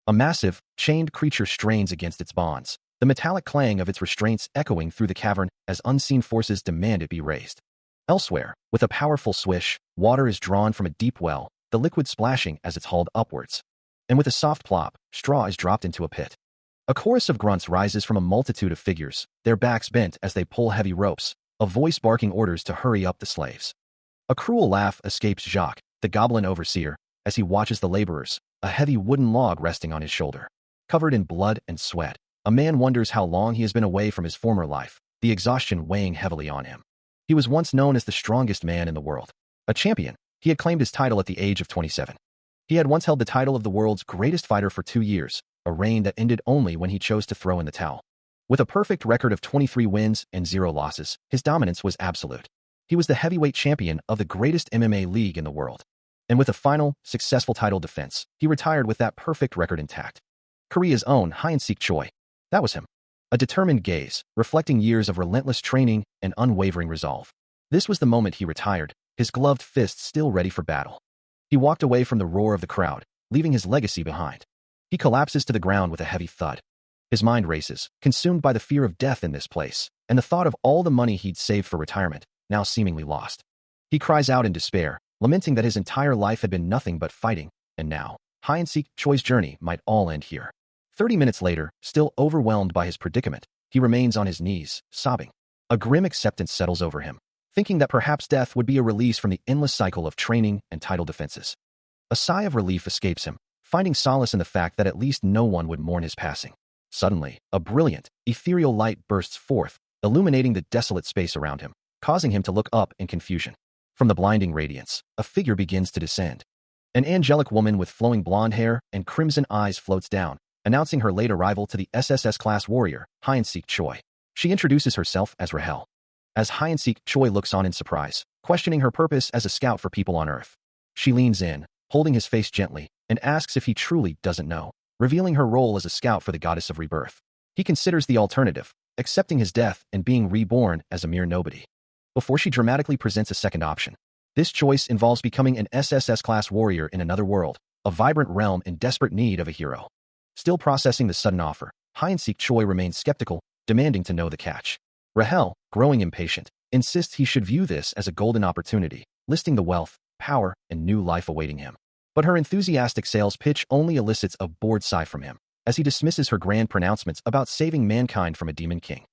A massive, chained creature strains against its bonds, the metallic clang of its restraints echoing through the cavern as unseen forces demand it be raised. Elsewhere, with a powerful swish, water is drawn from a deep well, the liquid splashing as it's hauled upwards. And with a soft plop, straw is dropped into a pit. A chorus of grunts rises from a multitude of figures, their backs bent as they pull heavy ropes, a voice barking orders to hurry up the slaves. A cruel laugh escapes Jacques, the goblin overseer, as he watches the laborers, a heavy wooden log resting on his shoulder. Covered in blood and sweat, a man wonders how long he has been away from his former life, the exhaustion weighing heavily on him. He was once known as the strongest man in the world. A champion, he had claimed his title at the age of 27. He had once held the title of the world's greatest fighter for 2 years, a reign that ended only when he chose to throw in the towel. With a perfect record of 23 wins and 0 losses, his dominance was absolute. He was the heavyweight champion of the greatest MMA league in the world. And with a final, successful title defense, he retired with that perfect record intact. Korea's own Hyun-sik Choi. That was him. A determined gaze, reflecting years of relentless training and unwavering resolve. This was the moment he retired, his gloved fists still ready for battle. He walked away from the roar of the crowd, leaving his legacy behind. He collapses to the ground with a heavy thud. His mind races, consumed by the fear of death in this place, and the thought of all the money he'd saved for retirement, now seemingly lost. He cries out in despair, lamenting that his entire life had been nothing but fighting, and now, Hyun-sik Choi's journey might all end here. 30 minutes later, still overwhelmed by his predicament, he remains on his knees, sobbing. A grim acceptance settles over him, thinking that perhaps death would be a release from the endless cycle of training and title defenses. A sigh of relief escapes him, finding solace in the fact that at least no one would mourn his passing. Suddenly, a brilliant, ethereal light bursts forth, illuminating the desolate space around him, causing him to look up in confusion. From the blinding radiance, a figure begins to descend. An angelic woman with flowing blonde hair and crimson eyes floats down, announcing her late arrival to the SSS-class warrior, Hyun-sik Choi. She introduces herself as Rahel. As Hyun-sik Choi looks on in surprise, questioning her purpose as a scout for people on Earth. She leans in, holding his face gently, and asks if he truly doesn't know, revealing her role as a scout for the goddess of rebirth. He considers the alternative, accepting his death and being reborn as a mere nobody. Before she dramatically presents a second option. This choice involves becoming an SSS-class warrior in another world, a vibrant realm in desperate need of a hero. Still processing the sudden offer, Hyun-sik Choi remains skeptical, demanding to know the catch. Rahel, growing impatient, insists he should view this as a golden opportunity, listing the wealth, power, and new life awaiting him. But her enthusiastic sales pitch only elicits a bored sigh from him, as he dismisses her grand pronouncements about saving mankind from a demon king.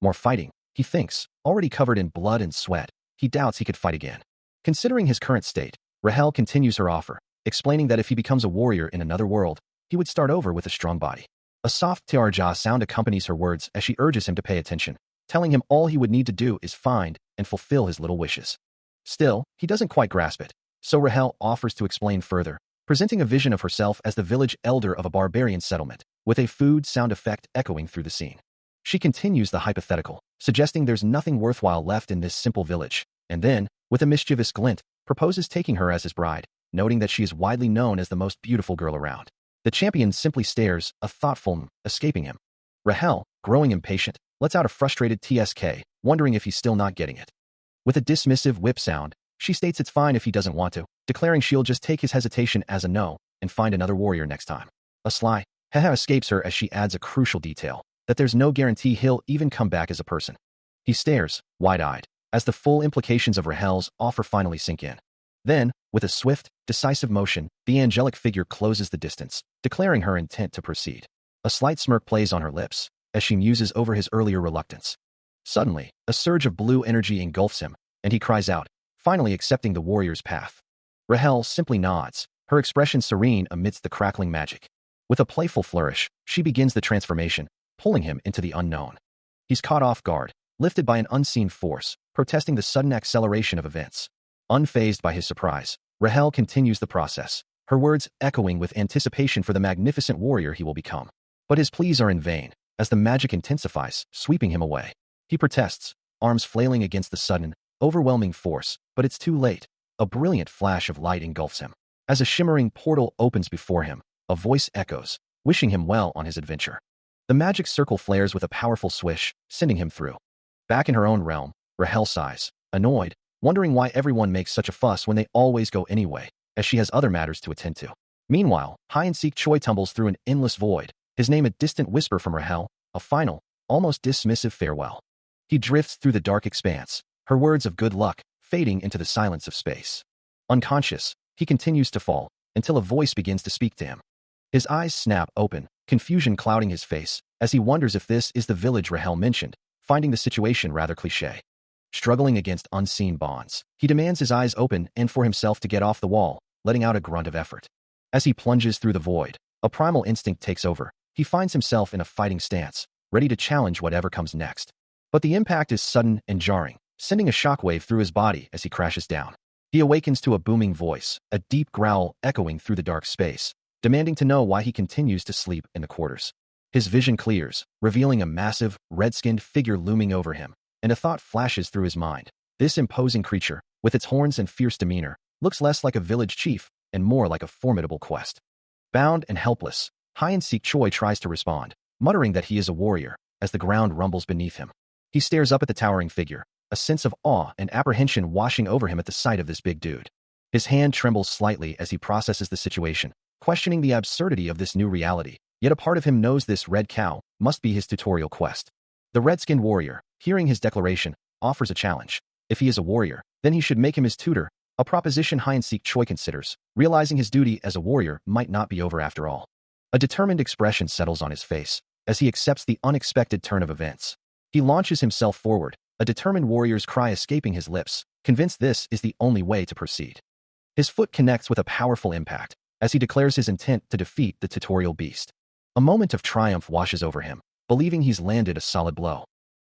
More fighting, he thinks, already covered in blood and sweat, he doubts he could fight again. Considering his current state, Rahel continues her offer, explaining that if he becomes a warrior in another world, he would start over with a strong body. A soft tiarja sound accompanies her words as she urges him to pay attention, telling him all he would need to do is find and fulfill his little wishes. Still, he doesn't quite grasp it, so Rahel offers to explain further, presenting a vision of herself as the village elder of a barbarian settlement, with a food sound effect echoing through the scene. She continues the hypothetical, suggesting there's nothing worthwhile left in this simple village, and then, with a mischievous glint, proposes taking her as his bride, noting that she is widely known as the most beautiful girl around. The champion simply stares, a thoughtful escaping him. Rahel, growing impatient, lets out a frustrated TSK, wondering if he's still not getting it. With a dismissive whip sound, she states it's fine if he doesn't want to, declaring she'll just take his hesitation as a no and find another warrior next time. A sly haha escapes her as she adds a crucial detail, that there's no guarantee he'll even come back as a person. He stares, wide-eyed, as the full implications of Rahel's offer finally sink in. Then, with a swift, decisive motion, the angelic figure closes the distance, declaring her intent to proceed. A slight smirk plays on her lips, as she muses over his earlier reluctance. Suddenly, a surge of blue energy engulfs him, and he cries out, finally accepting the warrior's path. Rahel simply nods, her expression serene amidst the crackling magic. With a playful flourish, she begins the transformation, pulling him into the unknown. He's caught off guard, lifted by an unseen force, protesting the sudden acceleration of events. Unfazed by his surprise, Rahel continues the process, her words echoing with anticipation for the magnificent warrior he will become. But his pleas are in vain, as the magic intensifies, sweeping him away. He protests, arms flailing against the sudden, overwhelming force, but it's too late. A brilliant flash of light engulfs him. As a shimmering portal opens before him, a voice echoes, wishing him well on his adventure. The magic circle flares with a powerful swish, sending him through. Back in her own realm, Rahel sighs, annoyed, wondering why everyone makes such a fuss when they always go anyway, as she has other matters to attend to. Meanwhile, hide-and-seek Choi tumbles through an endless void, his name a distant whisper from Rahel, a final, almost dismissive farewell. He drifts through the dark expanse, her words of good luck fading into the silence of space. Unconscious, he continues to fall, until a voice begins to speak to him. His eyes snap open, confusion clouding his face, as he wonders if this is the village Rahel mentioned, finding the situation rather cliché. Struggling against unseen bonds, he demands his eyes open and for himself to get off the wall, letting out a grunt of effort. As he plunges through the void, a primal instinct takes over. He finds himself in a fighting stance, ready to challenge whatever comes next. But the impact is sudden and jarring, sending a shockwave through his body as he crashes down. He awakens to a booming voice, a deep growl echoing through the dark space, demanding to know why he continues to sleep in the quarters. His vision clears, revealing a massive, red-skinned figure looming over him, and a thought flashes through his mind. This imposing creature, with its horns and fierce demeanor, looks less like a village chief and more like a formidable quest. Bound and helpless, hide-and-seek Choi tries to respond, muttering that he is a warrior, as the ground rumbles beneath him. He stares up at the towering figure, a sense of awe and apprehension washing over him at the sight of this big dude. His hand trembles slightly as he processes the situation, questioning the absurdity of this new reality, yet a part of him knows this red cow must be his tutorial quest. The red-skinned warrior, hearing his declaration, offers a challenge. If he is a warrior, then he should make him his tutor, a proposition hide-and-seek Choi considers, realizing his duty as a warrior might not be over after all. A determined expression settles on his face, as he accepts the unexpected turn of events. He launches himself forward, a determined warrior's cry escaping his lips, convinced this is the only way to proceed. His foot connects with a powerful impact, as he declares his intent to defeat the tutorial beast. A moment of triumph washes over him, believing he's landed a solid blow.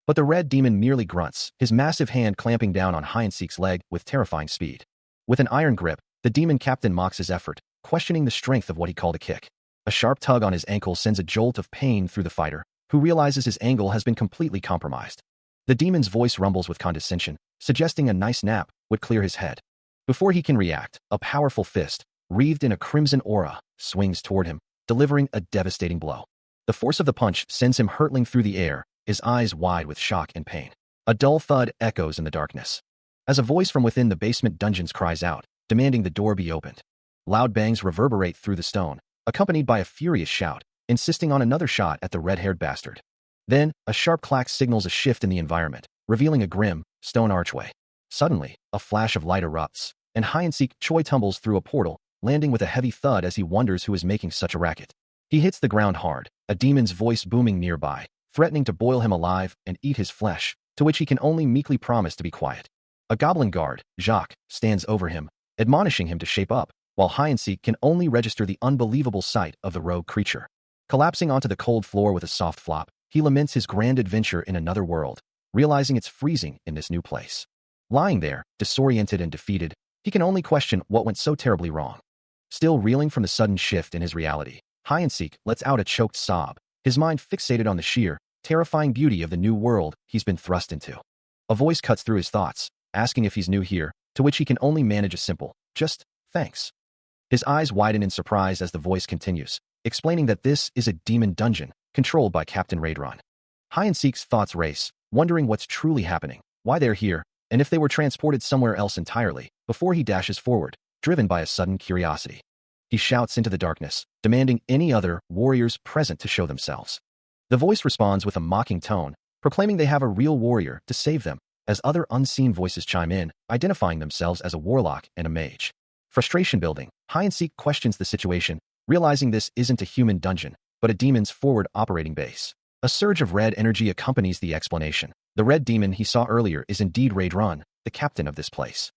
But the red demon merely grunts, his massive hand clamping down on hide-and-seek's leg with terrifying speed. With an iron grip, the demon captain mocks his effort, questioning the strength of what he called a kick. A sharp tug on his ankle sends a jolt of pain through the fighter, who realizes his angle has been completely compromised. The demon's voice rumbles with condescension, suggesting a nice nap would clear his head. Before he can react, a powerful fist, wreathed in a crimson aura, swings toward him, delivering a devastating blow. The force of the punch sends him hurtling through the air, his eyes wide with shock and pain. A dull thud echoes in the darkness, as a voice from within the basement dungeons cries out, demanding the door be opened. Loud bangs reverberate through the stone, accompanied by a furious shout, insisting on another shot at the red-haired bastard. Then, a sharp clack signals a shift in the environment, revealing a grim, stone archway. Suddenly, a flash of light erupts, and hide-and-seek Choi tumbles through a portal, landing with a heavy thud as he wonders who is making such a racket. He hits the ground hard, a demon's voice booming nearby, threatening to boil him alive and eat his flesh, to which he can only meekly promise to be quiet. A goblin guard, Jacques, stands over him, admonishing him to shape up, while hide-and-seek can only register the unbelievable sight of the rogue creature. Collapsing onto the cold floor with a soft flop, he laments his grand adventure in another world, realizing it's freezing in this new place. Lying there, disoriented and defeated, he can only question what went so terribly wrong. Still reeling from the sudden shift in his reality, hide-and-seek lets out a choked sob, his mind fixated on the sheer, terrifying beauty of the new world he's been thrust into. A voice cuts through his thoughts, asking if he's new here, to which he can only manage a simple, just, thanks. His eyes widen in surprise as the voice continues, explaining that this is a demon dungeon, controlled by Captain Raidron. Hide-and-seek's thoughts race, wondering what's truly happening, why they're here, and if they were transported somewhere else entirely, before he dashes forward, driven by a sudden curiosity. He shouts into the darkness, demanding any other warriors present to show themselves. The voice responds with a mocking tone, proclaiming they have a real warrior to save them, as other unseen voices chime in, identifying themselves as a warlock and a mage. Frustration building, hide-and-seek questions the situation, realizing this isn't a human dungeon, but a demon's forward operating base. A surge of red energy accompanies the explanation. The red demon he saw earlier is indeed Raidron, the captain of this place.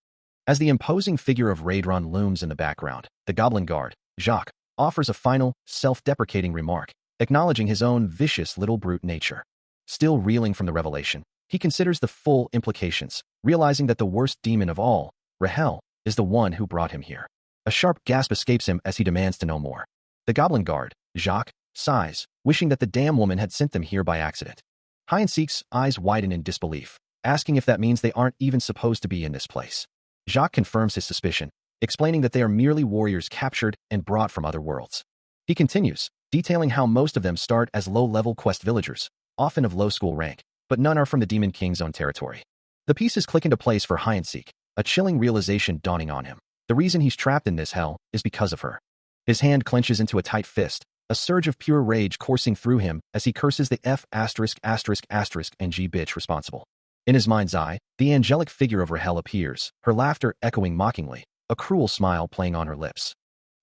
As the imposing figure of Raidron looms in the background, the goblin guard, Jacques, offers a final, self-deprecating remark, acknowledging his own vicious little brute nature. Still reeling from the revelation, he considers the full implications, realizing that the worst demon of all, Rahel, is the one who brought him here. A sharp gasp escapes him as he demands to know more. The goblin guard, Jacques, sighs, wishing that the damn woman had sent them here by accident. Hide-and-seek's eyes widen in disbelief, asking if that means they aren't even supposed to be in this place. Jacques confirms his suspicion, explaining that they are merely warriors captured and brought from other worlds. He continues, detailing how most of them start as low-level quest villagers, often of low school rank, but none are from the Demon King's own territory. The pieces click into place for hide-and-seek, a chilling realization dawning on him. The reason he's trapped in this hell is because of her. His hand clenches into a tight fist, a surge of pure rage coursing through him as he curses the F*** and G bitch responsible. In his mind's eye, the angelic figure of Rahel appears, her laughter echoing mockingly, a cruel smile playing on her lips.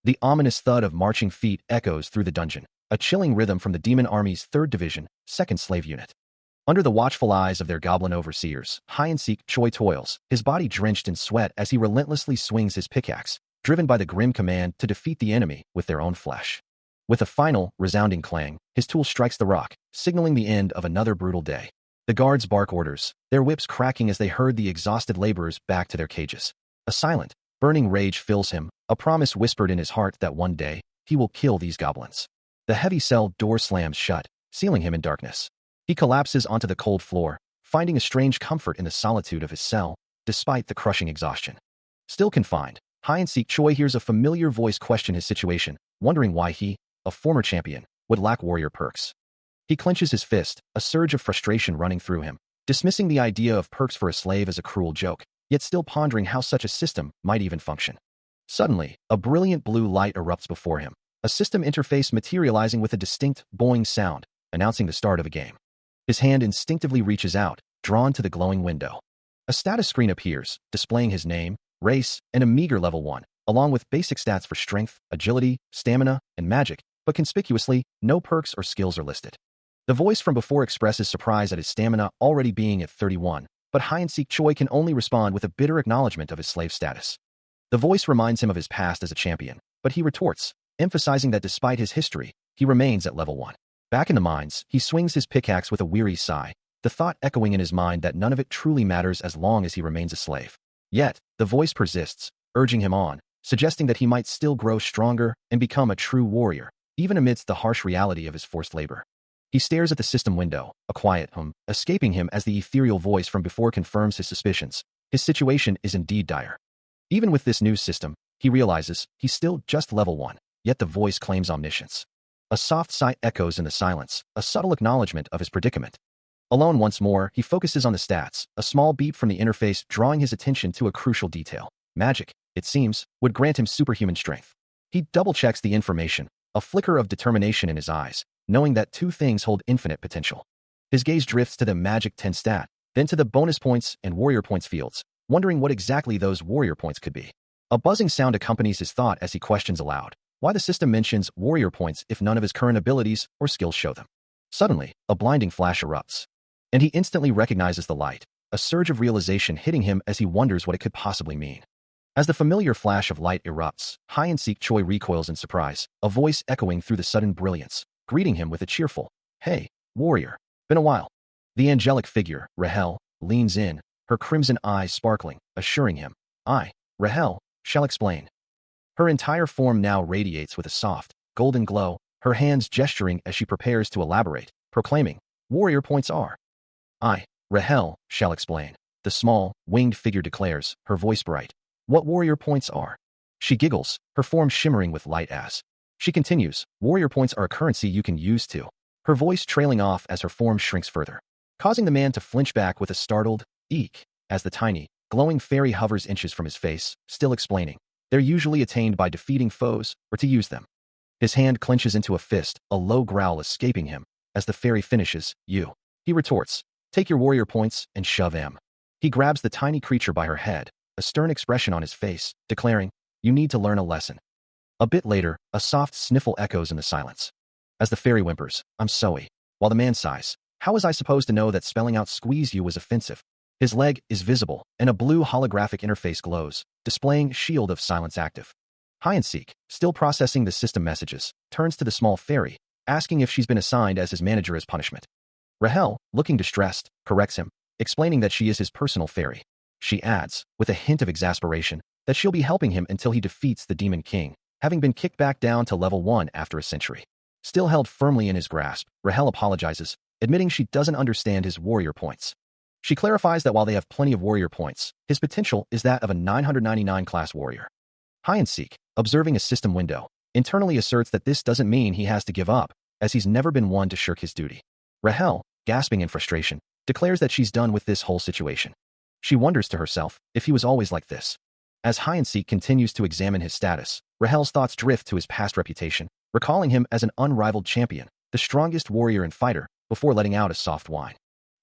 The ominous thud of marching feet echoes through the dungeon, a chilling rhythm from the Demon Army's 3rd Division, 2nd Slave Unit. Under the watchful eyes of their goblin overseers, Hyeon-sik Choi toils, his body drenched in sweat as he relentlessly swings his pickaxe, driven by the grim command to defeat the enemy with their own flesh. With a final, resounding clang, his tool strikes the rock, signaling the end of another brutal day. The guards bark orders, their whips cracking as they herd the exhausted laborers back to their cages. A silent, burning rage fills him, a promise whispered in his heart that one day, he will kill these goblins. The heavy cell door slams shut, sealing him in darkness. He collapses onto the cold floor, finding a strange comfort in the solitude of his cell, despite the crushing exhaustion. Still confined, Hyeon-sik Choi hears a familiar voice question his situation, wondering why he, a former champion, would lack warrior perks. He clenches his fist, a surge of frustration running through him, dismissing the idea of perks for a slave as a cruel joke, yet still pondering how such a system might even function. Suddenly, a brilliant blue light erupts before him, a system interface materializing with a distinct, boing sound, announcing the start of a game. His hand instinctively reaches out, drawn to the glowing window. A status screen appears, displaying his name, race, and a meager level 1, along with basic stats for strength, agility, stamina, and magic, but conspicuously, no perks or skills are listed. The voice from before expresses surprise at his stamina already being at 31, but Hyeon-sik Choi can only respond with a bitter acknowledgement of his slave status. The voice reminds him of his past as a champion, but he retorts, emphasizing that despite his history, he remains at level 1. Back in the mines, he swings his pickaxe with a weary sigh, the thought echoing in his mind that none of it truly matters as long as he remains a slave. Yet, the voice persists, urging him on, suggesting that he might still grow stronger and become a true warrior, even amidst the harsh reality of his forced labor. He stares at the system window, a quiet hum, escaping him as the ethereal voice from before confirms his suspicions. His situation is indeed dire. Even with this new system, he realizes he's still just level 1, yet the voice claims omniscience. A soft sigh echoes in the silence, a subtle acknowledgement of his predicament. Alone once more, he focuses on the stats, a small beep from the interface drawing his attention to a crucial detail. Magic, it seems, would grant him superhuman strength. He double-checks the information, a flicker of determination in his eyes, knowing that 2 things hold infinite potential. His gaze drifts to the Magic 10 stat, then to the bonus points and warrior points fields, wondering what exactly those warrior points could be. A buzzing sound accompanies his thought as he questions aloud why the system mentions warrior points if none of his current abilities or skills show them. Suddenly, a blinding flash erupts, and he instantly recognizes the light, a surge of realization hitting him as he wonders what it could possibly mean. As the familiar flash of light erupts, Hyeon-sik Choi recoils in surprise, a voice echoing through the sudden brilliance, greeting him with a cheerful, "Hey, warrior, been a while." The angelic figure, Rahel, leans in, her crimson eyes sparkling, assuring him, "I, Rahel, shall explain." Her entire form now radiates with a soft, golden glow, her hands gesturing as she prepares to elaborate, proclaiming, "Warrior points are." "I, Rahel, shall explain," the small, winged figure declares, her voice bright. "What warrior points are?" She giggles, her form shimmering with light as she continues, "Warrior points are a currency you can use to," her voice trailing off as her form shrinks further, causing the man to flinch back with a startled, "Eek," as the tiny, glowing fairy hovers inches from his face, still explaining. They're usually attained by defeating foes or to use them. His hand clenches into a fist, a low growl escaping him. As the fairy finishes, "You," he retorts, "take your warrior points and shove them." He grabs the tiny creature by her head, a stern expression on his face, declaring, "You need to learn a lesson." A bit later, a soft sniffle echoes in the silence. As the fairy whimpers, "I'm sorry," while the man sighs, "How was I supposed to know that spelling out squeeze you was offensive?" His leg is visible, and a blue holographic interface glows, displaying Shield of Silence active. Hyeon-sik, still processing the system messages, turns to the small fairy, asking if she's been assigned as his manager as punishment. Rahel, looking distressed, corrects him, explaining that she is his personal fairy. She adds, with a hint of exasperation, that she'll be helping him until he defeats the Demon King, having been kicked back down to level 1 after a century. Still held firmly in his grasp, Rahel apologizes, admitting she doesn't understand his warrior points. She clarifies that while they have plenty of warrior points, his potential is that of a 999 class warrior. Hyeon-sik, observing a system window, internally asserts that this doesn't mean he has to give up, as he's never been one to shirk his duty. Rahel, gasping in frustration, declares that she's done with this whole situation. She wonders to herself if he was always like this. As Hyeon-sik continues to examine his status, Rahel's thoughts drift to his past reputation, recalling him as an unrivaled champion, the strongest warrior and fighter, before letting out a soft whine.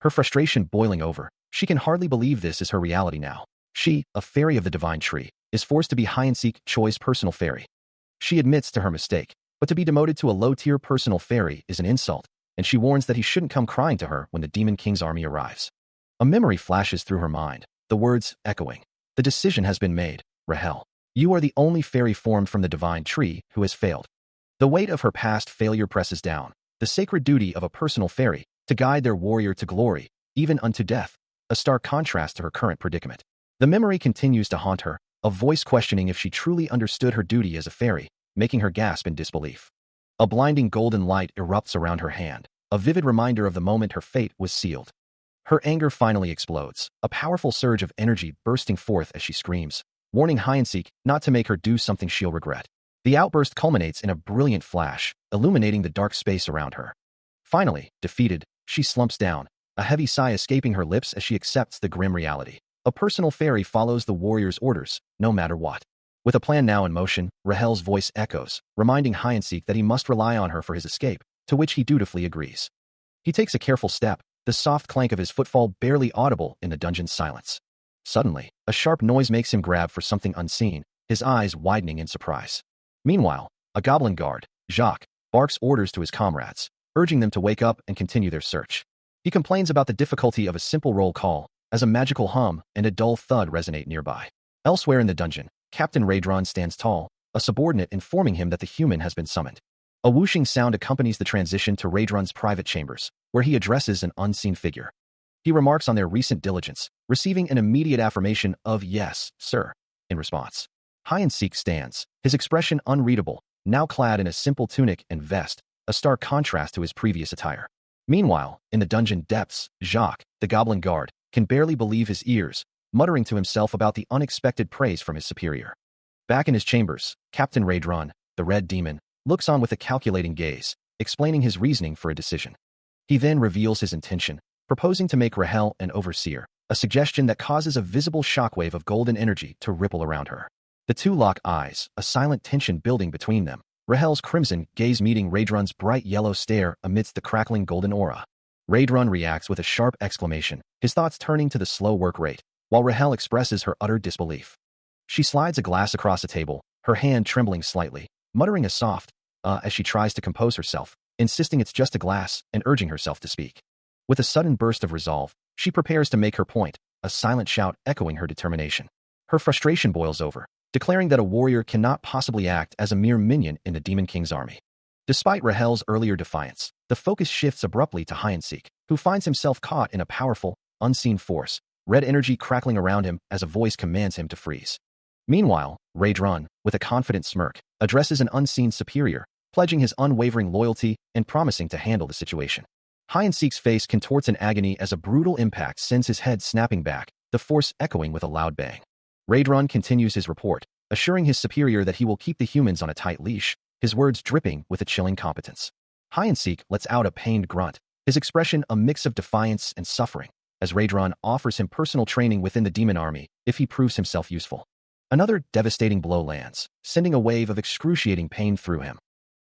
Her frustration boiling over, she can hardly believe this is her reality now. She, a fairy of the divine tree, is forced to be Hyeonsik Choi's personal fairy. She admits to her mistake, but to be demoted to a low-tier personal fairy is an insult, and she warns that he shouldn't come crying to her when the Demon King's army arrives. A memory flashes through her mind, the words echoing. The decision has been made, Rahel. You are the only fairy formed from the divine tree who has failed. The weight of her past failure presses down, the sacred duty of a personal fairy, to guide their warrior to glory, even unto death, a stark contrast to her current predicament. The memory continues to haunt her, a voice questioning if she truly understood her duty as a fairy, making her gasp in disbelief. A blinding golden light erupts around her hand, a vivid reminder of the moment her fate was sealed. Her anger finally explodes, a powerful surge of energy bursting forth as she screams, warning Hyeonsik not to make her do something she'll regret. The outburst culminates in a brilliant flash, illuminating the dark space around her. Finally, defeated, she slumps down, a heavy sigh escaping her lips as she accepts the grim reality. A personal fairy follows the warrior's orders, no matter what. With a plan now in motion, Rahel's voice echoes, reminding Hyeonsik that he must rely on her for his escape, to which he dutifully agrees. He takes a careful step, the soft clank of his footfall barely audible in the dungeon's silence. Suddenly, a sharp noise makes him grab for something unseen, his eyes widening in surprise. Meanwhile, a goblin guard, Jacques, barks orders to his comrades, urging them to wake up and continue their search. He complains about the difficulty of a simple roll call, as a magical hum and a dull thud resonate nearby. Elsewhere in the dungeon, Captain Raedron stands tall, a subordinate informing him that the human has been summoned. A whooshing sound accompanies the transition to Raedron's private chambers, where he addresses an unseen figure. He remarks on their recent diligence, receiving an immediate affirmation of "yes, sir," in response. Hyeonsik stands, his expression unreadable, now clad in a simple tunic and vest, a stark contrast to his previous attire. Meanwhile, in the dungeon depths, Jacques, the goblin guard, can barely believe his ears, muttering to himself about the unexpected praise from his superior. Back in his chambers, Captain Raedron, the red demon, looks on with a calculating gaze, explaining his reasoning for a decision. He then reveals his intention, proposing to make Rahel an overseer, a suggestion that causes a visible shockwave of golden energy to ripple around her. The two lock eyes, a silent tension building between them, Rahel's crimson gaze meeting Raedron's bright yellow stare amidst the crackling golden aura. Raedron reacts with a sharp exclamation, his thoughts turning to the slow work rate, while Rahel expresses her utter disbelief. She slides a glass across a table, her hand trembling slightly, muttering a soft, as she tries to compose herself, insisting it's just a glass and urging herself to speak. With a sudden burst of resolve, she prepares to make her point, a silent shout echoing her determination. Her frustration boils over, declaring that a warrior cannot possibly act as a mere minion in the Demon King's army. Despite Rahel's earlier defiance, the focus shifts abruptly to Hyeonsik, who finds himself caught in a powerful, unseen force, red energy crackling around him as a voice commands him to freeze. Meanwhile, Raedron, with a confident smirk, addresses an unseen superior, pledging his unwavering loyalty and promising to handle the situation. Hyeonsik's face contorts in agony as a brutal impact sends his head snapping back, the force echoing with a loud bang. Raedron continues his report, assuring his superior that he will keep the humans on a tight leash, his words dripping with a chilling competence. Hyeonsik lets out a pained grunt, his expression a mix of defiance and suffering, as Raedron offers him personal training within the demon army if he proves himself useful. Another devastating blow lands, sending a wave of excruciating pain through him.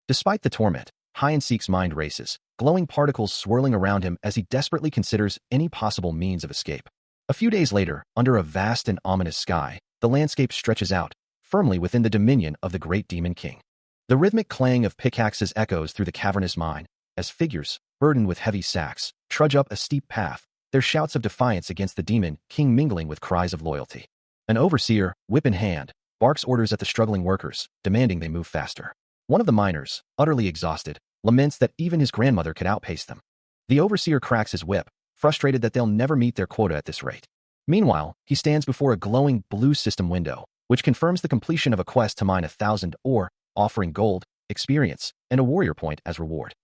Despite the torment, Hyeonsik's mind races, glowing particles swirling around him as he desperately considers any possible means of escape. A few days later, under a vast and ominous sky, the landscape stretches out, firmly within the dominion of the great Demon King. The rhythmic clang of pickaxes echoes through the cavernous mine, as figures, burdened with heavy sacks, trudge up a steep path, their shouts of defiance against the Demon King mingling with cries of loyalty. An overseer, whip in hand, barks orders at the struggling workers, demanding they move faster. One of the miners, utterly exhausted, laments that even his grandmother could outpace them. The overseer cracks his whip, frustrated that they'll never meet their quota at this rate. Meanwhile, he stands before a glowing blue system window, which confirms the completion of a quest to mine 1,000 ore, offering gold, experience, and a warrior point as reward.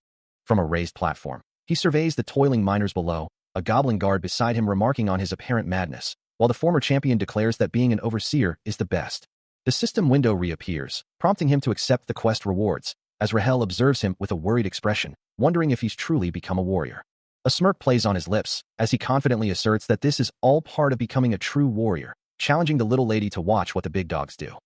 From a raised platform, he surveys the toiling miners below, a goblin guard beside him remarking on his apparent madness, while the former champion declares that being an overseer is the best. The system window reappears, prompting him to accept the quest rewards, as Rahel observes him with a worried expression, wondering if he's truly become a warrior. A smirk plays on his lips, as he confidently asserts that this is all part of becoming a true warrior, challenging the little lady to watch what the big dogs do.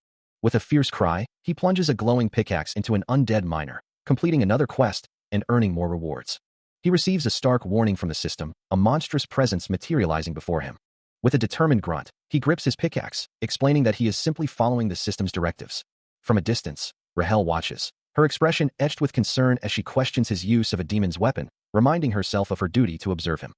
With a fierce cry, he plunges a glowing pickaxe into an undead miner, completing another quest and earning more rewards. He receives a stark warning from the system, a monstrous presence materializing before him. With a determined grunt, he grips his pickaxe, explaining that he is simply following the system's directives. From a distance, Rahel watches, her expression etched with concern as she questions his use of a demon's weapon, reminding herself of her duty to observe him.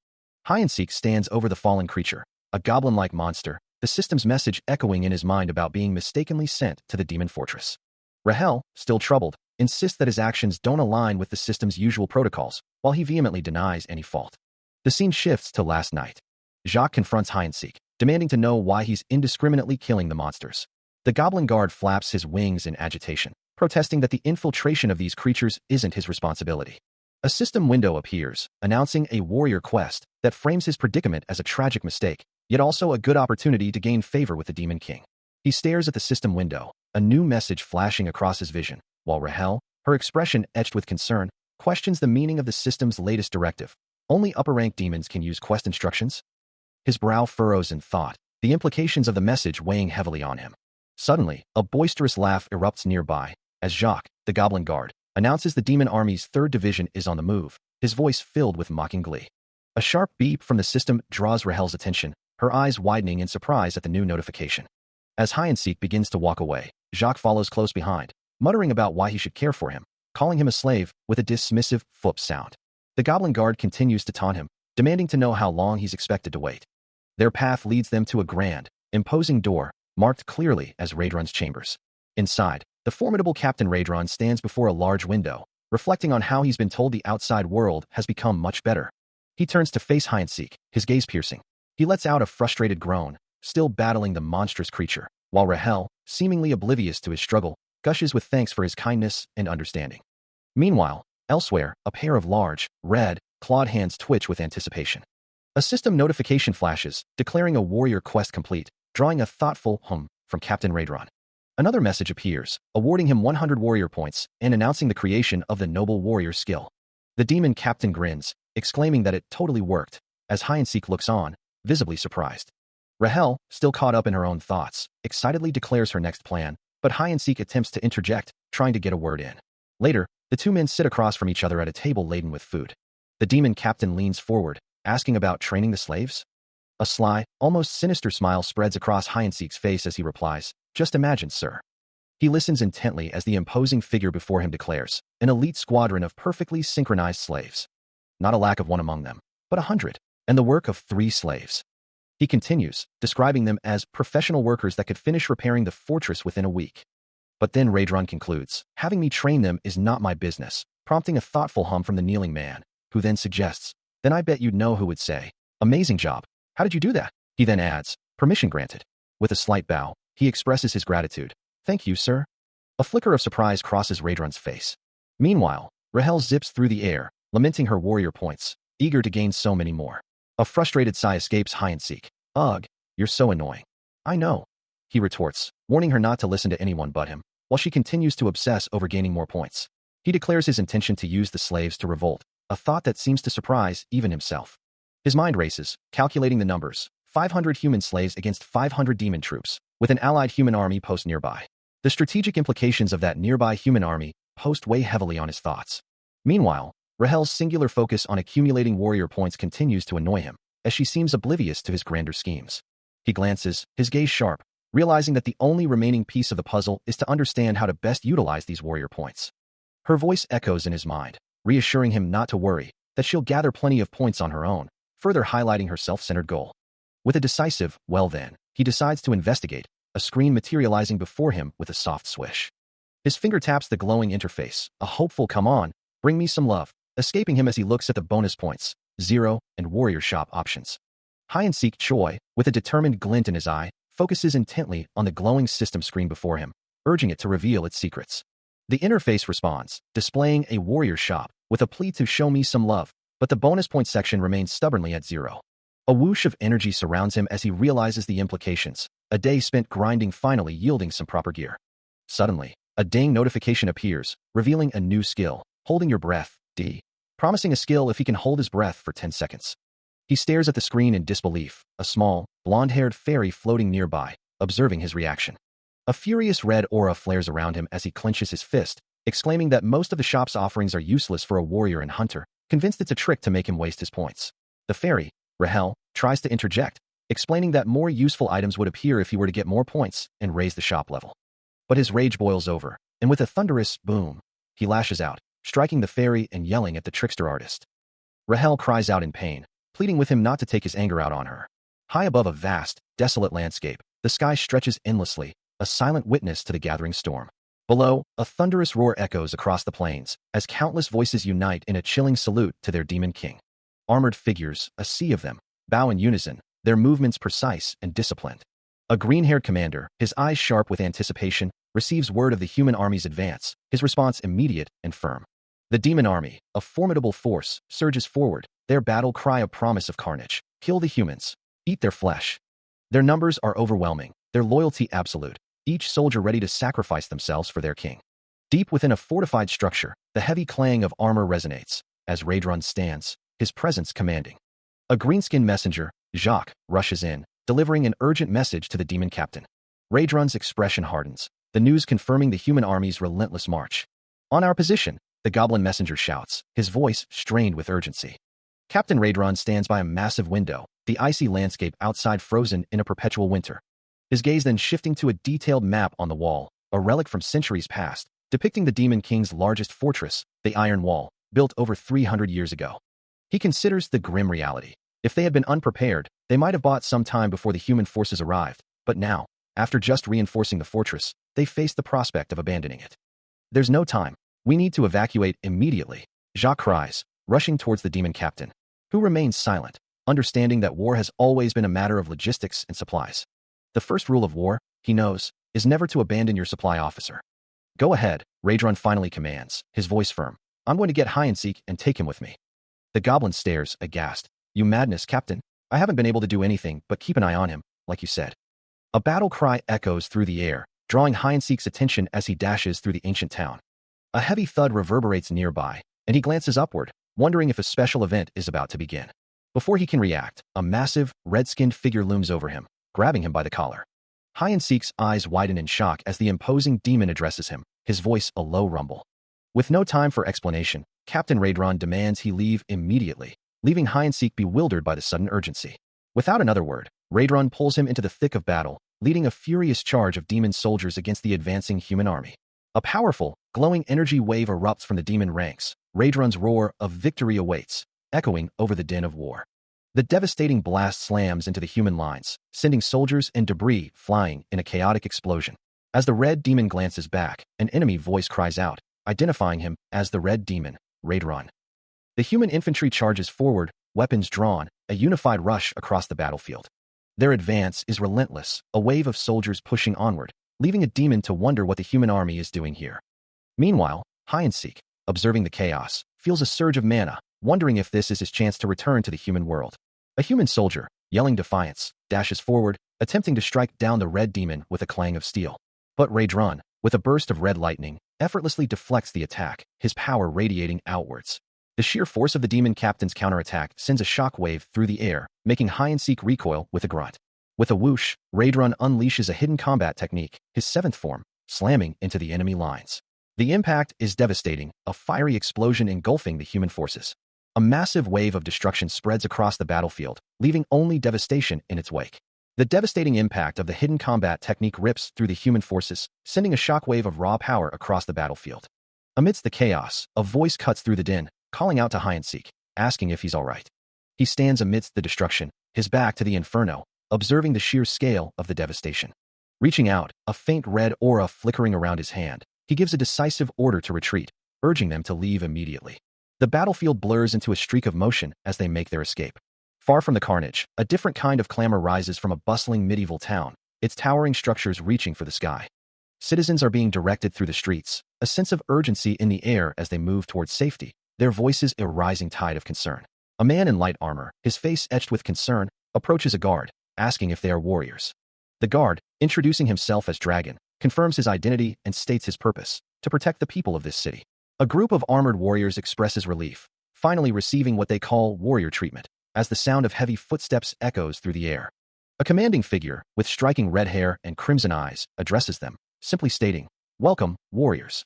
Hyansik stands over the fallen creature, a goblin-like monster, the system's message echoing in his mind about being mistakenly sent to the demon fortress. Rahel, still troubled, insists that his actions don't align with the system's usual protocols, while he vehemently denies any fault. The scene shifts to last night. Jacques confronts Hyansik, demanding to know why he's indiscriminately killing the monsters. The goblin guard flaps his wings in agitation, protesting that the infiltration of these creatures isn't his responsibility. A system window appears, announcing a warrior quest that frames his predicament as a tragic mistake, yet also a good opportunity to gain favor with the Demon King. He stares at the system window, a new message flashing across his vision, while Rahel, her expression etched with concern, questions the meaning of the system's latest directive. Only upper-rank demons can use quest instructions? His brow furrows in thought, the implications of the message weighing heavily on him. Suddenly, a boisterous laugh erupts nearby, as Jacques, the goblin guard, announces the demon army's 3rd division is on the move, his voice filled with mocking glee. A sharp beep from the system draws Rahel's attention, her eyes widening in surprise at the new notification. As Hyansik begins to walk away, Jacques follows close behind, muttering about why he should care for him, calling him a slave with a dismissive foop sound. The goblin guard continues to taunt him, demanding to know how long he's expected to wait. Their path leads them to a grand, imposing door, marked clearly as Raedron's chambers. Inside, the formidable Captain Raedron stands before a large window, reflecting on how he's been told the outside world has become much better. He turns to face Hyansik, his gaze piercing. He lets out a frustrated groan, still battling the monstrous creature, while Rahel, seemingly oblivious to his struggle, gushes with thanks for his kindness and understanding. Meanwhile, elsewhere, a pair of large, red, clawed hands twitch with anticipation. A system notification flashes, declaring a warrior quest complete, drawing a thoughtful hum from Captain Raedron. Another message appears, awarding him 100 warrior points and announcing the creation of the noble warrior skill. The demon captain grins, exclaiming that it totally worked, as Hyansik looks on, visibly surprised. Rahel, still caught up in her own thoughts, excitedly declares her next plan, but Hyansik attempts to interject, trying to get a word in. Later, the two men sit across from each other at a table laden with food. The demon captain leans forward, asking about training the slaves? A sly, almost sinister smile spreads across Hyansik's face as he replies, "Just imagine, sir." He listens intently as the imposing figure before him declares, an elite squadron of perfectly synchronized slaves. Not a lack of one among them, but 100, and the work of 3 slaves. He continues, describing them as professional workers that could finish repairing the fortress within a week. But then Raedron concludes, having me train them is not my business, prompting a thoughtful hum from the kneeling man, who then suggests, "Then I bet you'd know who would say, 'Amazing job. How did you do that?'" He then adds, "Permission granted." With a slight bow, he expresses his gratitude. "Thank you, sir." A flicker of surprise crosses Raedron's face. Meanwhile, Rahel zips through the air, lamenting her warrior points, eager to gain so many more. A frustrated sigh escapes Hyansik. "Ugh, you're so annoying." "I know," he retorts, warning her not to listen to anyone but him, while she continues to obsess over gaining more points. He declares his intention to use the slaves to revolt, a thought that seems to surprise even himself. His mind races, calculating the numbers, 500 human slaves against 500 demon troops, with an allied human army post nearby. The strategic implications of that nearby human army post weigh heavily on his thoughts. Meanwhile, Rahel's singular focus on accumulating warrior points continues to annoy him, as she seems oblivious to his grander schemes. He glances, his gaze sharp, realizing that the only remaining piece of the puzzle is to understand how to best utilize these warrior points. Her voice echoes in his mind, reassuring him not to worry, that she'll gather plenty of points on her own, further highlighting her self-centered goal. With a decisive, "well then," he decides to investigate, a screen materializing before him with a soft swish. His finger taps the glowing interface, a hopeful "come on, bring me some love," escaping him as he looks at the bonus points, 0, and warrior shop options. Hyansik Choi, with a determined glint in his eye, focuses intently on the glowing system screen before him, urging it to reveal its secrets. The interface responds, displaying a warrior shop, with a plea to "show me some love," but the bonus point section remains stubbornly at 0. A whoosh of energy surrounds him as he realizes the implications, a day spent grinding finally yielding some proper gear. Suddenly, a ding notification appears, revealing a new skill, holding your breath, D, promising a skill if he can hold his breath for 10 seconds. He stares at the screen in disbelief, a small, blonde-haired fairy floating nearby, observing his reaction. A furious red aura flares around him as he clenches his fist, exclaiming that most of the shop's offerings are useless for a warrior and hunter, convinced it's a trick to make him waste his points. The fairy, Rahel, tries to interject, explaining that more useful items would appear if he were to get more points and raise the shop level. But his rage boils over, and with a thunderous boom, he lashes out, striking the fairy and yelling at the trickster artist. Rahel cries out in pain, pleading with him not to take his anger out on her. High above a vast, desolate landscape, the sky stretches endlessly, a silent witness to the gathering storm. Below, a thunderous roar echoes across the plains, as countless voices unite in a chilling salute to their demon king. Armored figures, a sea of them, bow in unison, their movements precise and disciplined. A green-haired commander, his eyes sharp with anticipation, receives word of the human army's advance, his response immediate and firm. The demon army, a formidable force, surges forward, their battle cry a promise of carnage. Kill the humans. Eat their flesh. Their numbers are overwhelming, their loyalty absolute, each soldier ready to sacrifice themselves for their king. Deep within a fortified structure, the heavy clang of armor resonates, as Raedron stands, his presence commanding. A greenskin messenger, Jacques, rushes in, delivering an urgent message to the demon captain. Raedron's expression hardens, the news confirming the human army's relentless march. On our position, the goblin messenger shouts, his voice strained with urgency. Captain Raedron stands by a massive window, the icy landscape outside frozen in a perpetual winter. His gaze then shifting to a detailed map on the wall, a relic from centuries past, depicting the Demon King's largest fortress, the Iron Wall, built over 300 years ago. He considers the grim reality. If they had been unprepared, they might have bought some time before the human forces arrived, but now, after just reinforcing the fortress, they face the prospect of abandoning it. There's no time. We need to evacuate immediately, Jacques cries, rushing towards the demon captain, who remains silent, understanding that war has always been a matter of logistics and supplies. The first rule of war, he knows, is never to abandon your supply officer. Go ahead, Raedron finally commands, his voice firm. I'm going to get hide and seek and take him with me. The goblin stares, aghast. You madness, Captain. I haven't been able to do anything but keep an eye on him, like you said. A battle cry echoes through the air, drawing hide and seek's attention as he dashes through the ancient town. A heavy thud reverberates nearby, and he glances upward, wondering if a special event is about to begin. Before he can react, a massive, red-skinned figure looms over him, grabbing him by the collar. Hide and seek's eyes widen in shock as the imposing demon addresses him, his voice a low rumble. With no time for explanation, Captain Raedron demands he leave immediately, leaving hide and seek bewildered by the sudden urgency. Without another word, Raedron pulls him into the thick of battle, leading a furious charge of demon soldiers against the advancing human army. A powerful, glowing energy wave erupts from the demon ranks. Raedron's roar of victory awaits, echoing over the din of war. The devastating blast slams into the human lines, sending soldiers and debris flying in a chaotic explosion. As the red demon glances back, an enemy voice cries out, identifying him as the red demon, Raedron. The human infantry charges forward, weapons drawn, a unified rush across the battlefield. Their advance is relentless, a wave of soldiers pushing onward, leaving a demon to wonder what the human army is doing here. Meanwhile, hide and seek, observing the chaos, feels a surge of mana, wondering if this is his chance to return to the human world. A human soldier, yelling defiance, dashes forward, attempting to strike down the red demon with a clang of steel. But Raedron, with a burst of red lightning, effortlessly deflects the attack, his power radiating outwards. The sheer force of the demon captain's counterattack sends a shockwave through the air, making hide and seek recoil with a grunt. With a whoosh, Raedron unleashes a hidden combat technique, his seventh form, slamming into the enemy lines. The impact is devastating, a fiery explosion engulfing the human forces. A massive wave of destruction spreads across the battlefield, leaving only devastation in its wake. The devastating impact of the hidden combat technique rips through the human forces, sending a shockwave of raw power across the battlefield. Amidst the chaos, a voice cuts through the din, calling out to hide and seek, asking if he's all right. He stands amidst the destruction, his back to the inferno, observing the sheer scale of the devastation. Reaching out, a faint red aura flickering around his hand, he gives a decisive order to retreat, urging them to leave immediately. The battlefield blurs into a streak of motion as they make their escape. Far from the carnage, a different kind of clamor rises from a bustling medieval town, its towering structures reaching for the sky. Citizens are being directed through the streets, a sense of urgency in the air as they move towards safety, their voices a rising tide of concern. A man in light armor, his face etched with concern, approaches a guard, asking if they are warriors. The guard, introducing himself as Dragon, confirms his identity and states his purpose, to protect the people of this city. A group of armored warriors expresses relief, finally receiving what they call warrior treatment, as the sound of heavy footsteps echoes through the air. A commanding figure, with striking red hair and crimson eyes, addresses them, simply stating, "Welcome, warriors."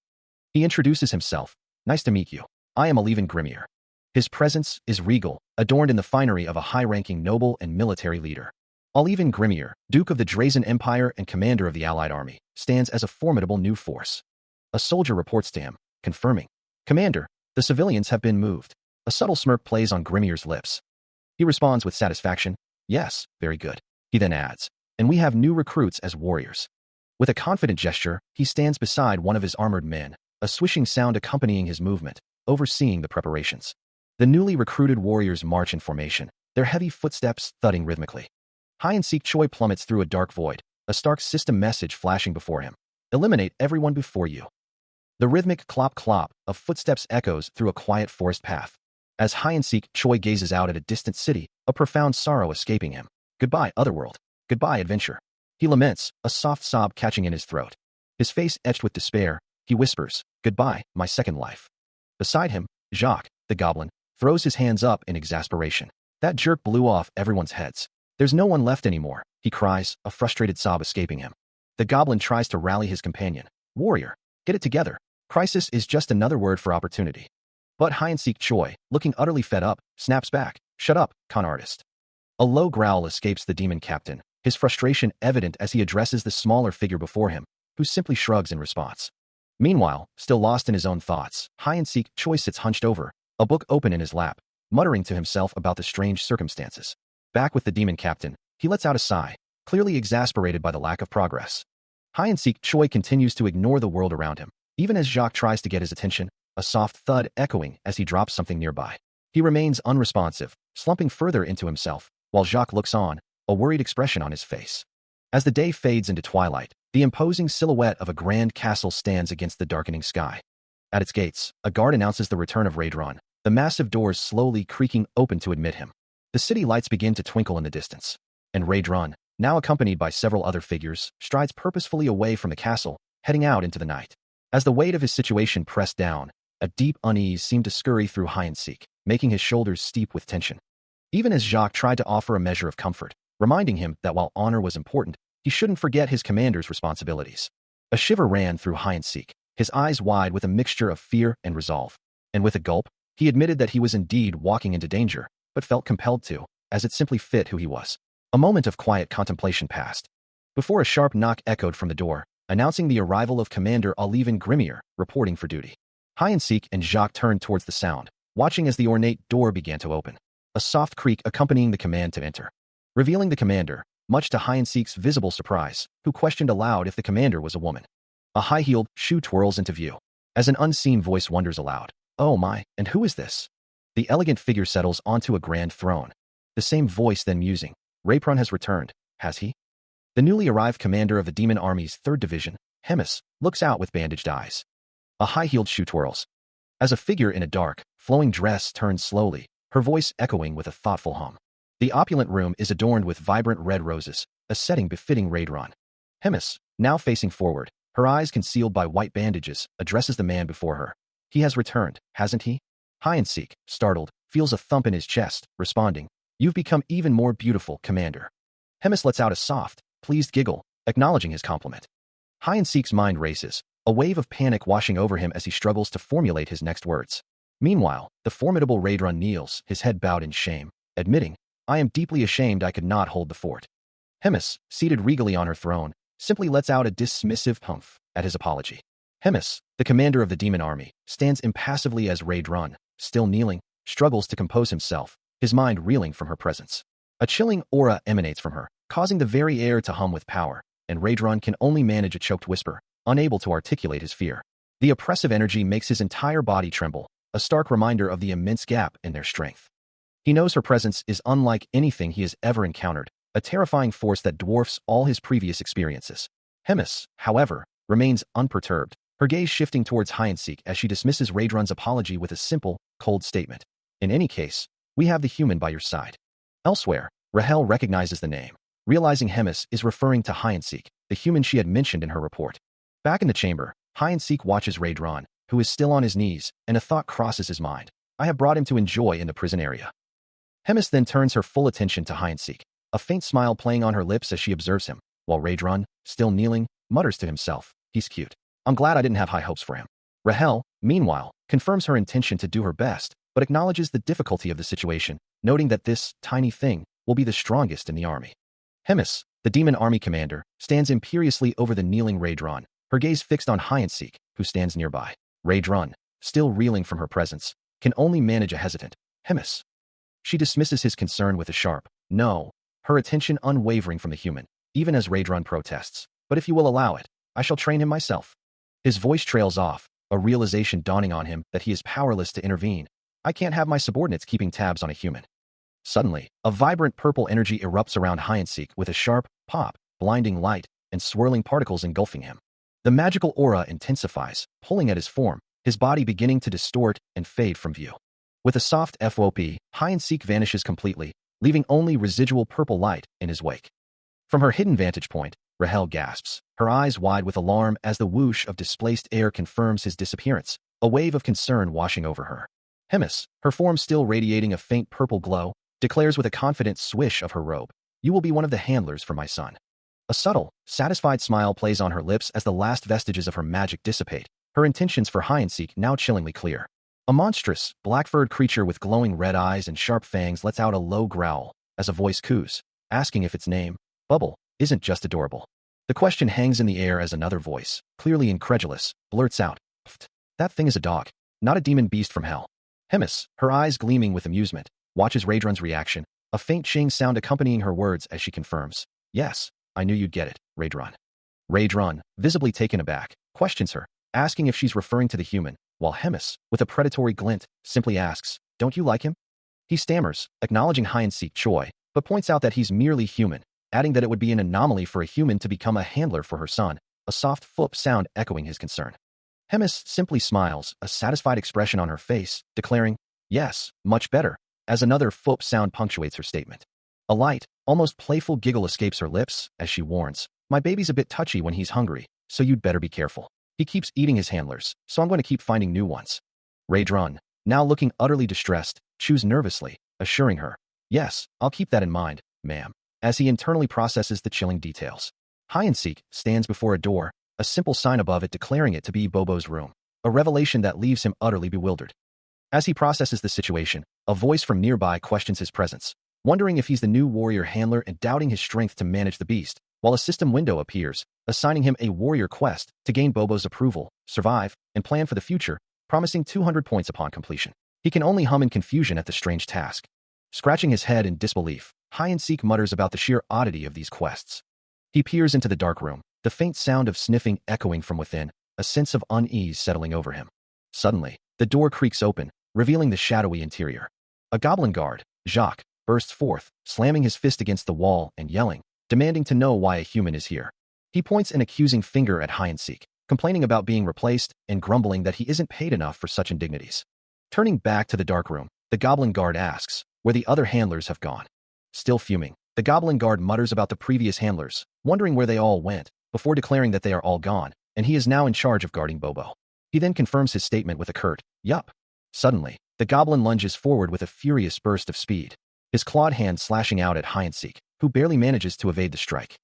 He introduces himself. "Nice to meet you. I am Alevin Grimmier." His presence is regal, adorned in the finery of a high-ranking noble and military leader. Alevin Grimmier, Duke of the Drazen Empire and commander of the Allied army, stands as a formidable new force. A soldier reports to him, confirming, "Commander, the civilians have been moved." A subtle smirk plays on Grimmier's lips. He responds with satisfaction, "Yes, very good." He then adds, "And we have new recruits as warriors." With a confident gesture, he stands beside one of his armored men, a swishing sound accompanying his movement, overseeing the preparations. The newly recruited warriors march in formation, their heavy footsteps thudding rhythmically. Hide-and-seek Choi plummets through a dark void, a stark system message flashing before him. "Eliminate everyone before you." The rhythmic clop-clop of footsteps echoes through a quiet forest path. As hide-and-seek Choi gazes out at a distant city, a profound sorrow escaping him. "Goodbye, Otherworld. Goodbye, adventure." He laments, a soft sob catching in his throat. His face etched with despair, he whispers, "Goodbye, my second life." Beside him, Jacques, the goblin, throws his hands up in exasperation. "That jerk blew off everyone's heads. There's no one left anymore," he cries, a frustrated sob escaping him. The goblin tries to rally his companion. "Warrior, get it together. Crisis is just another word for opportunity." But hide-and-seek Choi, looking utterly fed up, snaps back, "Shut up, con artist." A low growl escapes the demon captain, his frustration evident as he addresses the smaller figure before him, who simply shrugs in response. Meanwhile, still lost in his own thoughts, hide-and-seek Choi sits hunched over, a book open in his lap, muttering to himself about the strange circumstances. Back with the demon captain, he lets out a sigh, clearly exasperated by the lack of progress. Hide-and-seek Choi continues to ignore the world around him, even as Jacques tries to get his attention, a soft thud echoing as he drops something nearby. He remains unresponsive, slumping further into himself, while Jacques looks on, a worried expression on his face. As the day fades into twilight, the imposing silhouette of a grand castle stands against the darkening sky. At its gates, a guard announces the return of Raedron, the massive doors slowly creaking open to admit him. The city lights begin to twinkle in the distance, and Raedron, now accompanied by several other figures, strides purposefully away from the castle, heading out into the night. As the weight of his situation pressed down, a deep unease seemed to scurry through hide-and-seek, making his shoulders steep with tension. Even as Jacques tried to offer a measure of comfort, reminding him that while honor was important, he shouldn't forget his commander's responsibilities. A shiver ran through hide-and-seek, his eyes wide with a mixture of fear and resolve. And with a gulp, he admitted that he was indeed walking into danger, but felt compelled to, as it simply fit who he was. A moment of quiet contemplation passed, before a sharp knock echoed from the door, announcing the arrival of Commander Alevin Grimmier, reporting for duty. Hide-and-seek and Jacques turned towards the sound, watching as the ornate door began to open, a soft creak accompanying the command to enter, revealing the commander, much to hide-and-seek's visible surprise, who questioned aloud if the commander was a woman. A high-heeled shoe twirls into view, as an unseen voice wonders aloud, "Oh my, and who is this?" The elegant figure settles onto a grand throne. The same voice then musing, "Raedron has returned, has he?" The newly arrived commander of the demon army's 3rd Division, Hemis, looks out with bandaged eyes. A high-heeled shoe twirls, as a figure in a dark, flowing dress turns slowly, her voice echoing with a thoughtful hum. The opulent room is adorned with vibrant red roses, a setting befitting Raedron. Hemis, now facing forward, her eyes concealed by white bandages, addresses the man before her. "He has returned, hasn't he?" Hide-and-seek, startled, feels a thump in his chest, responding, "You've become even more beautiful, Commander." Hemis lets out a soft, pleased giggle, acknowledging his compliment. Hide-and-seek's mind races, a wave of panic washing over him as he struggles to formulate his next words. Meanwhile, the formidable Raedron kneels, his head bowed in shame, admitting, "I am deeply ashamed I could not hold the fort." Hemis, seated regally on her throne, simply lets out a dismissive humph at his apology. Hemis, the commander of the demon army, stands impassively as Raedron, still kneeling, struggles to compose himself, his mind reeling from her presence. A chilling aura emanates from her, causing the very air to hum with power, and Raedron can only manage a choked whisper, unable to articulate his fear. The oppressive energy makes his entire body tremble, a stark reminder of the immense gap in their strength. He knows her presence is unlike anything he has ever encountered, a terrifying force that dwarfs all his previous experiences. Hemis, however, remains unperturbed, her gaze shifting towards hide-and-seek as she dismisses Raedron's apology with a simple, cold statement. "In any case, we have the human by your side." Elsewhere, Rahel recognizes the name, realizing Hemis is referring to hide-and-seek, the human she had mentioned in her report. Back in the chamber, hide-and-seek watches Raedron, who is still on his knees, and a thought crosses his mind. "I have brought him to enjoy in the prison area." Hemis then turns her full attention to hide-and-seek, a faint smile playing on her lips as she observes him, while Raedrun, still kneeling, mutters to himself, "He's cute. I'm glad I didn't have high hopes for him." Rahel, meanwhile, confirms her intention to do her best, but acknowledges the difficulty of the situation, noting that this tiny thing will be the strongest in the army. Hemis, the demon army commander, stands imperiously over the kneeling Raedrun, her gaze fixed on Hyansik, who stands nearby. Raedrun, still reeling from her presence, can only manage a hesitant Hemis. She dismisses his concern with a sharp no, her attention unwavering from the human, even as Raedrun protests. "But if you will allow it, I shall train him myself." His voice trails off, a realization dawning on him that he is powerless to intervene. "I can't have my subordinates keeping tabs on a human." Suddenly, a vibrant purple energy erupts around Hyansik with a sharp pop, blinding light, and swirling particles engulfing him. The magical aura intensifies, pulling at his form, his body beginning to distort and fade from view. With a soft FOP, Hyansik vanishes completely, leaving only residual purple light in his wake. From her hidden vantage point, Rahel gasps, her eyes wide with alarm as the whoosh of displaced air confirms his disappearance, a wave of concern washing over her. Hemis, her form still radiating a faint purple glow, declares with a confident swish of her robe, "You will be one of the handlers for my son." A subtle, satisfied smile plays on her lips as the last vestiges of her magic dissipate, her intentions for Hyansik now chillingly clear. A monstrous, black-furred creature with glowing red eyes and sharp fangs lets out a low growl as a voice coos, asking if its name, Bubble, isn't just adorable. The question hangs in the air as another voice, clearly incredulous, blurts out, "Pfft, that thing is a dog, not a demon beast from hell." Hemis, her eyes gleaming with amusement, watches Raedrun's reaction, a faint ching sound accompanying her words as she confirms, "Yes, I knew you'd get it, Raedrun." Raedrun, visibly taken aback, questions her, asking if she's referring to the human, while Hemis, with a predatory glint, simply asks, "Don't you like him?" He stammers, acknowledging Hyansik Choi, but points out that he's merely human, adding that it would be an anomaly for a human to become a handler for her son, a soft foop sound echoing his concern. Hemis simply smiles, a satisfied expression on her face, declaring, "Yes, much better," as another foop sound punctuates her statement. A light, almost playful giggle escapes her lips as she warns, "My baby's a bit touchy when he's hungry, so you'd better be careful. He keeps eating his handlers, so I'm going to keep finding new ones." Raedrun, now looking utterly distressed, chews nervously, assuring her, "Yes, I'll keep that in mind, ma'am," as he internally processes the chilling details. Hyansik stands before a door, a simple sign above it declaring it to be Bobo's room, a revelation that leaves him utterly bewildered. As he processes the situation, a voice from nearby questions his presence, wondering if he's the new warrior handler and doubting his strength to manage the beast, while a system window appears, assigning him a warrior quest to gain Bobo's approval, survive, and plan for the future, promising 200 points upon completion. He can only hum in confusion at the strange task. Scratching his head in disbelief, Hyansik mutters about the sheer oddity of these quests. He peers into the dark room, the faint sound of sniffing echoing from within, a sense of unease settling over him. Suddenly, the door creaks open, revealing the shadowy interior. A goblin guard, Jacques, bursts forth, slamming his fist against the wall and yelling, demanding to know why a human is here. He points an accusing finger at Hyansik, complaining about being replaced and grumbling that he isn't paid enough for such indignities. Turning back to the dark room, the goblin guard asks where the other handlers have gone. Still fuming, the goblin guard mutters about the previous handlers, wondering where they all went, before declaring that they are all gone, and he is now in charge of guarding Bobo. He then confirms his statement with a curt, "Yup." Suddenly, the goblin lunges forward with a furious burst of speed, his clawed hand slashing out at Hyansik, who barely manages to evade the strike.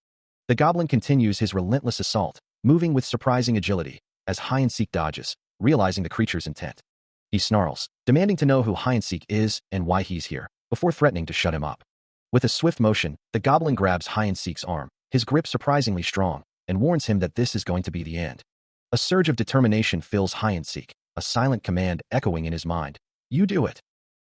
The goblin continues his relentless assault, moving with surprising agility, as Hyansik dodges, realizing the creature's intent. He snarls, demanding to know who Hyansik is and why he's here, before threatening to shut him up. With a swift motion, the goblin grabs Hyansik's arm, his grip surprisingly strong, and warns him that this is going to be the end. A surge of determination fills Hyansik, a silent command echoing in his mind, "You do it."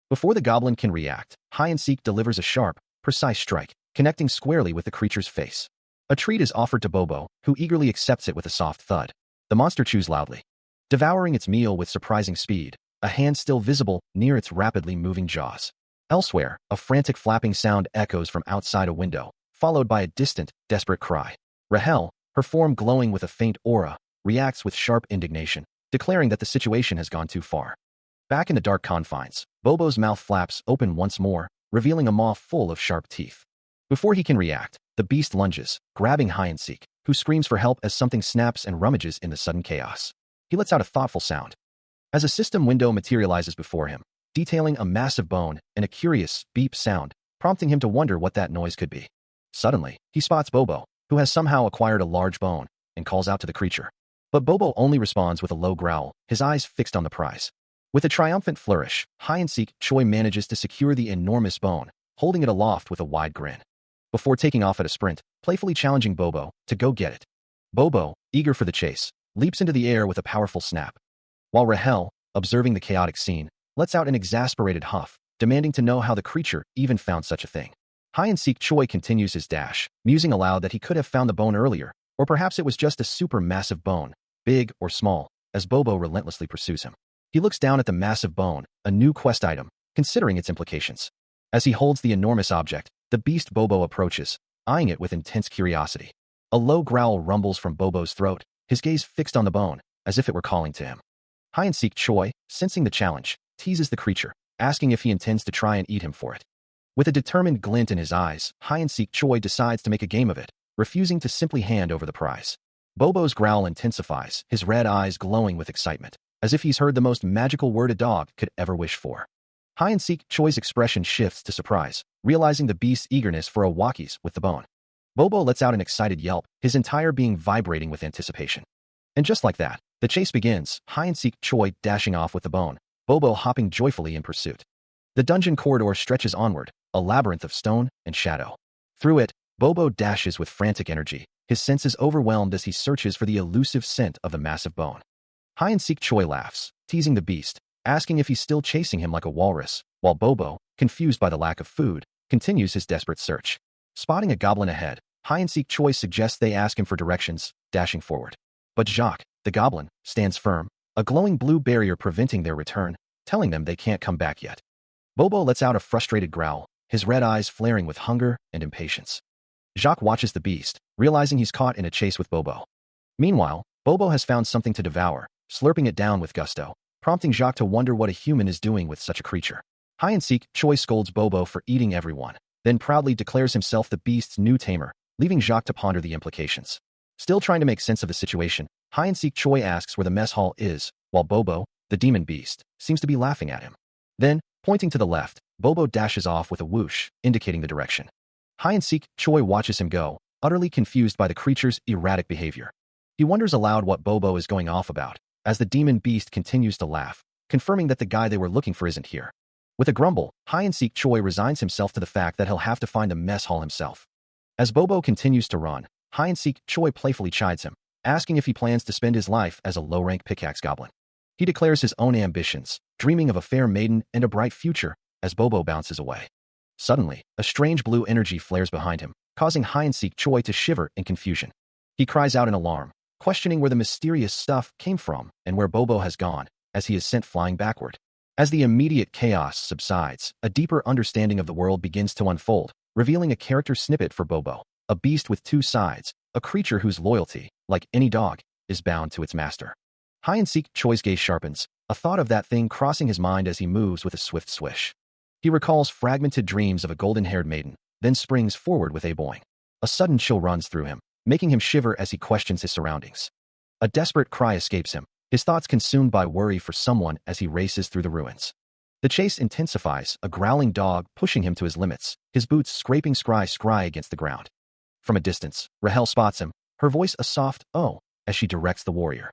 Before the goblin can react, Hyansik delivers a sharp, precise strike, connecting squarely with the creature's face. A treat is offered to Bobo, who eagerly accepts it with a soft thud. The monster chews loudly, devouring its meal with surprising speed, a hand still visible near its rapidly moving jaws. Elsewhere, a frantic flapping sound echoes from outside a window, followed by a distant, desperate cry. Rahel, her form glowing with a faint aura, reacts with sharp indignation, declaring that the situation has gone too far. Back in the dark confines, Bobo's mouth flaps open once more, revealing a maw full of sharp teeth. Before he can react, the beast lunges, grabbing Hyansik, who screams for help as something snaps and rummages in the sudden chaos. He lets out a thoughtful sound. As a system window materializes before him, detailing a massive bone and a curious beep sound, prompting him to wonder what that noise could be. Suddenly, he spots Bobo, who has somehow acquired a large bone, and calls out to the creature. But Bobo only responds with a low growl, his eyes fixed on the prize. With a triumphant flourish, hide-and-seek Choi manages to secure the enormous bone, holding it aloft with a wide grin. Before taking off at a sprint, playfully challenging Bobo to go get it. Bobo, eager for the chase, leaps into the air with a powerful snap. While Rahel, observing the chaotic scene, lets out an exasperated huff, demanding to know how the creature even found such a thing. Hide-and-seek Choi continues his dash, musing aloud that he could have found the bone earlier, or perhaps it was just a super-massive bone, big or small, as Bobo relentlessly pursues him. He looks down at the massive bone, a new quest item, considering its implications. As he holds the enormous object, the beast Bobo approaches, eyeing it with intense curiosity. A low growl rumbles from Bobo's throat, his gaze fixed on the bone, as if it were calling to him. Hide-and-seek Choi, sensing the challenge, teases the creature, asking if he intends to try and eat him for it. With a determined glint in his eyes, Hide-and-seek Choi decides to make a game of it, refusing to simply hand over the prize. Bobo's growl intensifies, his red eyes glowing with excitement, as if he's heard the most magical word a dog could ever wish for. Hide-and-seek Choi's expression shifts to surprise, realizing the beast's eagerness for a walkies with the bone. Bobo lets out an excited yelp, his entire being vibrating with anticipation. And just like that, the chase begins, Hide-and-seek Choi dashing off with the bone, Bobo hopping joyfully in pursuit. The dungeon corridor stretches onward, a labyrinth of stone and shadow. Through it, Bobo dashes with frantic energy, his senses overwhelmed as he searches for the elusive scent of the massive bone. Hide-and-seek Choi laughs, teasing the beast, asking if he's still chasing him like a walrus, while Bobo, confused by the lack of food, continues his desperate search. Spotting a goblin ahead, Hide-and-seek Choi suggests they ask him for directions, dashing forward. But Jacques, the goblin, stands firm, a glowing blue barrier preventing their return, telling them they can't come back yet. Bobo lets out a frustrated growl, his red eyes flaring with hunger and impatience. Jacques watches the beast, realizing he's caught in a chase with Bobo. Meanwhile, Bobo has found something to devour, slurping it down with gusto, prompting Jacques to wonder what a human is doing with such a creature. Hide-and-seek Choi scolds Bobo for eating everyone, then proudly declares himself the beast's new tamer, leaving Jacques to ponder the implications. Still trying to make sense of the situation, Hide-and-seek Choi asks where the mess hall is, while Bobo, the demon beast, seems to be laughing at him. Then, pointing to the left, Bobo dashes off with a whoosh, indicating the direction. Hide-and-seek Choi watches him go, utterly confused by the creature's erratic behavior. He wonders aloud what Bobo is going off about, as the demon beast continues to laugh, confirming that the guy they were looking for isn't here. With a grumble, Hide-and-seek Choi resigns himself to the fact that he'll have to find the mess hall himself. As Bobo continues to run, Hide-and-seek Choi playfully chides him, asking if he plans to spend his life as a low-rank pickaxe goblin. He declares his own ambitions, dreaming of a fair maiden and a bright future, as Bobo bounces away. Suddenly, a strange blue energy flares behind him, causing Hide-and-seek Choi to shiver in confusion. He cries out in alarm, questioning where the mysterious stuff came from and where Bobo has gone, as he is sent flying backward. As the immediate chaos subsides, a deeper understanding of the world begins to unfold, revealing a character snippet for Bobo, a beast with two sides, a creature whose loyalty, like any dog, is bound to its master. Hide-and-seek Choi's gaze sharpens, a thought of that thing crossing his mind as he moves with a swift swish. He recalls fragmented dreams of a golden-haired maiden, then springs forward with a boing. A sudden chill runs through him, making him shiver as he questions his surroundings. A desperate cry escapes him, his thoughts consumed by worry for someone as he races through the ruins. The chase intensifies, a growling dog pushing him to his limits, his boots scraping scry against the ground. From a distance, Rahel spots him, her voice a soft "oh" as she directs the warrior.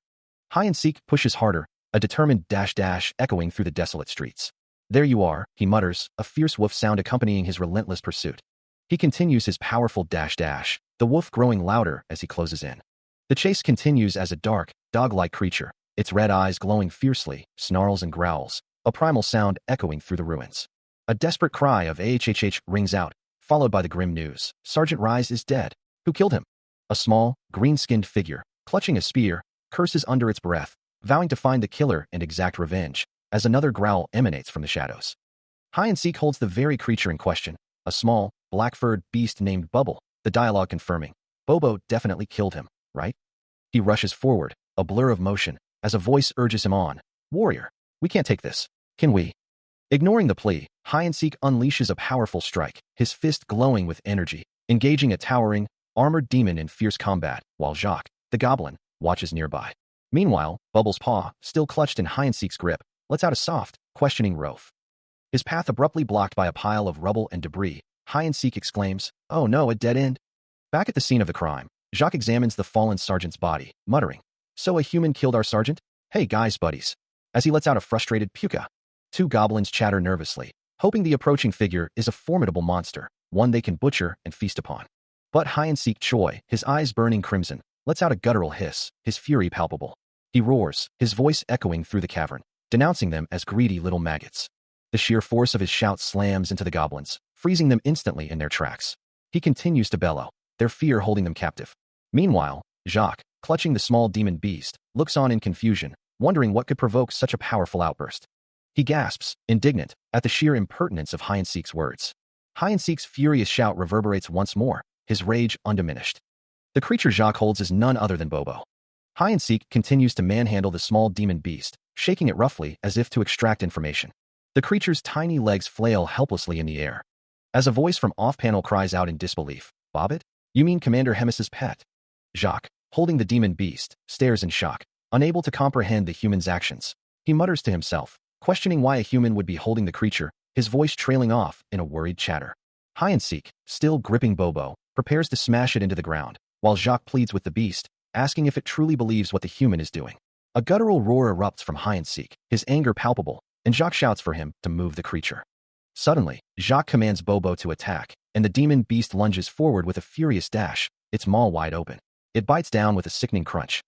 Hide-and-seek pushes harder, a determined dash echoing through the desolate streets. "There you are," he mutters, a fierce woof sound accompanying his relentless pursuit. He continues his powerful dash, the woof growing louder as he closes in. The chase continues as a dark, dog-like creature, its red eyes glowing fiercely, snarls and growls, a primal sound echoing through the ruins. A desperate cry of "ahhh" rings out, followed by the grim news: Sergeant Rise is dead. Who killed him? A small, green-skinned figure, clutching a spear, curses under its breath, vowing to find the killer and exact revenge, as another growl emanates from the shadows. Hide-and-seek holds the very creature in question, a small, black-furred beast named Bubble, the dialogue confirming, Bobo definitely killed him, right? He rushes forward, a blur of motion, as a voice urges him on. "Warrior, we can't take this. Can we?" Ignoring the plea, Hide-and-seek unleashes a powerful strike, his fist glowing with energy, engaging a towering, armored demon in fierce combat, while Jacques, the goblin, watches nearby. Meanwhile, Bubble's paw, still clutched in Hide-and-seek's grip, lets out a soft, questioning roaf. His path abruptly blocked by a pile of rubble and debris, Hide-and-seek exclaims, "Oh no, a dead end." Back at the scene of the crime, Jacques examines the fallen sergeant's body, muttering, "So a human killed our sergeant? Hey guys, buddies." As he lets out a frustrated puka, two goblins chatter nervously, hoping the approaching figure is a formidable monster, one they can butcher and feast upon. But Hide-and-seek Choi, his eyes burning crimson, lets out a guttural hiss, his fury palpable. He roars, his voice echoing through the cavern, denouncing them as greedy little maggots. The sheer force of his shout slams into the goblins, freezing them instantly in their tracks. He continues to bellow, their fear holding them captive. Meanwhile, Jacques, clutching the small demon beast, looks on in confusion, wondering what could provoke such a powerful outburst. He gasps, indignant, at the sheer impertinence of Hide-and-seek's words. Hide-and-seek's furious shout reverberates once more, his rage undiminished. The creature Jacques holds is none other than Bobo. Hide-and-seek continues to manhandle the small demon beast, shaking it roughly as if to extract information. The creature's tiny legs flail helplessly in the air. As a voice from off-panel cries out in disbelief, "Bobbit? You mean Commander Hemis's pet?" Jacques, holding the demon beast, stares in shock, unable to comprehend the human's actions. He mutters to himself, questioning why a human would be holding the creature, his voice trailing off in a worried chatter. Hide-and-seek, still gripping Bobo, prepares to smash it into the ground, while Jacques pleads with the beast, asking if it truly believes what the human is doing. A guttural roar erupts from Hide-and-seek, his anger palpable, and Jacques shouts for him to move the creature. Suddenly, Jacques commands Bobo to attack, and the demon beast lunges forward with a furious dash, its maw wide open. It bites down with a sickening crunch,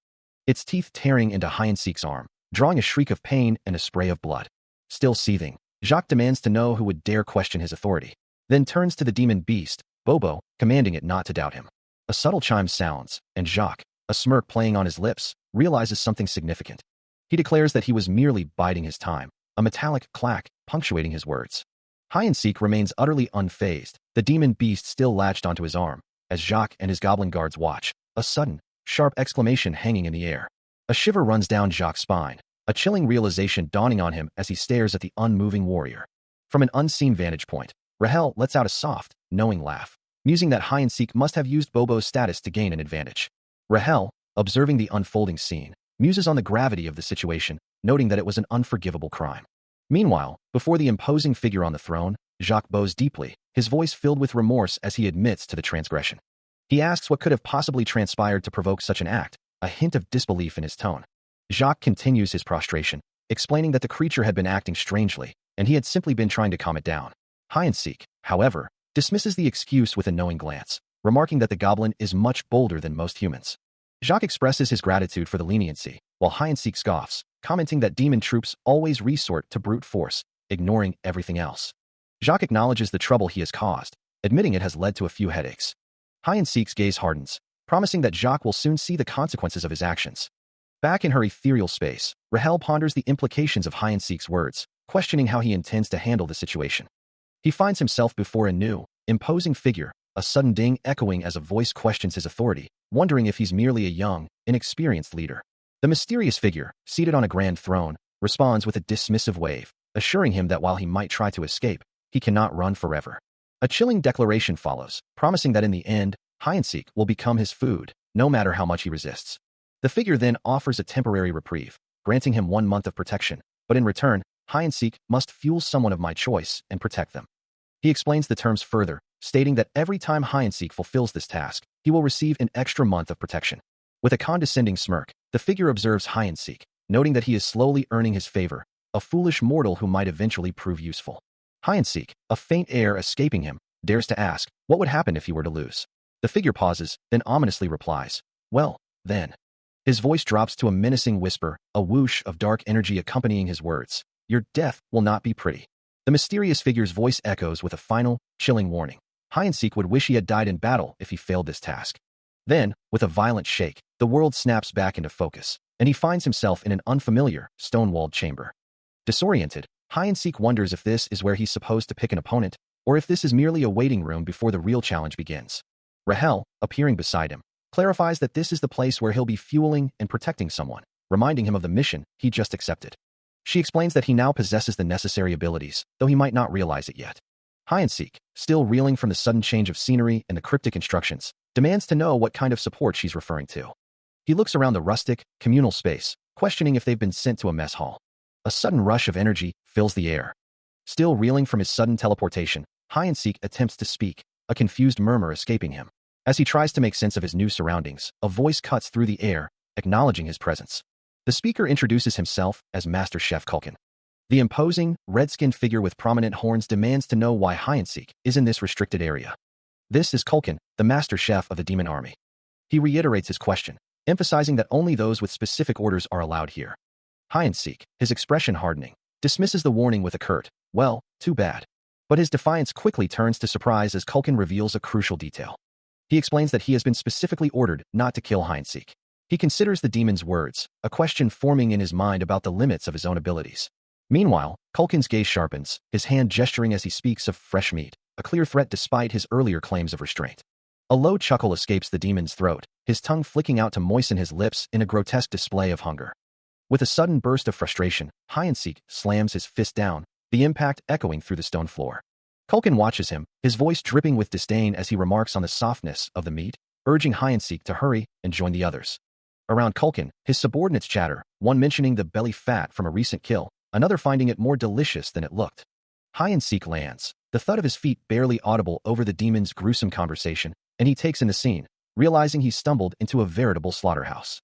its teeth tearing into Hide-and-seek's arm, drawing a shriek of pain and a spray of blood. Still seething, Jacques demands to know who would dare question his authority, then turns to the demon beast, Bobo, commanding it not to doubt him. A subtle chime sounds, and Jacques, a smirk playing on his lips, realizes something significant. He declares that he was merely biding his time, a metallic clack punctuating his words. Hide-and-seek remains utterly unfazed, the demon beast still latched onto his arm, as Jacques and his goblin guards watch, a sudden, sharp exclamation hanging in the air. A shiver runs down Jacques' spine, a chilling realization dawning on him as he stares at the unmoving warrior. From an unseen vantage point, Rahel lets out a soft, knowing laugh, musing that Hide-and-seek must have used Bobo's status to gain an advantage. Rahel, observing the unfolding scene, muses on the gravity of the situation, noting that it was an unforgivable crime. Meanwhile, before the imposing figure on the throne, Jacques bows deeply, his voice filled with remorse as he admits to the transgression. He asks what could have possibly transpired to provoke such an act, a hint of disbelief in his tone. Jacques continues his prostration, explaining that the creature had been acting strangely, and he had simply been trying to calm it down. Hide-and-seek, however, dismisses the excuse with a knowing glance, remarking that the goblin is much bolder than most humans. Jacques expresses his gratitude for the leniency, while Hide-and-seek scoffs, commenting that demon troops always resort to brute force, ignoring everything else. Jacques acknowledges the trouble he has caused, admitting it has led to a few headaches. Hide-and-seek's gaze hardens, promising that Jacques will soon see the consequences of his actions. Back in her ethereal space, Rahel ponders the implications of Hide-and-seek's words, questioning how he intends to handle the situation. He finds himself before a new, imposing figure, a sudden ding echoing as a voice questions his authority, wondering if he's merely a young, inexperienced leader. The mysterious figure, seated on a grand throne, responds with a dismissive wave, assuring him that while he might try to escape, he cannot run forever. A chilling declaration follows, promising that in the end, Hide-and-seek will become his food, no matter how much he resists. The figure then offers a temporary reprieve, granting him 1 month of protection, but in return, Hide-and-seek must fuel someone of my choice and protect them. He explains the terms further, stating that every time Hide-and-seek fulfills this task, he will receive an extra month of protection. With a condescending smirk, the figure observes Hide-and-seek, noting that he is slowly earning his favor, a foolish mortal who might eventually prove useful. Hide-and-seek, a faint air escaping him, dares to ask, what would happen if he were to lose? The figure pauses, then ominously replies, well, then. His voice drops to a menacing whisper, a whoosh of dark energy accompanying his words. Your death will not be pretty. The mysterious figure's voice echoes with a final, chilling warning. Hide-and-seek would wish he had died in battle if he failed this task. Then, with a violent shake, the world snaps back into focus, and he finds himself in an unfamiliar, stone-walled chamber. Disoriented, Hide-and-seek wonders if this is where he's supposed to pick an opponent, or if this is merely a waiting room before the real challenge begins. Rahel, appearing beside him, clarifies that this is the place where he'll be fueling and protecting someone, reminding him of the mission he just accepted. She explains that he now possesses the necessary abilities, though he might not realize it yet. Hide-and-seek, still reeling from the sudden change of scenery and the cryptic instructions, demands to know what kind of support she's referring to. He looks around the rustic, communal space, questioning if they've been sent to a mess hall. A sudden rush of energy fills the air. Still reeling from his sudden teleportation, Hide-and-seek attempts to speak, a confused murmur escaping him. As he tries to make sense of his new surroundings, a voice cuts through the air, acknowledging his presence. The speaker introduces himself as Master Chef Culkin. The imposing, red-skinned figure with prominent horns demands to know why hide-and-seek is in this restricted area. This is Culkin, the Master Chef of the Demon Army. He reiterates his question, emphasizing that only those with specific orders are allowed here. Hide-and-seek, his expression hardening, dismisses the warning with a curt, "Well, too bad." But his defiance quickly turns to surprise as Culkin reveals a crucial detail. He explains that he has been specifically ordered not to kill hide-and-seek. He considers the demon's words, a question forming in his mind about the limits of his own abilities. Meanwhile, Culkin's gaze sharpens, his hand gesturing as he speaks of fresh meat, a clear threat despite his earlier claims of restraint. A low chuckle escapes the demon's throat, his tongue flicking out to moisten his lips in a grotesque display of hunger. With a sudden burst of frustration, hide-and-seek slams his fist down, the impact echoing through the stone floor. Culkin watches him, his voice dripping with disdain as he remarks on the softness of the meat, urging hide-and-seek to hurry and join the others. Around Culkin, his subordinates chatter, one mentioning the belly fat from a recent kill, another finding it more delicious than it looked. Hide-and-seek lands, the thud of his feet barely audible over the demon's gruesome conversation, and he takes in the scene, realizing he stumbled into a veritable slaughterhouse.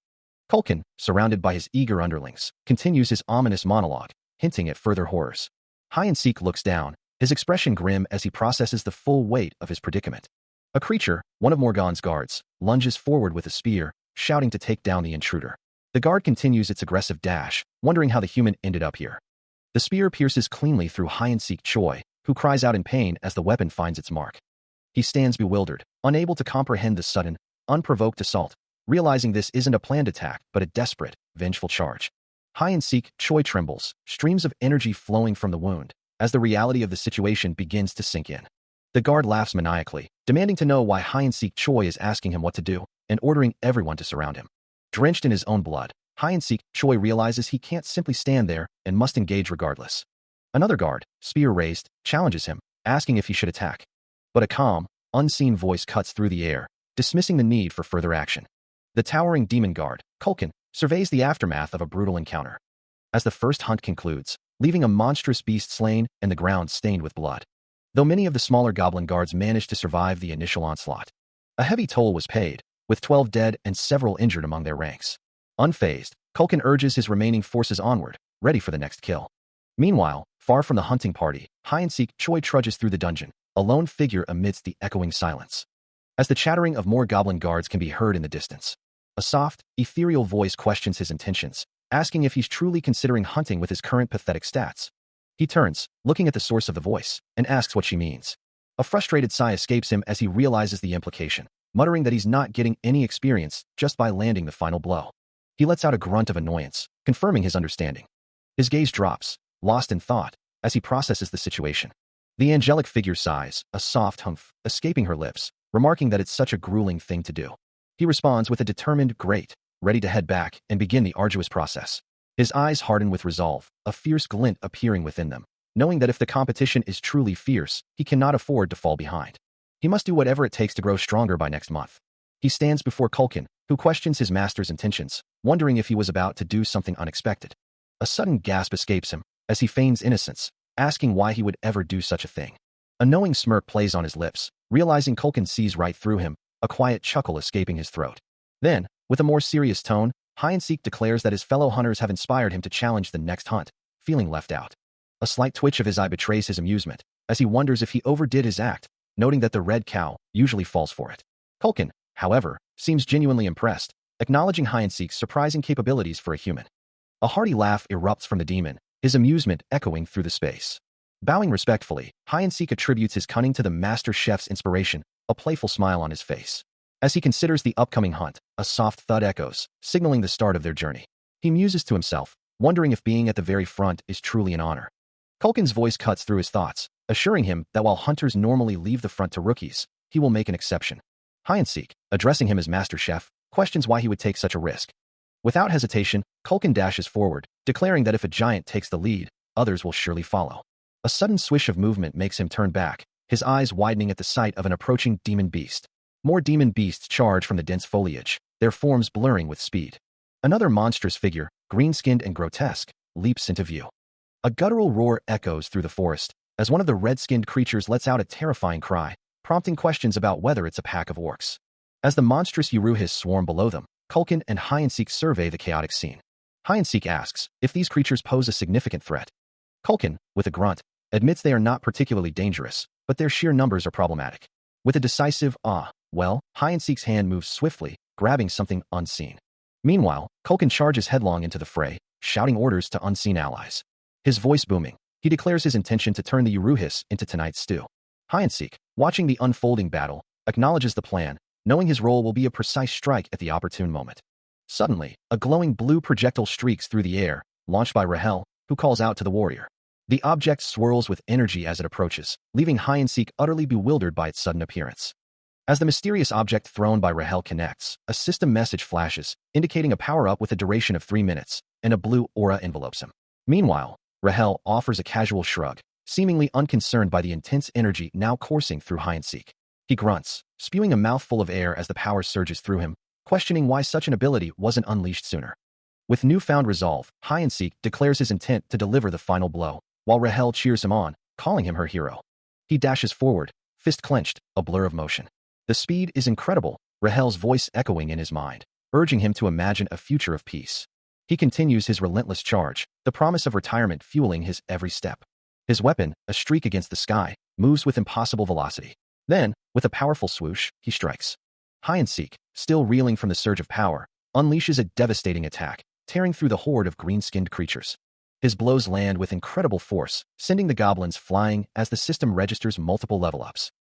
Culkin, surrounded by his eager underlings, continues his ominous monologue, hinting at further horrors. Hide-and-seek looks down, his expression grim as he processes the full weight of his predicament. A creature, one of Morgan's guards, lunges forward with a spear, shouting to take down the intruder. The guard continues its aggressive dash, wondering how the human ended up here. The spear pierces cleanly through hide-and-seek Choi, who cries out in pain as the weapon finds its mark. He stands bewildered, unable to comprehend the sudden, unprovoked assault, realizing this isn't a planned attack but a desperate, vengeful charge. Hide-and-seek Choi trembles, streams of energy flowing from the wound, as the reality of the situation begins to sink in. The guard laughs maniacally, demanding to know why hide-and-seek Choi is asking him what to do, and ordering everyone to surround him. Drenched in his own blood, hide-and-seek Choi realizes he can't simply stand there and must engage regardless. Another guard, spear raised, challenges him, asking if he should attack. But a calm, unseen voice cuts through the air, dismissing the need for further action. The towering demon guard, Culkin, surveys the aftermath of a brutal encounter. As the first hunt concludes, leaving a monstrous beast slain and the ground stained with blood. Though many of the smaller goblin guards managed to survive the initial onslaught, a heavy toll was paid, with 12 dead and several injured among their ranks. Unfazed, Culkin urges his remaining forces onward, ready for the next kill. Meanwhile, far from the hunting party, hide-and-seek Choi trudges through the dungeon, a lone figure amidst the echoing silence. As the chattering of more goblin guards can be heard in the distance, a soft, ethereal voice questions his intentions, asking if he's truly considering hunting with his current pathetic stats. He turns, looking at the source of the voice, and asks what she means. A frustrated sigh escapes him as he realizes the implication, muttering that he's not getting any experience just by landing the final blow. He lets out a grunt of annoyance, confirming his understanding. His gaze drops, lost in thought, as he processes the situation. The angelic figure sighs, a soft humph, escaping her lips, remarking that it's such a grueling thing to do. He responds with a determined "great," ready to head back and begin the arduous process. His eyes harden with resolve, a fierce glint appearing within them, knowing that if the competition is truly fierce, he cannot afford to fall behind. He must do whatever it takes to grow stronger by next month. He stands before Culkin, who questions his master's intentions, wondering if he was about to do something unexpected. A sudden gasp escapes him, as he feigns innocence, asking why he would ever do such a thing. A knowing smirk plays on his lips, realizing Culkin sees right through him, a quiet chuckle escaping his throat. Then, with a more serious tone, hide-and-seek declares that his fellow hunters have inspired him to challenge the next hunt, feeling left out. A slight twitch of his eye betrays his amusement, as he wonders if he overdid his act, noting that the red cow usually falls for it. Culkin, however, seems genuinely impressed, acknowledging hide-and-seek's surprising capabilities for a human. A hearty laugh erupts from the demon, his amusement echoing through the space. Bowing respectfully, hide-and-seek attributes his cunning to the master chef's inspiration, a playful smile on his face. As he considers the upcoming hunt, a soft thud echoes, signaling the start of their journey. He muses to himself, wondering if being at the very front is truly an honor. Culkin's voice cuts through his thoughts, assuring him that while hunters normally leave the front to rookies, he will make an exception. Hide-and-seek, addressing him as master chef, questions why he would take such a risk. Without hesitation, Culkin dashes forward, declaring that if a giant takes the lead, others will surely follow. A sudden swish of movement makes him turn back, his eyes widening at the sight of an approaching demon beast. More demon beasts charge from the dense foliage, their forms blurring with speed. Another monstrous figure, green-skinned and grotesque, leaps into view. A guttural roar echoes through the forest, as one of the red-skinned creatures lets out a terrifying cry, prompting questions about whether it's a pack of orcs. As the monstrous Uruhis swarm below them, Culkin and Hyansik survey the chaotic scene. Hyansik asks if these creatures pose a significant threat. Culkin, with a grunt, admits they are not particularly dangerous, but their sheer numbers are problematic. With a decisive, Hyansik's hand moves swiftly, grabbing something unseen. Meanwhile, Culkin charges headlong into the fray, shouting orders to unseen allies. His voice booming, he declares his intention to turn the Uruhis into tonight's stew. Hyansik, watching the unfolding battle, acknowledges the plan, knowing his role will be a precise strike at the opportune moment. Suddenly, a glowing blue projectile streaks through the air, launched by Rahel, who calls out to the warrior. The object swirls with energy as it approaches, leaving Hyansik utterly bewildered by its sudden appearance. As the mysterious object thrown by Rahel connects, a system message flashes, indicating a power-up with a duration of 3 minutes, and a blue aura envelopes him. Meanwhile, Rahel offers a casual shrug, seemingly unconcerned by the intense energy now coursing through Hyansik. He grunts, spewing a mouthful of air as the power surges through him, questioning why such an ability wasn't unleashed sooner. With newfound resolve, Hyansik declares his intent to deliver the final blow, while Rahel cheers him on, calling him her hero. He dashes forward, fist clenched, a blur of motion. The speed is incredible, Rahel's voice echoing in his mind, urging him to imagine a future of peace. He continues his relentless charge, the promise of retirement fueling his every step. His weapon, a streak against the sky, moves with impossible velocity. Then, with a powerful swoosh, he strikes. Hyansik, still reeling from the surge of power, unleashes a devastating attack, tearing through the horde of green-skinned creatures. His blows land with incredible force, sending the goblins flying as the system registers multiple level-ups.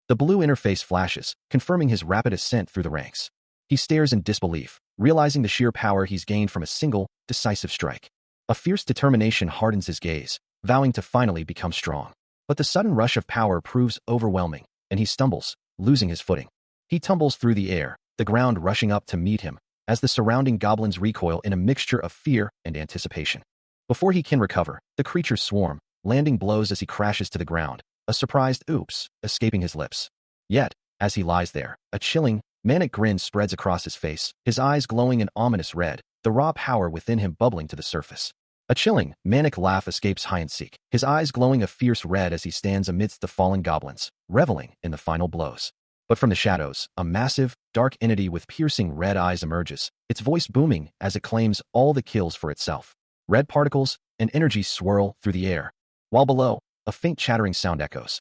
The blue interface flashes, confirming his rapid ascent through the ranks. He stares in disbelief, realizing the sheer power he's gained from a single, decisive strike. A fierce determination hardens his gaze, vowing to finally become strong. But the sudden rush of power proves overwhelming, and he stumbles, losing his footing. He tumbles through the air, the ground rushing up to meet him, as the surrounding goblins recoil in a mixture of fear and anticipation. Before he can recover, the creatures swarm, landing blows as he crashes to the ground, a surprised oops escaping his lips. Yet, as he lies there, a chilling, manic grin spreads across his face, his eyes glowing an ominous red, the raw power within him bubbling to the surface. A chilling, manic laugh escapes Hyansik, his eyes glowing a fierce red as he stands amidst the fallen goblins, reveling in the final blows. But from the shadows, a massive, dark entity with piercing red eyes emerges, its voice booming as it claims all the kills for itself. Red particles and energy swirl through the air, while below, a faint chattering sound echoes.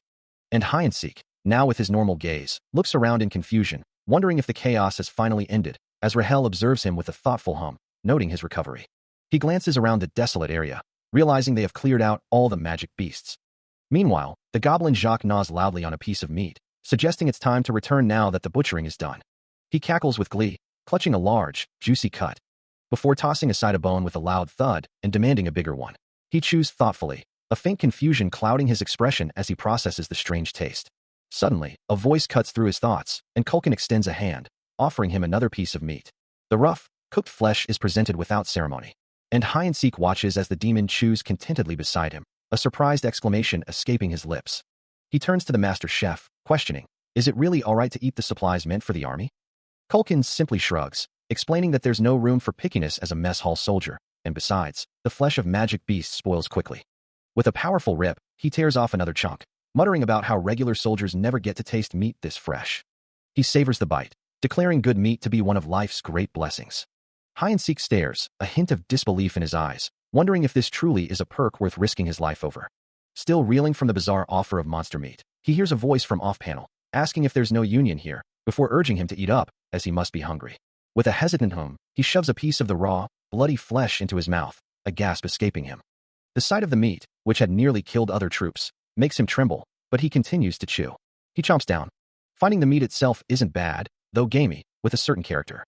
And Hyansik, now with his normal gaze, looks around in confusion, wondering if the chaos has finally ended, as Rahel observes him with a thoughtful hum, noting his recovery. He glances around the desolate area, realizing they have cleared out all the magic beasts. Meanwhile, the goblin Jacques gnaws loudly on a piece of meat, suggesting it's time to return now that the butchering is done. He cackles with glee, clutching a large, juicy cut, before tossing aside a bone with a loud thud and demanding a bigger one. He chews thoughtfully, a faint confusion clouding his expression as he processes the strange taste. Suddenly, a voice cuts through his thoughts, and Culkin extends a hand, offering him another piece of meat. The rough, cooked flesh is presented without ceremony, and Hyansik watches as the demon chews contentedly beside him, a surprised exclamation escaping his lips. He turns to the master chef, questioning, "Is it really all right to eat the supplies meant for the army?" Culkin simply shrugs, explaining that there's no room for pickiness as a mess hall soldier, and besides, the flesh of magic beasts spoils quickly. With a powerful rip, he tears off another chunk, muttering about how regular soldiers never get to taste meat this fresh. He savors the bite, declaring good meat to be one of life's great blessings. Hyansik stares, a hint of disbelief in his eyes, wondering if this truly is a perk worth risking his life over. Still reeling from the bizarre offer of monster meat, he hears a voice from off-panel, asking if there's no union here, before urging him to eat up, as he must be hungry. With a hesitant hum, he shoves a piece of the raw, bloody flesh into his mouth, a gasp escaping him. The sight of the meat, which had nearly killed other troops, makes him tremble, but he continues to chew. He chomps down, finding the meat itself isn't bad, though gamey, with a certain character.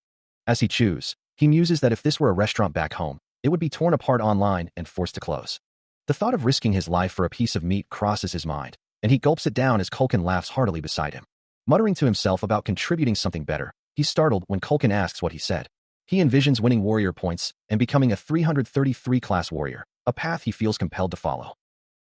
As he chews, he muses that if this were a restaurant back home, it would be torn apart online and forced to close. The thought of risking his life for a piece of meat crosses his mind, and he gulps it down as Culkin laughs heartily beside him. Muttering to himself about contributing something better, he's startled when Culkin asks what he said. He envisions winning warrior points and becoming a 333 class warrior, a path he feels compelled to follow.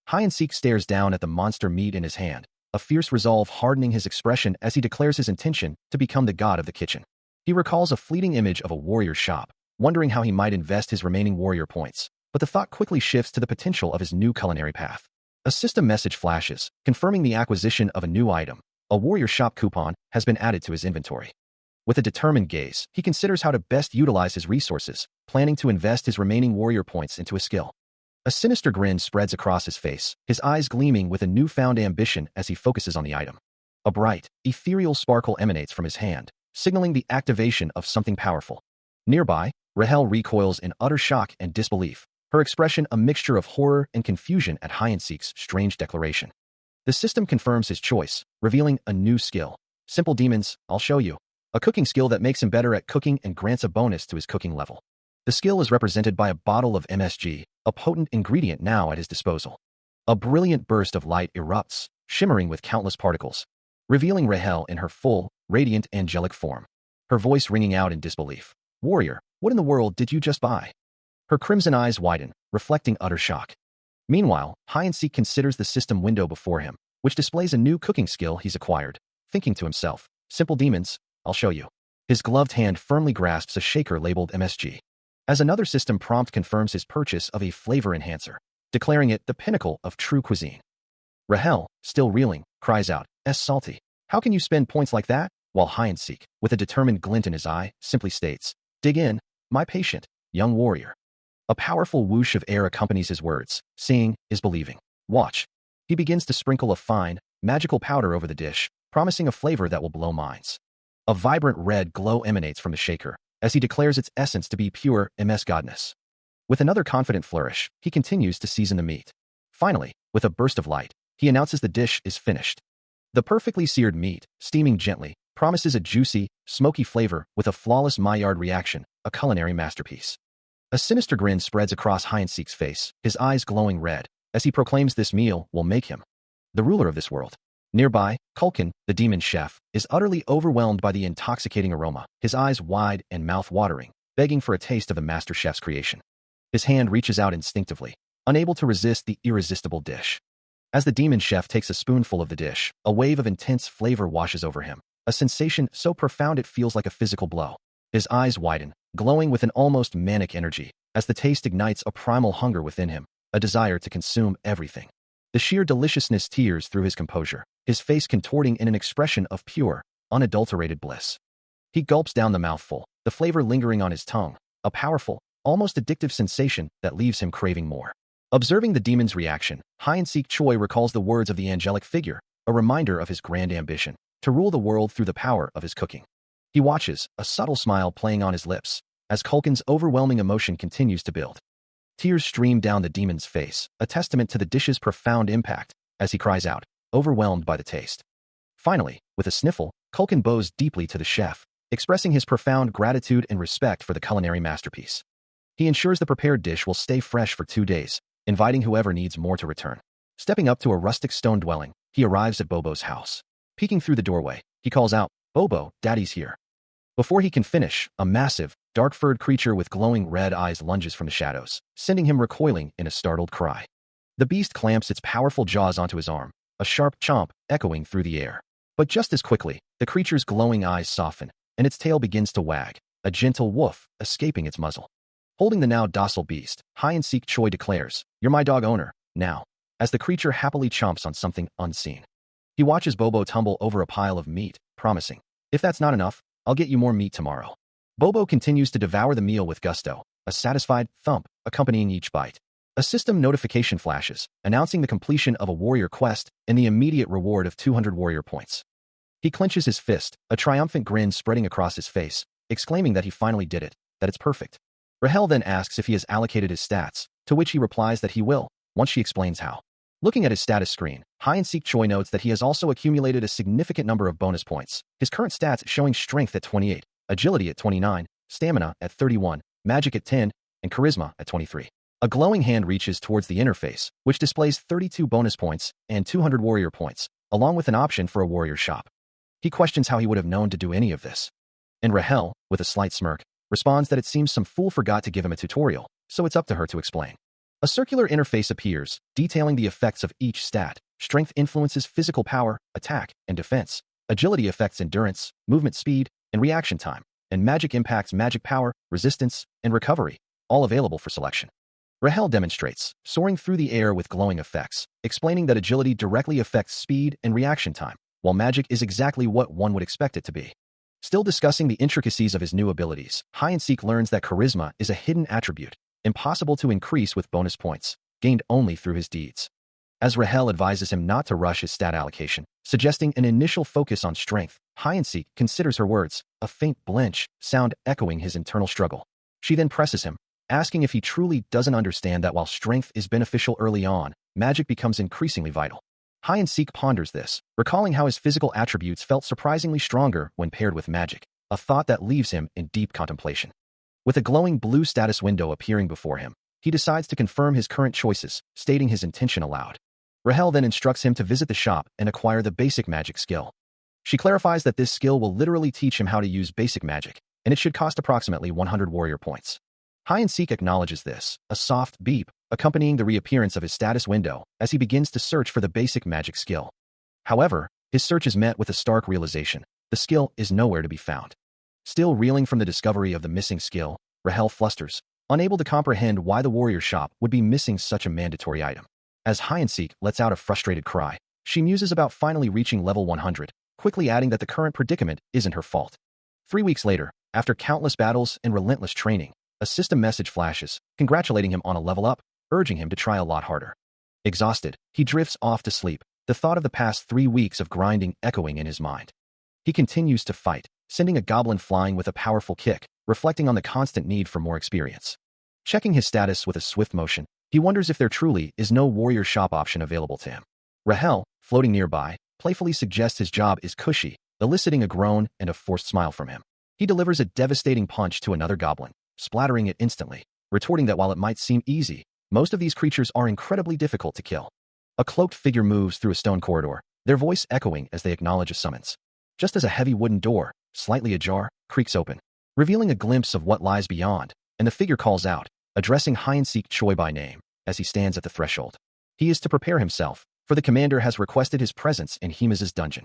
Hyansik stares down at the monster meat in his hand, a fierce resolve hardening his expression as he declares his intention to become the god of the kitchen. He recalls a fleeting image of a warrior's shop, wondering how he might invest his remaining warrior points, but the thought quickly shifts to the potential of his new culinary path. A system message flashes, confirming the acquisition of a new item. A warrior shop coupon has been added to his inventory. With a determined gaze, he considers how to best utilize his resources, planning to invest his remaining warrior points into a skill. A sinister grin spreads across his face, his eyes gleaming with a newfound ambition as he focuses on the item. A bright, ethereal sparkle emanates from his hand, signaling the activation of something powerful. Nearby, Rahel recoils in utter shock and disbelief, her expression a mixture of horror and confusion at Hyacinth's strange declaration. The system confirms his choice, revealing a new skill. Simple Demons, I'll show you. A cooking skill that makes him better at cooking and grants a bonus to his cooking level. The skill is represented by a bottle of MSG, a potent ingredient now at his disposal. A brilliant burst of light erupts, shimmering with countless particles, revealing Rahel in her full, radiant angelic form. Her voice ringing out in disbelief. Warrior, what in the world did you just buy? Her crimson eyes widen, reflecting utter shock. Meanwhile, Hyacinth considers the system window before him, which displays a new cooking skill he's acquired, thinking to himself, Simple Demons, I'll show you. His gloved hand firmly grasps a shaker labeled MSG. As another system prompt confirms his purchase of a flavor enhancer, declaring it the pinnacle of true cuisine. Rahel, still reeling, cries out, salty. How can you spend points like that? While Hyacinth, with a determined glint in his eye, simply states, dig in, my patient, young warrior. A powerful whoosh of air accompanies his words. Seeing is believing. Watch. He begins to sprinkle a fine, magical powder over the dish, promising a flavor that will blow minds. A vibrant red glow emanates from the shaker, as he declares its essence to be pure MS godness. With another confident flourish, he continues to season the meat. Finally, with a burst of light, he announces the dish is finished. The perfectly seared meat, steaming gently, promises a juicy, smoky flavor with a flawless Maillard reaction, a culinary masterpiece. A sinister grin spreads across Hyacinth's face, his eyes glowing red, as he proclaims this meal will make him the ruler of this world. Nearby, Culkin, the demon chef, is utterly overwhelmed by the intoxicating aroma, his eyes wide and mouth watering, begging for a taste of the master chef's creation. His hand reaches out instinctively, unable to resist the irresistible dish. As the demon chef takes a spoonful of the dish, a wave of intense flavor washes over him, a sensation so profound it feels like a physical blow. His eyes widen, glowing with an almost manic energy, as the taste ignites a primal hunger within him, a desire to consume everything. The sheer deliciousness tears through his composure, his face contorting in an expression of pure, unadulterated bliss. He gulps down the mouthful, the flavor lingering on his tongue, a powerful, almost addictive sensation that leaves him craving more. Observing the demon's reaction, Hyacinth Choi recalls the words of the angelic figure, a reminder of his grand ambition, to rule the world through the power of his cooking. He watches, a subtle smile playing on his lips, as Culkin's overwhelming emotion continues to build. Tears stream down the demon's face, a testament to the dish's profound impact, as he cries out, overwhelmed by the taste. Finally, with a sniffle, Culkin bows deeply to the chef, expressing his profound gratitude and respect for the culinary masterpiece. He ensures the prepared dish will stay fresh for 2 days, inviting whoever needs more to return. Stepping up to a rustic stone dwelling, he arrives at Bobo's house. Peeking through the doorway, he calls out, Bobo, Daddy's here. Before he can finish, a massive, dark-furred creature with glowing red eyes lunges from the shadows, sending him recoiling in a startled cry. The beast clamps its powerful jaws onto his arm, a sharp chomp echoing through the air. But just as quickly, the creature's glowing eyes soften, and its tail begins to wag, a gentle woof escaping its muzzle. Holding the now docile beast, Hyacinth Choi declares, You're my dog owner, now, as the creature happily chomps on something unseen. He watches Bobo tumble over a pile of meat, promising, If that's not enough, I'll get you more meat tomorrow. Bobo continues to devour the meal with gusto, a satisfied thump accompanying each bite. A system notification flashes, announcing the completion of a warrior quest and the immediate reward of 200 warrior points. He clenches his fist, a triumphant grin spreading across his face, exclaiming that he finally did it, that it's perfect. Rahel then asks if he has allocated his stats, to which he replies that he will, once she explains how. Looking at his status screen, Hyacinth Choi notes that he has also accumulated a significant number of bonus points, his current stats showing strength at 28, agility at 29, stamina at 31, magic at 10, and charisma at 23. A glowing hand reaches towards the interface, which displays 32 bonus points and 200 warrior points, along with an option for a warrior shop. He questions how he would have known to do any of this. And Rahel, with a slight smirk, responds that it seems some fool forgot to give him a tutorial, so it's up to her to explain. A circular interface appears, detailing the effects of each stat. Strength influences physical power, attack, and defense. Agility affects endurance, movement speed, and reaction time. And magic impacts magic power, resistance, and recovery, all available for selection. Rahel demonstrates, soaring through the air with glowing effects, explaining that agility directly affects speed and reaction time, while magic is exactly what one would expect it to be. Still discussing the intricacies of his new abilities, Hide-and-Seek learns that charisma is a hidden attribute, impossible to increase with bonus points, gained only through his deeds. As Rahel advises him not to rush his stat allocation, suggesting an initial focus on strength, Hide-and-Seek considers her words, a faint blench, sound echoing his internal struggle. She then presses him, asking if he truly doesn't understand that while strength is beneficial early on, magic becomes increasingly vital. Hide-and-Seek ponders this, recalling how his physical attributes felt surprisingly stronger when paired with magic, a thought that leaves him in deep contemplation. With a glowing blue status window appearing before him, he decides to confirm his current choices, stating his intention aloud. Rahel then instructs him to visit the shop and acquire the basic magic skill. She clarifies that this skill will literally teach him how to use basic magic, and it should cost approximately 100 warrior points. Hide-and-Seek acknowledges this, a soft beep, accompanying the reappearance of his status window as he begins to search for the basic magic skill. However, his search is met with a stark realization: the skill is nowhere to be found. Still reeling from the discovery of the missing skill, Rahel flusters, unable to comprehend why the warrior shop would be missing such a mandatory item. As Hide-and-Seek lets out a frustrated cry, she muses about finally reaching level 100, quickly adding that the current predicament isn't her fault. 3 weeks later, after countless battles and relentless training, a system message flashes, congratulating him on a level up, urging him to try a lot harder. Exhausted, he drifts off to sleep, the thought of the past 3 weeks of grinding echoing in his mind. He continues to fight, sending a goblin flying with a powerful kick, reflecting on the constant need for more experience. Checking his status with a swift motion, he wonders if there truly is no warrior shop option available to him. Rahel, floating nearby, playfully suggests his job is cushy, eliciting a groan and a forced smile from him. He delivers a devastating punch to another goblin, splattering it instantly, retorting that while it might seem easy, most of these creatures are incredibly difficult to kill. A cloaked figure moves through a stone corridor, their voice echoing as they acknowledge a summons. Just as a heavy wooden door, slightly ajar, creaks open, revealing a glimpse of what lies beyond, and the figure calls out, addressing Hide-and-Seek Choi by name, as he stands at the threshold. He is to prepare himself, for the commander has requested his presence in Hima's dungeon.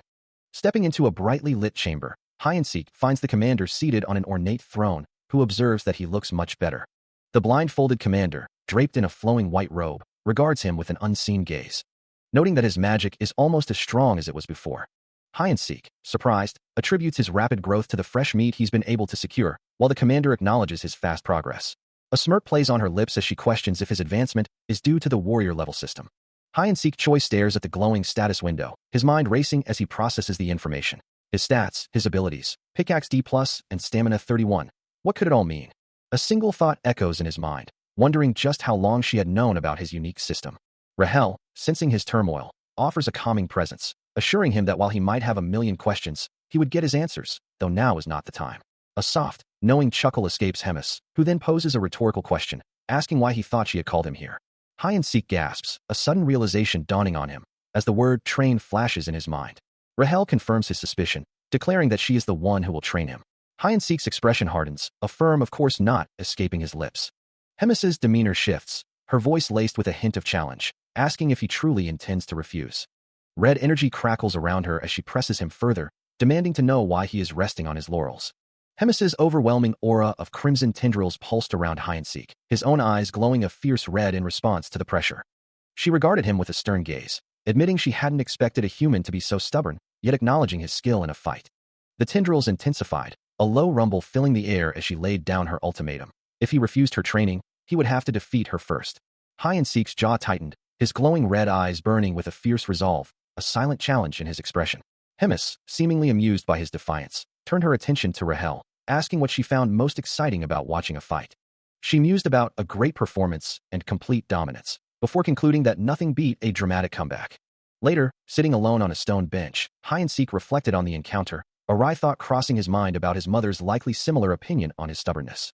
Stepping into a brightly lit chamber, Hide-and-Seek finds the commander seated on an ornate throne, who observes that he looks much better. The blindfolded commander, draped in a flowing white robe, regards him with an unseen gaze. Noting that his magic is almost as strong as it was before, Hide-and-Seek, surprised, attributes his rapid growth to the fresh meat he's been able to secure, while the commander acknowledges his fast progress. A smirk plays on her lips as she questions if his advancement is due to the warrior level system. Hide-and-Seek Choi stares at the glowing status window, his mind racing as he processes the information. His stats, his abilities, pickaxe D+, and stamina 31. What could it all mean? A single thought echoes in his mind, wondering just how long she had known about his unique system. Rahel, sensing his turmoil, offers a calming presence, assuring him that while he might have a million questions, he would get his answers, though now is not the time. A soft, knowing chuckle escapes Hemis, who then poses a rhetorical question, asking why he thought she had called him here. Hide-and-Seek gasps, a sudden realization dawning on him, as the word train flashes in his mind. Rahel confirms his suspicion, declaring that she is the one who will train him. Hide-and-Seek's expression hardens, a firm of course not escaping his lips. Hemis's demeanor shifts, her voice laced with a hint of challenge, asking if he truly intends to refuse. Red energy crackles around her as she presses him further, demanding to know why he is resting on his laurels. Hemis's overwhelming aura of crimson tendrils pulsed around Hide-and-Seek, his own eyes glowing a fierce red in response to the pressure. She regarded him with a stern gaze, admitting she hadn't expected a human to be so stubborn, yet acknowledging his skill in a fight. The tendrils intensified, a low rumble filling the air as she laid down her ultimatum. If he refused her training, he would have to defeat her first. Hide-and-Seek's jaw tightened, his glowing red eyes burning with a fierce resolve, a silent challenge in his expression. Hemis, seemingly amused by his defiance, turned her attention to Rahel, asking what she found most exciting about watching a fight. She mused about a great performance and complete dominance, before concluding that nothing beat a dramatic comeback. Later, sitting alone on a stone bench, Hide-and-Seek reflected on the encounter, a wry thought crossing his mind about his mother's likely similar opinion on his stubbornness.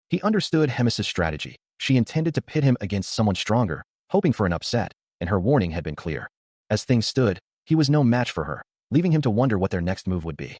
He understood Hemis's strategy. She intended to pit him against someone stronger, hoping for an upset, and her warning had been clear. As things stood, he was no match for her, leaving him to wonder what their next move would be.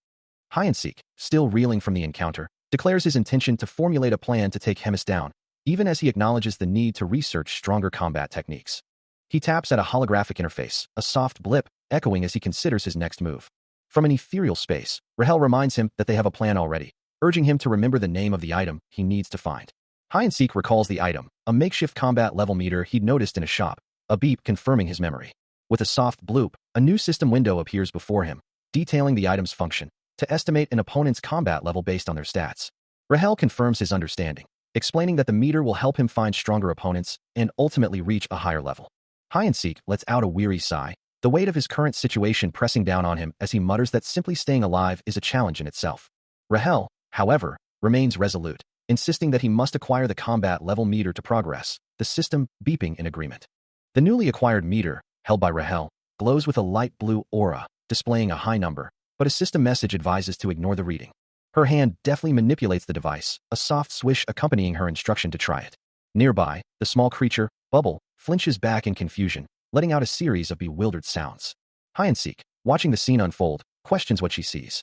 Hide-and-Seek, still reeling from the encounter, declares his intention to formulate a plan to take Hemis down, even as he acknowledges the need to research stronger combat techniques. He taps at a holographic interface, a soft blip, echoing as he considers his next move. From an ethereal space, Rahel reminds him that they have a plan already, urging him to remember the name of the item he needs to find. Hide-and-seek recalls the item, a makeshift combat level meter he'd noticed in a shop, a beep confirming his memory. With a soft bloop, a new system window appears before him, detailing the item's function, to estimate an opponent's combat level based on their stats. Rahel confirms his understanding, explaining that the meter will help him find stronger opponents and ultimately reach a higher level. Hide-and-seek lets out a weary sigh, the weight of his current situation pressing down on him as he mutters that simply staying alive is a challenge in itself. Rahel, however, remains resolute, insisting that he must acquire the combat level meter to progress, the system beeping in agreement. The newly acquired meter, held by Rahel, glows with a light blue aura, displaying a high number, but a system message advises to ignore the reading. Her hand deftly manipulates the device, a soft swish accompanying her instruction to try it. Nearby, the small creature, Bubble, flinches back in confusion, letting out a series of bewildered sounds. Hide-and-seek, watching the scene unfold, questions what she sees.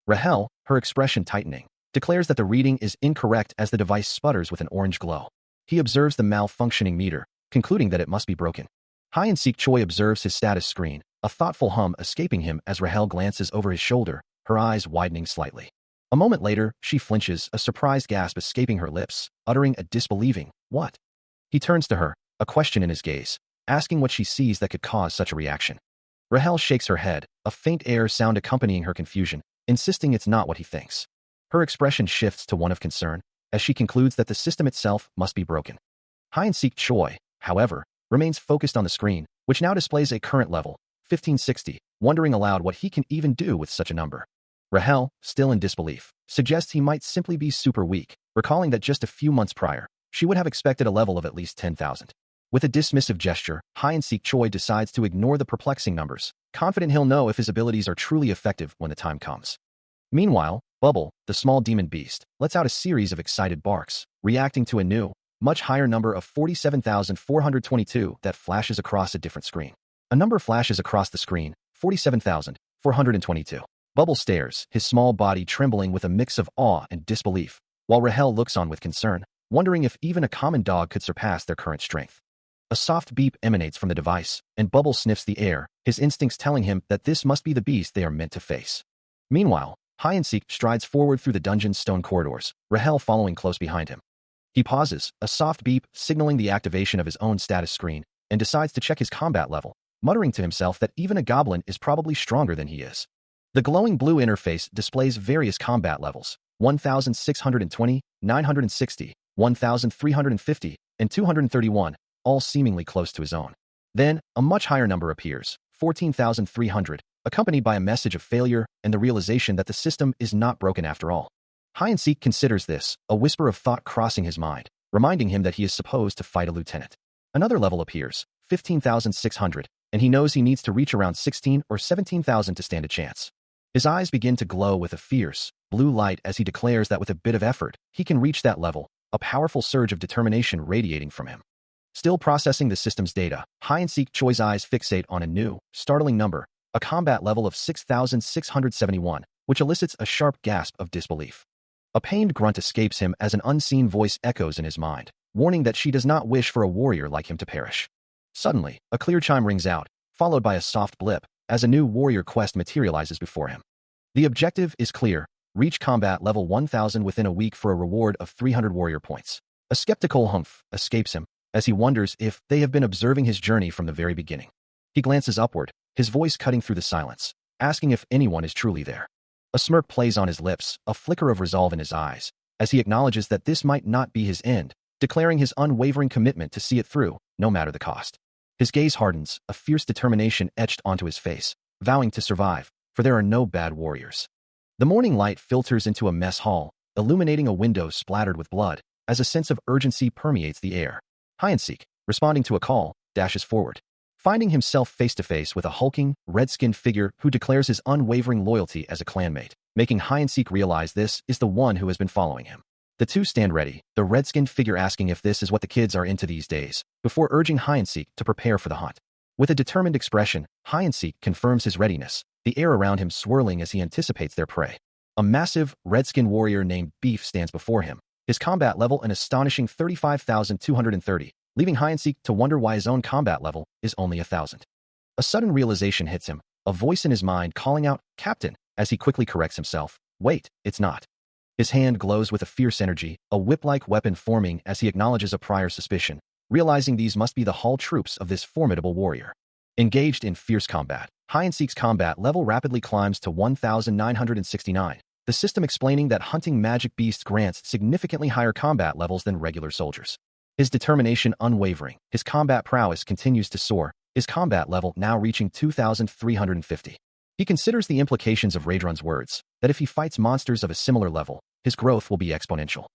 Rahel, her expression tightening, declares that the reading is incorrect as the device sputters with an orange glow. He observes the malfunctioning meter, concluding that it must be broken. Hide-and-seek Choi observes his status screen, a thoughtful hum escaping him as Rahel glances over his shoulder, her eyes widening slightly. A moment later, she flinches, a surprised gasp escaping her lips, uttering a disbelieving, "What?" He turns to her, a question in his gaze, asking what she sees that could cause such a reaction. Rahel shakes her head, a faint air sound accompanying her confusion, insisting it's not what he thinks. Her expression shifts to one of concern, as she concludes that the system itself must be broken. Hide-and-seek Choi, however, remains focused on the screen, which now displays a current level, 1560, wondering aloud what he can even do with such a number. Rahel, still in disbelief, suggests he might simply be super weak, recalling that just a few months prior, she would have expected a level of at least 10,000. With a dismissive gesture, Hide-and-seek Choi decides to ignore the perplexing numbers, confident he'll know if his abilities are truly effective when the time comes. Meanwhile, Bubble, the small demon beast, lets out a series of excited barks, reacting to a new, much higher number of 47,422 that flashes across a different screen. A number flashes across the screen, 47,422. Bubble stares, his small body trembling with a mix of awe and disbelief, while Rahel looks on with concern, wondering if even a common dog could surpass their current strength. A soft beep emanates from the device, and Bubble sniffs the air, his instincts telling him that this must be the beast they are meant to face. Meanwhile, Hide-and-seek strides forward through the dungeon's stone corridors, Rahel following close behind him. He pauses, a soft beep signaling the activation of his own status screen, and decides to check his combat level, muttering to himself that even a goblin is probably stronger than he is. The glowing blue interface displays various combat levels, 1,620, 960, 1,350, and 231, all seemingly close to his own. Then, a much higher number appears, 14,300, accompanied by a message of failure and the realization that the system is not broken after all. Hide-and-seek considers this, a whisper of thought crossing his mind, reminding him that he is supposed to fight a lieutenant. Another level appears, 15,600, and he knows he needs to reach around 16 or 17,000 to stand a chance. His eyes begin to glow with a fierce, blue light as he declares that with a bit of effort, he can reach that level, a powerful surge of determination radiating from him. Still processing the system's data, Hide-and-seek Choi's eyes fixate on a new, startling number, a combat level of 6,671, which elicits a sharp gasp of disbelief. A pained grunt escapes him as an unseen voice echoes in his mind, warning that she does not wish for a warrior like him to perish. Suddenly, a clear chime rings out, followed by a soft blip, as a new warrior quest materializes before him. The objective is clear: reach combat level 1,000 within a week for a reward of 300 warrior points. A skeptical humph escapes him, as he wonders if they have been observing his journey from the very beginning. He glances upward, his voice cutting through the silence, asking if anyone is truly there. A smirk plays on his lips, a flicker of resolve in his eyes, as he acknowledges that this might not be his end, declaring his unwavering commitment to see it through, no matter the cost. His gaze hardens, a fierce determination etched onto his face, vowing to survive, for there are no bad warriors. The morning light filters into a mess hall, illuminating a window splattered with blood, as a sense of urgency permeates the air. Hide-and-seek, responding to a call, dashes forward, finding himself face-to-face with a hulking, red-skinned figure who declares his unwavering loyalty as a clanmate, making Hide-and-seek realize this is the one who has been following him. The two stand ready, the red-skinned figure asking if this is what the kids are into these days, before urging Hide-and-seek to prepare for the hunt. With a determined expression, Hide-and-seek confirms his readiness, the air around him swirling as he anticipates their prey. A massive, red-skinned warrior named Beef stands before him, his combat level an astonishing 35,230, leaving Hide-and-seek to wonder why his own combat level is only 1,000. A sudden realization hits him, a voice in his mind calling out, "Captain," as he quickly corrects himself. Wait, it's not. His hand glows with a fierce energy, a whip-like weapon forming as he acknowledges a prior suspicion, realizing these must be the Hull troops of this formidable warrior. Engaged in fierce combat, Hide-and-Seek's combat level rapidly climbs to 1,969, the system explaining that hunting magic beasts grants significantly higher combat levels than regular soldiers. His determination unwavering, his combat prowess continues to soar, his combat level now reaching 2,350. He considers the implications of Raedron's words, that if he fights monsters of a similar level, his growth will be exponential.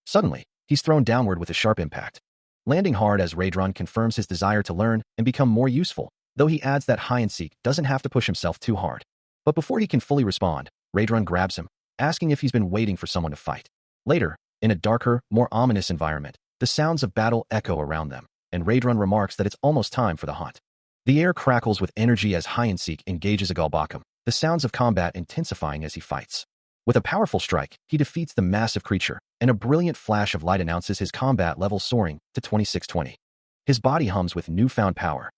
Suddenly, he's thrown downward with a sharp impact, landing hard as Raedron confirms his desire to learn and become more useful, though he adds that Hide-and-Seek doesn't have to push himself too hard. But before he can fully respond, Raedron grabs him, asking if he's been waiting for someone to fight. Later, in a darker, more ominous environment, the sounds of battle echo around them, and Raedron remarks that it's almost time for the hunt. The air crackles with energy as Hide-and-Seek engages a Galbakum, the sounds of combat intensifying as he fights. With a powerful strike, he defeats the massive creature, and a brilliant flash of light announces his combat level soaring to 2620. His body hums with newfound power,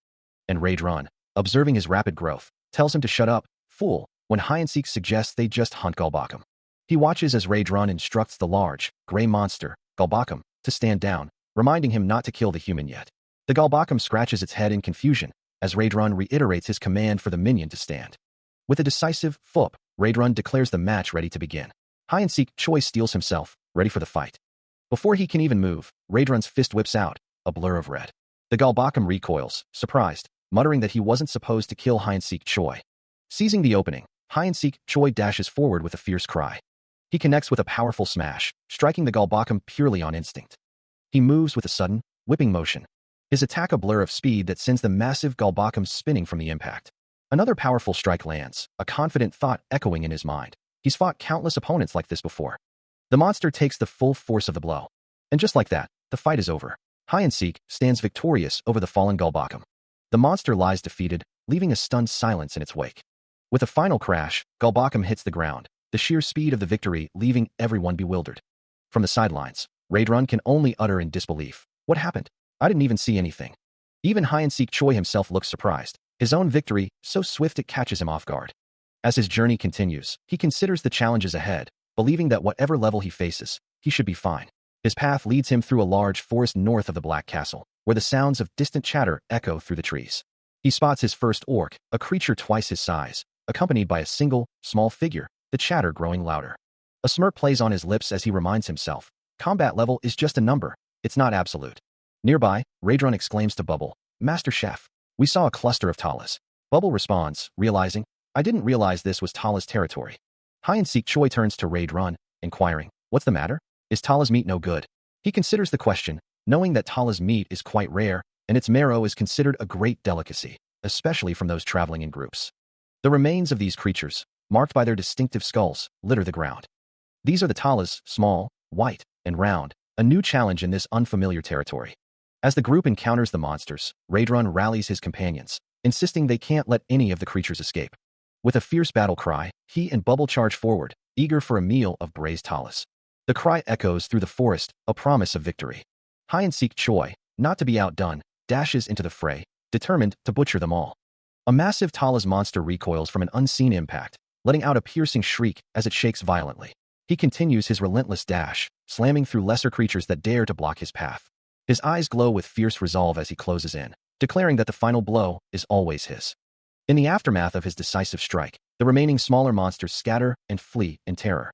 and Raedron, observing his rapid growth, tells him to shut up, fool, when Hide-and-Seek suggests they just hunt Galbakum. He watches as Raedron instructs the large, gray monster, Galbakum, to stand down, reminding him not to kill the human yet. The Galbakum scratches its head in confusion, as Raedron reiterates his command for the minion to stand. With a decisive "Fup," Raedron declares the match ready to begin. Hide-and-Seek Choi steels himself, ready for the fight. Before he can even move, Raedron's fist whips out, a blur of red. The Galbakum recoils, surprised, muttering that he wasn't supposed to kill Hide-and-Seek Choi. Seizing the opening, Hide-and-Seek Choi dashes forward with a fierce cry. He connects with a powerful smash, striking the Galbakum purely on instinct. He moves with a sudden, whipping motion, his attack a blur of speed that sends the massive Galbakum spinning from the impact. Another powerful strike lands, a confident thought echoing in his mind. He's fought countless opponents like this before. The monster takes the full force of the blow. And just like that, the fight is over. Hide-and-Seek stands victorious over the fallen Galbakum. The monster lies defeated, leaving a stunned silence in its wake. With a final crash, Galbakum hits the ground, the sheer speed of the victory leaving everyone bewildered. From the sidelines, Raedron can only utter in disbelief. What happened? I didn't even see anything. Even Hide-and-Seek Choi himself looks surprised. His own victory, so swift it catches him off guard. As his journey continues, he considers the challenges ahead, believing that whatever level he faces, he should be fine. His path leads him through a large forest north of the Black Castle, where the sounds of distant chatter echo through the trees. He spots his first orc, a creature twice his size, accompanied by a single, small figure, the chatter growing louder. A smirk plays on his lips as he reminds himself, combat level is just a number, it's not absolute. Nearby, Raedron exclaims to Bubble, Master Chef, we saw a cluster of Talas. Bubble responds, realizing, I didn't realize this was Tala's territory. Hide-and-Seek Choi turns to Raedron, inquiring, what's the matter? Is Tala's meat no good? He considers the question, knowing that Tala's meat is quite rare, and its marrow is considered a great delicacy, especially from those traveling in groups. The remains of these creatures, marked by their distinctive skulls, litter the ground. These are the Talas, small, white, and round, a new challenge in this unfamiliar territory. As the group encounters the monsters, Raedron rallies his companions, insisting they can't let any of the creatures escape. With a fierce battle cry, he and Bubble charge forward, eager for a meal of braised Talas. The cry echoes through the forest, a promise of victory. Hide-and-Seek Choi, not to be outdone, dashes into the fray, determined to butcher them all. A massive Talas monster recoils from an unseen impact, letting out a piercing shriek as it shakes violently. He continues his relentless dash, slamming through lesser creatures that dare to block his path. His eyes glow with fierce resolve as he closes in, declaring that the final blow is always his. In the aftermath of his decisive strike, the remaining smaller monsters scatter and flee in terror.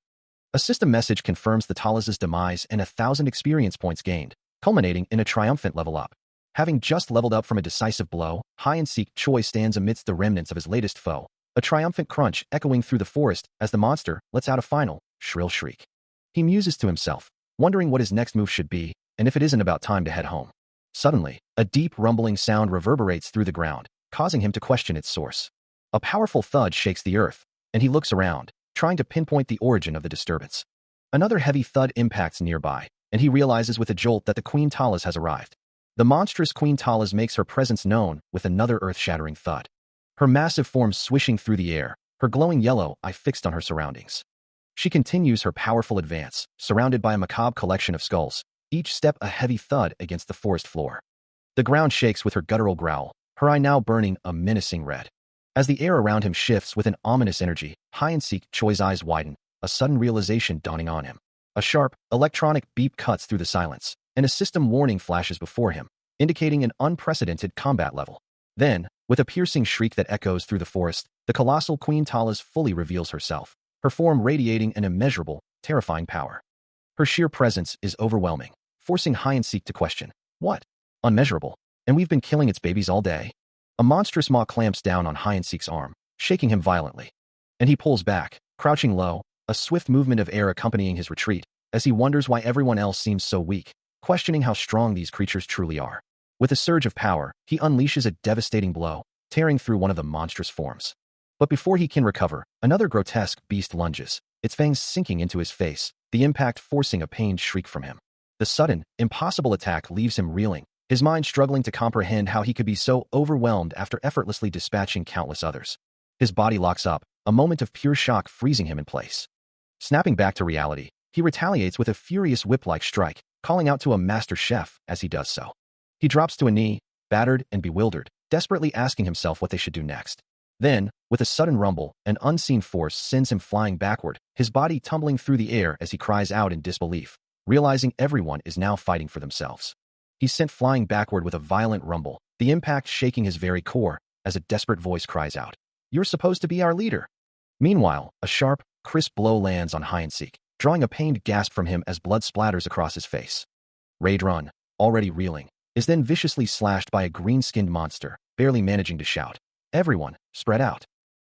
A system message confirms the Talas' demise and 1,000 experience points gained, culminating in a triumphant level up. Having just leveled up from a decisive blow, Hide-and-Seek Choi stands amidst the remnants of his latest foe, a triumphant crunch echoing through the forest as the monster lets out a final, shrill shriek. He muses to himself, wondering what his next move should be, and if it isn't about time to head home. Suddenly, a deep rumbling sound reverberates through the ground, causing him to question its source. A powerful thud shakes the earth, and he looks around, trying to pinpoint the origin of the disturbance. Another heavy thud impacts nearby, and he realizes with a jolt that the Queen Talas has arrived. The monstrous Queen Talas makes her presence known with another earth-shattering thud. Her massive form swishing through the air, her glowing yellow eye fixed on her surroundings. She continues her powerful advance, surrounded by a macabre collection of skulls, each step a heavy thud against the forest floor. The ground shakes with her guttural growl, her eye now burning a menacing red. As the air around him shifts with an ominous energy, Hide-and-Seek Choi's eyes widen, a sudden realization dawning on him. A sharp, electronic beep cuts through the silence, and a system warning flashes before him, indicating an unprecedented combat level. Then, with a piercing shriek that echoes through the forest, the colossal Queen Talas fully reveals herself, her form radiating an immeasurable, terrifying power. Her sheer presence is overwhelming, forcing hide-and-seek to question, what? Unmeasurable, and we've been killing its babies all day? A monstrous maw clamps down on hide-and-seek's arm, shaking him violently. And he pulls back, crouching low, a swift movement of air accompanying his retreat, as he wonders why everyone else seems so weak, questioning how strong these creatures truly are. With a surge of power, he unleashes a devastating blow, tearing through one of the monstrous forms. But before he can recover, another grotesque beast lunges, its fangs sinking into his face, the impact forcing a pained shriek from him. The sudden, impossible attack leaves him reeling, his mind struggling to comprehend how he could be so overwhelmed after effortlessly dispatching countless others. His body locks up, a moment of pure shock freezing him in place. Snapping back to reality, he retaliates with a furious whip-like strike, calling out to a master chef as he does so. He drops to a knee, battered and bewildered, desperately asking himself what they should do next. Then, with a sudden rumble, an unseen force sends him flying backward, his body tumbling through the air as he cries out in disbelief, realizing everyone is now fighting for themselves. He's sent flying backward with a violent rumble, the impact shaking his very core, as a desperate voice cries out, "You're supposed to be our leader." Meanwhile, a sharp, crisp blow lands on hide-and-seek, drawing a pained gasp from him as blood splatters across his face. Raidrun, already reeling, is then viciously slashed by a green-skinned monster, barely managing to shout, "Everyone, spread out."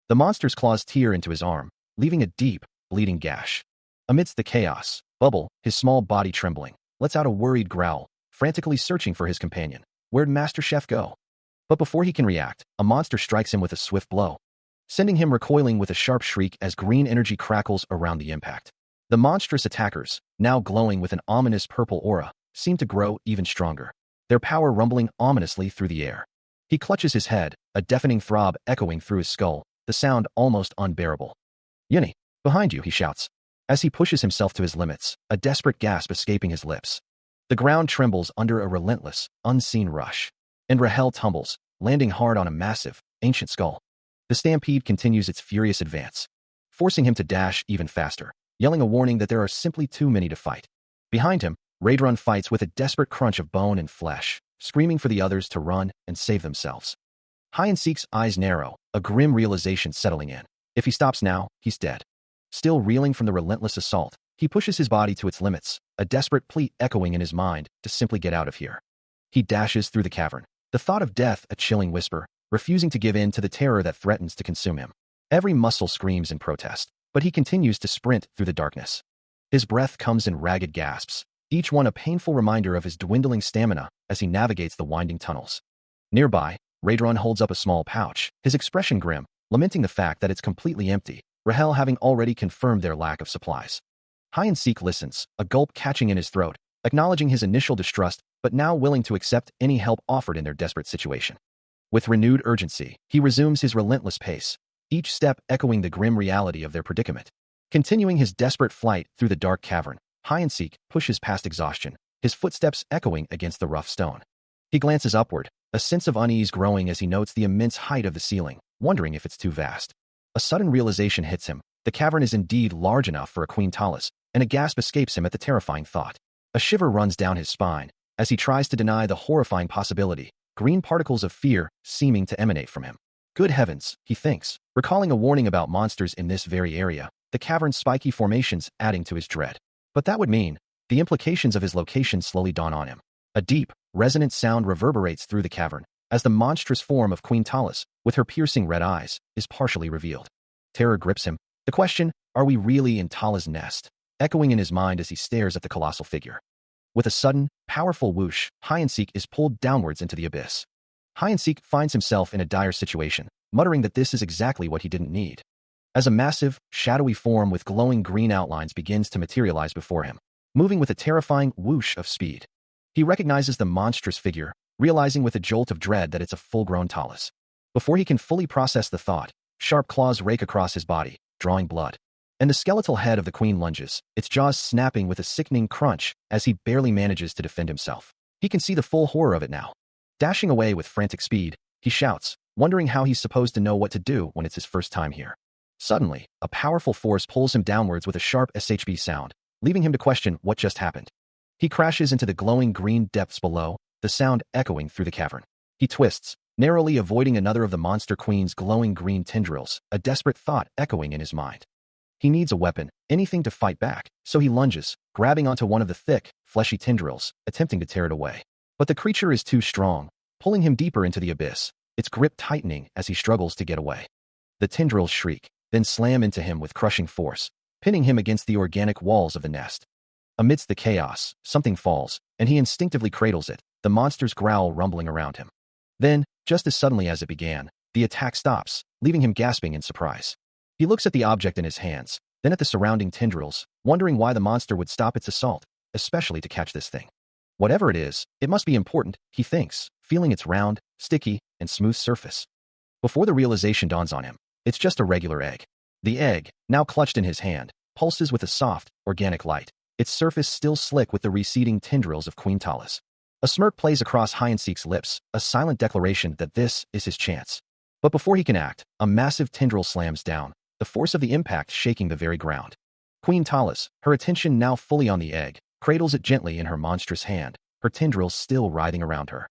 The monster's claws tear into his arm, leaving a deep, bleeding gash. Amidst the chaos, Bubble, his small body trembling, lets out a worried growl, frantically searching for his companion. Where'd Master Chef go? But before he can react, a monster strikes him with a swift blow, sending him recoiling with a sharp shriek as green energy crackles around the impact. The monstrous attackers, now glowing with an ominous purple aura, seem to grow even stronger, their power rumbling ominously through the air. He clutches his head, a deafening throb echoing through his skull, the sound almost unbearable. "Yinny, behind you," he shouts, as he pushes himself to his limits, a desperate gasp escaping his lips. The ground trembles under a relentless, unseen rush, and Rahel tumbles, landing hard on a massive, ancient skull. The stampede continues its furious advance, forcing him to dash even faster, yelling a warning that there are simply too many to fight. Behind him, Raidrun fights with a desperate crunch of bone and flesh, screaming for the others to run and save themselves. Hide-and-seek's eyes narrow, a grim realization settling in. If he stops now, he's dead. Still reeling from the relentless assault, he pushes his body to its limits, a desperate plea echoing in his mind to simply get out of here. He dashes through the cavern, the thought of death a chilling whisper, refusing to give in to the terror that threatens to consume him. Every muscle screams in protest, but he continues to sprint through the darkness. His breath comes in ragged gasps, each one a painful reminder of his dwindling stamina as he navigates the winding tunnels. Nearby, Raidrun holds up a small pouch, his expression grim, lamenting the fact that it's completely empty, Rahel having already confirmed their lack of supplies. Hide-and-seek listens, a gulp catching in his throat, acknowledging his initial distrust, but now willing to accept any help offered in their desperate situation. With renewed urgency, he resumes his relentless pace, each step echoing the grim reality of their predicament. Continuing his desperate flight through the dark cavern, Hide-and-seek pushes past exhaustion, his footsteps echoing against the rough stone. He glances upward, a sense of unease growing as he notes the immense height of the ceiling, wondering if it's too vast. A sudden realization hits him. The cavern is indeed large enough for a Queen Talas, and a gasp escapes him at the terrifying thought. A shiver runs down his spine as he tries to deny the horrifying possibility, green particles of fear seeming to emanate from him. Good heavens, he thinks, recalling a warning about monsters in this very area, the cavern's spiky formations adding to his dread. But that would mean, the implications of his location slowly dawn on him. A deep, resonant sound reverberates through the cavern, as the monstrous form of Queen Talas, with her piercing red eyes, is partially revealed. Terror grips him. The question, are we really in Tala's nest? Echoing in his mind as he stares at the colossal figure. With a sudden, powerful whoosh, Hide-and-seek is pulled downwards into the abyss. Hide-and-seek finds himself in a dire situation, muttering that this is exactly what he didn't need. As a massive, shadowy form with glowing green outlines begins to materialize before him, moving with a terrifying whoosh of speed. He recognizes the monstrous figure, realizing with a jolt of dread that it's a full-grown Talas. Before he can fully process the thought, sharp claws rake across his body, drawing blood. And the skeletal head of the queen lunges, its jaws snapping with a sickening crunch as he barely manages to defend himself. He can see the full horror of it now. Dashing away with frantic speed, he shouts, wondering how he's supposed to know what to do when it's his first time here. Suddenly, a powerful force pulls him downwards with a sharp SHB sound, leaving him to question what just happened. He crashes into the glowing green depths below, the sound echoing through the cavern. He twists, narrowly avoiding another of the monster queen's glowing green tendrils, a desperate thought echoing in his mind. He needs a weapon, anything to fight back, so he lunges, grabbing onto one of the thick, fleshy tendrils, attempting to tear it away. But the creature is too strong, pulling him deeper into the abyss, its grip tightening as he struggles to get away. The tendrils shriek, then slam into him with crushing force, pinning him against the organic walls of the nest. Amidst the chaos, something falls, and he instinctively cradles it, the monster's growl rumbling around him. Then, just as suddenly as it began, the attack stops, leaving him gasping in surprise. He looks at the object in his hands, then at the surrounding tendrils, wondering why the monster would stop its assault, especially to catch this thing. Whatever it is, it must be important, he thinks, feeling its round, sticky, and smooth surface. Before the realization dawns on him, it's just a regular egg. The egg, now clutched in his hand, pulses with a soft, organic light, its surface still slick with the receding tendrils of Queen Tala's. A smirk plays across Hyacinth's lips, a silent declaration that this is his chance. But before he can act, a massive tendril slams down, the force of the impact shaking the very ground. Queen Tala's, her attention now fully on the egg, cradles it gently in her monstrous hand, her tendrils still writhing around her.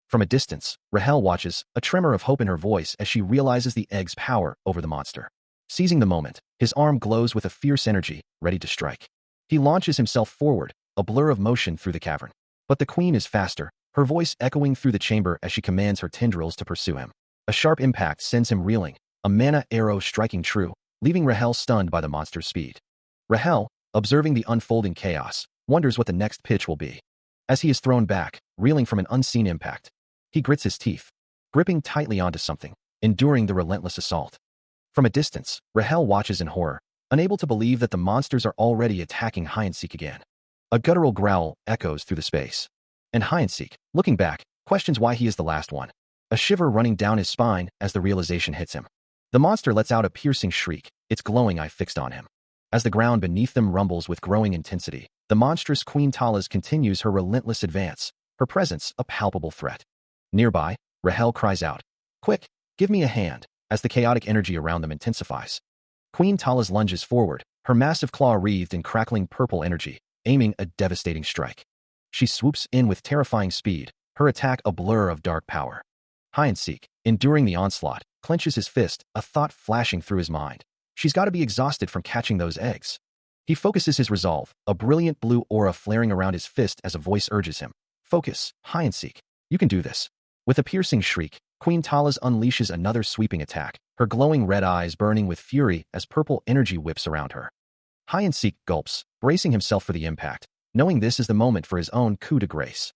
From a distance, Rahel watches, a tremor of hope in her voice as she realizes the egg's power over the monster. Seizing the moment, his arm glows with a fierce energy, ready to strike. He launches himself forward, a blur of motion through the cavern. But the queen is faster, her voice echoing through the chamber as she commands her tendrils to pursue him. A sharp impact sends him reeling, a mana arrow striking true, leaving Rahel stunned by the monster's speed. Rahel, observing the unfolding chaos, wonders what the next pitch will be. As he is thrown back, reeling from an unseen impact, he grits his teeth, gripping tightly onto something, enduring the relentless assault. From a distance, Rahel watches in horror, unable to believe that the monsters are already attacking Hyacinth again. A guttural growl echoes through the space. And Hyacinth, looking back, questions why he is the last one. A shiver running down his spine as the realization hits him. The monster lets out a piercing shriek, its glowing eye fixed on him. As the ground beneath them rumbles with growing intensity, the monstrous Queen Tala's continues her relentless advance, her presence a palpable threat. Nearby, Rahel cries out, "Quick, give me a hand," as the chaotic energy around them intensifies. Queen Tala's lunges forward, her massive claw wreathed in crackling purple energy, aiming a devastating strike. She swoops in with terrifying speed, her attack a blur of dark power. Hyacinth, enduring the onslaught, clenches his fist, a thought flashing through his mind. She's got to be exhausted from catching those eggs. He focuses his resolve, a brilliant blue aura flaring around his fist as a voice urges him. "Focus, Hyacinth. You can do this." With a piercing shriek, Queen Tala's unleashes another sweeping attack, her glowing red eyes burning with fury as purple energy whips around her. Hyacinth gulps, bracing himself for the impact, knowing this is the moment for his own coup de grace.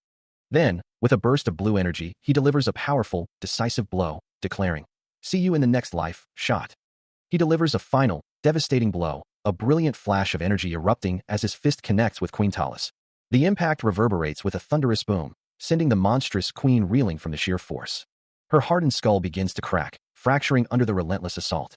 Then, with a burst of blue energy, he delivers a powerful, decisive blow, declaring, "See you in the next life, shot." He delivers a final, devastating blow, a brilliant flash of energy erupting as his fist connects with Queen Tala's. The impact reverberates with a thunderous boom, sending the monstrous queen reeling from the sheer force. Her hardened skull begins to crack, fracturing under the relentless assault.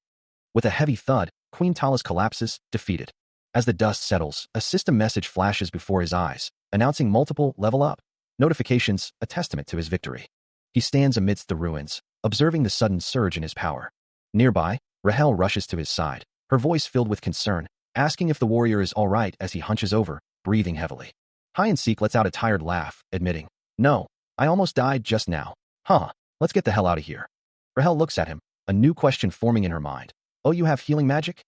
With a heavy thud, Queen Tala's collapses, defeated. As the dust settles, a system message flashes before his eyes, announcing multiple level up notifications, a testament to his victory. He stands amidst the ruins, observing the sudden surge in his power. Nearby, Rahel rushes to his side, her voice filled with concern, asking if the warrior is all right as he hunches over, breathing heavily. Hyacinth lets out a tired laugh, admitting, "No, I almost died just now. Huh, let's get the hell out of here." Rahel looks at him, a new question forming in her mind. "Oh, you have healing magic?"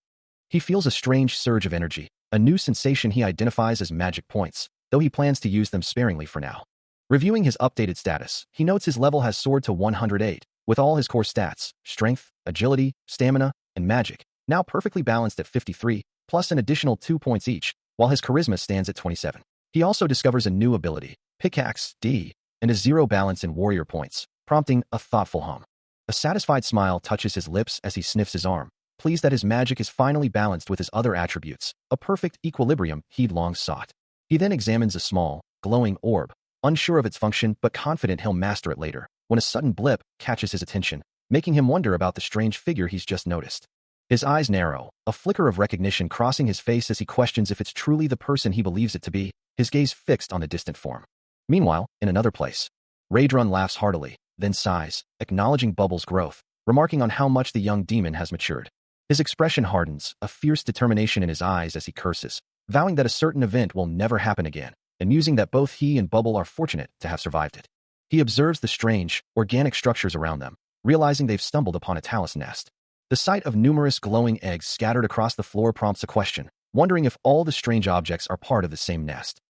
He feels a strange surge of energy, a new sensation he identifies as magic points, though he plans to use them sparingly for now. Reviewing his updated status, he notes his level has soared to 108, with all his core stats, strength, agility, stamina, and magic, now perfectly balanced at 53, plus an additional 2 points each, while his charisma stands at 27. He also discovers a new ability, Pickaxe D, and a 0 balance in warrior points, prompting a thoughtful hum. A satisfied smile touches his lips as he sniffs his arm, pleased that his magic is finally balanced with his other attributes, a perfect equilibrium he'd long sought. He then examines a small, glowing orb, unsure of its function but confident he'll master it later, when a sudden blip catches his attention, making him wonder about the strange figure he's just noticed. His eyes narrow, a flicker of recognition crossing his face as he questions if it's truly the person he believes it to be, his gaze fixed on the distant form. Meanwhile, in another place, Raedrun laughs heartily, then sighs, acknowledging Bubble's growth, remarking on how much the young demon has matured. His expression hardens, a fierce determination in his eyes as he curses, vowing that a certain event will never happen again, and musing that both he and Bubble are fortunate to have survived it. He observes the strange, organic structures around them, realizing they've stumbled upon a talus nest. The sight of numerous glowing eggs scattered across the floor prompts a question, wondering if all the strange objects are part of the same nest.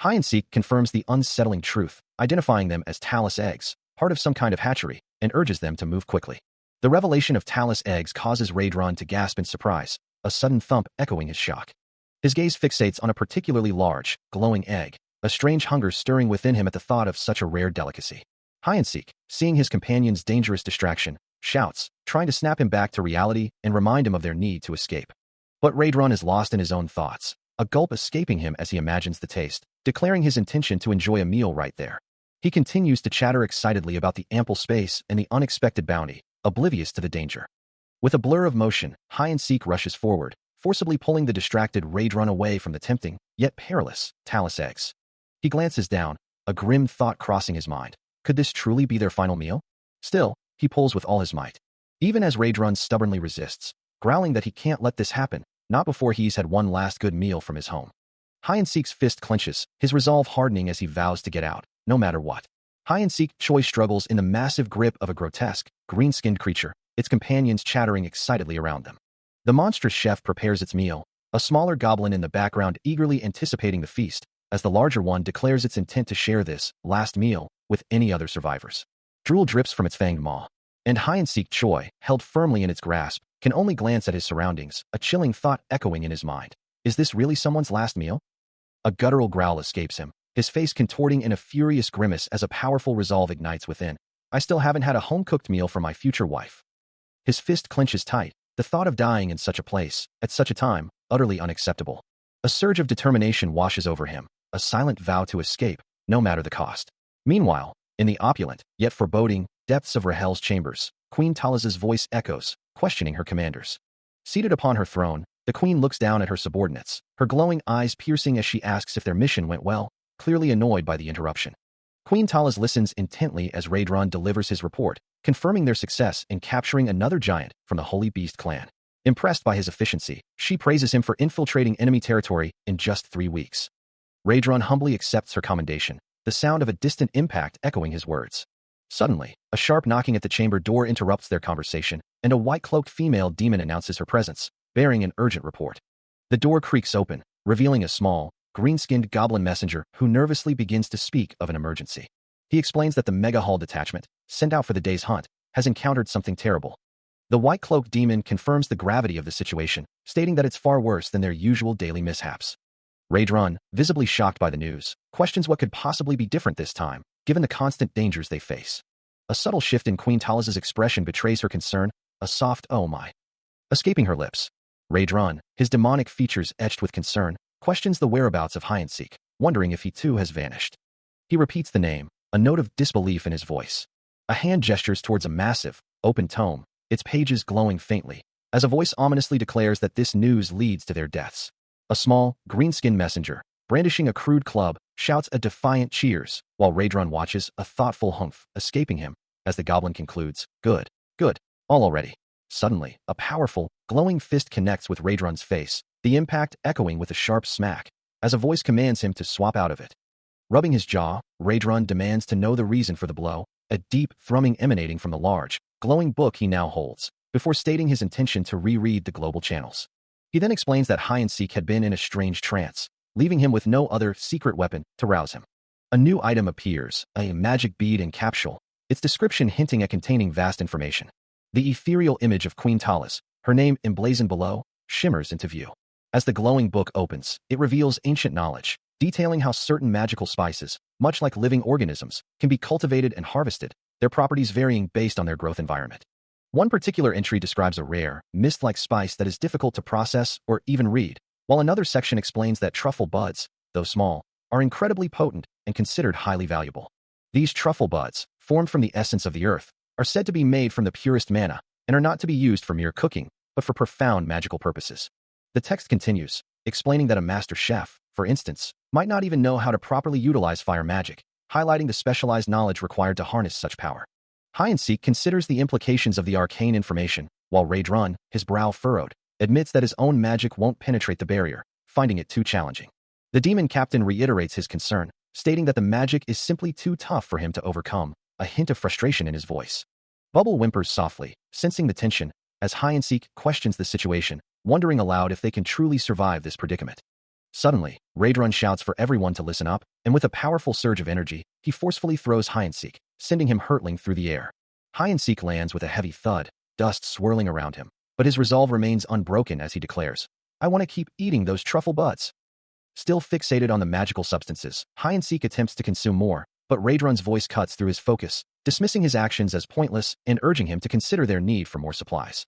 Hide-and-seek confirms the unsettling truth, identifying them as talus eggs, part of some kind of hatchery, and urges them to move quickly. The revelation of talus eggs causes Raedron to gasp in surprise, a sudden thump echoing his shock. His gaze fixates on a particularly large, glowing egg, a strange hunger stirring within him at the thought of such a rare delicacy. Hide-and-seek, seeing his companion's dangerous distraction, shouts, trying to snap him back to reality and remind him of their need to escape. But Raedron is lost in his own thoughts, a gulp escaping him as he imagines the taste, declaring his intention to enjoy a meal right there. He continues to chatter excitedly about the ample space and the unexpected bounty, oblivious to the danger. With a blur of motion, Hide-and-seek rushes forward, forcibly pulling the distracted Raedron away from the tempting, yet perilous, talus eggs. He glances down, a grim thought crossing his mind. Could this truly be their final meal? Still, he pulls with all his might. Even as Raedron stubbornly resists, growling that he can't let this happen, not before he's had one last good meal from his home. Hide-and-seek's fist clenches, his resolve hardening as he vows to get out, no matter what. Hide-and-seek Choi struggles in the massive grip of a grotesque, green-skinned creature, its companions chattering excitedly around them. The monstrous chef prepares its meal, a smaller goblin in the background eagerly anticipating the feast, as the larger one declares its intent to share this last meal with any other survivors. Drool drips from its fanged maw, and Hide-and-seek Choi, held firmly in its grasp, can only glance at his surroundings, a chilling thought echoing in his mind. Is this really someone's last meal? A guttural growl escapes him, his face contorting in a furious grimace as a powerful resolve ignites within. I still haven't had a home-cooked meal for my future wife. His fist clenches tight, the thought of dying in such a place, at such a time, utterly unacceptable. A surge of determination washes over him, a silent vow to escape, no matter the cost. Meanwhile, in the opulent, yet foreboding, depths of Rahel's chambers, Queen Talaz's voice echoes, questioning her commanders. Seated upon her throne, the queen looks down at her subordinates, her glowing eyes piercing as she asks if their mission went well, clearly annoyed by the interruption. Queen Talaz listens intently as Raedron delivers his report, confirming their success in capturing another giant from the Holy Beast clan. Impressed by his efficiency, she praises him for infiltrating enemy territory in just 3 weeks. Raedron humbly accepts her commendation, the sound of a distant impact echoing his words. Suddenly, a sharp knocking at the chamber door interrupts their conversation, and a white-cloaked female demon announces her presence, bearing an urgent report. The door creaks open, revealing a small, green-skinned goblin messenger who nervously begins to speak of an emergency. He explains that the Mega Hall detachment, sent out for the day's hunt, has encountered something terrible. The white-cloaked demon confirms the gravity of the situation, stating that it's far worse than their usual daily mishaps. Raedron, visibly shocked by the news, questions what could possibly be different this time, given the constant dangers they face. A subtle shift in Queen Talaz's expression betrays her concern, a soft "oh my" escaping her lips. Raedron, his demonic features etched with concern, questions the whereabouts of Hide-and-seek, wondering if he too has vanished. He repeats the name, a note of disbelief in his voice. A hand gestures towards a massive, open tome, its pages glowing faintly, as a voice ominously declares that this news leads to their deaths. A small, green-skinned messenger, brandishing a crude club, shouts a defiant cheers, while Raedron watches, a thoughtful humph escaping him, as the goblin concludes, Good, good, all already. Suddenly, a powerful, glowing fist connects with Raedron's face, the impact echoing with a sharp smack, as a voice commands him to swap out of it. Rubbing his jaw, Raedron demands to know the reason for the blow, a deep thrumming emanating from the large, glowing book he now holds, before stating his intention to reread the global channels. He then explains that Hide-and-seek had been in a strange trance, leaving him with no other secret weapon to rouse him. A new item appears, a magic bead and capsule, its description hinting at containing vast information. The ethereal image of Queen Talaz, her name emblazoned below, shimmers into view. As the glowing book opens, it reveals ancient knowledge, detailing how certain magical spices, much like living organisms, can be cultivated and harvested, their properties varying based on their growth environment. One particular entry describes a rare, mist-like spice that is difficult to process or even read, while another section explains that truffle buds, though small, are incredibly potent and considered highly valuable. These truffle buds, formed from the essence of the earth, are said to be made from the purest mana, and are not to be used for mere cooking, but for profound magical purposes. The text continues, explaining that a master chef, for instance, might not even know how to properly utilize fire magic, highlighting the specialized knowledge required to harness such power. Hide-and-seek considers the implications of the arcane information, while Raidrun, his brow furrowed, admits that his own magic won't penetrate the barrier, finding it too challenging. The demon captain reiterates his concern, stating that the magic is simply too tough for him to overcome, a hint of frustration in his voice. Bubble whimpers softly, sensing the tension, as Hide-and-Seek questions the situation, wondering aloud if they can truly survive this predicament. Suddenly, Raidrun shouts for everyone to listen up, and with a powerful surge of energy, he forcefully throws Hide-and-Seek, sending him hurtling through the air. Hide-and-Seek lands with a heavy thud, dust swirling around him, but his resolve remains unbroken as he declares, "I want to keep eating those truffle buds." Still fixated on the magical substances, Hide-and-Seek attempts to consume more, but Raidrun's voice cuts through his focus, dismissing his actions as pointless and urging him to consider their need for more supplies.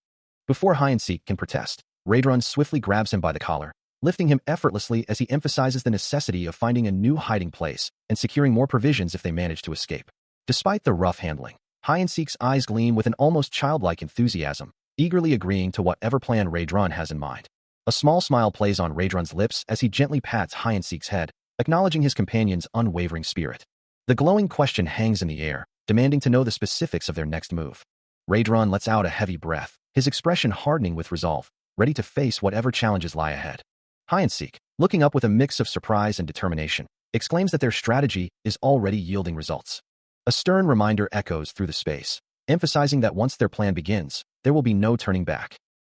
Before Hide-and-Seek can protest, Raidrun swiftly grabs him by the collar, lifting him effortlessly as he emphasizes the necessity of finding a new hiding place and securing more provisions if they manage to escape. Despite the rough handling, Hide-and-Seek's eyes gleam with an almost childlike enthusiasm, eagerly agreeing to whatever plan Raidrun has in mind. A small smile plays on Raidrun's lips as he gently pats Hide-and-Seek's head, acknowledging his companion's unwavering spirit. The glowing question hangs in the air, demanding to know the specifics of their next move. Raidrun lets out a heavy breath, his expression hardening with resolve, ready to face whatever challenges lie ahead. Hide-and-Seek, looking up with a mix of surprise and determination, exclaims that their strategy is already yielding results. A stern reminder echoes through the space, emphasizing that once their plan begins, there will be no turning back.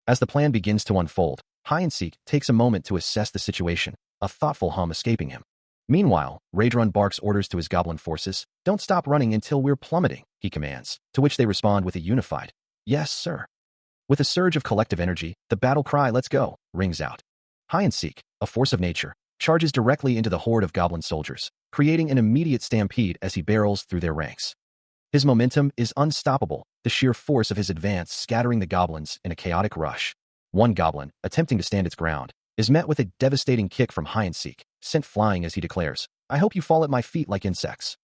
As the plan begins to unfold, Hide-and-Seek takes a moment to assess the situation, a thoughtful hum escaping him. Meanwhile, Raidrun barks orders to his goblin forces, "Don't stop running until we're plummeting," he commands, to which they respond with a unified, "Yes, sir." With a surge of collective energy, the battle cry, "Let's go," rings out. Hide-and-Seek, a force of nature, charges directly into the horde of goblin soldiers, creating an immediate stampede as he barrels through their ranks. His momentum is unstoppable, the sheer force of his advance scattering the goblins in a chaotic rush. One goblin, attempting to stand its ground, is met with a devastating kick from Hide-and-Seek, sent flying as he declares, "I hope you fall at my feet like insects."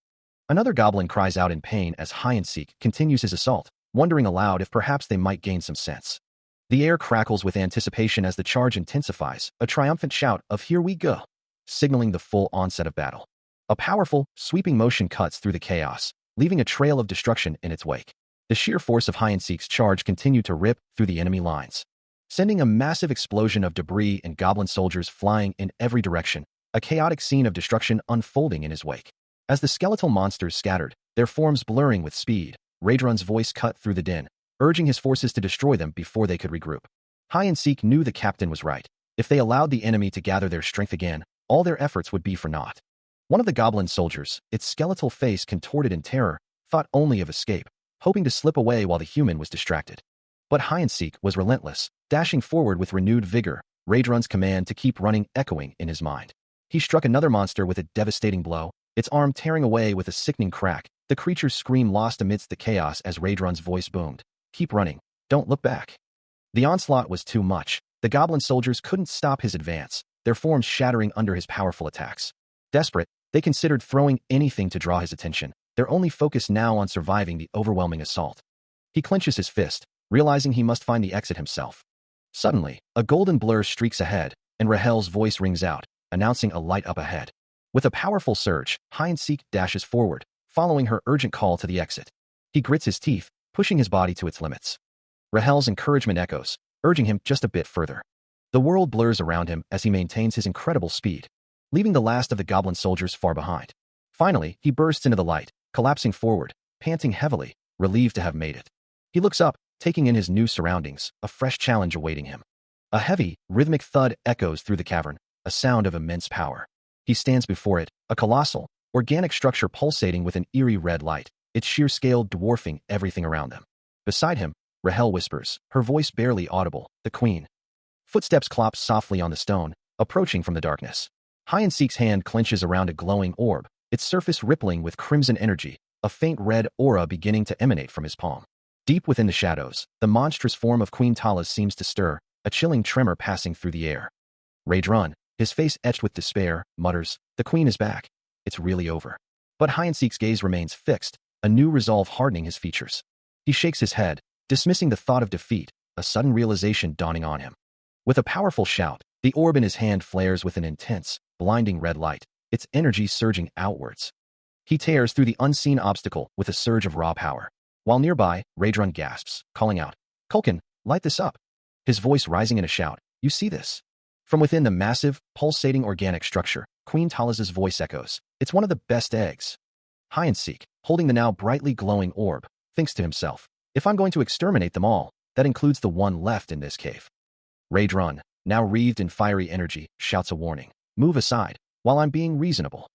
Another goblin cries out in pain as Hide-and-Seek continues his assault, wondering aloud if perhaps they might gain some sense. The air crackles with anticipation as the charge intensifies, a triumphant shout of "Here we go," signaling the full onset of battle. A powerful, sweeping motion cuts through the chaos, leaving a trail of destruction in its wake. The sheer force of Hide-and-Seek's charge continued to rip through the enemy lines, sending a massive explosion of debris and goblin soldiers flying in every direction, a chaotic scene of destruction unfolding in his wake. As the skeletal monsters scattered, their forms blurring with speed, Raidrun's voice cut through the din, urging his forces to destroy them before they could regroup. Hide-and-Seek knew the captain was right. If they allowed the enemy to gather their strength again, all their efforts would be for naught. One of the goblin soldiers, its skeletal face contorted in terror, thought only of escape, hoping to slip away while the human was distracted. But Hide-and-Seek was relentless, dashing forward with renewed vigor, Raidrun's command to keep running echoing in his mind. He struck another monster with a devastating blow, its arm tearing away with a sickening crack, the creature's scream lost amidst the chaos as Raidrun's voice boomed, "Keep running. Don't look back." The onslaught was too much. The goblin soldiers couldn't stop his advance, their forms shattering under his powerful attacks. Desperate, they considered throwing anything to draw his attention, their only focus now on surviving the overwhelming assault. He clenches his fist, realizing he must find the exit himself. Suddenly, a golden blur streaks ahead, and Rahel's voice rings out, announcing a light up ahead. With a powerful surge, Hide-and-Seek dashes forward, following her urgent call to the exit. He grits his teeth, pushing his body to its limits. Rahel's encouragement echoes, urging him just a bit further. The world blurs around him as he maintains his incredible speed, leaving the last of the goblin soldiers far behind. Finally, he bursts into the light, collapsing forward, panting heavily, relieved to have made it. He looks up, taking in his new surroundings, a fresh challenge awaiting him. A heavy, rhythmic thud echoes through the cavern, a sound of immense power. He stands before it, a colossal, organic structure pulsating with an eerie red light, its sheer scale dwarfing everything around them. Beside him, Rahel whispers, her voice barely audible, "The Queen." Footsteps clop softly on the stone, approaching from the darkness. Hide-and-Seek's hand clenches around a glowing orb, its surface rippling with crimson energy, a faint red aura beginning to emanate from his palm. Deep within the shadows, the monstrous form of Queen Talas seems to stir, a chilling tremor passing through the air. Raidrun, his face etched with despair, mutters, "The Queen is back. It's really over." But Hide-and-Seek's gaze remains fixed, a new resolve hardening his features. He shakes his head, dismissing the thought of defeat, a sudden realization dawning on him. With a powerful shout, the orb in his hand flares with an intense, blinding red light, its energy surging outwards. He tears through the unseen obstacle with a surge of raw power. While nearby, Raidrun gasps, calling out, "Culkin, light this up. His voice rising in a shout. You see this? From within the massive, pulsating organic structure, Queen Talaz's voice echoes. It's one of the best eggs. Hide and Seek, holding the now brightly glowing orb, thinks to himself, if I'm going to exterminate them all, that includes the one left in this cave. Raidrun, now wreathed in fiery energy, shouts a warning. Move aside, while I'm being reasonable.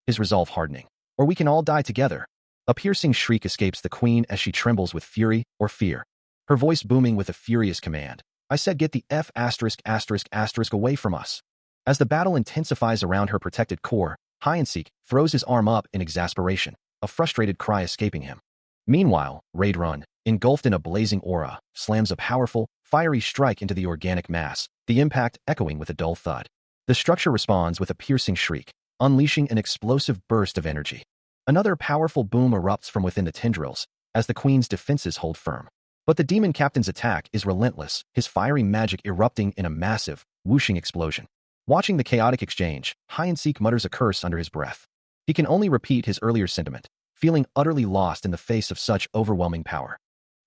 His resolve hardening. Or we can all die together. A piercing shriek escapes the queen as she trembles with fury or fear. Her voice booming with a furious command. I said get the F*** away from us. As the battle intensifies around her protected core, Hide and Seek throws his arm up in exasperation, a frustrated cry escaping him. Meanwhile, Raidrun, engulfed in a blazing aura, slams a powerful, fiery strike into the organic mass, the impact echoing with a dull thud. The structure responds with a piercing shriek, unleashing an explosive burst of energy. Another powerful boom erupts from within the tendrils, as the queen's defenses hold firm. But the demon captain's attack is relentless, his fiery magic erupting in a massive, whooshing explosion. Watching the chaotic exchange, Hide and Seek mutters a curse under his breath. He can only repeat his earlier sentiment, feeling utterly lost in the face of such overwhelming power.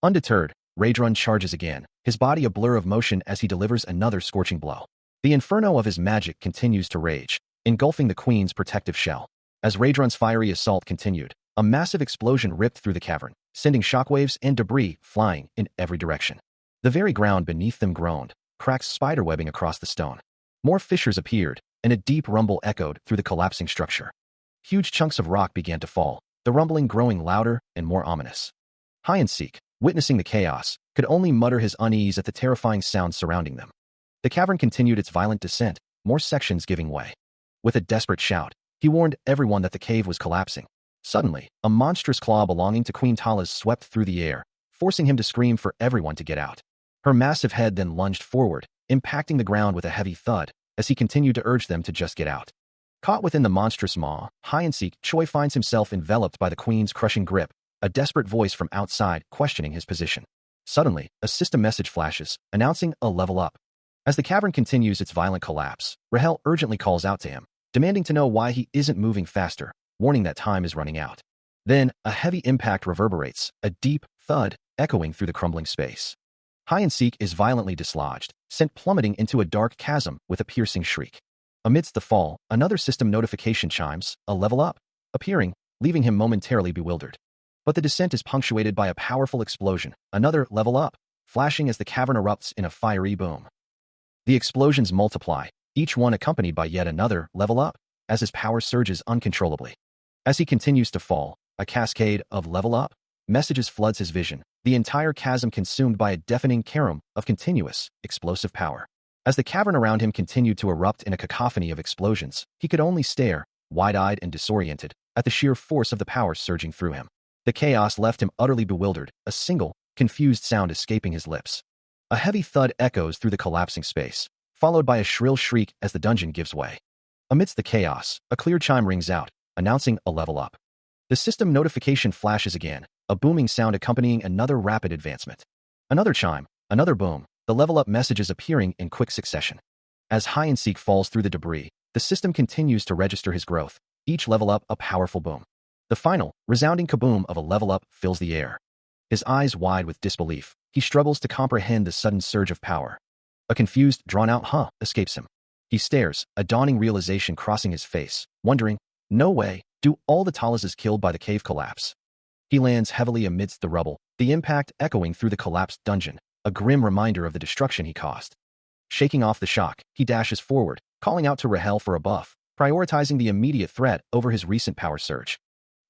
Undeterred, Raidrun charges again, his body a blur of motion as he delivers another scorching blow. The inferno of his magic continues to rage, engulfing the queen's protective shell. As Raidrun's fiery assault continued, a massive explosion ripped through the cavern, sending shockwaves and debris flying in every direction. The very ground beneath them groaned, cracks spiderwebbing across the stone. More fissures appeared, and a deep rumble echoed through the collapsing structure. Huge chunks of rock began to fall, the rumbling growing louder and more ominous. Hide and Seek, witnessing the chaos, could only mutter his unease at the terrifying sounds surrounding them. The cavern continued its violent descent, more sections giving way. With a desperate shout, he warned everyone that the cave was collapsing. Suddenly, a monstrous claw belonging to Queen Talaz swept through the air, forcing him to scream for everyone to get out. Her massive head then lunged forward, impacting the ground with a heavy thud, as he continued to urge them to just get out. Caught within the monstrous maw, Hide and Seek, Choi finds himself enveloped by the queen's crushing grip, a desperate voice from outside questioning his position. Suddenly, a system message flashes, announcing a level up. As the cavern continues its violent collapse, Rahel urgently calls out to him, demanding to know why he isn't moving faster, warning that time is running out. Then, a heavy impact reverberates, a deep thud echoing through the crumbling space. Hide and Seek is violently dislodged, sent plummeting into a dark chasm with a piercing shriek. Amidst the fall, another system notification chimes, a level up, appearing, leaving him momentarily bewildered. But the descent is punctuated by a powerful explosion, another level up, flashing as the cavern erupts in a fiery boom. The explosions multiply, each one accompanied by yet another level up, as his power surges uncontrollably. As he continues to fall, a cascade of level up messages floods his vision, the entire chasm consumed by a deafening carom of continuous, explosive power. As the cavern around him continued to erupt in a cacophony of explosions, he could only stare, wide-eyed and disoriented, at the sheer force of the power surging through him. The chaos left him utterly bewildered, a single, confused sound escaping his lips. A heavy thud echoes through the collapsing space, followed by a shrill shriek as the dungeon gives way. Amidst the chaos, a clear chime rings out, announcing a level up. The system notification flashes again, a booming sound accompanying another rapid advancement. Another chime, another boom, the level up messages appearing in quick succession. As Hide and Seek falls through the debris, the system continues to register his growth, each level up a powerful boom. The final, resounding kaboom of a level up fills the air. His eyes wide with disbelief, he struggles to comprehend the sudden surge of power. A confused, drawn-out "huh" escapes him. He stares, a dawning realization crossing his face, wondering, no way, do all the Talazes killed by the cave collapse? He lands heavily amidst the rubble, the impact echoing through the collapsed dungeon, a grim reminder of the destruction he caused. Shaking off the shock, he dashes forward, calling out to Rahel for a buff, prioritizing the immediate threat over his recent power surge.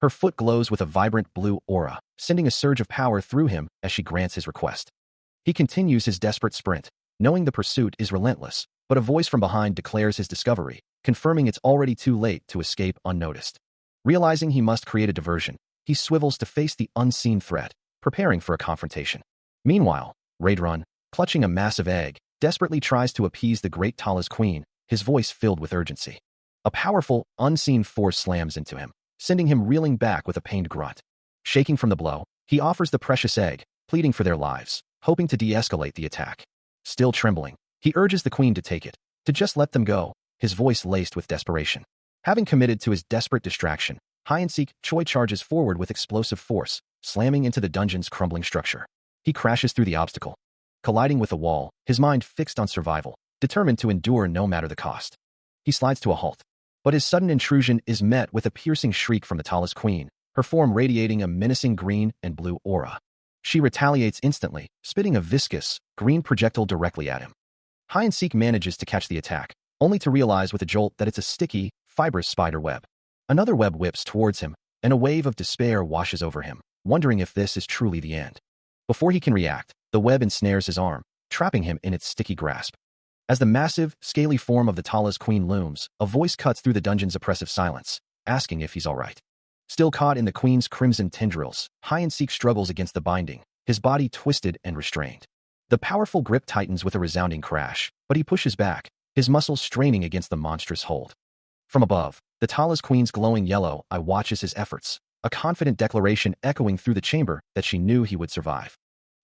Her foot glows with a vibrant blue aura, sending a surge of power through him as she grants his request. He continues his desperate sprint, knowing the pursuit is relentless, but a voice from behind declares his discovery, confirming it's already too late to escape unnoticed. Realizing he must create a diversion, he swivels to face the unseen threat, preparing for a confrontation. Meanwhile, Raidrun, clutching a massive egg, desperately tries to appease the great Talaz queen, his voice filled with urgency. A powerful, unseen force slams into him, sending him reeling back with a pained grunt. Shaking from the blow, he offers the precious egg, pleading for their lives, hoping to de-escalate the attack. Still trembling, he urges the queen to take it, to just let them go, his voice laced with desperation. Having committed to his desperate distraction, Hide and Seek, Choi charges forward with explosive force, slamming into the dungeon's crumbling structure. He crashes through the obstacle, colliding with the wall, his mind fixed on survival, determined to endure no matter the cost. He slides to a halt. But his sudden intrusion is met with a piercing shriek from the tallest queen, her form radiating a menacing green and blue aura. She retaliates instantly, spitting a viscous, green projectile directly at him. Hide-and-seek manages to catch the attack, only to realize with a jolt that it's a sticky, fibrous spider web. Another web whips towards him, and a wave of despair washes over him, wondering if this is truly the end. Before he can react, the web ensnares his arm, trapping him in its sticky grasp. As the massive, scaly form of the tallest queen looms, a voice cuts through the dungeon's oppressive silence, asking if he's all right. Still caught in the queen's crimson tendrils, Hide-and-seek struggles against the binding, his body twisted and restrained. The powerful grip tightens with a resounding crash, but he pushes back, his muscles straining against the monstrous hold. From above, the tallest queen's glowing yellow eye watches his efforts, a confident declaration echoing through the chamber that she knew he would survive.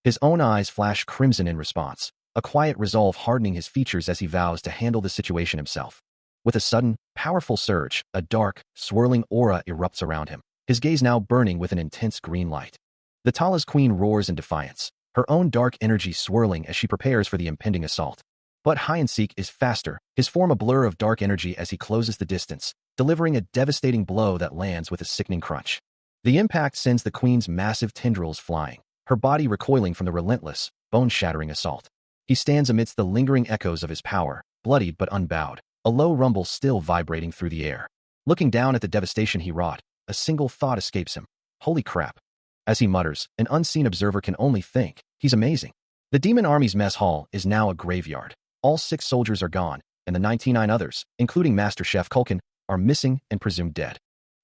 His own eyes flash crimson in response, a quiet resolve hardening his features as he vows to handle the situation himself. With a sudden, powerful surge, a dark, swirling aura erupts around him, his gaze now burning with an intense green light. The tallest queen roars in defiance, her own dark energy swirling as she prepares for the impending assault. But Hide-and-seek is faster, his form a blur of dark energy as he closes the distance, delivering a devastating blow that lands with a sickening crunch. The impact sends the queen's massive tendrils flying, her body recoiling from the relentless, bone-shattering assault. He stands amidst the lingering echoes of his power, bloodied but unbowed, a low rumble still vibrating through the air. Looking down at the devastation he wrought, a single thought escapes him. Holy crap. As he mutters, an unseen observer can only think, he's amazing. The demon army's mess hall is now a graveyard. All 6 soldiers are gone, and the 99 others, including Master Chef Culkin, are missing and presumed dead.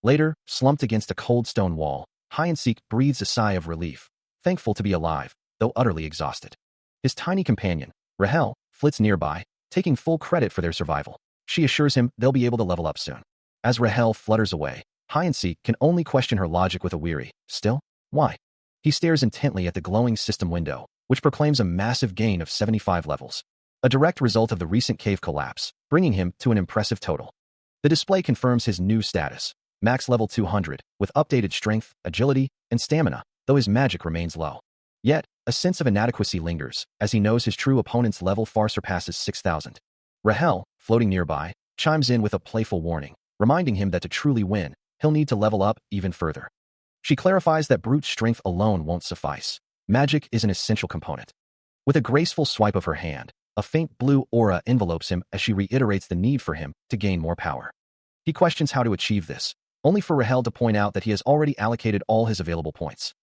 Later, slumped against a cold stone wall, Hide-and-seek breathes a sigh of relief, thankful to be alive, though utterly exhausted. His tiny companion, Rahel, flits nearby, taking full credit for their survival. She assures him they'll be able to level up soon. As Rahel flutters away, Hide-and-seek can only question her logic with a weary, still? Why? He stares intently at the glowing system window, which proclaims a massive gain of 75 levels. A direct result of the recent cave collapse, bringing him to an impressive total. The display confirms his new status, max level 200, with updated strength, agility, and stamina, though his magic remains low. Yet, a sense of inadequacy lingers, as he knows his true opponent's level far surpasses 6,000. Rahel, floating nearby, chimes in with a playful warning, reminding him that to truly win, he'll need to level up even further. She clarifies that brute strength alone won't suffice. Magic is an essential component. With a graceful swipe of her hand, a faint blue aura envelopes him as she reiterates the need for him to gain more power. He questions how to achieve this, only for Rahel to point out that he has already allocated all his available points.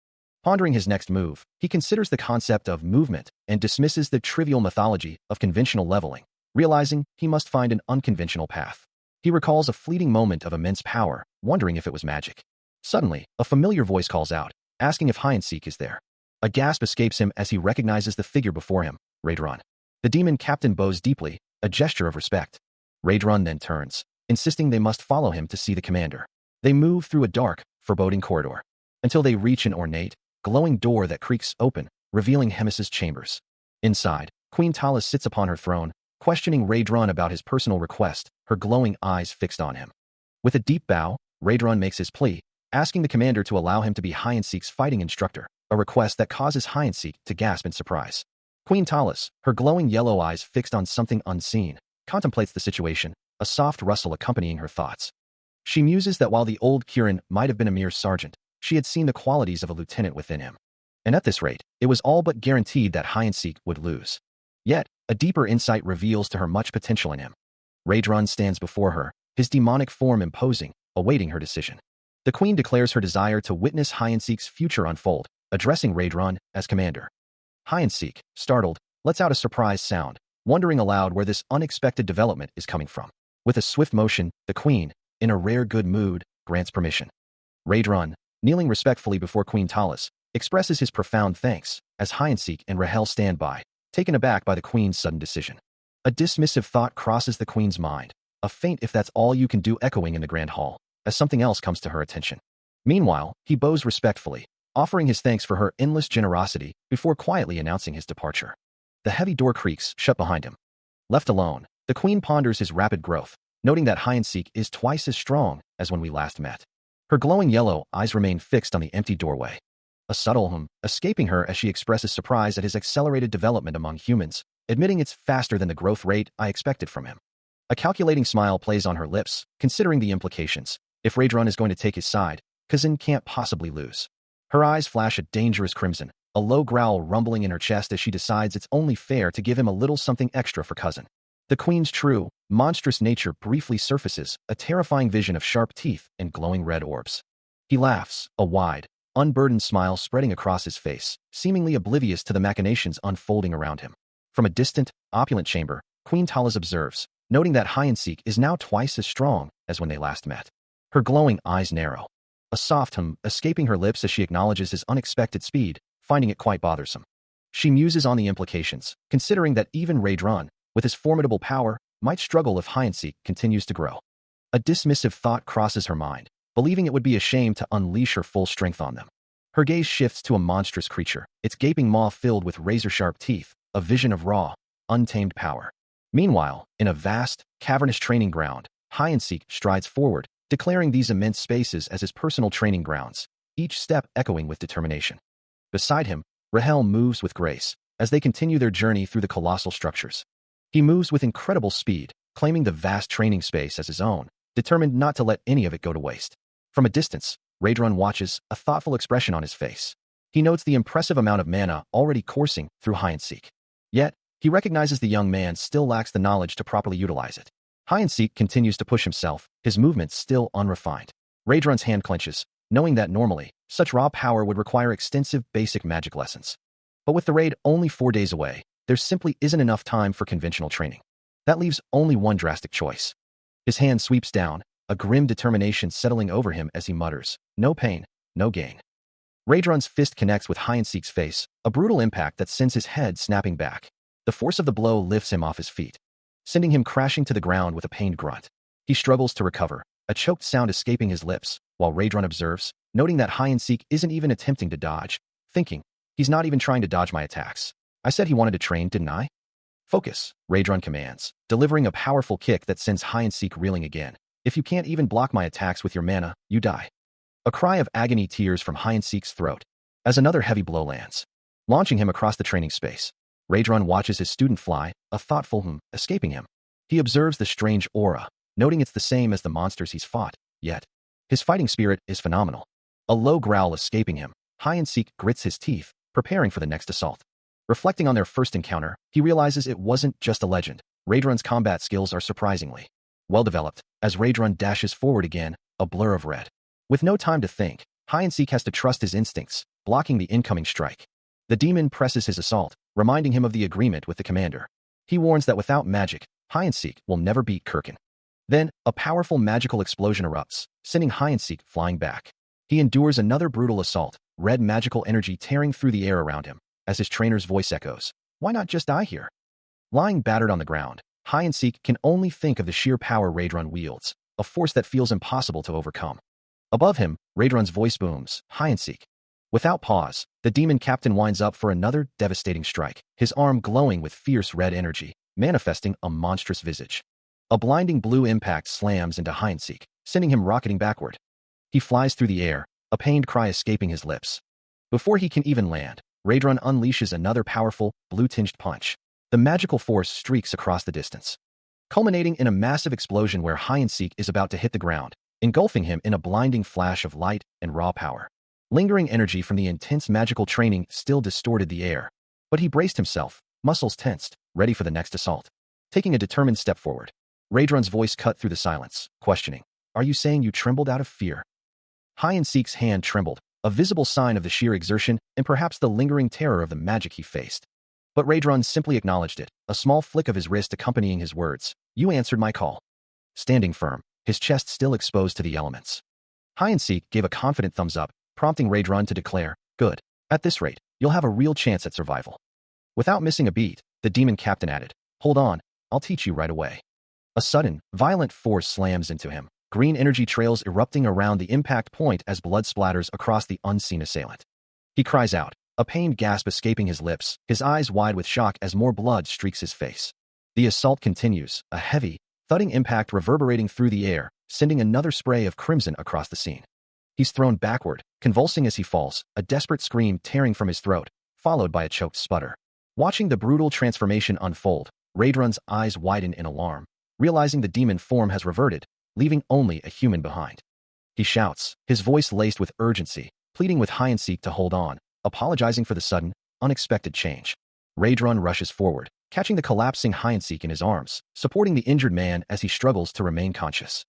Pondering his next move, he considers the concept of movement and dismisses the trivial mythology of conventional leveling, realizing he must find an unconventional path. He recalls a fleeting moment of immense power, wondering if it was magic. Suddenly, a familiar voice calls out, asking if Hide-and-seek is there. A gasp escapes him as he recognizes the figure before him, Raidron. The demon captain bows deeply, a gesture of respect. Raidron then turns, insisting they must follow him to see the commander. They move through a dark, foreboding corridor, until they reach an ornate, glowing door that creaks open, revealing Hemis's chambers. Inside, Queen Talis sits upon her throne, questioning Raidron about his personal request, her glowing eyes fixed on him. With a deep bow, Raidron makes his plea, asking the commander to allow him to be Hide-and-seek's fighting instructor, a request that causes Hide-and-seek to gasp in surprise. Queen Talis, her glowing yellow eyes fixed on something unseen, contemplates the situation, a soft rustle accompanying her thoughts. She muses that while the old Kirin might have been a mere sergeant, she had seen the qualities of a lieutenant within him. And at this rate, it was all but guaranteed that Hide-and-seek would lose. Yet, a deeper insight reveals to her much potential in him. Raidron stands before her, his demonic form imposing, awaiting her decision. The queen declares her desire to witness Hide-and-seek's future unfold, addressing Raidron as commander. Hide-and-seek, startled, lets out a surprised sound, wondering aloud where this unexpected development is coming from. With a swift motion, the queen, in a rare good mood, grants permission. Raidron, kneeling respectfully before Queen Talis, expresses his profound thanks, as Hide-and-seek and Rahel stand by, taken aback by the queen's sudden decision. A dismissive thought crosses the queen's mind, a faint if that's all you can do echoing in the grand hall, as something else comes to her attention. Meanwhile, he bows respectfully, offering his thanks for her endless generosity before quietly announcing his departure. The heavy door creaks shut behind him. Left alone, the queen ponders his rapid growth, noting that Hide-and-seek is twice as strong as when we last met. Her glowing yellow eyes remain fixed on the empty doorway. a subtle hum, escaping her as she expresses surprise at his accelerated development among humans, admitting it's faster than the growth rate I expected from him. A calculating smile plays on her lips, considering the implications. If Raedron is going to take his side, Kazin can't possibly lose. Her eyes flash a dangerous crimson, a low growl rumbling in her chest as she decides it's only fair to give him a little something extra for Cousin. The queen's true, monstrous nature briefly surfaces, a terrifying vision of sharp teeth and glowing red orbs. He laughs, a wide, unburdened smile spreading across his face, seemingly oblivious to the machinations unfolding around him. From a distant, opulent chamber, Queen Talas observes, noting that Hyacinth is now twice as strong as when they last met. Her glowing eyes narrow. A soft hum escaping her lips as she acknowledges his unexpected speed, finding it quite bothersome. She muses on the implications, considering that even Raedron, with his formidable power, might struggle if Hyacinth continues to grow. A dismissive thought crosses her mind, believing it would be a shame to unleash her full strength on them. Her gaze shifts to a monstrous creature, its gaping maw filled with razor-sharp teeth, a vision of raw, untamed power. Meanwhile, in a vast, cavernous training ground, Hyacinth strides forward, declaring these immense spaces as his personal training grounds, each step echoing with determination. Beside him, Rahel moves with grace, as they continue their journey through the colossal structures. He moves with incredible speed, claiming the vast training space as his own, determined not to let any of it go to waste. From a distance, Raedron watches, a thoughtful expression on his face. He notes the impressive amount of mana already coursing through Hyacinth. Yet, he recognizes the young man still lacks the knowledge to properly utilize it. Hyacinth continues to push himself, his movements still unrefined. Raedron's hand clenches, knowing that normally, such raw power would require extensive basic magic lessons. But with the raid only 4 days away, there simply isn't enough time for conventional training. That leaves only one drastic choice. His hand sweeps down, a grim determination settling over him as he mutters, "No pain, no gain." Raedron's fist connects with Hyacinth's face, a brutal impact that sends his head snapping back. The force of the blow lifts him off his feet, sending him crashing to the ground with a pained grunt. He struggles to recover, a choked sound escaping his lips, while Raedron observes, noting that Hyacinth isn't even attempting to dodge, thinking, "He's not even trying to dodge my attacks. I said he wanted to train, didn't I?" "Focus," Raedron commands, delivering a powerful kick that sends Hyacinth reeling again. "If you can't even block my attacks with your mana, you die." A cry of agony tears from Hyacinth's throat, as another heavy blow lands, launching him across the training space. Raedron watches his student fly, a thoughtful hum escaping him. He observes the strange aura, noting it's the same as the monsters he's fought, yet his fighting spirit is phenomenal. A low growl escaping him, Hyacinth grits his teeth, preparing for the next assault. Reflecting on their first encounter, he realizes it wasn't just a legend. Raedron's combat skills are surprisingly well-developed, as Raedron dashes forward again, a blur of red. With no time to think, Hyacinth has to trust his instincts, blocking the incoming strike. The demon presses his assault, reminding him of the agreement with the commander. He warns that without magic, Hyacinth will never beat Kirkin. Then, a powerful magical explosion erupts, sending Hyacinth flying back. He endures another brutal assault, red magical energy tearing through the air around him, as his trainer's voice echoes, "Why not just die here?" Lying battered on the ground, Hyacinth can only think of the sheer power Raedron wields, a force that feels impossible to overcome. Above him, Raedron's voice booms, "Hyacinth." Without pause, the demon captain winds up for another devastating strike, his arm glowing with fierce red energy, manifesting a monstrous visage. A blinding blue impact slams into Hyacinth, sending him rocketing backward. He flies through the air, a pained cry escaping his lips. Before he can even land, Raedron unleashes another powerful, blue-tinged punch. The magical force streaks across the distance, culminating in a massive explosion where Hyacinth is about to hit the ground, engulfing him in a blinding flash of light and raw power. Lingering energy from the intense magical training still distorted the air, but he braced himself, muscles tensed, ready for the next assault. Taking a determined step forward, Raedron's voice cut through the silence, questioning, "Are you saying you trembled out of fear?" Hyacinth's hand trembled, a visible sign of the sheer exertion and perhaps the lingering terror of the magic he faced. But Raedron simply acknowledged it, a small flick of his wrist accompanying his words, "You answered my call." Standing firm, his chest still exposed to the elements, Hyacinth gave a confident thumbs up, prompting Raedron to declare, "Good. At this rate, you'll have a real chance at survival." Without missing a beat, the demon captain added, "Hold on, I'll teach you right away." A sudden, violent force slams into him, green energy trails erupting around the impact point as blood splatters across the unseen assailant. He cries out, a pained gasp escaping his lips, his eyes wide with shock as more blood streaks his face. The assault continues, a heavy, thudding impact reverberating through the air, sending another spray of crimson across the scene. He's thrown backward, convulsing as he falls, a desperate scream tearing from his throat, followed by a choked sputter. Watching the brutal transformation unfold, Raedrun's eyes widen in alarm, realizing the demon form has reverted, leaving only a human behind. He shouts, his voice laced with urgency, pleading with Hyacinth to hold on, apologizing for the sudden, unexpected change. Raedrun rushes forward, catching the collapsing Hyacinth in his arms, supporting the injured man as he struggles to remain conscious.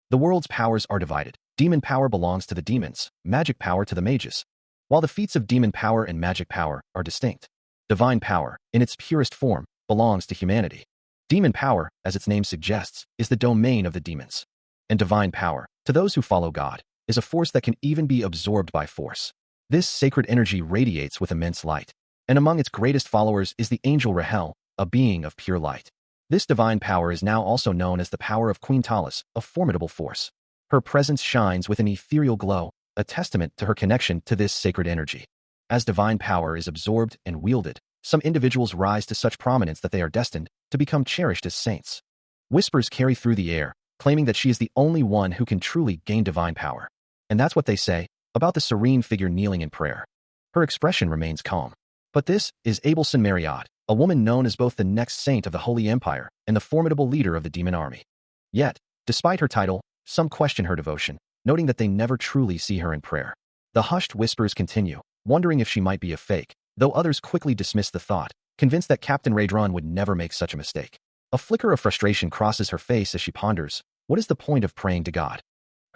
The world's powers are divided. Demon power belongs to the demons, magic power to the mages, while the feats of demon power and magic power are distinct. Divine power, in its purest form, belongs to humanity. Demon power, as its name suggests, is the domain of the demons. And divine power, to those who follow God, is a force that can even be absorbed by force. This sacred energy radiates with immense light, and among its greatest followers is the angel Rahel, a being of pure light. This divine power is now also known as the power of Queen Talis, a formidable force. Her presence shines with an ethereal glow, a testament to her connection to this sacred energy. As divine power is absorbed and wielded, some individuals rise to such prominence that they are destined to become cherished as saints. Whispers carry through the air, claiming that she is the only one who can truly gain divine power. And that's what they say about the serene figure kneeling in prayer. Her expression remains calm. But this is Abelson Marriott, a woman known as both the next saint of the Holy Empire and the formidable leader of the demon army. Yet, despite her title, some question her devotion, noting that they never truly see her in prayer. The hushed whispers continue, wondering if she might be a fake, though others quickly dismiss the thought, convinced that Captain Raedrun would never make such a mistake. A flicker of frustration crosses her face as she ponders, what is the point of praying to God?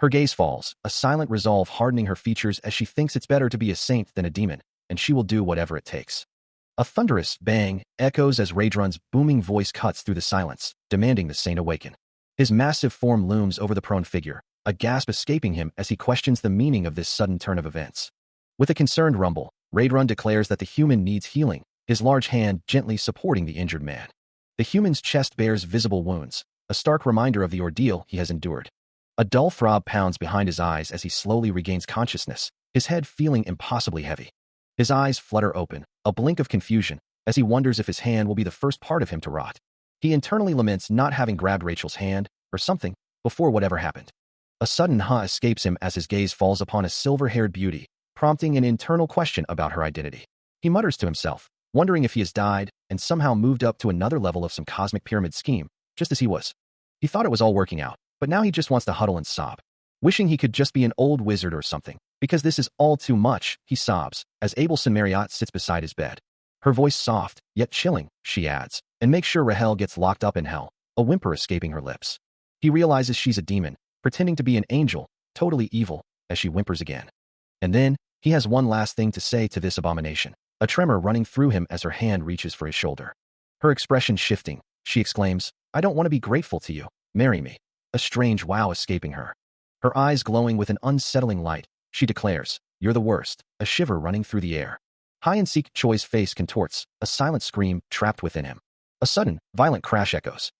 Her gaze falls, a silent resolve hardening her features as she thinks it's better to be a saint than a demon, and she will do whatever it takes. A thunderous bang echoes as Raedrun's booming voice cuts through the silence, demanding the saint awaken. His massive form looms over the prone figure, a gasp escaping him as he questions the meaning of this sudden turn of events. With a concerned rumble, Raedrun declares that the human needs healing, his large hand gently supporting the injured man. The human's chest bears visible wounds, a stark reminder of the ordeal he has endured. A dull throb pounds behind his eyes as he slowly regains consciousness, his head feeling impossibly heavy. His eyes flutter open, a blink of confusion, as he wonders if his hand will be the first part of him to rot. He internally laments not having grabbed Rachel's hand, or something, before whatever happened. A sudden huh escapes him as his gaze falls upon a silver-haired beauty, prompting an internal question about her identity. He mutters to himself, wondering if he has died and somehow moved up to another level of some cosmic pyramid scheme, just as he was. He thought it was all working out, but now he just wants to huddle and sob. Wishing he could just be an old wizard or something, because this is all too much, he sobs, as Abelson Marriott sits beside his bed. Her voice soft, yet chilling, she adds, and makes sure Rahel gets locked up in hell, a whimper escaping her lips. He realizes she's a demon, pretending to be an angel, totally evil, as she whimpers again. And then, he has one last thing to say to this abomination, a tremor running through him as her hand reaches for his shoulder. Her expression shifting, she exclaims, I don't want to be grateful to you, marry me. A strange wow escaping her. Her eyes glowing with an unsettling light, she declares, you're the worst, a shiver running through the air. Hyacinth Choi's face contorts, a silent scream trapped within him. A sudden, violent crash echoes.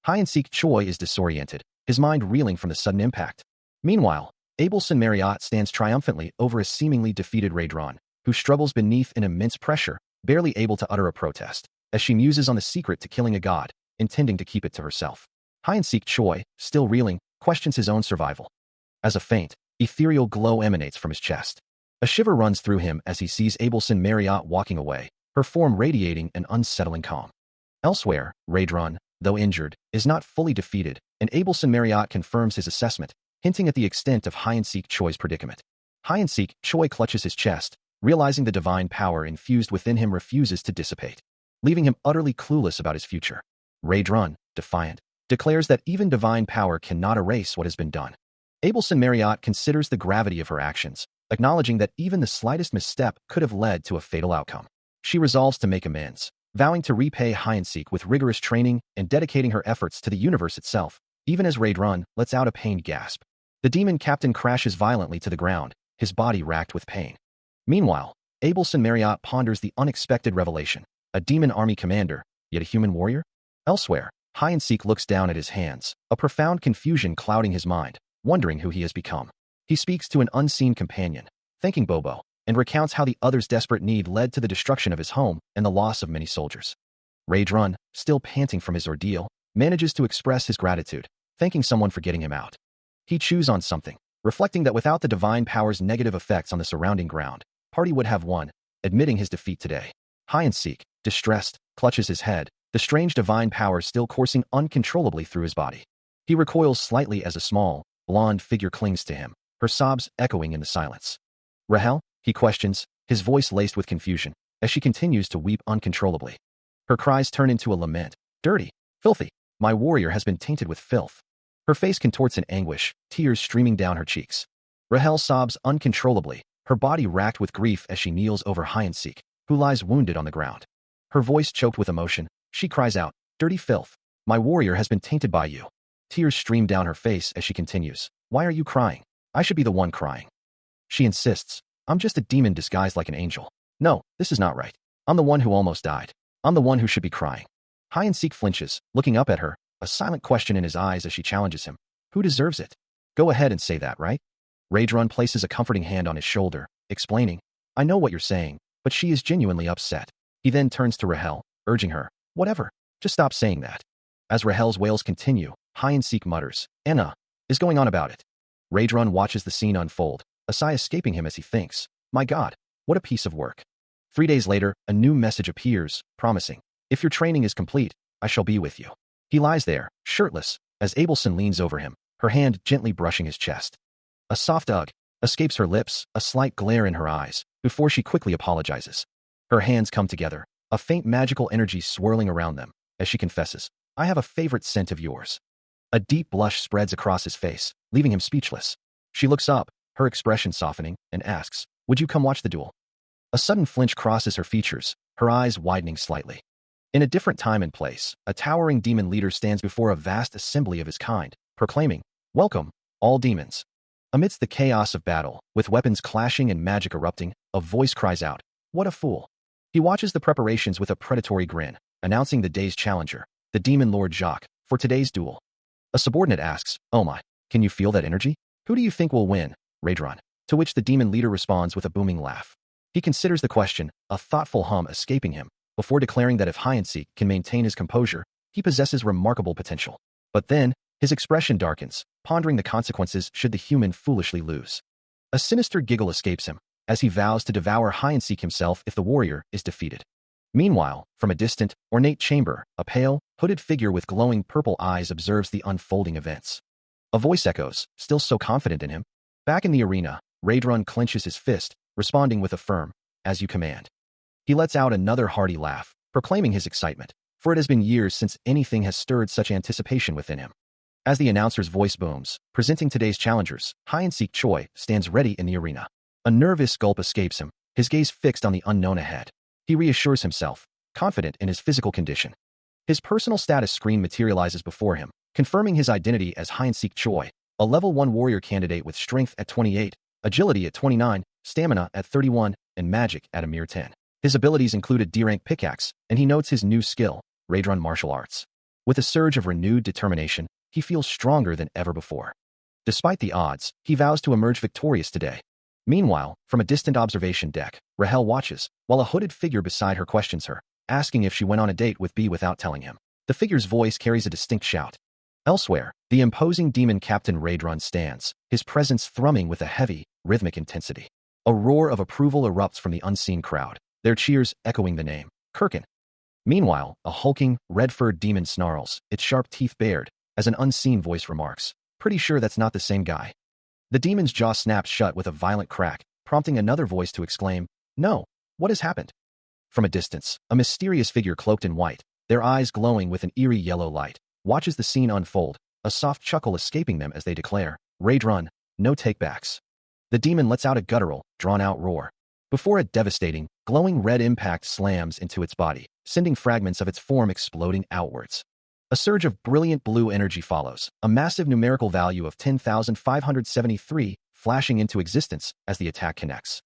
Hyacinth Choi is disoriented, his mind reeling from the sudden impact. Meanwhile, Abelson Marriott stands triumphantly over a seemingly defeated Raedrun, who struggles beneath an immense pressure, barely able to utter a protest, as she muses on the secret to killing a god, intending to keep it to herself. Hyacinth Choi, still reeling, questions his own survival. As a faint, ethereal glow emanates from his chest. A shiver runs through him as he sees Abelson Marriott walking away, her form radiating an unsettling calm. Elsewhere, Raedrun, though injured, is not fully defeated, and Abelson Marriott confirms his assessment, hinting at the extent of Hyacinth Choi's predicament. Hyacinth Choi clutches his chest, realizing the divine power infused within him refuses to dissipate, leaving him utterly clueless about his future. Raedrun, defiant, declares that even divine power cannot erase what has been done. Abelson Marriott considers the gravity of her actions, acknowledging that even the slightest misstep could have led to a fatal outcome. She resolves to make amends, vowing to repay Hyacinth with rigorous training and dedicating her efforts to the universe itself, even as Raedrun lets out a pained gasp. The demon captain crashes violently to the ground, his body racked with pain. Meanwhile, Abelson Marriott ponders the unexpected revelation, a demon army commander, yet a human warrior? Elsewhere, Hyacinth looks down at his hands, a profound confusion clouding his mind, wondering who he has become. He speaks to an unseen companion, thanking Bobo, and recounts how the other's desperate need led to the destruction of his home and the loss of many soldiers. Raedrun, still panting from his ordeal, manages to express his gratitude, thanking someone for getting him out. He chews on something, reflecting that without the divine power's negative effects on the surrounding ground, Party would have won, admitting his defeat today. Hide-and-seek, distressed, clutches his head, the strange divine power still coursing uncontrollably through his body. He recoils slightly as a small, blonde figure clings to him, her sobs echoing in the silence. Rahel? He questions, his voice laced with confusion, as she continues to weep uncontrollably. Her cries turn into a lament. Dirty, filthy, my warrior has been tainted with filth. Her face contorts in anguish, tears streaming down her cheeks. Rahel sobs uncontrollably, her body racked with grief as she kneels over Hide-and-seek, who lies wounded on the ground. Her voice choked with emotion, she cries out, dirty filth, my warrior has been tainted by you. Tears stream down her face as she continues. Why are you crying? I should be the one crying. She insists. I'm just a demon disguised like an angel. No, this is not right. I'm the one who almost died. I'm the one who should be crying. Hide-and-seek flinches, looking up at her, a silent question in his eyes as she challenges him. Who deserves it? Go ahead and say that, right? Raedron places a comforting hand on his shoulder, explaining, I know what you're saying, but she is genuinely upset. He then turns to Rahel, urging her, whatever, just stop saying that. As Rahel's wails continue, Hide-and-seek mutters, Anna is going on about it. Raedron watches the scene unfold, a sigh escaping him as he thinks, my God, what a piece of work. 3 days later, a new message appears, promising, if your training is complete, I shall be with you. He lies there, shirtless, as Abelson leans over him, her hand gently brushing his chest. A soft ugh escapes her lips, a slight glare in her eyes, before she quickly apologizes. Her hands come together, a faint magical energy swirling around them, as she confesses, I have a favorite scent of yours. A deep blush spreads across his face, leaving him speechless. She looks up, her expression softening, and asks, would you come watch the duel? A sudden flinch crosses her features, her eyes widening slightly. In a different time and place, a towering demon leader stands before a vast assembly of his kind, proclaiming, welcome, all demons. Amidst the chaos of battle, with weapons clashing and magic erupting, a voice cries out, what a fool. He watches the preparations with a predatory grin, announcing the day's challenger, the demon lord Jacques, for today's duel. A subordinate asks, oh my, can you feel that energy? Who do you think will win, Raedron? To which the demon leader responds with a booming laugh. He considers the question, a thoughtful hum escaping him, before declaring that if Hide-and-seek can maintain his composure, he possesses remarkable potential. But then, his expression darkens, pondering the consequences should the human foolishly lose. A sinister giggle escapes him, as he vows to devour Hide-and-seek himself if the warrior is defeated. Meanwhile, from a distant, ornate chamber, a pale, hooded figure with glowing purple eyes observes the unfolding events. A voice echoes, still so confident in him. Back in the arena, Raedron clenches his fist, responding with a firm, as you command. He lets out another hearty laugh, proclaiming his excitement, for it has been years since anything has stirred such anticipation within him. As the announcer's voice booms, presenting today's challengers, Hide-and-seek Choi stands ready in the arena. A nervous gulp escapes him, his gaze fixed on the unknown ahead. He reassures himself, confident in his physical condition. His personal status screen materializes before him, confirming his identity as Hide-and-seek Choi, a level 1 warrior candidate with strength at 28, agility at 29, stamina at 31, and magic at a mere 10. His abilities include a D-rank pickaxe, and he notes his new skill, Raedron martial arts. With a surge of renewed determination, he feels stronger than ever before. Despite the odds, he vows to emerge victorious today. Meanwhile, from a distant observation deck, Rahel watches, while a hooded figure beside her questions her, asking if she went on a date with B without telling him. The figure's voice carries a distinct shout. Elsewhere, the imposing demon captain Raedron stands, his presence thrumming with a heavy, rhythmic intensity. A roar of approval erupts from the unseen crowd, their cheers echoing the name, Kirkin. Meanwhile, a hulking, red-furred demon snarls, its sharp teeth bared, as an unseen voice remarks, pretty sure that's not the same guy. The demon's jaw snaps shut with a violent crack, prompting another voice to exclaim, no, what has happened? From a distance, a mysterious figure cloaked in white, their eyes glowing with an eerie yellow light, watches the scene unfold, a soft chuckle escaping them as they declare, Raedron, no takebacks. The demon lets out a guttural, drawn-out roar. Before a devastating, glowing red impact slams into its body, sending fragments of its form exploding outwards. A surge of brilliant blue energy follows, a massive numerical value of 10,573 flashing into existence as the attack connects.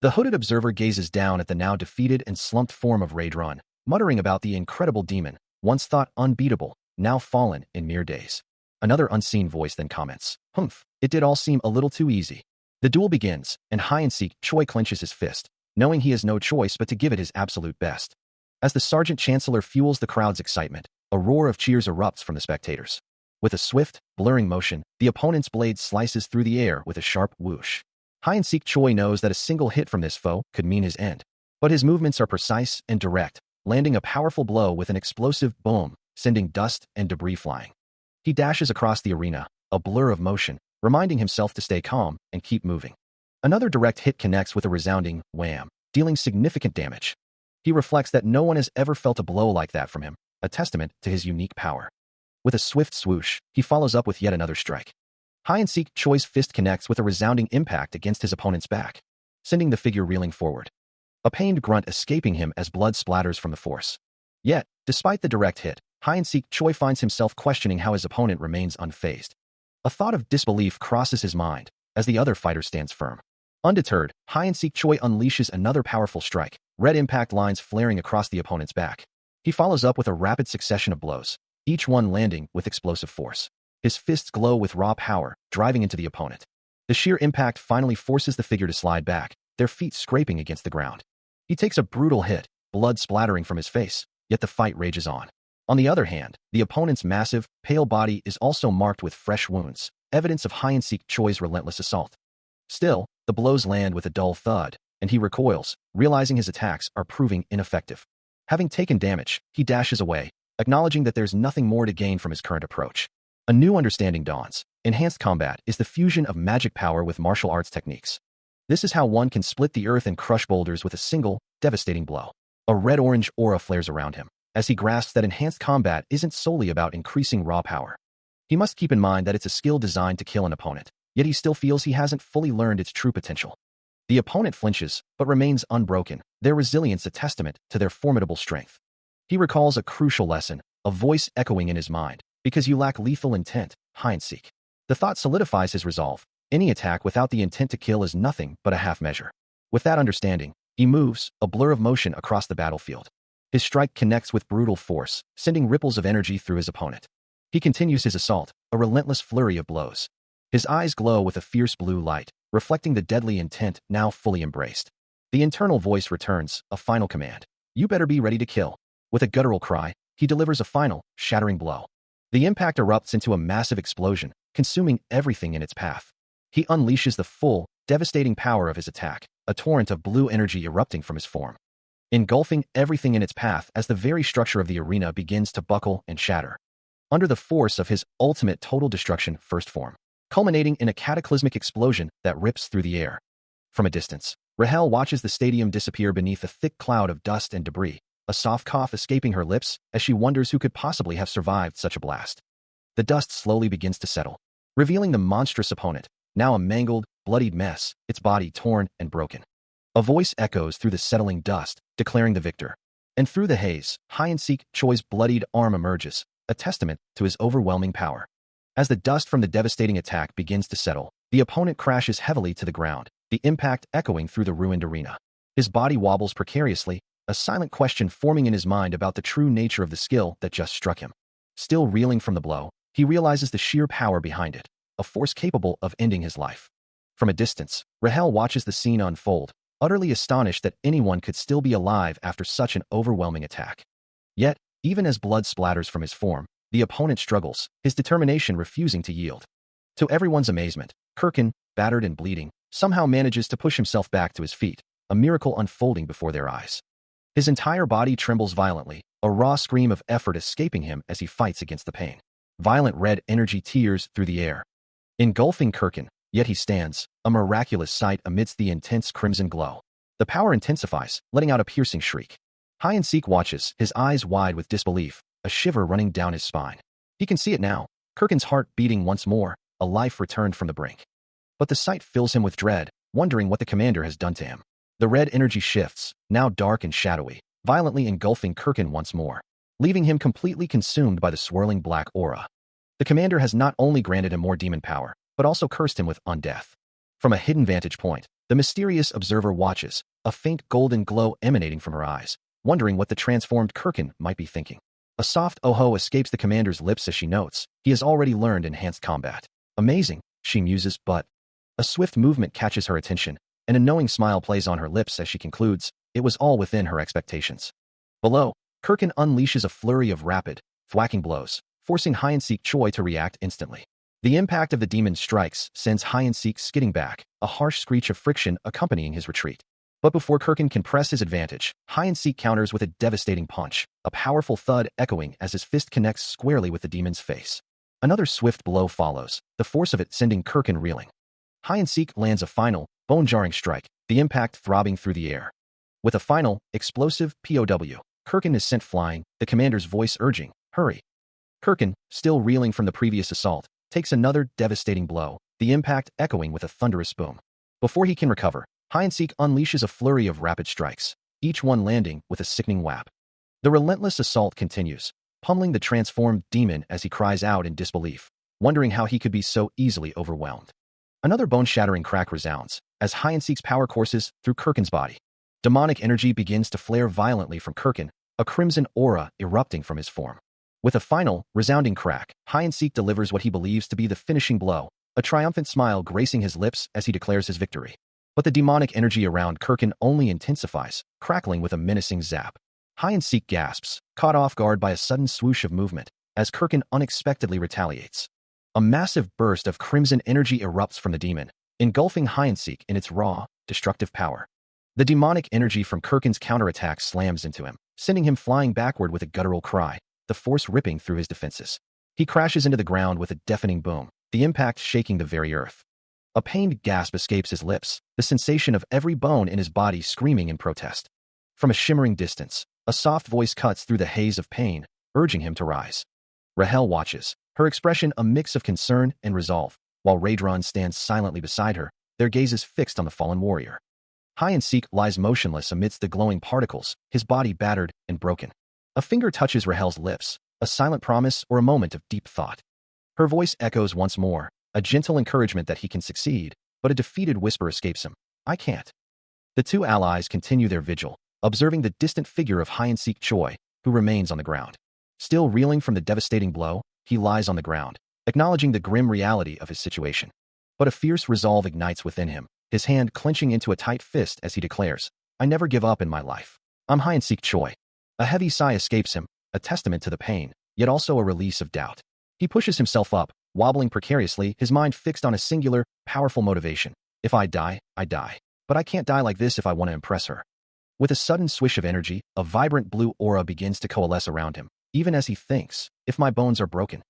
The hooded observer gazes down at the now defeated and slumped form of Raedron, muttering about the incredible demon, once thought unbeatable, now fallen in mere days. Another unseen voice then comments, humph, it did all seem a little too easy. The duel begins, and Hide-and-seek Choi clenches his fist, knowing he has no choice but to give it his absolute best. As the Sergeant Chancellor fuels the crowd's excitement, a roar of cheers erupts from the spectators. With a swift, blurring motion, the opponent's blade slices through the air with a sharp whoosh. Hyeon-sik Choi knows that a single hit from this foe could mean his end. But his movements are precise and direct, landing a powerful blow with an explosive boom, sending dust and debris flying. He dashes across the arena, a blur of motion, reminding himself to stay calm and keep moving. Another direct hit connects with a resounding wham, dealing significant damage. He reflects that no one has ever felt a blow like that from him, a testament to his unique power. With a swift swoosh, he follows up with yet another strike. Hyeon-sik Choi's fist connects with a resounding impact against his opponent's back, sending the figure reeling forward. A pained grunt escaping him as blood splatters from the force. Yet, despite the direct hit, Hyeon-sik Choi finds himself questioning how his opponent remains unfazed. A thought of disbelief crosses his mind as the other fighter stands firm. Undeterred, Hyeon-sik Choi unleashes another powerful strike, red impact lines flaring across the opponent's back. He follows up with a rapid succession of blows, each one landing with explosive force. His fists glow with raw power, driving into the opponent. The sheer impact finally forces the figure to slide back, their feet scraping against the ground. He takes a brutal hit, blood splattering from his face, yet the fight rages on. On the other hand, the opponent's massive, pale body is also marked with fresh wounds, evidence of Hyeon-sik Choi's relentless assault. Still, the blows land with a dull thud, and he recoils, realizing his attacks are proving ineffective. Having taken damage, he dashes away, acknowledging that there's nothing more to gain from his current approach. A new understanding dawns. Enhanced combat is the fusion of magic power with martial arts techniques. This is how one can split the earth and crush boulders with a single, devastating blow. A red-orange aura flares around him, as he grasps that enhanced combat isn't solely about increasing raw power. He must keep in mind that it's a skill designed to kill an opponent, yet he still feels he hasn't fully learned its true potential. The opponent flinches, but remains unbroken, their resilience a testament to their formidable strength. He recalls a crucial lesson, a voice echoing in his mind. Because you lack lethal intent, Hyeon-sik. The thought solidifies his resolve. Any attack without the intent to kill is nothing but a half measure. With that understanding, he moves, a blur of motion across the battlefield. His strike connects with brutal force, sending ripples of energy through his opponent. He continues his assault, a relentless flurry of blows. His eyes glow with a fierce blue light, reflecting the deadly intent now fully embraced. The internal voice returns, a final command. You better be ready to kill. With a guttural cry, he delivers a final, shattering blow. The impact erupts into a massive explosion, consuming everything in its path. He unleashes the full, devastating power of his attack, a torrent of blue energy erupting from his form, engulfing everything in its path as the very structure of the arena begins to buckle and shatter. Under the force of his ultimate total destruction first form, culminating in a cataclysmic explosion that rips through the air. From a distance, Rahel watches the stadium disappear beneath a thick cloud of dust and debris, a soft cough escaping her lips as she wonders who could possibly have survived such a blast. The dust slowly begins to settle, revealing the monstrous opponent, now a mangled, bloodied mess, its body torn and broken. A voice echoes through the settling dust, declaring the victor. And through the haze, Hyeon-sik Choi's bloodied arm emerges, a testament to his overwhelming power. As the dust from the devastating attack begins to settle, the opponent crashes heavily to the ground, the impact echoing through the ruined arena. His body wobbles precariously, a silent question forming in his mind about the true nature of the skill that just struck him. Still reeling from the blow, he realizes the sheer power behind it, a force capable of ending his life. From a distance, Rahel watches the scene unfold, utterly astonished that anyone could still be alive after such an overwhelming attack. Yet, even as blood splatters from his form, the opponent struggles, his determination refusing to yield. To everyone's amazement, Kirkin, battered and bleeding, somehow manages to push himself back to his feet, a miracle unfolding before their eyes. His entire body trembles violently, a raw scream of effort escaping him as he fights against the pain. Violent red energy tears through the air, engulfing Kirkin, yet he stands, a miraculous sight amidst the intense crimson glow. The power intensifies, letting out a piercing shriek. Hyeon-sik watches, his eyes wide with disbelief, a shiver running down his spine. He can see it now, Kirkin's heart beating once more, a life returned from the brink. But the sight fills him with dread, wondering what the commander has done to him. The red energy shifts, now dark and shadowy, violently engulfing Kirkin once more, leaving him completely consumed by the swirling black aura. The commander has not only granted him more demon power, but also cursed him with undeath. From a hidden vantage point, the mysterious observer watches, a faint golden glow emanating from her eyes, wondering what the transformed Kirkin might be thinking. A soft oh-ho escapes the commander's lips as she notes, he has already learned enhanced combat. Amazing, she muses, but a swift movement catches her attention, and a knowing smile plays on her lips as she concludes, it was all within her expectations. Below, Kirkin unleashes a flurry of rapid, thwacking blows, forcing hide-and-seek Choi to react instantly. The impact of the demon's strikes sends hide-and-seek skidding back, a harsh screech of friction accompanying his retreat. But before Kirkin can press his advantage, hide-and-seek counters with a devastating punch, a powerful thud echoing as his fist connects squarely with the demon's face. Another swift blow follows, the force of it sending Kirkin reeling. Hide-and-seek lands a final, bone-jarring strike, the impact throbbing through the air. With a final, explosive POW, Kirkin is sent flying, the commander's voice urging, "Hurry." Kirkin, still reeling from the previous assault, takes another devastating blow, the impact echoing with a thunderous boom. Before he can recover, hide-and-seek unleashes a flurry of rapid strikes, each one landing with a sickening whap. The relentless assault continues, pummeling the transformed demon as he cries out in disbelief, wondering how he could be so easily overwhelmed. Another bone-shattering crack resounds, as hide-and-seek's power courses through Kirkin's body. Demonic energy begins to flare violently from Kirkin, a crimson aura erupting from his form. With a final, resounding crack, hide-and-seek delivers what he believes to be the finishing blow, a triumphant smile gracing his lips as he declares his victory. But the demonic energy around Kirkin only intensifies, crackling with a menacing zap. Hide-and-seek gasps, caught off guard by a sudden swoosh of movement, as Kirkin unexpectedly retaliates. A massive burst of crimson energy erupts from the demon, engulfing hide-and-seek in its raw, destructive power. The demonic energy from Kirkin's counterattack slams into him, sending him flying backward with a guttural cry, the force ripping through his defenses. He crashes into the ground with a deafening boom, the impact shaking the very earth. A pained gasp escapes his lips, the sensation of every bone in his body screaming in protest. From a shimmering distance, a soft voice cuts through the haze of pain, urging him to rise. Rahel watches, her expression a mix of concern and resolve, while Raedron stands silently beside her, their gazes fixed on the fallen warrior. Hide-and-seek lies motionless amidst the glowing particles, his body battered and broken. A finger touches Rahel's lips, a silent promise or a moment of deep thought. Her voice echoes once more, a gentle encouragement that he can succeed, but a defeated whisper escapes him. "I can't." The two allies continue their vigil, observing the distant figure of hide-and-seek Choi, who remains on the ground. Still reeling from the devastating blow, he lies on the ground, acknowledging the grim reality of his situation. But a fierce resolve ignites within him, his hand clenching into a tight fist as he declares, "I never give up in my life. I'm hide-and-seek Choi." A heavy sigh escapes him, a testament to the pain, yet also a release of doubt. He pushes himself up, wobbling precariously, his mind fixed on a singular, powerful motivation. "If I die, I die. But I can't die like this if I want to impress her." With a sudden swish of energy, a vibrant blue aura begins to coalesce around him, even as he thinks, "If my bones are broken."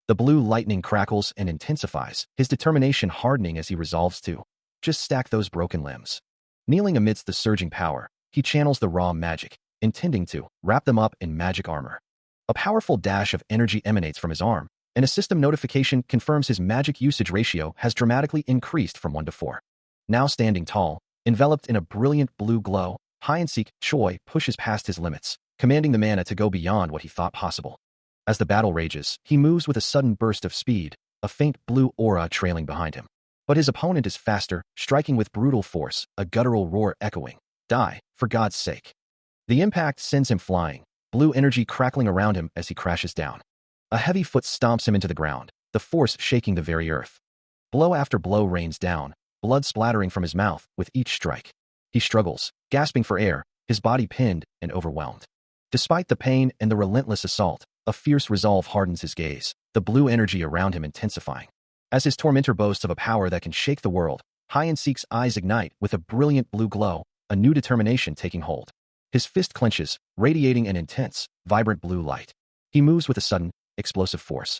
The blue lightning crackles and intensifies, his determination hardening as he resolves to just stack those broken limbs. Kneeling amidst the surging power, he channels the raw magic, intending to wrap them up in magic armor. A powerful dash of energy emanates from his arm, and a system notification confirms his magic usage ratio has dramatically increased from 1 to 4. Now standing tall, enveloped in a brilliant blue glow, hide-and-seek Choi pushes past his limits, commanding the mana to go beyond what he thought possible. As the battle rages, he moves with a sudden burst of speed, a faint blue aura trailing behind him. But his opponent is faster, striking with brutal force, a guttural roar echoing, "Die, for God's sake." The impact sends him flying, blue energy crackling around him as he crashes down. A heavy foot stomps him into the ground, the force shaking the very earth. Blow after blow rains down, blood splattering from his mouth with each strike. He struggles, gasping for air, his body pinned and overwhelmed. Despite the pain and the relentless assault, a fierce resolve hardens his gaze, the blue energy around him intensifying. As his tormentor boasts of a power that can shake the world, hide-and-seek's eyes ignite with a brilliant blue glow, a new determination taking hold. His fist clenches, radiating an intense, vibrant blue light. He moves with a sudden, explosive force.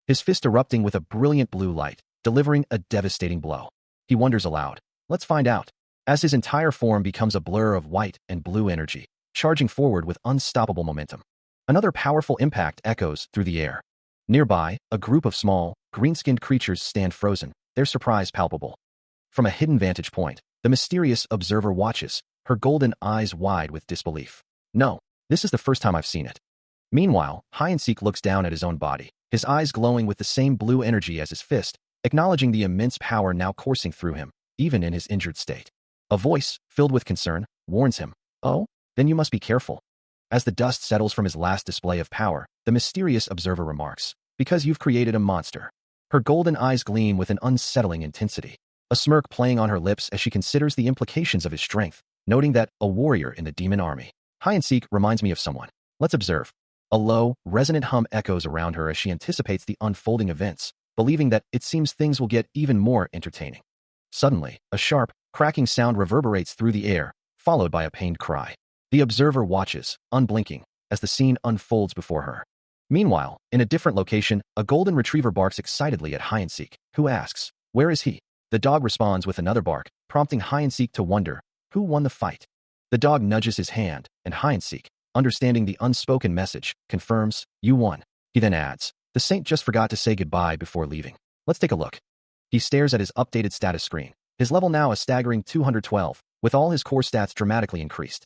His fist erupting with a brilliant blue light, delivering a devastating blow. He wonders aloud, "Let's find out," as his entire form becomes a blur of white and blue energy, charging forward with unstoppable momentum. Another powerful impact echoes through the air. Nearby, a group of small, green-skinned creatures stand frozen, their surprise palpable. From a hidden vantage point, the mysterious observer watches, her golden eyes wide with disbelief. "No, this is the first time I've seen it." Meanwhile, hide-and-seek looks down at his own body, his eyes glowing with the same blue energy as his fist, acknowledging the immense power now coursing through him, even in his injured state. A voice, filled with concern, warns him, "Oh, then you must be careful." As the dust settles from his last display of power, the mysterious observer remarks, "Because you've created a monster." Her golden eyes gleam with an unsettling intensity, a smirk playing on her lips as she considers the implications of his strength, noting that a warrior in the demon army. Hide-and-seek reminds me of someone. Let's observe. A low, resonant hum echoes around her as she anticipates the unfolding events, believing that it seems things will get even more entertaining. Suddenly, a sharp, cracking sound reverberates through the air, followed by a pained cry. The observer watches, unblinking, as the scene unfolds before her. Meanwhile, in a different location, a golden retriever barks excitedly at hide-and-seek, who asks, "Where is he?" The dog responds with another bark, prompting hide-and-seek to wonder, who won the fight? The dog nudges his hand, and hide-and-seek, understanding the unspoken message, confirms, "You won." He then adds, "The saint just forgot to say goodbye before leaving. Let's take a look." He stares at his updated status screen, his level now a staggering 212, with all his core stats dramatically increased.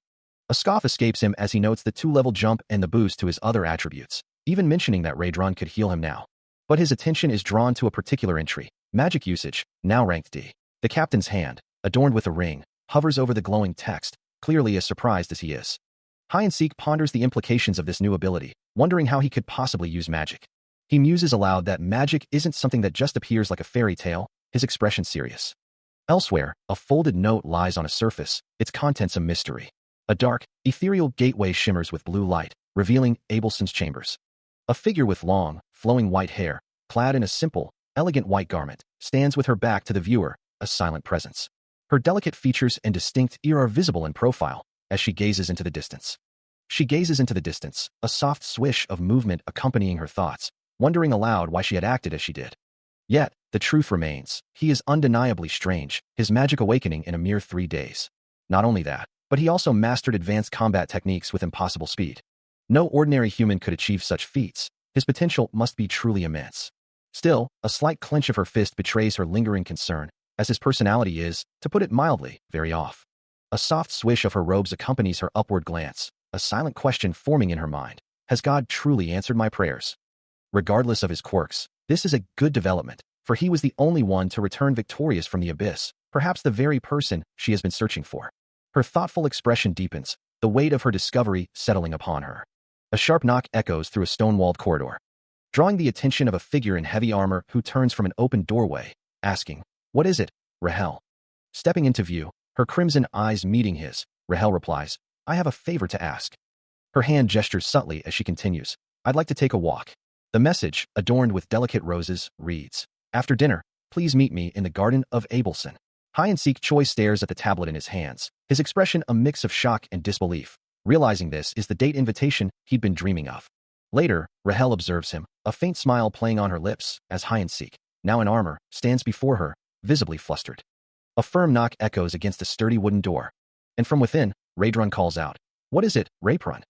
A scoff escapes him as he notes the 2-level jump and the boost to his other attributes, even mentioning that Raydron could heal him now. But his attention is drawn to a particular entry, magic usage, now ranked D. The captain's hand, adorned with a ring, hovers over the glowing text, clearly as surprised as he is. Hide-and-seek ponders the implications of this new ability, wondering how he could possibly use magic. He muses aloud that magic isn't something that just appears like a fairy tale, his expression serious. Elsewhere, a folded note lies on a surface, its contents a mystery. A dark, ethereal gateway shimmers with blue light, revealing Abelson's chambers. A figure with long, flowing white hair, clad in a simple, elegant white garment, stands with her back to the viewer, a silent presence. Her delicate features and distinct ear are visible in profile, as she gazes into the distance. She gazes into the distance, a soft swish of movement accompanying her thoughts, wondering aloud why she had acted as she did. Yet, the truth remains, he is undeniably strange, his magic awakening in a mere 3 days. Not only that, but he also mastered advanced combat techniques with impossible speed. No ordinary human could achieve such feats, his potential must be truly immense. Still, a slight clench of her fist betrays her lingering concern, as his personality is, to put it mildly, very off. A soft swish of her robes accompanies her upward glance, a silent question forming in her mind. Has God truly answered my prayers? Regardless of his quirks, this is a good development, for he was the only one to return victorious from the abyss, perhaps the very person she has been searching for. Her thoughtful expression deepens, the weight of her discovery settling upon her. A sharp knock echoes through a stone-walled corridor, drawing the attention of a figure in heavy armor who turns from an open doorway, asking, "What is it, Rahel?" Stepping into view, her crimson eyes meeting his, Rahel replies, "I have a favor to ask." Her hand gestures subtly as she continues, "I'd like to take a walk." The message, adorned with delicate roses, reads, "After dinner, please meet me in the garden of Abelson." Hide-and-seek Choi stares at the tablet in his hands, his expression a mix of shock and disbelief, realizing this is the date invitation he'd been dreaming of. Later, Rahel observes him, a faint smile playing on her lips, as Hide-and-seek, now in armor, stands before her, visibly flustered. A firm knock echoes against a sturdy wooden door, and from within, Raydron calls out, "What is it, Rayprun?"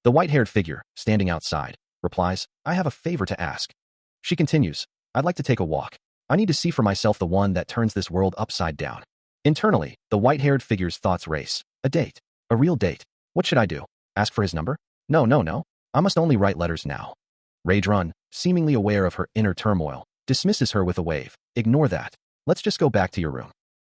The white-haired figure, standing outside, replies, "I have a favor to ask." She continues, "I'd like to take a walk. I need to see for myself the one that turns this world upside down." Internally, the white-haired figure's thoughts race. A date. A real date. What should I do? Ask for his number? No. I must only write letters now. Raydron, seemingly aware of her inner turmoil, dismisses her with a wave. "Ignore that. Let's just go back to your room."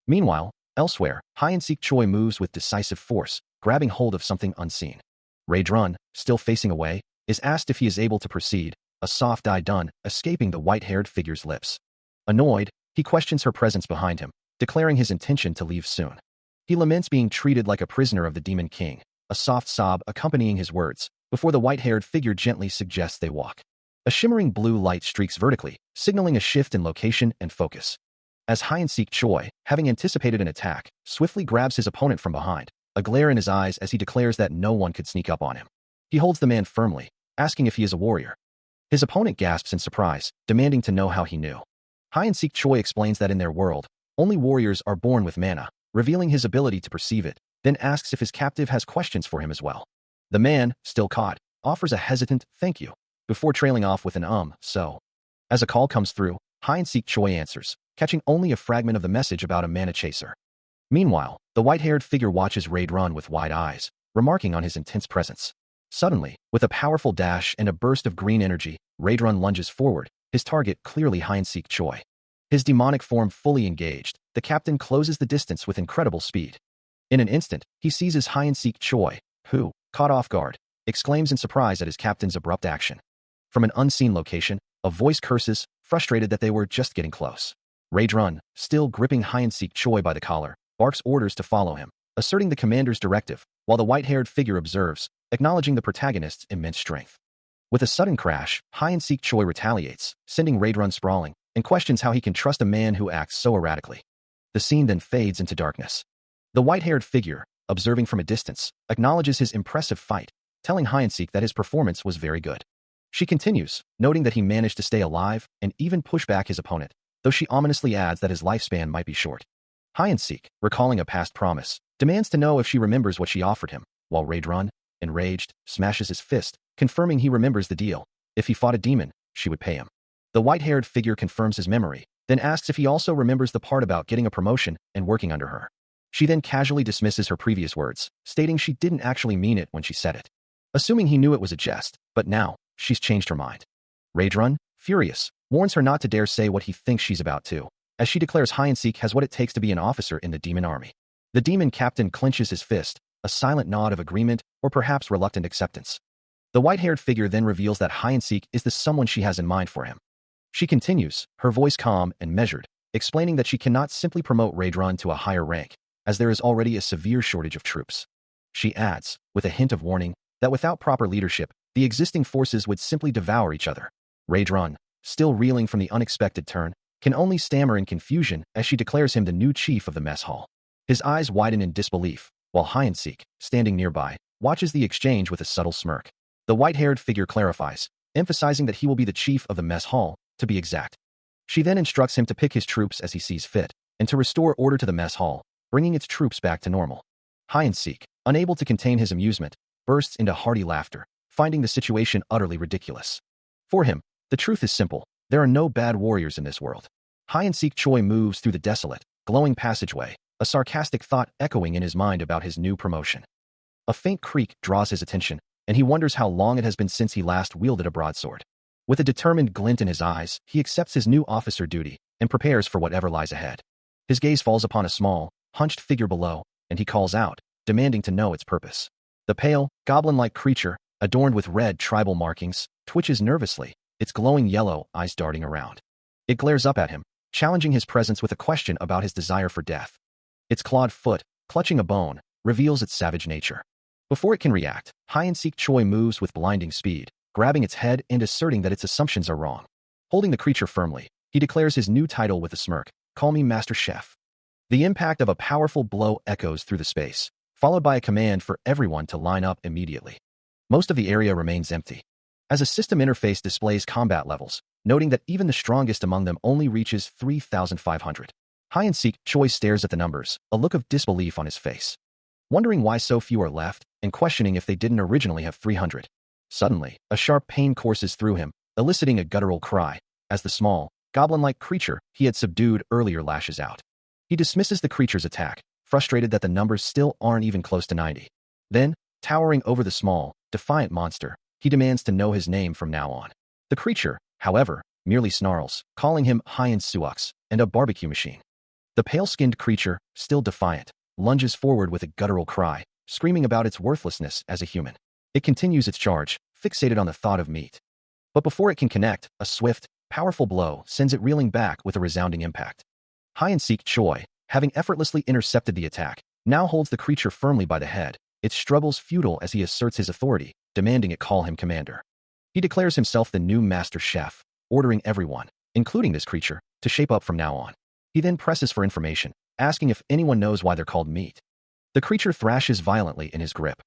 Meanwhile, elsewhere, Hide-and-seek Choi moves with decisive force, grabbing hold of something unseen. Raydron, still facing away, is asked if he is able to proceed, a soft "I done" escaping the white-haired figure's lips. Annoyed, he questions her presence behind him, declaring his intention to leave soon. He laments being treated like a prisoner of the Demon King, a soft sob accompanying his words, before the white-haired figure gently suggests they walk. A shimmering blue light streaks vertically, signaling a shift in location and focus. As Hide-and-seek Choi, having anticipated an attack, swiftly grabs his opponent from behind, a glare in his eyes as he declares that no one could sneak up on him. He holds the man firmly, asking if he is a warrior. His opponent gasps in surprise, demanding to know how he knew. Hide-and-seek Choi explains that in their world, only warriors are born with mana, revealing his ability to perceive it, then asks if his captive has questions for him as well. The man, still caught, offers a hesitant "thank you," before trailing off with an so. As a call comes through, Hide-and-seek Choi answers, catching only a fragment of the message about a mana chaser. Meanwhile, the white-haired figure watches Raydron with wide eyes, remarking on his intense presence. Suddenly, with a powerful dash and a burst of green energy, Raydron lunges forward, his target clearly Hide-and-seek Choi. His demonic form fully engaged, the captain closes the distance with incredible speed. In an instant, he seizes Hide-and-seek Choi, who, caught off guard, exclaims in surprise at his captain's abrupt action. From an unseen location, a voice curses, frustrated that they were just getting close. Raydron, still gripping Hide-and-seek Choi by the collar, barks orders to follow him, asserting the commander's directive, while the white-haired figure observes, acknowledging the protagonist's immense strength. With a sudden crash, Hyeon-sik Choi retaliates, sending Raidrun sprawling, and questions how he can trust a man who acts so erratically. The scene then fades into darkness. The white-haired figure, observing from a distance, acknowledges his impressive fight, telling Hyeon-sik that his performance was very good. She continues, noting that he managed to stay alive and even push back his opponent, though she ominously adds that his lifespan might be short. Hyeon-sik, recalling a past promise, demands to know if she remembers what she offered him, while Raidrun, enraged, smashes his fist, confirming he remembers the deal. If he fought a demon, she would pay him. The white-haired figure confirms his memory, then asks if he also remembers the part about getting a promotion and working under her. She then casually dismisses her previous words, stating she didn't actually mean it when she said it. Assuming he knew it was a jest, but now, she's changed her mind. Raidrun, furious, warns her not to dare say what he thinks she's about to, as she declares Hyeon-sik has what it takes to be an officer in the demon army. The demon captain clenches his fist, a silent nod of agreement or perhaps reluctant acceptance. The white-haired figure then reveals that Hyeon-sik is the someone she has in mind for him. She continues, her voice calm and measured, explaining that she cannot simply promote Raidrun to a higher rank, as there is already a severe shortage of troops. She adds, with a hint of warning, that without proper leadership, the existing forces would simply devour each other. Raidrun, still reeling from the unexpected turn, can only stammer in confusion as she declares him the new chief of the mess hall. His eyes widen in disbelief, while Hyeon-sik, standing nearby, watches the exchange with a subtle smirk. The white-haired figure clarifies, emphasizing that he will be the chief of the mess hall, to be exact. She then instructs him to pick his troops as he sees fit, and to restore order to the mess hall, bringing its troops back to normal. Hyeon-sik, unable to contain his amusement, bursts into hearty laughter, finding the situation utterly ridiculous. For him, the truth is simple, there are no bad warriors in this world. Hyeon-sik Choi moves through the desolate, glowing passageway, a sarcastic thought echoing in his mind about his new promotion. A faint creak draws his attention, and he wonders how long it has been since he last wielded a broadsword. With a determined glint in his eyes, he accepts his new officer duty and prepares for whatever lies ahead. His gaze falls upon a small, hunched figure below, and he calls out, demanding to know its purpose. The pale, goblin-like creature, adorned with red tribal markings, twitches nervously, its glowing yellow eyes darting around. It glares up at him, challenging his presence with a question about his desire for death. Its clawed foot, clutching a bone, reveals its savage nature. Before it can react, Hyeon-sik Choi moves with blinding speed, grabbing its head and asserting that its assumptions are wrong. Holding the creature firmly, he declares his new title with a smirk, "Call me Master Chef." The impact of a powerful blow echoes through the space, followed by a command for everyone to line up immediately. Most of the area remains empty. As a system interface displays combat levels, noting that even the strongest among them only reaches 3,500. Hyeon-sik Choi stares at the numbers, a look of disbelief on his face. Wondering why so few are left, and questioning if they didn't originally have 300. Suddenly, a sharp pain courses through him, eliciting a guttural cry, as the small, goblin-like creature he had subdued earlier lashes out. He dismisses the creature's attack, frustrated that the numbers still aren't even close to 90. Then, towering over the small, defiant monster, he demands to know his name from now on. The creature, however, merely snarls, calling him Hyeon-suux, and a barbecue machine. The pale-skinned creature, still defiant, lunges forward with a guttural cry, screaming about its worthlessness as a human. It continues its charge, fixated on the thought of meat. But before it can connect, a swift, powerful blow sends it reeling back with a resounding impact. Hyeon-sik Choi, having effortlessly intercepted the attack, now holds the creature firmly by the head, its struggles futile as he asserts his authority, demanding it call him commander. He declares himself the new master chef, ordering everyone, including this creature, to shape up from now on. He then presses for information, asking if anyone knows why they're called meat. The creature thrashes violently in his grip,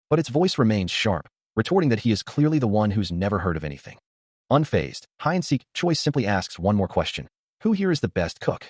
but its voice remains sharp, retorting that he is clearly the one who's never heard of anything. Unfazed, Hyeon-sik Choi simply asks one more question. Who here is the best cook?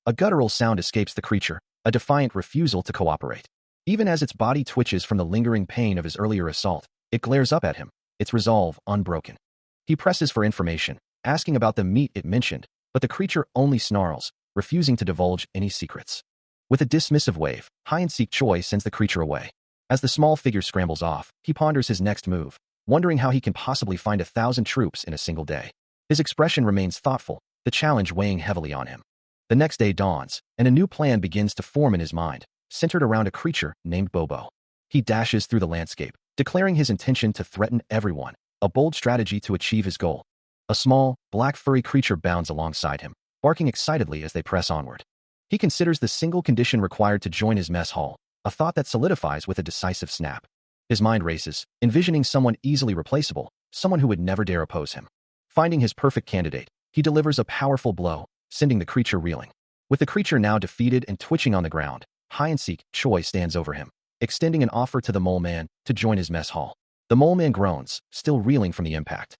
A guttural sound escapes the creature, a defiant refusal to cooperate. Even as its body twitches from the lingering pain of his earlier assault, it glares up at him, its resolve unbroken. He presses for information, asking about the meat it mentioned, but the creature only snarls, refusing to divulge any secrets. With a dismissive wave, Hyeon-sik Choi sends the creature away. As the small figure scrambles off, he ponders his next move, wondering how he can possibly find 1,000 troops in a single day. His expression remains thoughtful, the challenge weighing heavily on him. The next day dawns, and a new plan begins to form in his mind, centered around a creature named Bobo. He dashes through the landscape, declaring his intention to threaten everyone, a bold strategy to achieve his goal. A small, black furry creature bounds alongside him, barking excitedly as they press onward. He considers the single condition required to join his mess hall, a thought that solidifies with a decisive snap. His mind races, envisioning someone easily replaceable, someone who would never dare oppose him. Finding his perfect candidate, he delivers a powerful blow, sending the creature reeling. With the creature now defeated and twitching on the ground, Hyeon-sik Choi stands over him, extending an offer to the mole man to join his mess hall. The mole man groans, still reeling from the impact.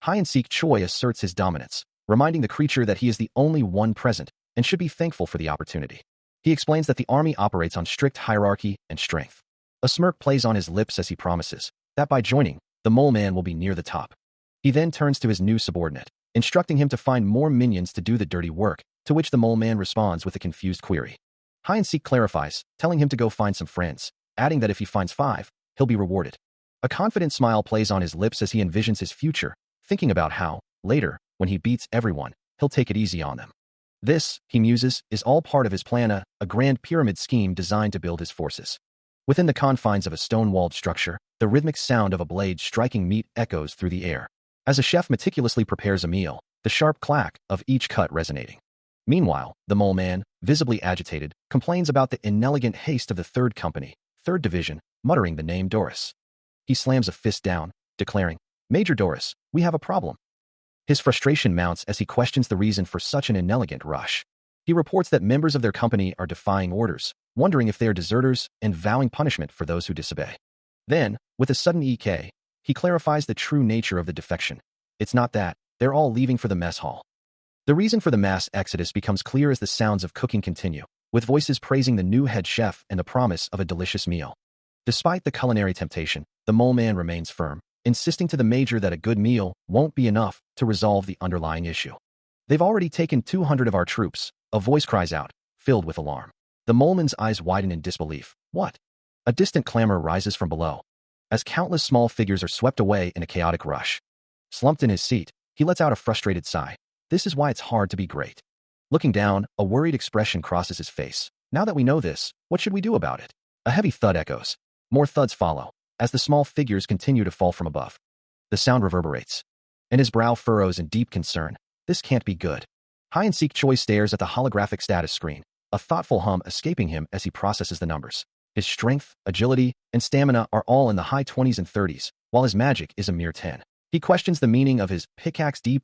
Hyeon-sik Choi asserts his dominance, reminding the creature that he is the only one present and should be thankful for the opportunity. He explains that the army operates on strict hierarchy and strength. A smirk plays on his lips as he promises that by joining, the mole man will be near the top. He then turns to his new subordinate, instructing him to find more minions to do the dirty work, to which the mole man responds with a confused query. Hyeon-sik clarifies, telling him to go find some friends, adding that if he finds 5, he'll be rewarded. A confident smile plays on his lips as he envisions his future, thinking about how, later, when he beats everyone, he'll take it easy on them. This, he muses, is all part of his plan, a grand pyramid scheme designed to build his forces. Within the confines of a stone-walled structure, the rhythmic sound of a blade striking meat echoes through the air. As a chef meticulously prepares a meal, the sharp clack of each cut resonating. Meanwhile, the mole man, visibly agitated, complains about the inelegant haste of the 3rd Company, 3rd Division, muttering the name Doris. He slams a fist down, declaring, "Major Doris, we have a problem." His frustration mounts as he questions the reason for such an inelegant rush. He reports that members of their company are defying orders, wondering if they are deserters and vowing punishment for those who disobey. Then, with a sudden EK, he clarifies the true nature of the defection. It's not that, they're all leaving for the mess hall. The reason for the mass exodus becomes clear as the sounds of cooking continue, with voices praising the new head chef and the promise of a delicious meal. Despite the culinary temptation, the mole man remains firm, insisting to the major that a good meal won't be enough to resolve the underlying issue. "They've already taken 200 of our troops," a voice cries out, filled with alarm. The mole man's eyes widen in disbelief. What? A distant clamor rises from below, as countless small figures are swept away in a chaotic rush. Slumped in his seat, he lets out a frustrated sigh. This is why it's hard to be great. Looking down, a worried expression crosses his face. Now that we know this, what should we do about it? A heavy thud echoes. More thuds follow, as the small figures continue to fall from above. The sound reverberates, and his brow furrows in deep concern. This can't be good. Hyeon-sik Choi stares at the holographic status screen, a thoughtful hum escaping him as he processes the numbers. His strength, agility, and stamina are all in the high 20s and 30s, while his magic is a mere 10. He questions the meaning of his pickaxe D+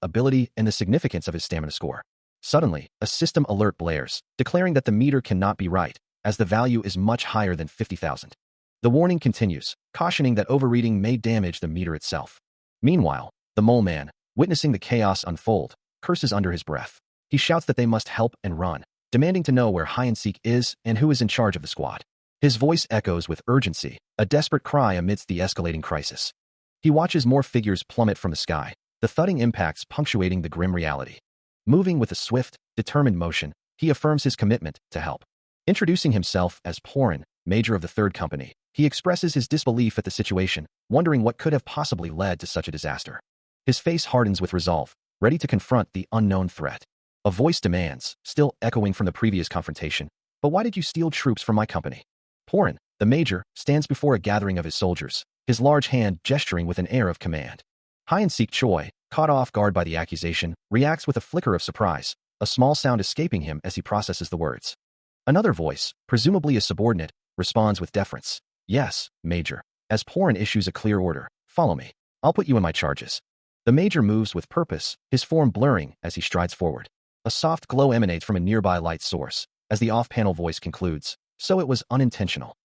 ability and the significance of his stamina score. Suddenly, a system alert blares, declaring that the meter cannot be right, as the value is much higher than 50,000. The warning continues, cautioning that overreading may damage the meter itself. Meanwhile, the mole man, witnessing the chaos unfold, curses under his breath. He shouts that they must help and run, demanding to know where Hyeon-sik is and who is in charge of the squad. His voice echoes with urgency, a desperate cry amidst the escalating crisis. He watches more figures plummet from the sky, the thudding impacts punctuating the grim reality. Moving with a swift, determined motion, he affirms his commitment to help. Introducing himself as Porin, Major of the 3rd Company, he expresses his disbelief at the situation, wondering what could have possibly led to such a disaster. His face hardens with resolve, ready to confront the unknown threat. A voice demands, still echoing from the previous confrontation, "But why did you steal troops from my company?" Porin, the major, stands before a gathering of his soldiers, his large hand gesturing with an air of command. Hyeon-sik Choi, caught off guard by the accusation, reacts with a flicker of surprise, a small sound escaping him as he processes the words. Another voice, presumably a subordinate, responds with deference. "Yes, Major." As Porin issues a clear order, "Follow me. I'll put you in my charges." The major moves with purpose, his form blurring as he strides forward. A soft glow emanates from a nearby light source, as the off-panel voice concludes, "So it was unintentional."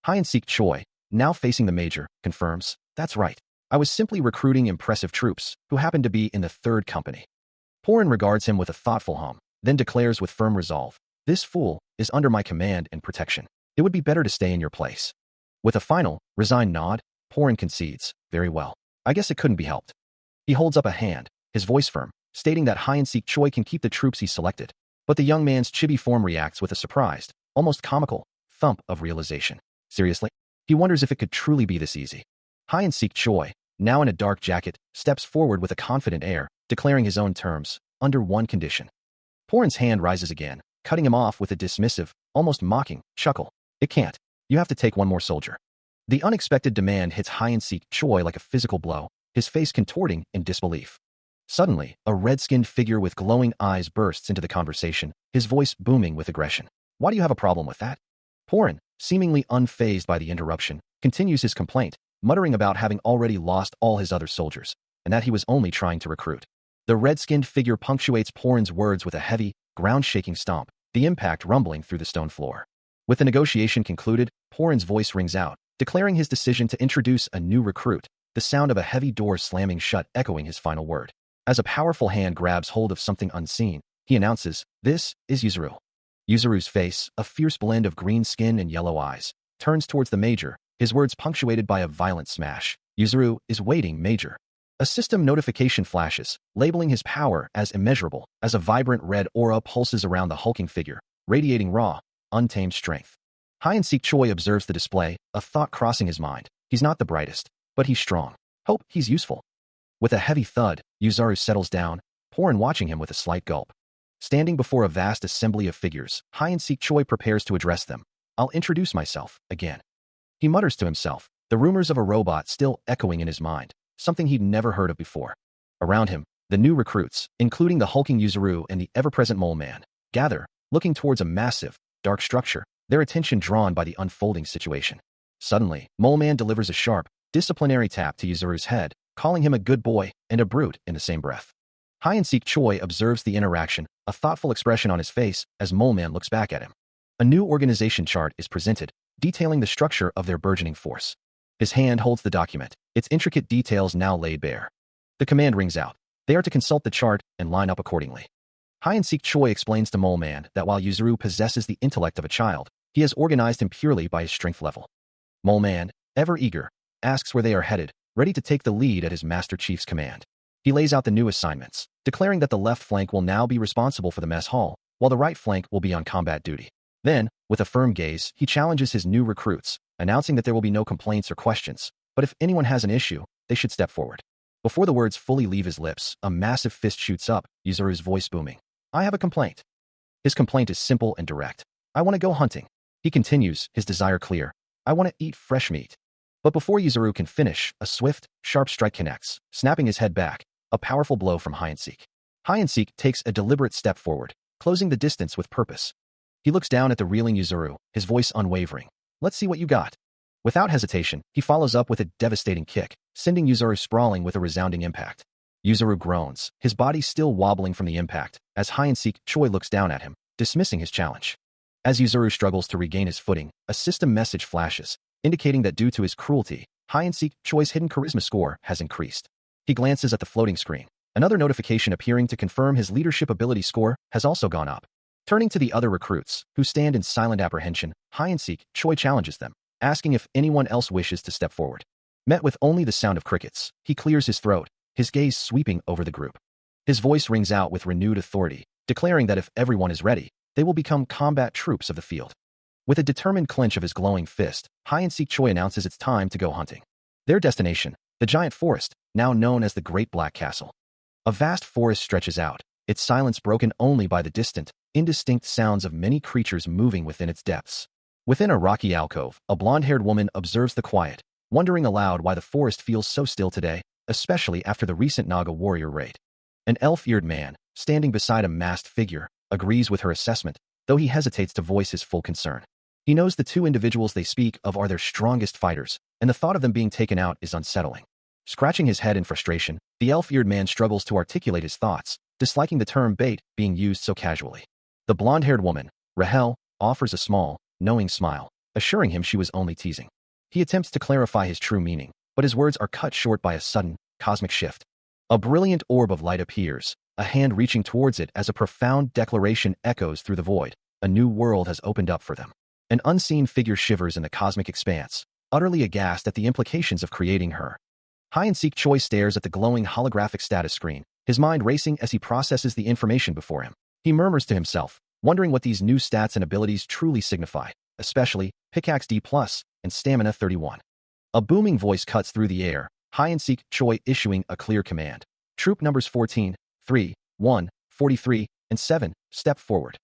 Hyeon-sik Choi, now facing the major, confirms, "That's right. I was simply recruiting impressive troops, who happened to be in the 3rd Company." Porin regards him with a thoughtful hum, then declares with firm resolve, "This fool is under my command and protection. It would be better to stay in your place." With a final, resigned nod, Porin concedes, "Very well. I guess it couldn't be helped." He holds up a hand, his voice firm, stating that Hyeon-sik Choi can keep the troops he selected. But the young man's chibi form reacts with a surprised, almost comical, thump of realization. Seriously? He wonders if it could truly be this easy. Hyeon-sik Choi, now in a dark jacket, steps forward with a confident air, declaring his own terms, under one condition. Porin's hand rises again, cutting him off with a dismissive, almost mocking, chuckle. "It can't. You have to take one more soldier." The unexpected demand hits Hyeon-sik Choi like a physical blow, his face contorting in disbelief. Suddenly, a red-skinned figure with glowing eyes bursts into the conversation, his voice booming with aggression. "Why do you have a problem with that?" Porin, seemingly unfazed by the interruption, continues his complaint, muttering about having already lost all his other soldiers, and that he was only trying to recruit. The red-skinned figure punctuates Porin's words with a heavy, ground-shaking stomp, the impact rumbling through the stone floor. With the negotiation concluded, Porin's voice rings out, declaring his decision to introduce a new recruit, the sound of a heavy door slamming shut echoing his final word. As a powerful hand grabs hold of something unseen, he announces, "This is Yuzuru." Yuzuru's face, a fierce blend of green skin and yellow eyes, turns towards the Major, his words punctuated by a violent smash. "Yuzuru is waiting, Major." A system notification flashes, labeling his power as immeasurable, as a vibrant red aura pulses around the hulking figure, radiating raw, untamed strength. Hyeon-sik Choi observes the display, a thought crossing his mind. He's not the brightest, but he's strong. Hope he's useful. With a heavy thud, Yuzuru settles down, Porin watching him with a slight gulp. Standing before a vast assembly of figures, Hyeon-sik Choi prepares to address them. "I'll introduce myself, again." He mutters to himself, the rumors of a robot still echoing in his mind, something he'd never heard of before. Around him, the new recruits, including the hulking Yuzuru and the ever-present Mole Man, gather, looking towards a massive, dark structure, their attention drawn by the unfolding situation. Suddenly, Mole Man delivers a sharp, disciplinary tap to Yuzuru's head, calling him a good boy and a brute in the same breath. Hyeon-sik Choi observes the interaction, a thoughtful expression on his face as Mole Man looks back at him. A new organization chart is presented, detailing the structure of their burgeoning force. His hand holds the document, its intricate details now laid bare. The command rings out. They are to consult the chart and line up accordingly. Hyeon-sik Choi explains to Mole Man that while Yuzuru possesses the intellect of a child, he has organized him purely by his strength level. Mole Man, ever eager, asks where they are headed, ready to take the lead at his Master Chief's command. He lays out the new assignments, declaring that the left flank will now be responsible for the mess hall, while the right flank will be on combat duty. Then, with a firm gaze, he challenges his new recruits, announcing that there will be no complaints or questions, but if anyone has an issue, they should step forward. Before the words fully leave his lips, a massive fist shoots up, Yuzuru's voice booming. "I have a complaint." His complaint is simple and direct. "I want to go hunting." He continues, his desire clear. "I want to eat fresh meat." But before Yuzuru can finish, a swift, sharp strike connects, snapping his head back, a powerful blow from Hyeon-sik. Hyeon-sik takes a deliberate step forward, closing the distance with purpose. He looks down at the reeling Yuzuru, his voice unwavering. "Let's see what you got." Without hesitation, he follows up with a devastating kick, sending Yuzuru sprawling with a resounding impact. Yuzuru groans, his body still wobbling from the impact, as Hyeon-sik Choi looks down at him, dismissing his challenge. As Yuzuru struggles to regain his footing, a system message flashes, indicating that due to his cruelty, Hyeon-sik Choi's hidden charisma score has increased. He glances at the floating screen. Another notification appearing to confirm his leadership ability score has also gone up. Turning to the other recruits, who stand in silent apprehension, Hyeon-sik Choi challenges them, asking if anyone else wishes to step forward. Met with only the sound of crickets, he clears his throat, his gaze sweeping over the group. His voice rings out with renewed authority, declaring that if everyone is ready, they will become combat troops of the field. With a determined clench of his glowing fist, Hyeon-sik Choi announces it's time to go hunting. Their destination, the giant forest, now known as the Great Black Castle. A vast forest stretches out, its silence broken only by the distant, indistinct sounds of many creatures moving within its depths. Within a rocky alcove, a blonde-haired woman observes the quiet, wondering aloud why the forest feels so still today, especially after the recent Naga warrior raid. An elf-eared man, standing beside a masked figure, agrees with her assessment, though he hesitates to voice his full concern. He knows the two individuals they speak of are their strongest fighters, and the thought of them being taken out is unsettling. Scratching his head in frustration, the elf-eared man struggles to articulate his thoughts, disliking the term bait being used so casually. The blonde-haired woman, Rahel, offers a small, knowing smile, assuring him she was only teasing. He attempts to clarify his true meaning, but his words are cut short by a sudden, cosmic shift. A brilliant orb of light appears, a hand reaching towards it as a profound declaration echoes through the void. A new world has opened up for them. An unseen figure shivers in the cosmic expanse, utterly aghast at the implications of creating her. Hyeon-sik Choi stares at the glowing holographic status screen, his mind racing as he processes the information before him. He murmurs to himself, wondering what these new stats and abilities truly signify, especially Pickaxe D+, and Stamina 31. A booming voice cuts through the air, Hyeon-sik Choi issuing a clear command. Troop numbers 14, 3, 1, 43, and 7, step forward.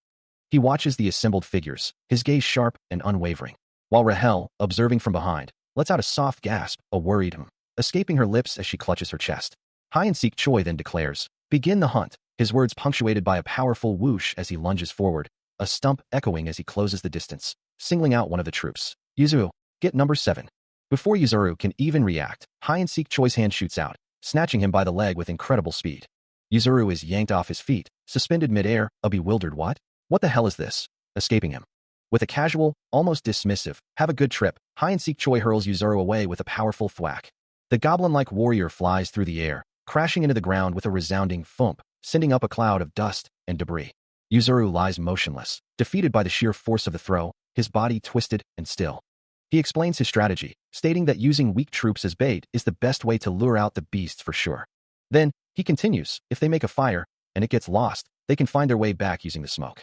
He watches the assembled figures, his gaze sharp and unwavering, while Rahel, observing from behind, lets out a soft gasp, a worried escaping her lips as she clutches her chest. Hyeon-sik Choi then declares, "Begin the hunt," his words punctuated by a powerful whoosh as he lunges forward, a stump echoing as he closes the distance, singling out one of the troops. "Yuzuru, get number 7. Before Yuzuru can even react, hide-and-seek Choi's hand shoots out, snatching him by the leg with incredible speed. Yuzuru is yanked off his feet, suspended midair, a bewildered what? What the hell is this? Escaping him. With a casual, almost dismissive, have a good trip, hide-and-seek Choi hurls Yuzuru away with a powerful thwack. The goblin-like warrior flies through the air, crashing into the ground with a resounding thump, sending up a cloud of dust and debris. Yuzuru lies motionless, defeated by the sheer force of the throw, his body twisted and still. He explains his strategy, stating that using weak troops as bait is the best way to lure out the beasts for sure. Then, he continues, if they make a fire, and it gets lost, they can find their way back using the smoke.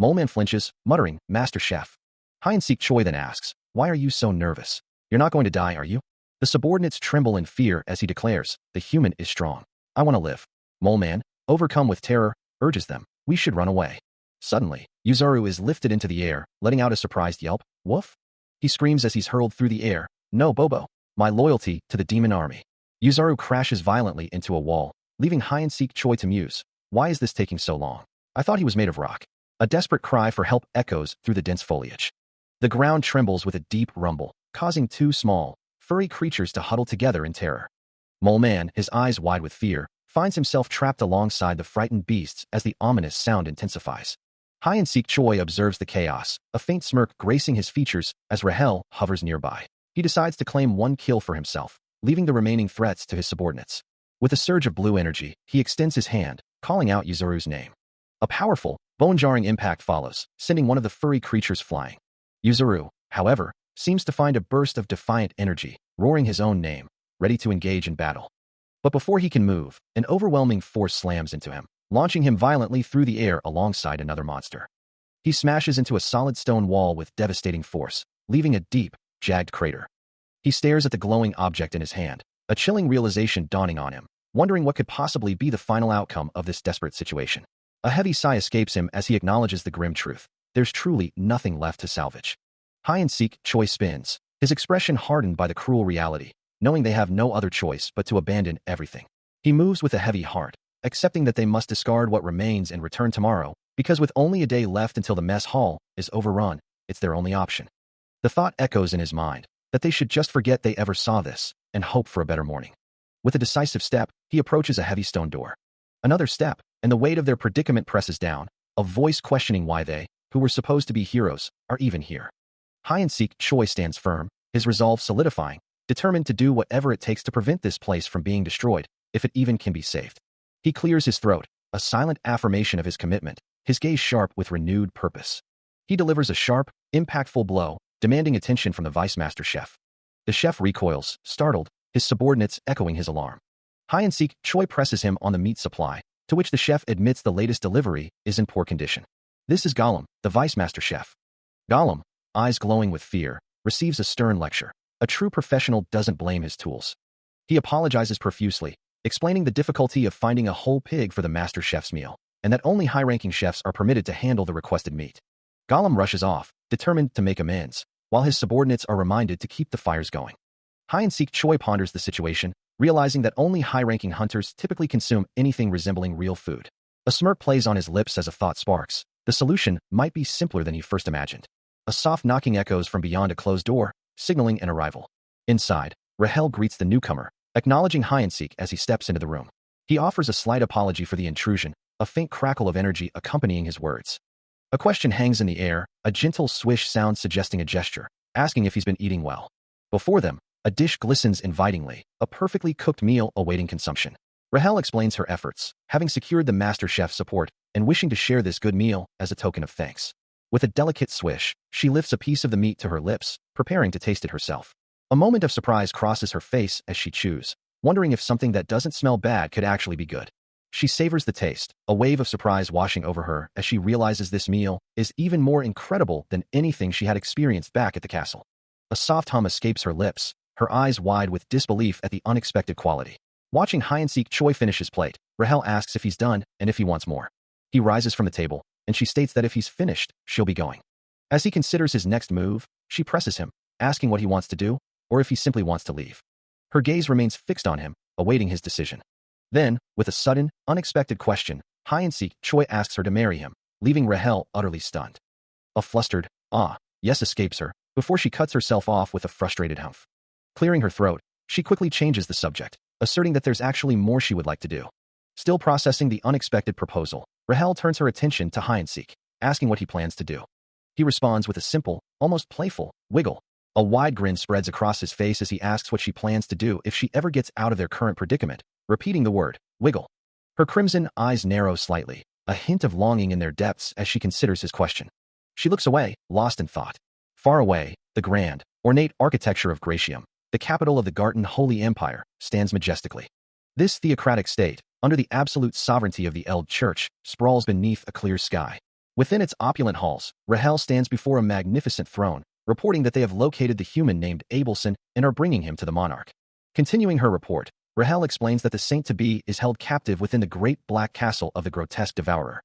Moleman flinches, muttering, Master Chef. Hide-and-seek Choi then asks, why are you so nervous? You're not going to die, are you? The subordinates tremble in fear as he declares, the human is strong. I want to live. Moleman, overcome with terror, urges them, we should run away. Suddenly, Yuzuru is lifted into the air, letting out a surprised yelp, woof? He screams as he's hurled through the air, no Bobo, my loyalty to the demon army. Yuzuru crashes violently into a wall, leaving hide-and-seek Choi to muse, why is this taking so long? I thought he was made of rock. A desperate cry for help echoes through the dense foliage. The ground trembles with a deep rumble, causing two small, furry creatures to huddle together in terror. Moleman, his eyes wide with fear, finds himself trapped alongside the frightened beasts as the ominous sound intensifies. Hide-and-seek Choi observes the chaos, a faint smirk gracing his features as Rahel hovers nearby. He decides to claim one kill for himself, leaving the remaining threats to his subordinates. With a surge of blue energy, he extends his hand, calling out Yuzuru's name. A powerful, bone-jarring impact follows, sending one of the furry creatures flying. Yuzuru, however, seems to find a burst of defiant energy, roaring his own name, ready to engage in battle. But before he can move, an overwhelming force slams into him, launching him violently through the air alongside another monster. He smashes into a solid stone wall with devastating force, leaving a deep, jagged crater. He stares at the glowing object in his hand, a chilling realization dawning on him, wondering what could possibly be the final outcome of this desperate situation. A heavy sigh escapes him as he acknowledges the grim truth. There's truly nothing left to salvage. Hide-and-seek Choi spins, his expression hardened by the cruel reality, knowing they have no other choice but to abandon everything. He moves with a heavy heart, accepting that they must discard what remains and return tomorrow, because with only a day left until the mess hall is overrun, it's their only option. The thought echoes in his mind, that they should just forget they ever saw this, and hope for a better morning. With a decisive step, he approaches a heavy stone door. Another step, and the weight of their predicament presses down, a voice questioning why they, who were supposed to be heroes, are even here. Hide-and-seek Choi stands firm, his resolve solidifying, determined to do whatever it takes to prevent this place from being destroyed, if it even can be saved. He clears his throat, a silent affirmation of his commitment, his gaze sharp with renewed purpose. He delivers a sharp, impactful blow, demanding attention from the Vice Master Chef. The chef recoils, startled, his subordinates echoing his alarm. Hide-and-seek Choi presses him on the meat supply, to which the chef admits the latest delivery is in poor condition. This is Gollum, the Vice Master Chef. Gollum, eyes glowing with fear, receives a stern lecture. A true professional doesn't blame his tools. He apologizes profusely, explaining the difficulty of finding a whole pig for the Master Chef's meal, and that only high-ranking chefs are permitted to handle the requested meat. Gollum rushes off, determined to make amends, while his subordinates are reminded to keep the fires going. Hide-and-seek Choi ponders the situation, realizing that only high-ranking hunters typically consume anything resembling real food. A smirk plays on his lips as a thought sparks. The solution might be simpler than he first imagined. A soft knocking echoes from beyond a closed door, signaling an arrival. Inside, Rahel greets the newcomer, acknowledging hide-and-seek as he steps into the room. He offers a slight apology for the intrusion, a faint crackle of energy accompanying his words. A question hangs in the air, a gentle swish sound suggesting a gesture, asking if he's been eating well. Before them, a dish glistens invitingly, a perfectly cooked meal awaiting consumption. Rahel explains her efforts, having secured the Master Chef's support and wishing to share this good meal as a token of thanks. With a delicate swish, she lifts a piece of the meat to her lips, preparing to taste it herself. A moment of surprise crosses her face as she chews, wondering if something that doesn't smell bad could actually be good. She savors the taste, a wave of surprise washing over her as she realizes this meal is even more incredible than anything she had experienced back at the castle. A soft hum escapes her lips, her eyes wide with disbelief at the unexpected quality. Watching hide-and-seek Choi finish his plate, Rahel asks if he's done and if he wants more. He rises from the table, and she states that if he's finished, she'll be going. As he considers his next move, she presses him, asking what he wants to do, or if he simply wants to leave. Her gaze remains fixed on him, awaiting his decision. Then, with a sudden, unexpected question, hide-and-seek Choi asks her to marry him, leaving Rahel utterly stunned. A flustered, yes escapes her, before she cuts herself off with a frustrated humph. Clearing her throat, she quickly changes the subject, asserting that there's actually more she would like to do. Still processing the unexpected proposal, Rahel turns her attention to Hyacinth, asking what he plans to do. He responds with a simple, almost playful, wiggle. A wide grin spreads across his face as he asks what she plans to do if she ever gets out of their current predicament, repeating the word, wiggle. Her crimson eyes narrow slightly, a hint of longing in their depths as she considers his question. She looks away, lost in thought. Far away, the grand, ornate architecture of Gratium, the capital of the Garten Holy Empire, stands majestically. This theocratic state, under the absolute sovereignty of the Eld Church, sprawls beneath a clear sky. Within its opulent halls, Rahel stands before a magnificent throne, reporting that they have located the human named Abelson and are bringing him to the monarch. Continuing her report, Rahel explains that the saint-to-be is held captive within the great black castle of the grotesque devourer.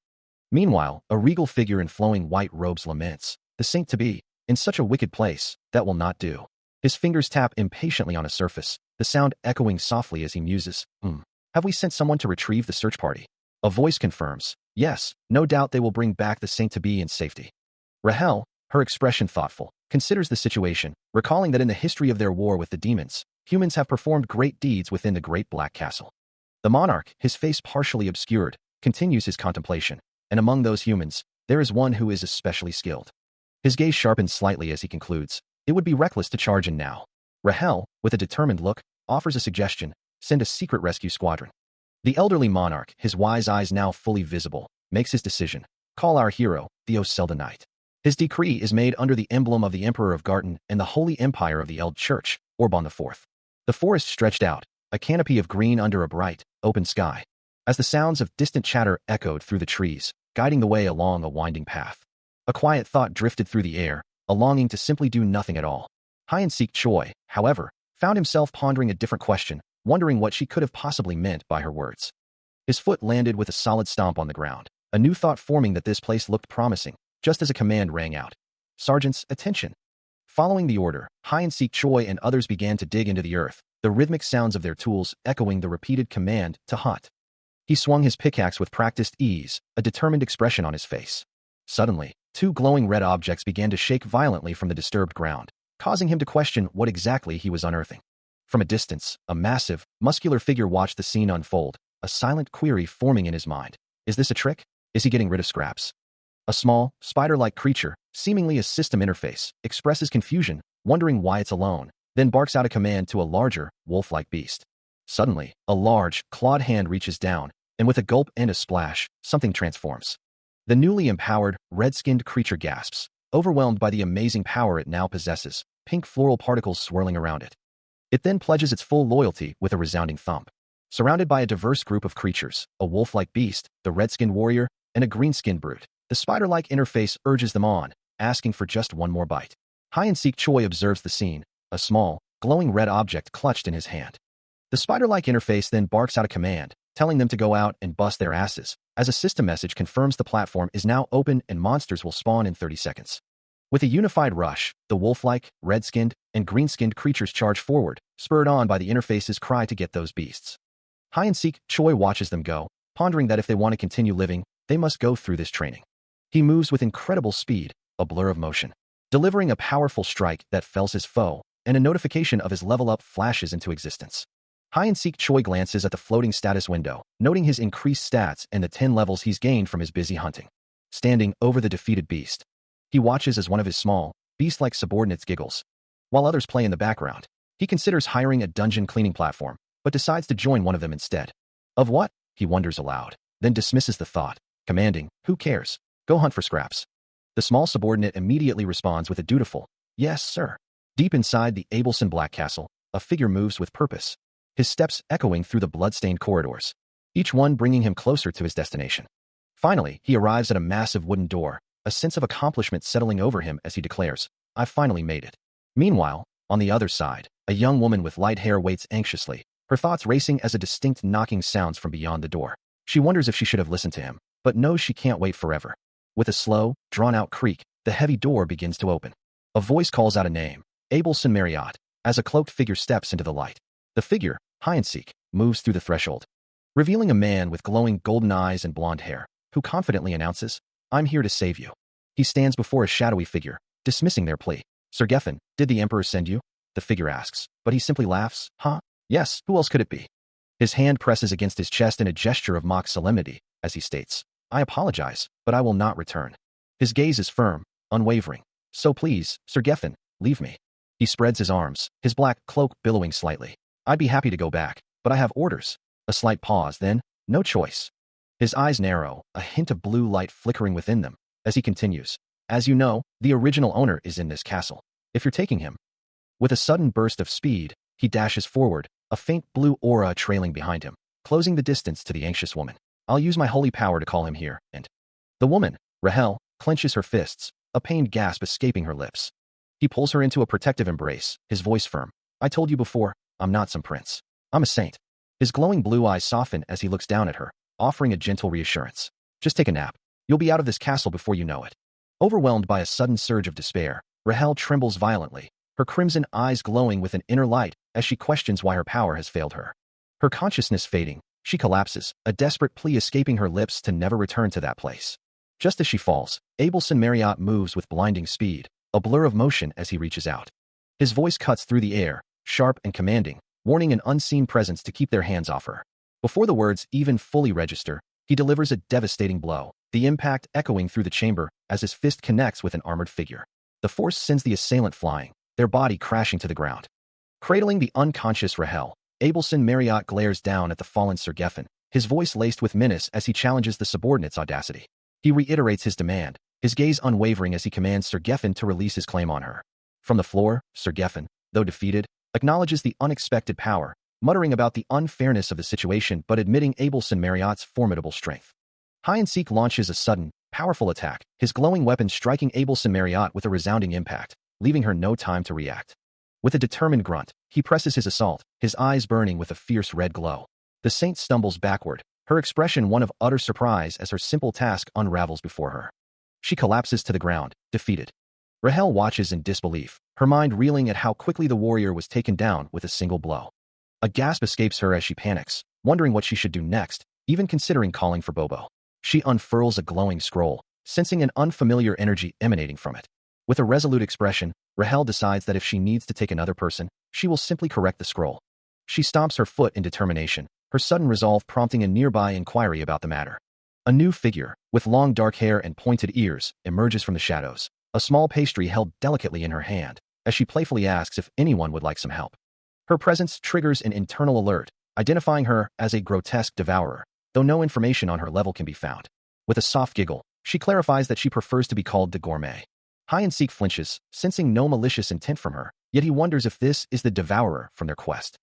Meanwhile, a regal figure in flowing white robes laments, the saint-to-be, in such a wicked place, that will not do. His fingers tap impatiently on a surface, the sound echoing softly as he muses, Have we sent someone to retrieve the search party? A voice confirms, yes, no doubt they will bring back the saint-to-be in safety. Rahel, her expression thoughtful, considers the situation, recalling that in the history of their war with the demons, humans have performed great deeds within the great black castle. The monarch, his face partially obscured, continues his contemplation, and among those humans, there is one who is especially skilled. His gaze sharpens slightly as he concludes, it would be reckless to charge in now. Rahel, with a determined look, offers a suggestion, send a secret rescue squadron. The elderly monarch, his wise eyes now fully visible, makes his decision, call our hero, the Oselda Knight. His decree is made under the emblem of the Emperor of Garten and the Holy Empire of the Eld Church, Orban IV. The forest stretched out, a canopy of green under a bright, open sky, as the sounds of distant chatter echoed through the trees, guiding the way along a winding path. A quiet thought drifted through the air, a longing to simply do nothing at all. Hyacinth Choi, however, found himself pondering a different question, wondering what she could have possibly meant by her words. His foot landed with a solid stomp on the ground, a new thought forming that this place looked promising, just as a command rang out. Sergeants, attention. Following the order, Hyacinth Choi and others began to dig into the earth, the rhythmic sounds of their tools echoing the repeated command to hunt. He swung his pickaxe with practiced ease, a determined expression on his face. Suddenly, two glowing red objects began to shake violently from the disturbed ground, causing him to question what exactly he was unearthing. From a distance, a massive, muscular figure watched the scene unfold, a silent query forming in his mind. Is this a trick? Is he getting rid of scraps? A small, spider-like creature, seemingly a system interface, expresses confusion, wondering why it's alone, then barks out a command to a larger, wolf-like beast. Suddenly, a large, clawed hand reaches down, and with a gulp and a splash, something transforms. The newly empowered, red-skinned creature gasps, overwhelmed by the amazing power it now possesses, pink floral particles swirling around it. It then pledges its full loyalty with a resounding thump. Surrounded by a diverse group of creatures, a wolf-like beast, the red-skinned warrior, and a green-skinned brute, the spider-like interface urges them on, asking for just one more bite. Hyacinth Choi observes the scene, a small, glowing red object clutched in his hand. The spider-like interface then barks out a command, telling them to go out and bust their asses, as a system message confirms the platform is now open and monsters will spawn in 30 seconds. With a unified rush, the wolf-like, red-skinned, and green-skinned creatures charge forward, spurred on by the interface's cry to get those beasts. Hyacinth Choi watches them go, pondering that if they want to continue living, they must go through this training. He moves with incredible speed, a blur of motion, delivering a powerful strike that fells his foe, and a notification of his level up flashes into existence. Hyacinth Choi glances at the floating status window, noting his increased stats and the 10 levels he's gained from his busy hunting. Standing over the defeated beast, he watches as one of his small, beast-like subordinates giggles. While others play in the background, he considers hiring a dungeon cleaning platform, but decides to join one of them instead. Of what? He wonders aloud, then dismisses the thought, commanding, who cares? Go hunt for scraps. The small subordinate immediately responds with a dutiful, yes, sir. Deep inside the Abelson Black Castle, a figure moves with purpose, his steps echoing through the blood-stained corridors, each one bringing him closer to his destination. Finally, he arrives at a massive wooden door, a sense of accomplishment settling over him as he declares, I've finally made it. Meanwhile, on the other side, a young woman with light hair waits anxiously, her thoughts racing as a distinct knocking sounds from beyond the door. She wonders if she should have listened to him, but knows she can't wait forever. With a slow, drawn-out creak, the heavy door begins to open. A voice calls out a name, Abelson Marriott, as a cloaked figure steps into the light. The figure, Hyacinth, moves through the threshold, revealing a man with glowing golden eyes and blonde hair, who confidently announces, I'm here to save you. He stands before a shadowy figure, dismissing their plea. Sir Geffen, did the Emperor send you? the figure asks, but he simply laughs. Huh? Yes, who else could it be? His hand presses against his chest in a gesture of mock solemnity, as he states, I apologize, but I will not return. His gaze is firm, unwavering. So please, Sir Geffen, leave me. He spreads his arms, his black cloak billowing slightly. I'd be happy to go back, but I have orders. A slight pause, then, no choice. His eyes narrow, a hint of blue light flickering within them, as he continues. As you know, the original owner is in this castle. If you're taking him. With a sudden burst of speed, he dashes forward, a faint blue aura trailing behind him, closing the distance to the anxious woman. I'll use my holy power to call him here, and... The woman, Rahel, clenches her fists, a pained gasp escaping her lips. He pulls her into a protective embrace, his voice firm. I told you before, I'm not some prince. I'm a saint. His glowing blue eyes soften as he looks down at her, offering a gentle reassurance. Just take a nap. You'll be out of this castle before you know it. Overwhelmed by a sudden surge of despair, Rahel trembles violently, her crimson eyes glowing with an inner light as she questions why her power has failed her. Her consciousness fading, she collapses, a desperate plea escaping her lips to never return to that place. Just as she falls, Abelson Marriott moves with blinding speed, a blur of motion as he reaches out. His voice cuts through the air, sharp and commanding, warning an unseen presence to keep their hands off her. Before the words even fully register, he delivers a devastating blow, the impact echoing through the chamber as his fist connects with an armored figure. The force sends the assailant flying, their body crashing to the ground. Cradling the unconscious Rahel, Abelson Marriott glares down at the fallen Sir Geffen, his voice laced with menace as he challenges the subordinate's audacity. He reiterates his demand, his gaze unwavering as he commands Sir Geffen to release his claim on her. From the floor, Sir Geffen, though defeated, acknowledges the unexpected power, muttering about the unfairness of the situation but admitting Abelson Marriott's formidable strength. Hide-and-Seek launches a sudden, powerful attack, his glowing weapon striking Abelson Marriott with a resounding impact, leaving her no time to react. With a determined grunt, he presses his assault, his eyes burning with a fierce red glow. The saint stumbles backward, her expression one of utter surprise as her simple task unravels before her. She collapses to the ground, defeated. Rahel watches in disbelief, her mind reeling at how quickly the warrior was taken down with a single blow. A gasp escapes her as she panics, wondering what she should do next, even considering calling for Bobo. She unfurls a glowing scroll, sensing an unfamiliar energy emanating from it. With a resolute expression, Rahel decides that if she needs to take another person, she will simply correct the scroll. She stomps her foot in determination, her sudden resolve prompting a nearby inquiry about the matter. A new figure, with long dark hair and pointed ears, emerges from the shadows, a small pastry held delicately in her hand, as she playfully asks if anyone would like some help. Her presence triggers an internal alert, identifying her as a grotesque devourer, though no information on her level can be found. With a soft giggle, she clarifies that she prefers to be called the gourmet. Hide-and-Seek flinches, sensing no malicious intent from her, yet he wonders if this is the devourer from their quest.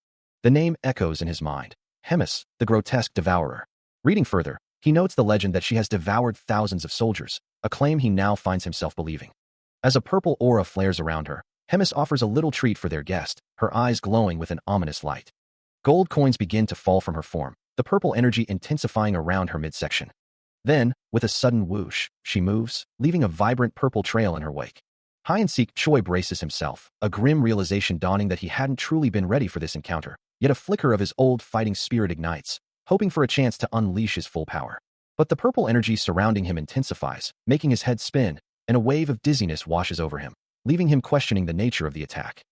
The name echoes in his mind. Hemis, the grotesque devourer. Reading further, he notes the legend that she has devoured thousands of soldiers, a claim he now finds himself believing. As a purple aura flares around her, Hemis offers a little treat for their guest, her eyes glowing with an ominous light. Gold coins begin to fall from her form, the purple energy intensifying around her midsection. Then, with a sudden whoosh, she moves, leaving a vibrant purple trail in her wake. Hide-and-Seek Choi braces himself, a grim realization dawning that he hadn't truly been ready for this encounter, yet a flicker of his old fighting spirit ignites, hoping for a chance to unleash his full power. But the purple energy surrounding him intensifies, making his head spin, and a wave of dizziness washes over him, leaving him questioning the nature of the attack.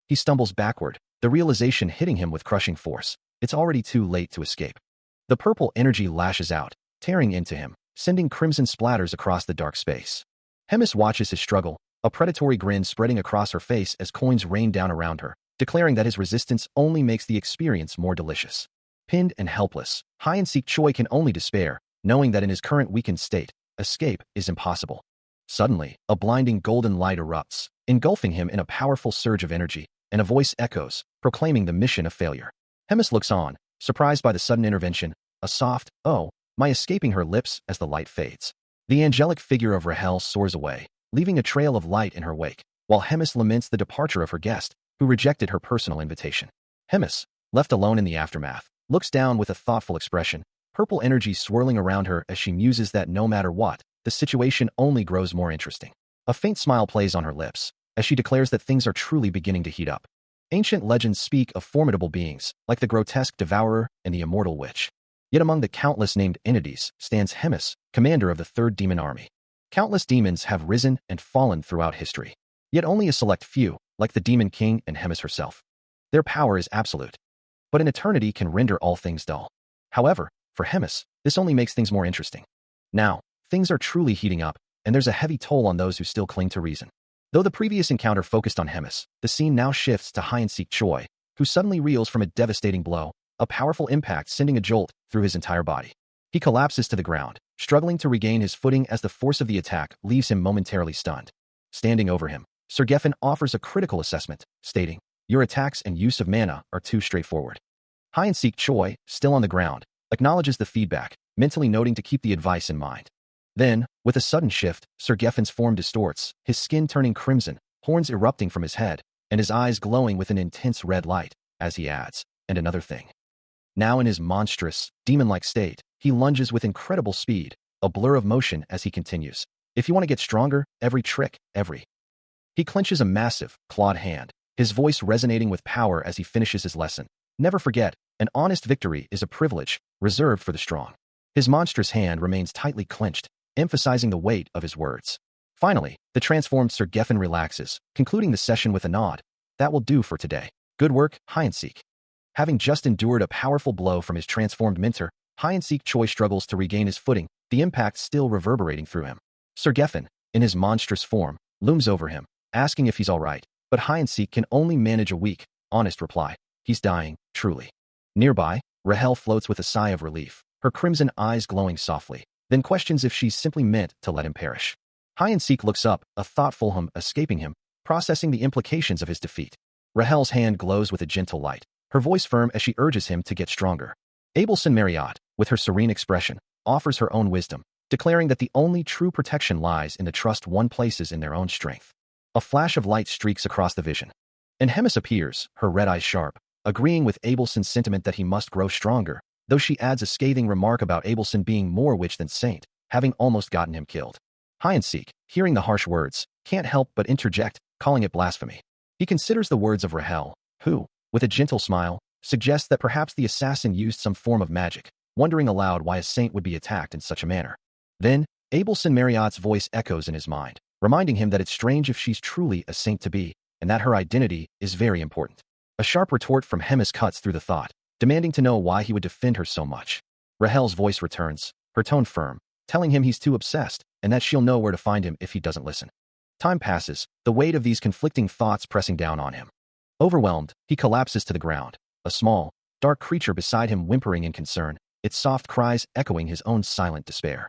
He stumbles backward, the realization hitting him with crushing force. It's already too late to escape. The purple energy lashes out, tearing into him, sending crimson splatters across the dark space. Hemis watches his struggle, a predatory grin spreading across her face as coins rain down around her, declaring that his resistance only makes the experience more delicious. Pinned and helpless, Hide-and-Seek Choi can only despair, knowing that in his current weakened state, escape is impossible. Suddenly, a blinding golden light erupts, engulfing him in a powerful surge of energy, and a voice echoes, proclaiming the mission a failure. Hemis looks on, surprised by the sudden intervention, a soft, "Oh, my," escaping her lips as the light fades. The angelic figure of Rahel soars away, leaving a trail of light in her wake, while Hemis laments the departure of her guest, who rejected her personal invitation. Hemis, left alone in the aftermath, looks down with a thoughtful expression, purple energy swirling around her as she muses that no matter what, the situation only grows more interesting. A faint smile plays on her lips, as she declares that things are truly beginning to heat up. Ancient legends speak of formidable beings, like the grotesque devourer and the immortal witch. Yet among the countless named entities stands Hemis, commander of the Third Demon Army. Countless demons have risen and fallen throughout history. Yet only a select few, like the Demon King and Hemis herself. Their power is absolute, but an eternity can render all things dull. However, for Hemis, this only makes things more interesting. Now, things are truly heating up, and there's a heavy toll on those who still cling to reason. Though the previous encounter focused on Hemis, the scene now shifts to Hyeon-sik Choi, who suddenly reels from a devastating blow, a powerful impact sending a jolt through his entire body. He collapses to the ground, struggling to regain his footing as the force of the attack leaves him momentarily stunned. Standing over him, Sir Geffen offers a critical assessment, stating, "Your attacks and use of mana are too straightforward." Hyeon-sik Choi, still on the ground, acknowledges the feedback, mentally noting to keep the advice in mind. Then, with a sudden shift, Sir Geffen's form distorts, his skin turning crimson, horns erupting from his head, and his eyes glowing with an intense red light, as he adds, "And another thing." Now in his monstrous, demon-like state, he lunges with incredible speed, a blur of motion as he continues. "If you want to get stronger, every trick, every..." He clenches a massive, clawed hand, his voice resonating with power as he finishes his lesson. "Never forget, an honest victory is a privilege, reserved for the strong." His monstrous hand remains tightly clenched, emphasizing the weight of his words. Finally, the transformed Sir Geffen relaxes, concluding the session with a nod. "That will do for today. Good work, Hyeon-sik." Having just endured a powerful blow from his transformed mentor, Hyeon-sik Choi struggles to regain his footing, the impact still reverberating through him. Sir Geffen, in his monstrous form, looms over him, asking if he's all right, but Hyeon-sik can only manage a weak, honest reply. "He's dying, truly." Nearby, Rahel floats with a sigh of relief, her crimson eyes glowing softly, then questions if she's simply meant to let him perish. Hyeon-sik looks up, a thoughtful hum escaping him, processing the implications of his defeat. Rahel's hand glows with a gentle light, her voice firm as she urges him to get stronger. Abelson Marriott, with her serene expression, offers her own wisdom, declaring that the only true protection lies in the trust one places in their own strength. A flash of light streaks across the vision, and Hemis appears, her red eyes sharp, agreeing with Abelson's sentiment that he must grow stronger, though she adds a scathing remark about Abelson being more witch than saint, having almost gotten him killed. Hyeon-sik, hearing the harsh words, can't help but interject, calling it blasphemy. He considers the words of Rahel, who, with a gentle smile, suggests that perhaps the assassin used some form of magic, wondering aloud why a saint would be attacked in such a manner. Then, Abelson Marriott's voice echoes in his mind, reminding him that it's strange if she's truly a saint to be, and that her identity is very important. A sharp retort from Hemis cuts through the thought, demanding to know why he would defend her so much. Rahel's voice returns, her tone firm, telling him he's too obsessed, and that she'll know where to find him if he doesn't listen. Time passes, the weight of these conflicting thoughts pressing down on him. Overwhelmed, he collapses to the ground, a small, dark creature beside him whimpering in concern, its soft cries echoing his own silent despair.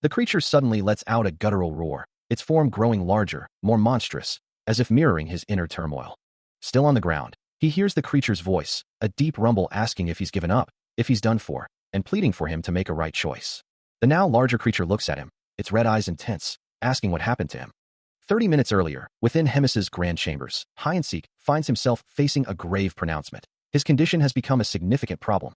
The creature suddenly lets out a guttural roar, its form growing larger, more monstrous, as if mirroring his inner turmoil. Still on the ground, he hears the creature's voice, a deep rumble asking if he's given up, if he's done for, and pleading for him to make a right choice. The now larger creature looks at him, its red eyes intense, asking what happened to him. 30 minutes earlier, within Hemis's grand chambers, Hyeon-sik finds himself facing a grave pronouncement. His condition has become a significant problem.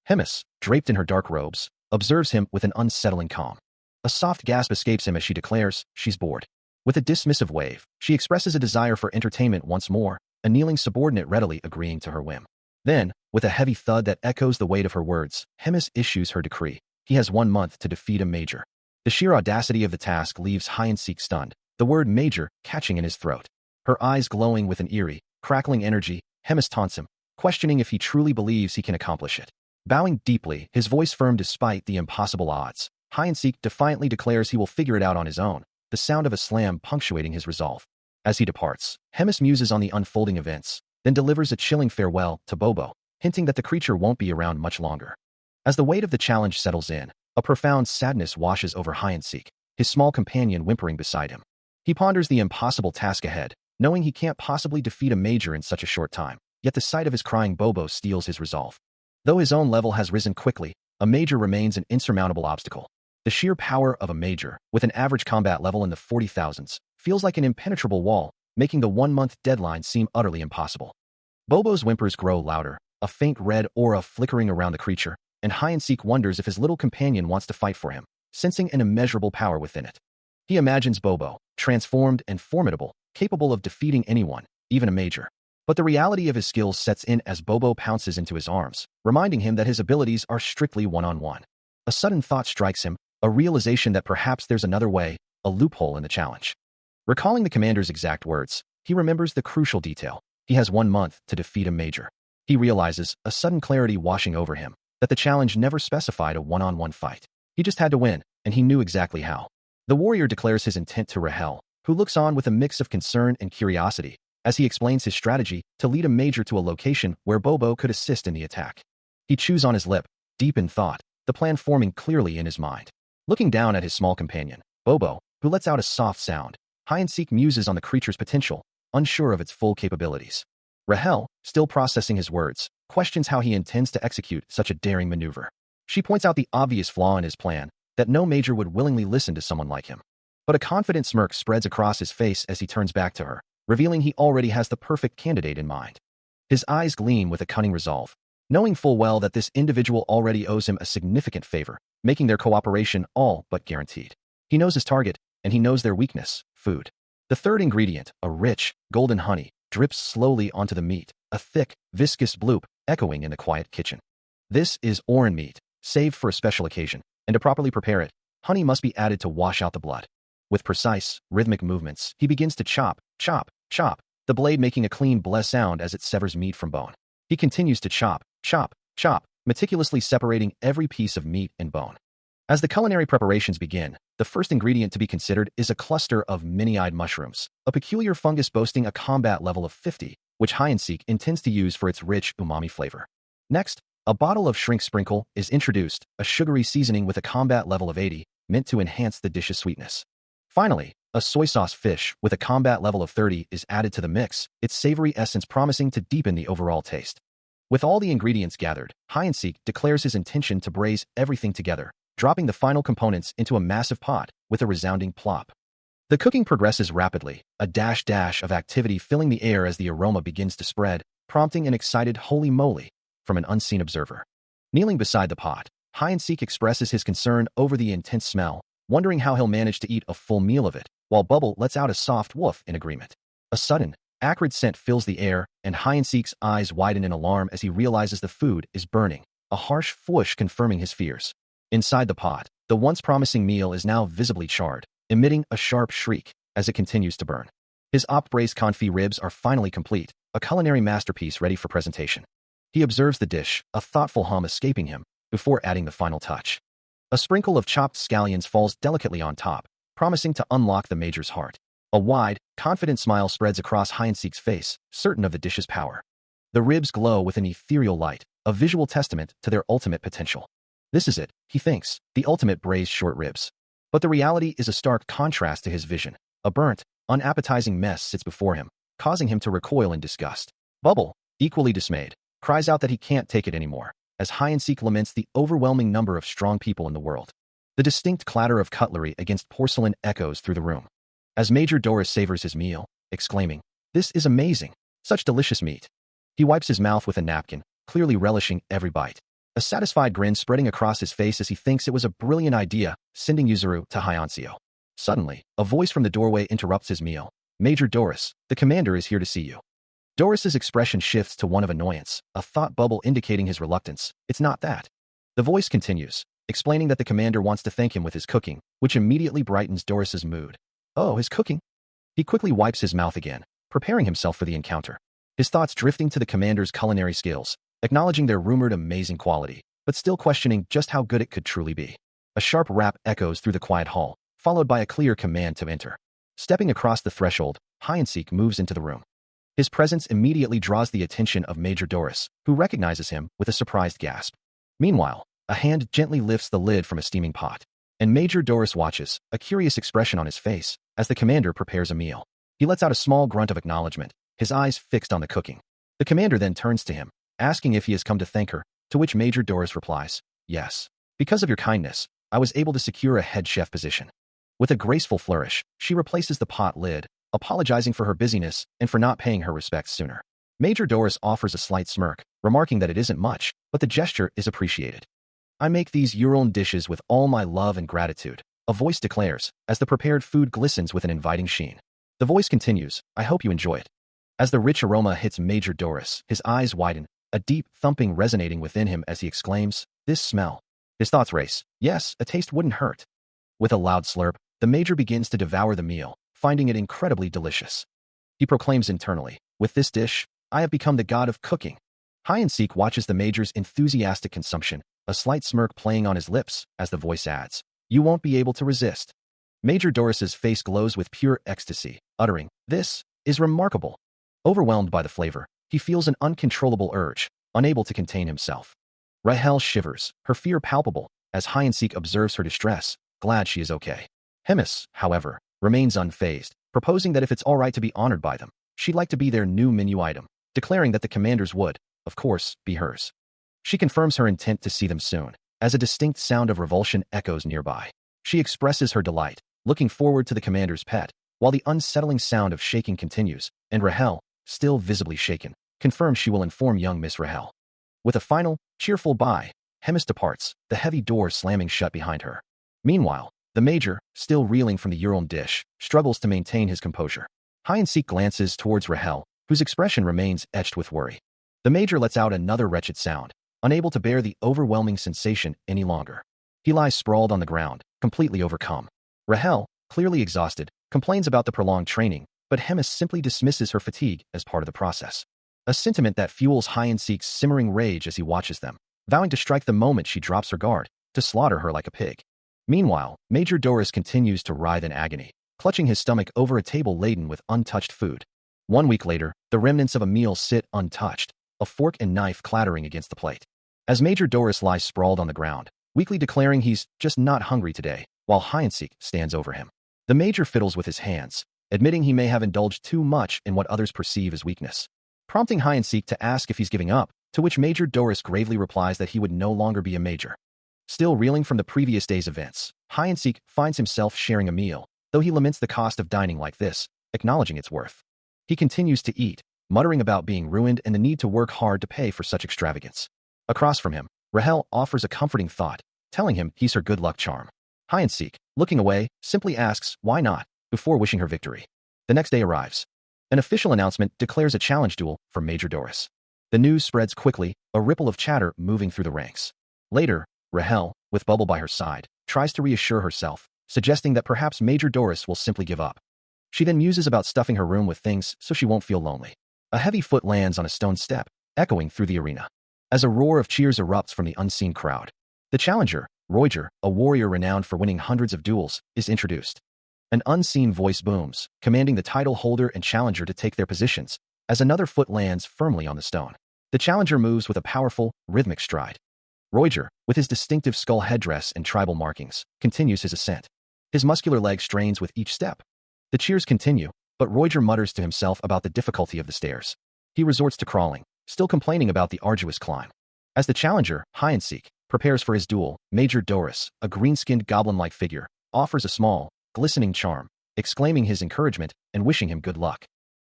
Hemis, draped in her dark robes, observes him with an unsettling calm. A soft gasp escapes him as she declares she's bored. With a dismissive wave, she expresses a desire for entertainment once more, a kneeling subordinate readily agreeing to her whim. Then, with a heavy thud that echoes the weight of her words, Hemis issues her decree. He has 1 month to defeat a major. The sheer audacity of the task leaves Hyeon-sik stunned, the word major catching in his throat. Her eyes glowing with an eerie, crackling energy, Hemis taunts him, questioning if he truly believes he can accomplish it. Bowing deeply, his voice firm despite the impossible odds, Hyeon-sik defiantly declares he will figure it out on his own, the sound of a slam punctuating his resolve. As he departs, Hemis muses on the unfolding events, then delivers a chilling farewell to Bobo, hinting that the creature won't be around much longer. As the weight of the challenge settles in, a profound sadness washes over Hyeon-sik, his small companion whimpering beside him. He ponders the impossible task ahead, knowing he can't possibly defeat a major in such a short time, yet the sight of his crying Bobo steels his resolve. Though his own level has risen quickly, a major remains an insurmountable obstacle. The sheer power of a major, with an average combat level in the 40,000s, feels like an impenetrable wall, making the 1-month deadline seem utterly impossible. Bobo's whimpers grow louder, a faint red aura flickering around the creature, and Hyeon-sik wonders if his little companion wants to fight for him, sensing an immeasurable power within it. He imagines Bobo, transformed and formidable, capable of defeating anyone, even a major. But the reality of his skills sets in as Bobo pounces into his arms, reminding him that his abilities are strictly one-on-one. A sudden thought strikes him, a realization that perhaps there's another way, a loophole in the challenge. Recalling the commander's exact words, he remembers the crucial detail. He has 1 month to defeat a major. He realizes, a sudden clarity washing over him, that the challenge never specified a one-on-one fight. He just had to win, and he knew exactly how. The warrior declares his intent to Rahel, who looks on with a mix of concern and curiosity, as he explains his strategy to lead a major to a location where Bobo could assist in the attack. He chews on his lip, deep in thought, the plan forming clearly in his mind. Looking down at his small companion, Bobo, who lets out a soft sound, hide-and-seek muses on the creature's potential, unsure of its full capabilities. Rahel, still processing his words, questions how he intends to execute such a daring maneuver. She points out the obvious flaw in his plan, that no major would willingly listen to someone like him. But a confident smirk spreads across his face as he turns back to her, revealing he already has the perfect candidate in mind. His eyes gleam with a cunning resolve, knowing full well that this individual already owes him a significant favor, making their cooperation all but guaranteed. He knows his target, and he knows their weakness, food. The third ingredient, a rich, golden honey, drips slowly onto the meat, a thick, viscous bloop echoing in the quiet kitchen. This is Oran meat, saved for a special occasion, and to properly prepare it, honey must be added to wash out the blood. With precise, rhythmic movements, he begins to chop, chop, chop, the blade making a clean bleh sound as it severs meat from bone. He continues to chop, chop, chop, meticulously separating every piece of meat and bone. As the culinary preparations begin, the first ingredient to be considered is a cluster of many-eyed mushrooms, a peculiar fungus boasting a combat level of 50, which hide-and-seek intends to use for its rich umami flavor. Next, a bottle of shrink sprinkle is introduced, a sugary seasoning with a combat level of 80, meant to enhance the dish's sweetness. Finally, a soy sauce fish with a combat level of 30 is added to the mix, its savory essence promising to deepen the overall taste. With all the ingredients gathered, hide-and-seek declares his intention to braise everything together, dropping the final components into a massive pot with a resounding plop. The cooking progresses rapidly, a dash of activity filling the air as the aroma begins to spread, prompting an excited holy moly from an unseen observer. Kneeling beside the pot, hide-and-seek expresses his concern over the intense smell, wondering how he'll manage to eat a full meal of it, while Bubble lets out a soft woof in agreement. A sudden, acrid scent fills the air, and hide-and-seek's eyes widen in alarm as he realizes the food is burning, a harsh whoosh confirming his fears. Inside the pot, the once promising meal is now visibly charred, emitting a sharp shriek as it continues to burn. His braised confit ribs are finally complete, a culinary masterpiece ready for presentation. He observes the dish, a thoughtful hum escaping him, before adding the final touch. A sprinkle of chopped scallions falls delicately on top, promising to unlock the major's heart. A wide, confident smile spreads across hide-and-seek's face, certain of the dish's power. The ribs glow with an ethereal light, a visual testament to their ultimate potential. This is it, he thinks, the ultimate braised short ribs. But the reality is a stark contrast to his vision. A burnt, unappetizing mess sits before him, causing him to recoil in disgust. Bubble, equally dismayed, cries out that he can't take it anymore, as hide-and-seek laments the overwhelming number of strong people in the world. The distinct clatter of cutlery against porcelain echoes through the room. As Major Doris savors his meal, exclaiming, "This is amazing! Such delicious meat!" He wipes his mouth with a napkin, clearly relishing every bite. A satisfied grin spreading across his face as he thinks it was a brilliant idea, sending Yuzuru to Hyansio. Suddenly, a voice from the doorway interrupts his meal. "Major Doris, the commander is here to see you." Doris's expression shifts to one of annoyance, a thought bubble indicating his reluctance. It's not that. The voice continues, explaining that the commander wants to thank him with his cooking, which immediately brightens Doris's mood. Oh, his cooking? He quickly wipes his mouth again, preparing himself for the encounter. His thoughts drifting to the commander's culinary skills, acknowledging their rumored amazing quality, but still questioning just how good it could truly be. A sharp rap echoes through the quiet hall, followed by a clear command to enter. Stepping across the threshold, hide-and-seek moves into the room. His presence immediately draws the attention of Major Doris, who recognizes him with a surprised gasp. Meanwhile, a hand gently lifts the lid from a steaming pot, and Major Doris watches, a curious expression on his face, as the commander prepares a meal. He lets out a small grunt of acknowledgement, his eyes fixed on the cooking. The commander then turns to him, asking if he has come to thank her, to which Major Doris replies, "Yes. Because of your kindness, I was able to secure a head chef position." With a graceful flourish, she replaces the pot lid, apologizing for her busyness and for not paying her respects sooner. Major Doris offers a slight smirk, remarking that it isn't much, but the gesture is appreciated. "I make these your-own dishes with all my love and gratitude," a voice declares, as the prepared food glistens with an inviting sheen. The voice continues, "I hope you enjoy it." As the rich aroma hits Major Doris, his eyes widen, a deep thumping resonating within him as he exclaims, "This smell." His thoughts race. Yes, a taste wouldn't hurt. With a loud slurp, the major begins to devour the meal, finding it incredibly delicious. He proclaims internally, "With this dish, I have become the god of cooking." Hide-and-seek watches the Major's enthusiastic consumption, a slight smirk playing on his lips as the voice adds, "You won't be able to resist." Major Doris's face glows with pure ecstasy, uttering, "This is remarkable." Overwhelmed by the flavor, he feels an uncontrollable urge, unable to contain himself. Rahel shivers, her fear palpable, as Hide-and-seek observes her distress, glad she is okay. Hemis, however, remains unfazed, proposing that if it's all right to be honored by them, she'd like to be their new menu item, declaring that the commanders would, of course, be hers. She confirms her intent to see them soon, as a distinct sound of revulsion echoes nearby. She expresses her delight, looking forward to the commander's pet, while the unsettling sound of shaking continues, and Rahel, still visibly shaken, confirms she will inform young Miss Rahel. With a final, cheerful bye, Hemis departs, the heavy door slamming shut behind her. Meanwhile, the Major, still reeling from the Ural dish, struggles to maintain his composure. Hide-and-seek glances towards Rahel, whose expression remains etched with worry. The Major lets out another wretched sound, unable to bear the overwhelming sensation any longer. He lies sprawled on the ground, completely overcome. Rahel, clearly exhausted, complains about the prolonged training, but Hemis simply dismisses her fatigue as part of the process. A sentiment that fuels Hide-and-seek's simmering rage as he watches them, vowing to strike the moment she drops her guard, to slaughter her like a pig. Meanwhile, Major Doris continues to writhe in agony, clutching his stomach over a table laden with untouched food. 1 week later, the remnants of a meal sit untouched, a fork and knife clattering against the plate. As Major Doris lies sprawled on the ground, weakly declaring he's just not hungry today, while Hide-and-seek stands over him. The Major fiddles with his hands, admitting he may have indulged too much in what others perceive as weakness, prompting Hide-and-seek to ask if he's giving up, to which Major Doris gravely replies that he would no longer be a major. Still reeling from the previous day's events, Hide-and-seek finds himself sharing a meal, though he laments the cost of dining like this, acknowledging its worth. He continues to eat, muttering about being ruined and the need to work hard to pay for such extravagance. Across from him, Rahel offers a comforting thought, telling him he's her good luck charm. Hide-and-seek, looking away, simply asks, "Why not?" before wishing her victory. The next day arrives. An official announcement declares a challenge duel for Major Doris. The news spreads quickly, a ripple of chatter moving through the ranks. Later, Rahel, with Bubble by her side, tries to reassure herself, suggesting that perhaps Major Doris will simply give up. She then muses about stuffing her room with things so she won't feel lonely. A heavy foot lands on a stone step, echoing through the arena. As a roar of cheers erupts from the unseen crowd, the challenger, Roiger, a warrior renowned for winning hundreds of duels, is introduced. An unseen voice booms, commanding the title holder and challenger to take their positions, as another foot lands firmly on the stone. The challenger moves with a powerful, rhythmic stride. Roiger, with his distinctive skull headdress and tribal markings, continues his ascent. His muscular leg strains with each step. The cheers continue, but Roiger mutters to himself about the difficulty of the stairs. He resorts to crawling, still complaining about the arduous climb. As the challenger, Hide-and-seek, prepares for his duel, Major Doris, a green-skinned goblin-like figure, offers a small, glistening charm, exclaiming his encouragement and wishing him good luck.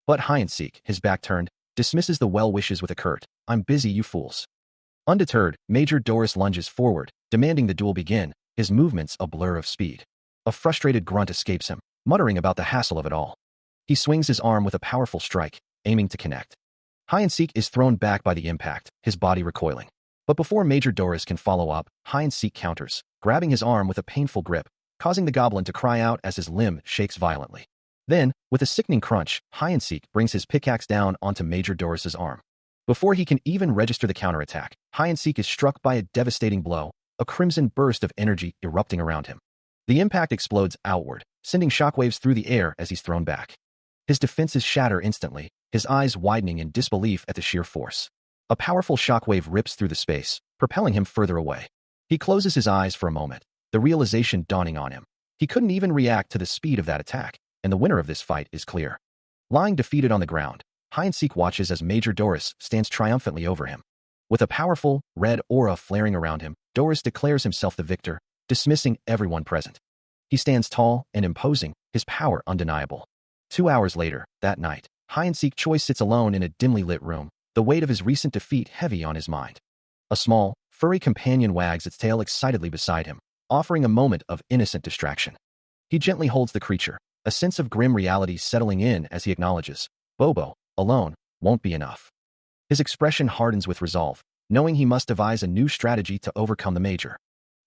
But Hide-and-seek, his back turned, dismisses the well wishes with a curt, "I'm busy, you fools." Undeterred, Major Doris lunges forward, demanding the duel begin, his movements a blur of speed. A frustrated grunt escapes him, muttering about the hassle of it all. He swings his arm with a powerful strike, aiming to connect. Hide-and-seek is thrown back by the impact, his body recoiling. But before Major Doris can follow up, Hide-and-seek counters, grabbing his arm with a painful grip, causing the goblin to cry out as his limb shakes violently. Then, with a sickening crunch, Hide-and-seek brings his pickaxe down onto Major Doris's arm. Before he can even register the counterattack, Hide-and-seek is struck by a devastating blow, a crimson burst of energy erupting around him. The impact explodes outward, sending shockwaves through the air as he's thrown back. His defenses shatter instantly, his eyes widening in disbelief at the sheer force. A powerful shockwave rips through the space, propelling him further away. He closes his eyes for a moment, the realization dawning on him. He couldn't even react to the speed of that attack, and the winner of this fight is clear. Lying defeated on the ground, Hide-and-seek watches as Major Doris stands triumphantly over him. With a powerful, red aura flaring around him, Doris declares himself the victor, dismissing everyone present. He stands tall and imposing, his power undeniable. 2 hours later, that night, Hide-and-seek Choi sits alone in a dimly lit room, the weight of his recent defeat heavy on his mind. A small, furry companion wags its tail excitedly beside him, offering a moment of innocent distraction. He gently holds the creature, a sense of grim reality settling in as he acknowledges, "Bobo, alone, won't be enough." His expression hardens with resolve, knowing he must devise a new strategy to overcome the Major.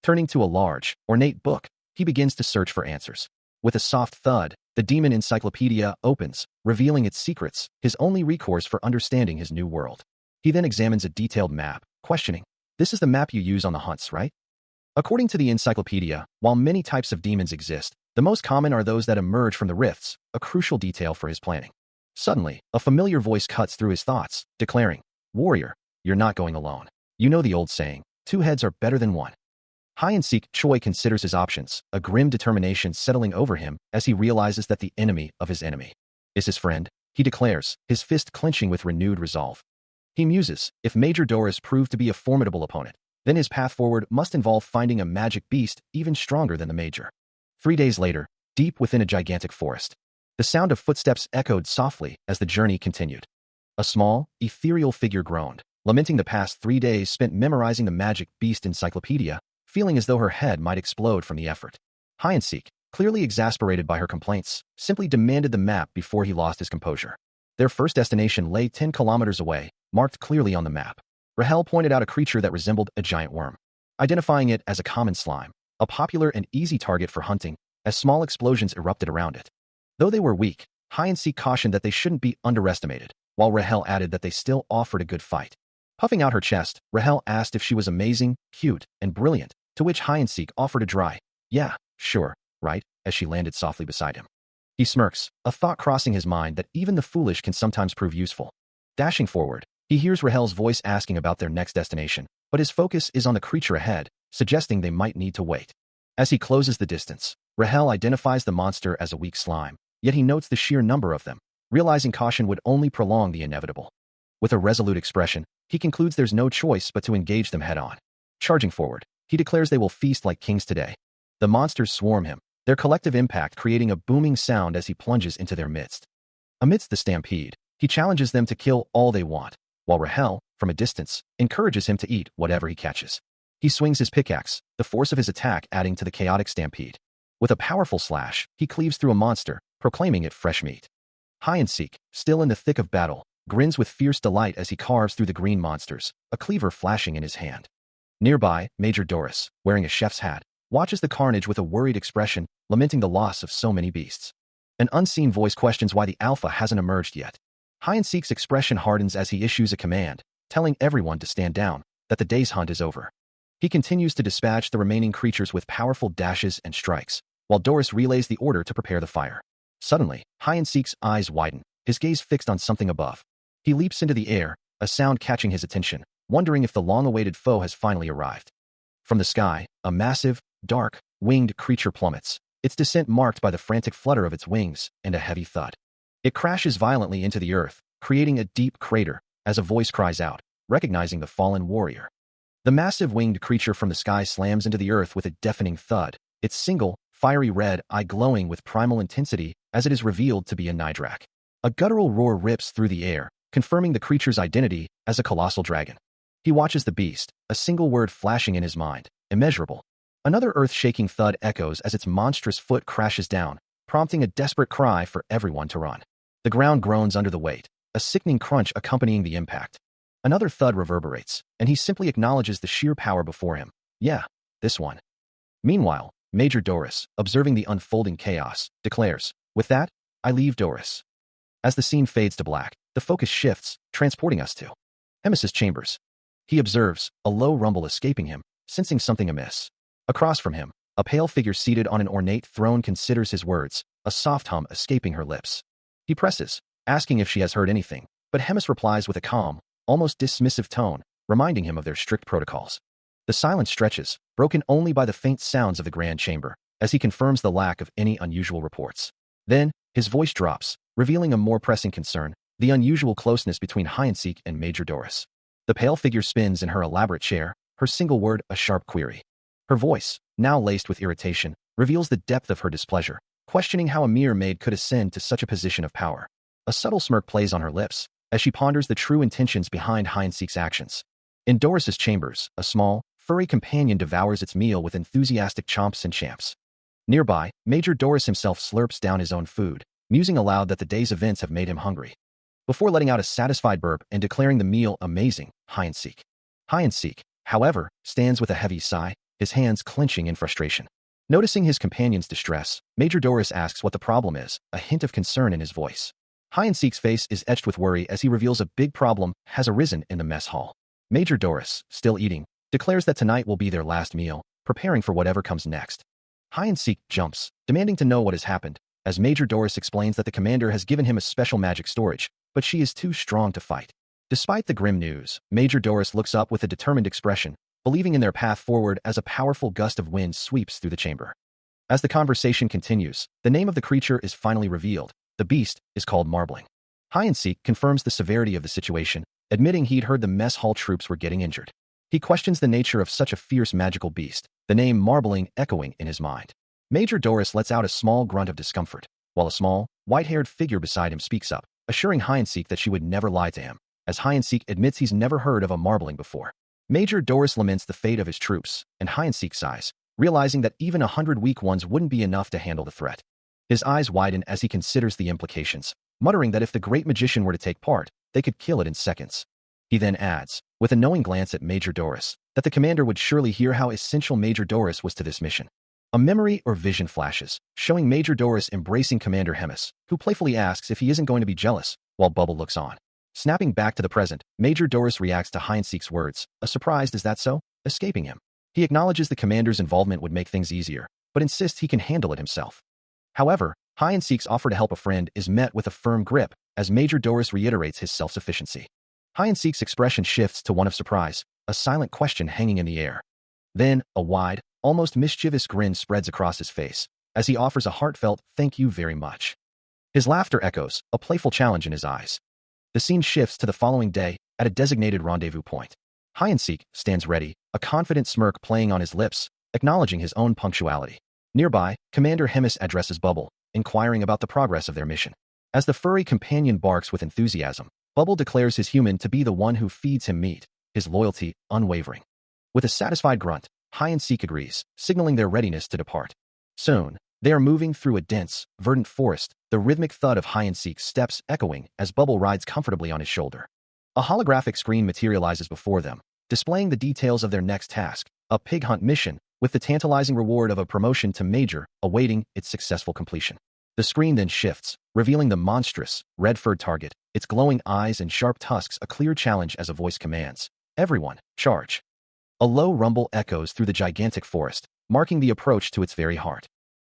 Turning to a large, ornate book, he begins to search for answers. With a soft thud, the The demon encyclopedia opens, revealing its secrets, his only recourse for understanding his new world. He then examines a detailed map, questioning, "This is the map you use on the hunts, right?" According to the encyclopedia, while many types of demons exist, the most common are those that emerge from the rifts, a crucial detail for his planning. Suddenly, a familiar voice cuts through his thoughts, declaring, "Warrior, you're not going alone. You know the old saying, 2 heads are better than 1. Hide-and-seek Choi considers his options, a grim determination settling over him as he realizes that the enemy of his enemy is his friend, he declares, his fist clenching with renewed resolve. He muses, if Major Doris proved to be a formidable opponent, then his path forward must involve finding a magic beast even stronger than the Major. 3 days later, deep within a gigantic forest, the sound of footsteps echoed softly as the journey continued. A small, ethereal figure groaned, lamenting the past 3 days spent memorizing the magic beast encyclopedia, feeling as though her head might explode from the effort. Hide-and-seek, clearly exasperated by her complaints, simply demanded the map before he lost his composure. Their first destination lay 10 kilometers away, marked clearly on the map. Rahel pointed out a creature that resembled a giant worm, identifying it as a common slime, a popular and easy target for hunting, as small explosions erupted around it. Though they were weak, Hide-and-seek cautioned that they shouldn't be underestimated, while Rahel added that they still offered a good fight. Puffing out her chest, Rahel asked if she was amazing, cute, and brilliant, to which Hide-and-seek offered a dry, "Yeah, sure, right," as she landed softly beside him. He smirks, a thought crossing his mind that even the foolish can sometimes prove useful. Dashing forward, he hears Rahel's voice asking about their next destination, but his focus is on the creature ahead, suggesting they might need to wait. As he closes the distance, Rahel identifies the monster as a weak slime, yet he notes the sheer number of them, realizing caution would only prolong the inevitable. With a resolute expression, he concludes there's no choice but to engage them head-on. Charging forward, he declares they will feast like kings today. The monsters swarm him, their collective impact creating a booming sound as he plunges into their midst. Amidst the stampede, he challenges them to kill all they want, while Rahel, from a distance, encourages him to eat whatever he catches. He swings his pickaxe, the force of his attack adding to the chaotic stampede. With a powerful slash, he cleaves through a monster, proclaiming it fresh meat. Hide-and-seek, still in the thick of battle, grins with fierce delight as he carves through the green monsters, a cleaver flashing in his hand. Nearby, Major Doris, wearing a chef's hat, watches the carnage with a worried expression, lamenting the loss of so many beasts. An unseen voice questions why the alpha hasn't emerged yet. Hide-and-seek's expression hardens as he issues a command, telling everyone to stand down, that the day's hunt is over. He continues to dispatch the remaining creatures with powerful dashes and strikes, while Doris relays the order to prepare the fire. Suddenly, Hide-and-seek's eyes widen, his gaze fixed on something above. He leaps into the air, a sound catching his attention, wondering if the long-awaited foe has finally arrived. From the sky, a massive, dark, winged creature plummets, its descent marked by the frantic flutter of its wings and a heavy thud. It crashes violently into the earth, creating a deep crater, as a voice cries out, recognizing the fallen warrior. The massive winged creature from the sky slams into the earth with a deafening thud, its single, fiery red eye glowing with primal intensity as it is revealed to be a Nidrak. A guttural roar rips through the air, confirming the creature's identity as a colossal dragon. He watches the beast, a single word flashing in his mind, immeasurable. Another earth-shaking thud echoes as its monstrous foot crashes down, prompting a desperate cry for everyone to run. The ground groans under the weight, a sickening crunch accompanying the impact. Another thud reverberates, and he simply acknowledges the sheer power before him. Yeah, this one. Meanwhile, Major Doris, observing the unfolding chaos, declares, "With that, I leave Doris." As the scene fades to black, the focus shifts, transporting us to Hermes's chambers. He observes, a low rumble escaping him, sensing something amiss. Across from him, a pale figure seated on an ornate throne considers his words, a soft hum escaping her lips. He presses, asking if she has heard anything, but Hermes replies with a calm, almost dismissive tone, reminding him of their strict protocols. The silence stretches, broken only by the faint sounds of the grand chamber, as he confirms the lack of any unusual reports. Then, his voice drops, revealing a more pressing concern, the unusual closeness between Hide-and-seek and Major Doris. The pale figure spins in her elaborate chair, her single word a sharp query. Her voice, now laced with irritation, reveals the depth of her displeasure, questioning how a mere maid could ascend to such a position of power. A subtle smirk plays on her lips, as she ponders the true intentions behind Hide-and-seek's actions. In Doris's chambers, a small, furry companion devours its meal with enthusiastic chomps and champs. Nearby, Major Doris himself slurps down his own food, musing aloud that the day's events have made him hungry. Before letting out a satisfied burp and declaring the meal amazing, Hide-and-seek. Hide-and-seek, however, stands with a heavy sigh, his hands clenching in frustration. Noticing his companion's distress, Major Doris asks what the problem is, a hint of concern in his voice. Hyeon-sik's face is etched with worry as he reveals a big problem has arisen in the mess hall. Major Doris, still eating, declares that tonight will be their last meal, preparing for whatever comes next. Hyeon-sik jumps, demanding to know what has happened, as Major Doris explains that the commander has given him a special magic storage, but she is too strong to fight. Despite the grim news, Major Doris looks up with a determined expression, believing in their path forward as a powerful gust of wind sweeps through the chamber. As the conversation continues, the name of the creature is finally revealed. The beast is called Marbling. Hyeon-sik confirms the severity of the situation, admitting he'd heard the mess hall troops were getting injured. He questions the nature of such a fierce magical beast, the name Marbling echoing in his mind. Major Doris lets out a small grunt of discomfort, while a small, white-haired figure beside him speaks up, assuring Hyeon-sik that she would never lie to him, as Hyeon-sik admits he's never heard of a Marbling before. Major Doris laments the fate of his troops, and Hyeon-sik sighs, realizing that even 100 weak ones wouldn't be enough to handle the threat. His eyes widen as he considers the implications, muttering that if the great magician were to take part, they could kill it in seconds. He then adds, with a knowing glance at Major Doris, that the commander would surely hear how essential Major Doris was to this mission. A memory or vision flashes, showing Major Doris embracing Commander Hemis, who playfully asks if he isn't going to be jealous, while Bubble looks on. Snapping back to the present, Major Doris reacts to Hyeon-sik's words, a surprised "is that so?" escaping him. He acknowledges the commander's involvement would make things easier, but insists he can handle it himself. However, Hyeon-sik's offer to help a friend is met with a firm grip, as Major Doris reiterates his self-sufficiency. Hyeon-sik's expression shifts to one of surprise, a silent question hanging in the air. Then, a wide, almost mischievous grin spreads across his face, as he offers a heartfelt "thank you very much." His laughter echoes, a playful challenge in his eyes. The scene shifts to the following day, at a designated rendezvous point. Hyeon-sik stands ready, a confident smirk playing on his lips, acknowledging his own punctuality. Nearby, Commander Hemis addresses Bubble, inquiring about the progress of their mission. As the furry companion barks with enthusiasm, Bubble declares his human to be the one who feeds him meat, his loyalty unwavering. With a satisfied grunt, Hyeon-sik agrees, signaling their readiness to depart. Soon, they are moving through a dense, verdant forest, the rhythmic thud of Hyeon-sik's steps echoing as Bubble rides comfortably on his shoulder. A holographic screen materializes before them, displaying the details of their next task, a pig hunt mission, with the tantalizing reward of a promotion to Major awaiting its successful completion. The screen then shifts, revealing the monstrous, red-furred target, its glowing eyes and sharp tusks a clear challenge as a voice commands. "Everyone, charge." A low rumble echoes through the gigantic forest, marking the approach to its very heart.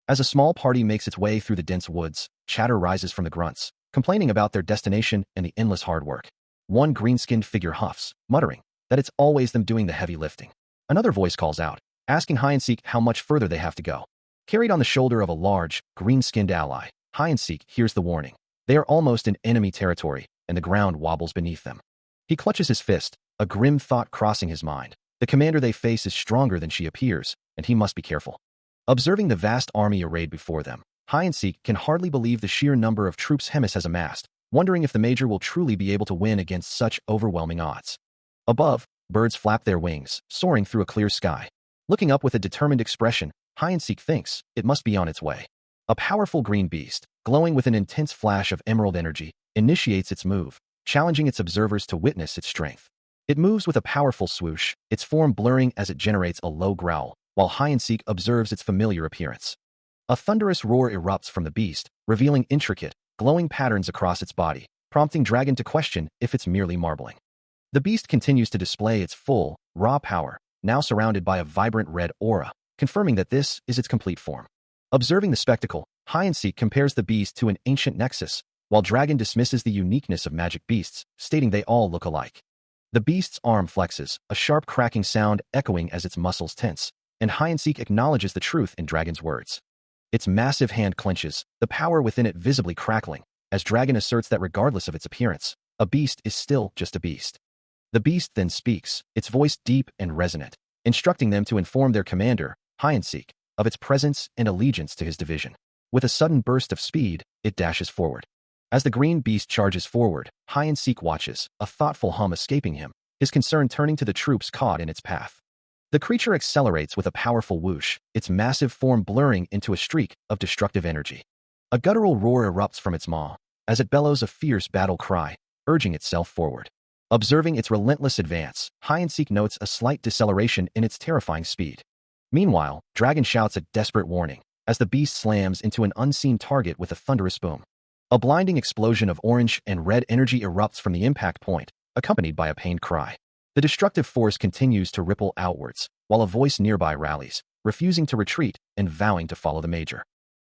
As a small party makes its way through the dense woods, chatter rises from the grunts, complaining about their destination and the endless hard work. One green-skinned figure huffs, muttering that it's always them doing the heavy lifting. Another voice calls out, asking Hyeon-sik how much further they have to go. Carried on the shoulder of a large, green-skinned ally, Hyeon-sik hears the warning. They are almost in enemy territory, and the ground wobbles beneath them. He clutches his fist, a grim thought crossing his mind. The commander they face is stronger than she appears, and he must be careful. Observing the vast army arrayed before them, Hyeon-sik can hardly believe the sheer number of troops Hemis has amassed, wondering if the Major will truly be able to win against such overwhelming odds. Above, birds flap their wings, soaring through a clear sky. Looking up with a determined expression, Hyeon-sik thinks it must be on its way. A powerful green beast, glowing with an intense flash of emerald energy, initiates its move, challenging its observers to witness its strength. It moves with a powerful swoosh, its form blurring as it generates a low growl, while Hyeon-sik observes its familiar appearance. A thunderous roar erupts from the beast, revealing intricate, glowing patterns across its body, prompting Dragon to question if it's merely marbling. The beast continues to display its full, raw power, now surrounded by a vibrant red aura, confirming that this is its complete form. Observing the spectacle, Hyeon-sik compares the beast to an ancient nexus, while Dragon dismisses the uniqueness of magic beasts, stating they all look alike. The beast's arm flexes, a sharp cracking sound echoing as its muscles tense, and Hyeon-sik acknowledges the truth in Dragon's words. Its massive hand clenches, the power within it visibly crackling, as Dragon asserts that regardless of its appearance, a beast is still just a beast. The beast then speaks, its voice deep and resonant, instructing them to inform their commander, Hyeon-sik, of its presence and allegiance to his division. With a sudden burst of speed, it dashes forward. As the green beast charges forward, Hyeon-sik watches, a thoughtful hum escaping him, his concern turning to the troops caught in its path. The creature accelerates with a powerful whoosh, its massive form blurring into a streak of destructive energy. A guttural roar erupts from its maw, as it bellows a fierce battle cry, urging itself forward. Observing its relentless advance, Hyeon-sik notes a slight deceleration in its terrifying speed. Meanwhile, Dragon shouts a desperate warning as the beast slams into an unseen target with a thunderous boom. A blinding explosion of orange and red energy erupts from the impact point, accompanied by a pained cry. The destructive force continues to ripple outwards, while a voice nearby rallies, refusing to retreat and vowing to follow the major.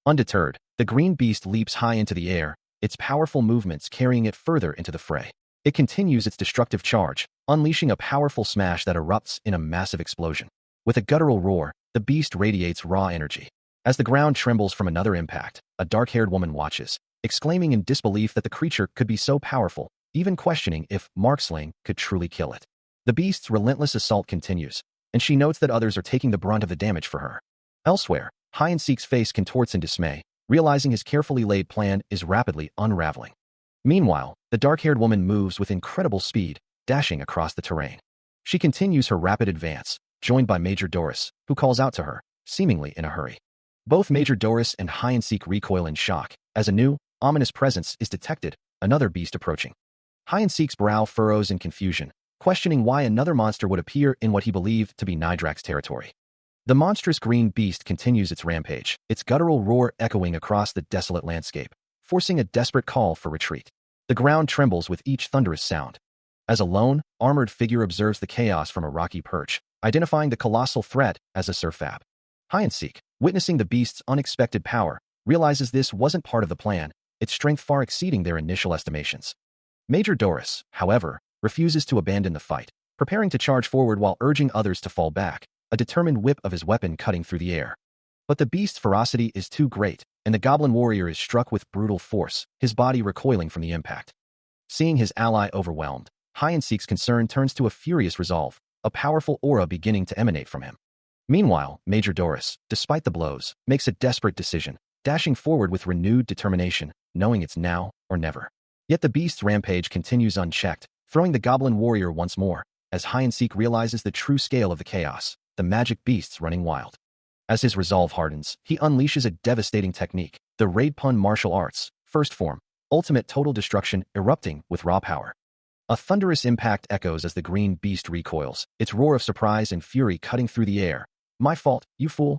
Undeterred, the green beast leaps high into the air, its powerful movements carrying it further into the fray. It continues its destructive charge, unleashing a powerful smash that erupts in a massive explosion. With a guttural roar, the beast radiates raw energy. As the ground trembles from another impact, a dark-haired woman watches, exclaiming in disbelief that the creature could be so powerful, even questioning if Marksling could truly kill it. The beast's relentless assault continues, and she notes that others are taking the brunt of the damage for her. Elsewhere, Hyacinth's face contorts in dismay, realizing his carefully laid plan is rapidly unraveling. Meanwhile, the dark-haired woman moves with incredible speed, dashing across the terrain. She continues her rapid advance, joined by Major Doris, who calls out to her, seemingly in a hurry. Both Major Doris and Hyacinth recoil in shock, as a new, ominous presence is detected, another beast approaching. Hyacinth's brow furrows in confusion, questioning why another monster would appear in what he believed to be Nidrak's territory. The monstrous green beast continues its rampage, its guttural roar echoing across the desolate landscape, forcing a desperate call for retreat. The ground trembles with each thunderous sound. As a lone, armored figure observes the chaos from a rocky perch, identifying the colossal threat as a Surfab. Hyacinth, witnessing the beast's unexpected power, realizes this wasn't part of the plan, its strength far exceeding their initial estimations. Major Doris, however, refuses to abandon the fight, preparing to charge forward while urging others to fall back, a determined whip of his weapon cutting through the air. But the beast's ferocity is too great, and the goblin warrior is struck with brutal force, his body recoiling from the impact. Seeing his ally overwhelmed, Hyacinth's concern turns to a furious resolve, a powerful aura beginning to emanate from him. Meanwhile, Major Doris, despite the blows, makes a desperate decision, dashing forward with renewed determination, knowing it's now or never. Yet the beast's rampage continues unchecked, throwing the goblin warrior once more, as Hyacinth realizes the true scale of the chaos, the magic beasts running wild. As his resolve hardens, he unleashes a devastating technique, the Raidpun martial arts, first form, ultimate total destruction erupting with raw power. A thunderous impact echoes as the green beast recoils, its roar of surprise and fury cutting through the air. My fault, you fool.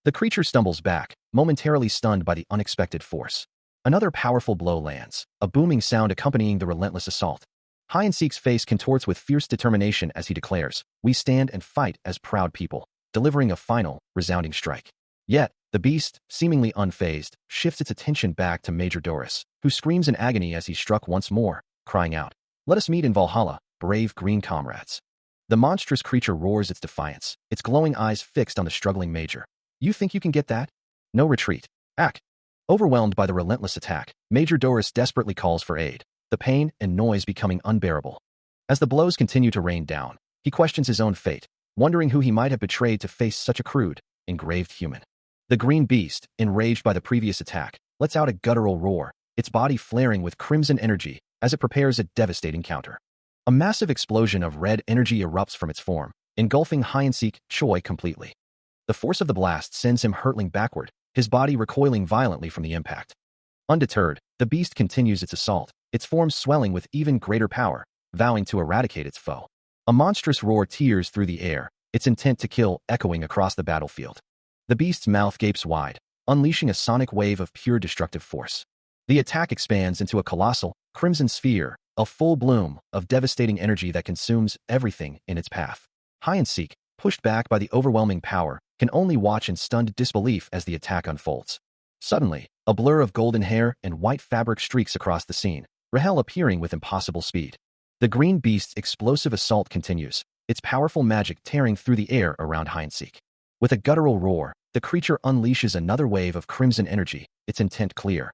The creature stumbles back, momentarily stunned by the unexpected force. Another powerful blow lands, a booming sound accompanying the relentless assault. Hyacinth's face contorts with fierce determination as he declares, "We stand and fight as proud people," delivering a final, resounding strike. Yet, the beast, seemingly unfazed, shifts its attention back to Major Doris, who screams in agony as he's struck once more, crying out, "Let us meet in Valhalla, brave green comrades." The monstrous creature roars its defiance, its glowing eyes fixed on the struggling major. "You think you can get that? No retreat. Ack." Overwhelmed by the relentless attack, Major Doris desperately calls for aid, the pain and noise becoming unbearable. As the blows continue to rain down, he questions his own fate, wondering who he might have betrayed to face such a crude, engraved human. The green beast, enraged by the previous attack, lets out a guttural roar, its body flaring with crimson energy as it prepares a devastating counter. A massive explosion of red energy erupts from its form, engulfing Hyacinth Choi completely. The force of the blast sends him hurtling backward, his body recoiling violently from the impact. Undeterred, the beast continues its assault, its form swelling with even greater power, vowing to eradicate its foe. A monstrous roar tears through the air, its intent to kill echoing across the battlefield. The beast's mouth gapes wide, unleashing a sonic wave of pure destructive force. The attack expands into a colossal, crimson sphere, a full bloom of devastating energy that consumes everything in its path. Hyacinth, pushed back by the overwhelming power, can only watch in stunned disbelief as the attack unfolds. Suddenly, a blur of golden hair and white fabric streaks across the scene, Rahel appearing with impossible speed. The green beast's explosive assault continues, its powerful magic tearing through the air around Hyacinth. With a guttural roar, the creature unleashes another wave of crimson energy, its intent clear.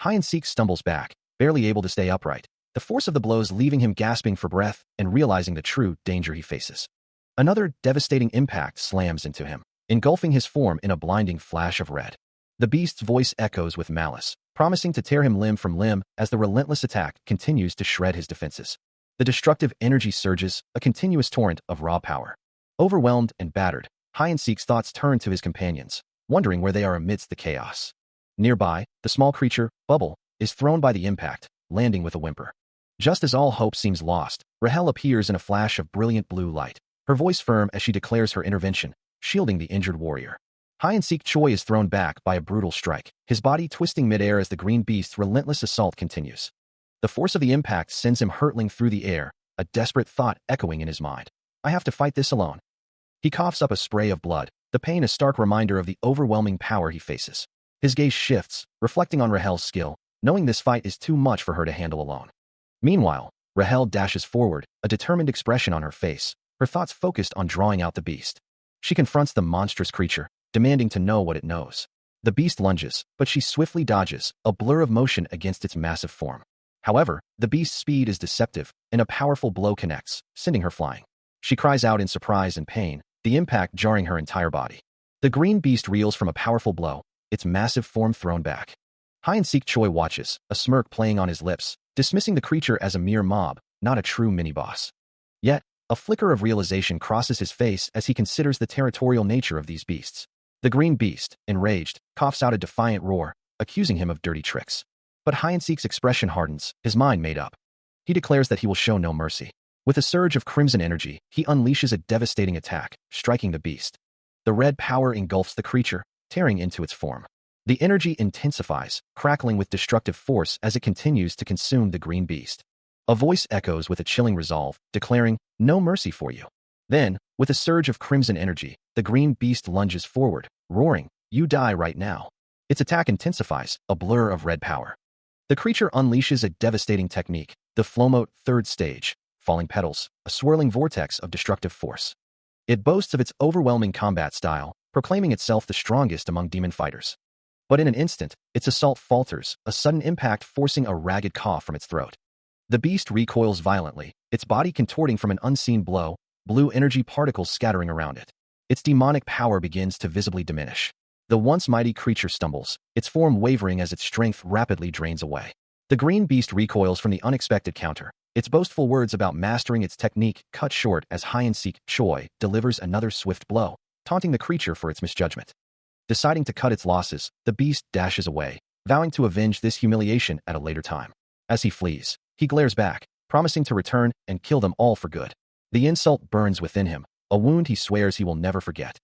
Hyacinth stumbles back, barely able to stay upright, the force of the blows leaving him gasping for breath and realizing the true danger he faces. Another devastating impact slams into him, engulfing his form in a blinding flash of red. The beast's voice echoes with malice, promising to tear him limb from limb as the relentless attack continues to shred his defenses. The destructive energy surges, a continuous torrent of raw power. Overwhelmed and battered, Hyacinth's thoughts turn to his companions, wondering where they are amidst the chaos. Nearby, the small creature, Bubble, is thrown by the impact, landing with a whimper. Just as all hope seems lost, Rahel appears in a flash of brilliant blue light, her voice firm as she declares her intervention, shielding the injured warrior. Hide-and-seek Choi is thrown back by a brutal strike, his body twisting midair as the green beast's relentless assault continues. The force of the impact sends him hurtling through the air, a desperate thought echoing in his mind. I have to fight this alone. He coughs up a spray of blood, the pain a stark reminder of the overwhelming power he faces. His gaze shifts, reflecting on Rahel's skill, knowing this fight is too much for her to handle alone. Meanwhile, Rahel dashes forward, a determined expression on her face, her thoughts focused on drawing out the beast. She confronts the monstrous creature, demanding to know what it knows. The beast lunges, but she swiftly dodges, a blur of motion against its massive form. However, the beast's speed is deceptive, and a powerful blow connects, sending her flying. She cries out in surprise and pain, the impact jarring her entire body. The green beast reels from a powerful blow, its massive form thrown back. Hide-and-seek Choi watches, a smirk playing on his lips, dismissing the creature as a mere mob, not a true mini-boss. Yet, a flicker of realization crosses his face as he considers the territorial nature of these beasts. The green beast, enraged, coughs out a defiant roar, accusing him of dirty tricks. But Hide-and-seek's expression hardens, his mind made up. He declares that he will show no mercy. With a surge of crimson energy, he unleashes a devastating attack, striking the beast. The red power engulfs the creature, tearing into its form. The energy intensifies, crackling with destructive force as it continues to consume the green beast. A voice echoes with a chilling resolve, declaring, "No mercy for you." Then, with a surge of crimson energy, the green beast lunges forward, roaring, "You die right now." Its attack intensifies, a blur of red power. The creature unleashes a devastating technique, the Flomote third stage, falling petals, a swirling vortex of destructive force. It boasts of its overwhelming combat style, proclaiming itself the strongest among demon fighters. But in an instant, its assault falters, a sudden impact forcing a ragged cough from its throat. The beast recoils violently, its body contorting from an unseen blow, blue energy particles scattering around it. Its demonic power begins to visibly diminish. The once mighty creature stumbles, its form wavering as its strength rapidly drains away. The green beast recoils from the unexpected counter, its boastful words about mastering its technique cut short as Hide-and-seek Choi delivers another swift blow, taunting the creature for its misjudgment. Deciding to cut its losses, the beast dashes away, vowing to avenge this humiliation at a later time. As he flees, he glares back, promising to return and kill them all for good. The insult burns within him, a wound he swears he will never forget.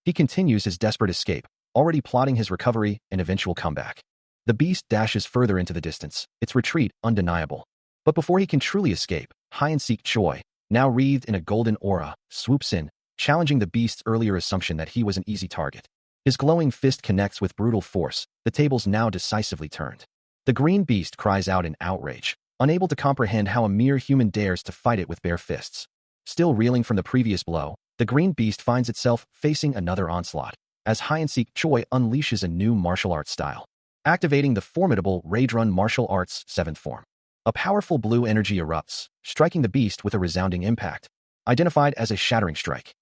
He continues his desperate escape, already plotting his recovery and eventual comeback. The beast dashes further into the distance, its retreat undeniable. But before he can truly escape, Hide-and-seek Choi, now wreathed in a golden aura, swoops in, challenging the beast's earlier assumption that he was an easy target. His glowing fist connects with brutal force, the tables now decisively turned. The green beast cries out in outrage, unable to comprehend how a mere human dares to fight it with bare fists. Still reeling from the previous blow, the green beast finds itself facing another onslaught, as Hide-and-seek Choi unleashes a new martial arts style, activating the formidable Raidrun martial arts 7th form. A powerful blue energy erupts, striking the beast with a resounding impact, identified as a shattering strike.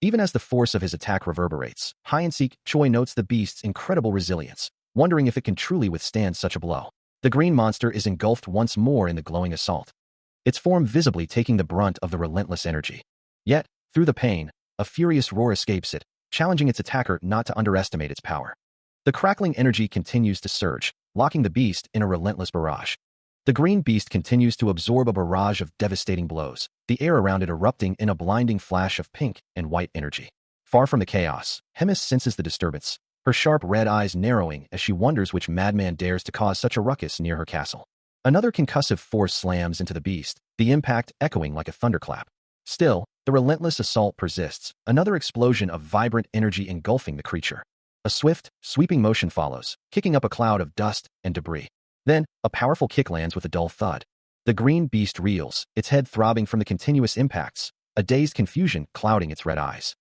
Even as the force of his attack reverberates, Hide-and-seek Choi notes the beast's incredible resilience, wondering if it can truly withstand such a blow. The green monster is engulfed once more in the glowing assault, its form visibly taking the brunt of the relentless energy. Yet, through the pain, a furious roar escapes it, challenging its attacker not to underestimate its power. The crackling energy continues to surge, locking the beast in a relentless barrage. The green beast continues to absorb a barrage of devastating blows, the air around it erupting in a blinding flash of pink and white energy. Far from the chaos, Hemis senses the disturbance, her sharp red eyes narrowing as she wonders which madman dares to cause such a ruckus near her castle. Another concussive force slams into the beast, the impact echoing like a thunderclap. Still, the relentless assault persists, another explosion of vibrant energy engulfing the creature. A swift, sweeping motion follows, kicking up a cloud of dust and debris. Then, a powerful kick lands with a dull thud. The green beast reels, its head throbbing from the continuous impacts, a dazed confusion clouding its red eyes.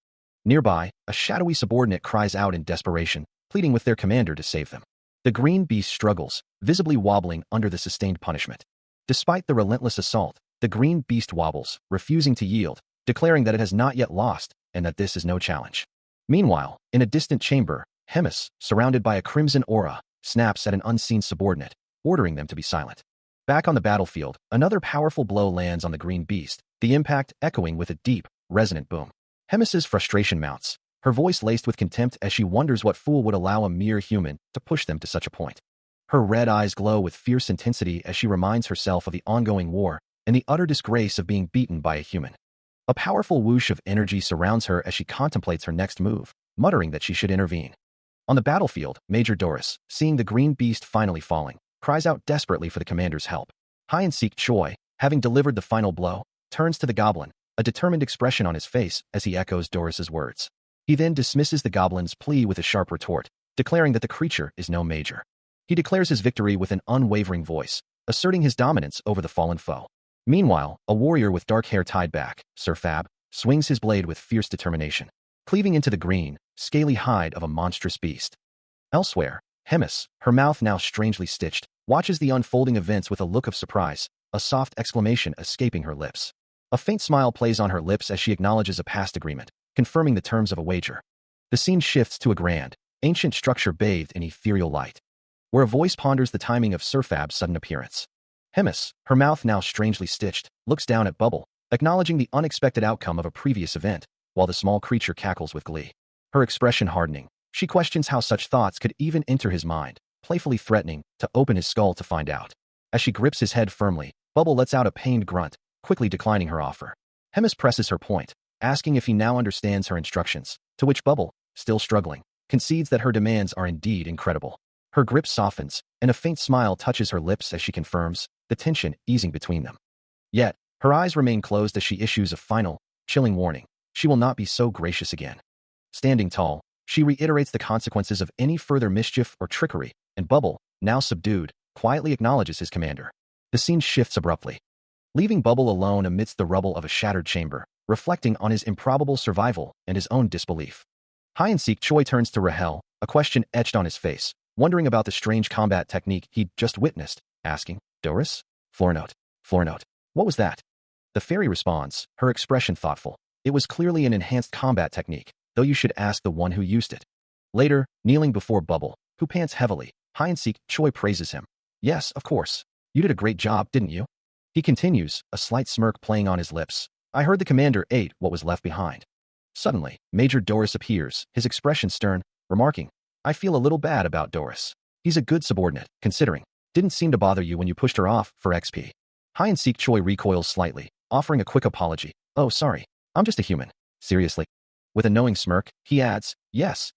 Nearby, a shadowy subordinate cries out in desperation, pleading with their commander to save them. The green beast struggles, visibly wobbling under the sustained punishment. Despite the relentless assault, the green beast wobbles, refusing to yield, declaring that it has not yet lost and that this is no challenge. Meanwhile, in a distant chamber, Hemis, surrounded by a crimson aura, snaps at an unseen subordinate, ordering them to be silent. Back on the battlefield, another powerful blow lands on the green beast, the impact echoing with a deep, resonant boom. Hemis's frustration mounts, her voice laced with contempt as she wonders what fool would allow a mere human to push them to such a point. Her red eyes glow with fierce intensity as she reminds herself of the ongoing war and the utter disgrace of being beaten by a human. A powerful whoosh of energy surrounds her as she contemplates her next move, muttering that she should intervene. On the battlefield, Major Doris, seeing the green beast finally falling, cries out desperately for the commander's help. Hyeon-sik Choi, having delivered the final blow, turns to the goblin, a determined expression on his face as he echoes Doris's words. He then dismisses the goblin's plea with a sharp retort, declaring that the creature is no major. He declares his victory with an unwavering voice, asserting his dominance over the fallen foe. Meanwhile, a warrior with dark hair tied back, Sir Fab, swings his blade with fierce determination, cleaving into the green, scaly hide of a monstrous beast. Elsewhere, Hemis, her mouth now strangely stitched, watches the unfolding events with a look of surprise, a soft exclamation escaping her lips. A faint smile plays on her lips as she acknowledges a past agreement, confirming the terms of a wager. The scene shifts to a grand, ancient structure bathed in ethereal light, where a voice ponders the timing of Sir Fab's sudden appearance. Hemis, her mouth now strangely stitched, looks down at Bubble, acknowledging the unexpected outcome of a previous event, while the small creature cackles with glee. Her expression hardening, she questions how such thoughts could even enter his mind, playfully threatening to open his skull to find out. As she grips his head firmly, Bubble lets out a pained grunt, quickly declining her offer. Hemis presses her point, asking if he now understands her instructions, to which Bubble, still struggling, concedes that her demands are indeed incredible. Her grip softens, and a faint smile touches her lips as she confirms, the tension easing between them. Yet, her eyes remain closed as she issues a final, chilling warning. She will not be so gracious again. Standing tall, she reiterates the consequences of any further mischief or trickery, and Bubble, now subdued, quietly acknowledges his commander. The scene shifts abruptly, leaving Bubble alone amidst the rubble of a shattered chamber, reflecting on his improbable survival and his own disbelief. Hyeon-sik Choi turns to Rahel, a question etched on his face, wondering about the strange combat technique he'd just witnessed, asking, Doris? Floor note. What was that? The fairy responds, her expression thoughtful. It was clearly an enhanced combat technique, though you should ask the one who used it. Later, kneeling before Bubble, who pants heavily, Hyeon-sik Choi praises him. Yes, of course. You did a great job, didn't you? He continues, a slight smirk playing on his lips. I heard the commander ate what was left behind. Suddenly, Major Doris appears, his expression stern, remarking, I feel a little bad about Doris. He's a good subordinate, considering. Didn't seem to bother you when you pushed her off for XP. Hyeon-sik Choi recoils slightly, offering a quick apology. Oh, sorry. I'm just a human. Seriously. With a knowing smirk, he adds, yes.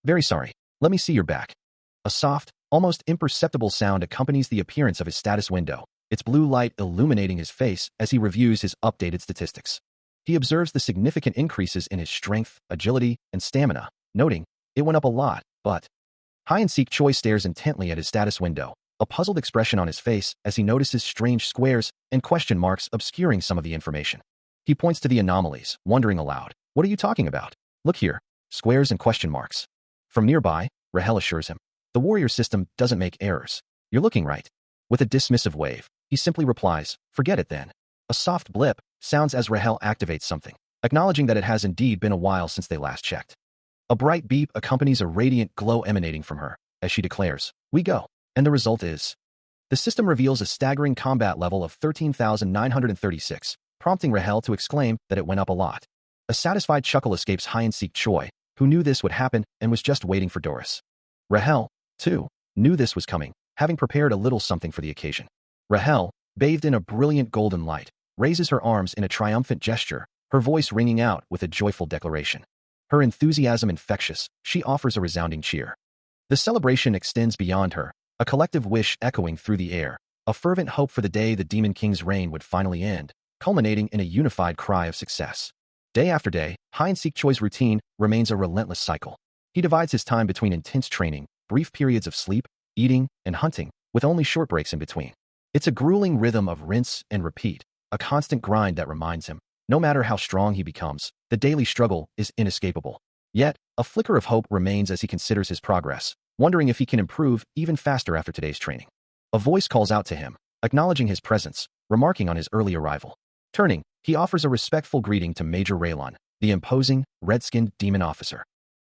Very sorry. Let me see your back. A soft, almost imperceptible sound accompanies the appearance of his status window, its blue light illuminating his face as he reviews his updated statistics. He observes the significant increases in his strength, agility, and stamina, noting, it went up a lot, but... Hyeon-sik Choi stares intently at his status window, a puzzled expression on his face as he notices strange squares and question marks obscuring some of the information. He points to the anomalies, wondering aloud, what are you talking about? Look here, squares and question marks. From nearby, Rahel assures him, the warrior system doesn't make errors. You're looking right. With a dismissive wave, he simply replies, forget it then. A soft blip sounds as Rahel activates something, acknowledging that it has indeed been a while since they last checked. A bright beep accompanies a radiant glow emanating from her, as she declares, we go. And the result is... The system reveals a staggering combat level of 13,936, prompting Rahel to exclaim that it went up a lot. A satisfied chuckle escapes Hyeon-sik Choi, who knew this would happen and was just waiting for Doris. Rahel, too, knew this was coming, having prepared a little something for the occasion. Rahel, bathed in a brilliant golden light, raises her arms in a triumphant gesture, her voice ringing out with a joyful declaration. Her enthusiasm infectious, she offers a resounding cheer. The celebration extends beyond her, a collective wish echoing through the air, a fervent hope for the day the Demon King's reign would finally end, culminating in a unified cry of success. Day after day, Hyeon-sik Choi's routine remains a relentless cycle. He divides his time between intense training, brief periods of sleep, eating, and hunting, with only short breaks in between. It's a grueling rhythm of rinse and repeat, a constant grind that reminds him, no matter how strong he becomes, the daily struggle is inescapable. Yet, a flicker of hope remains as he considers his progress, wondering if he can improve even faster after today's training. A voice calls out to him, acknowledging his presence, remarking on his early arrival. Turning, he offers a respectful greeting to Major Raylon, the imposing, red-skinned demon officer.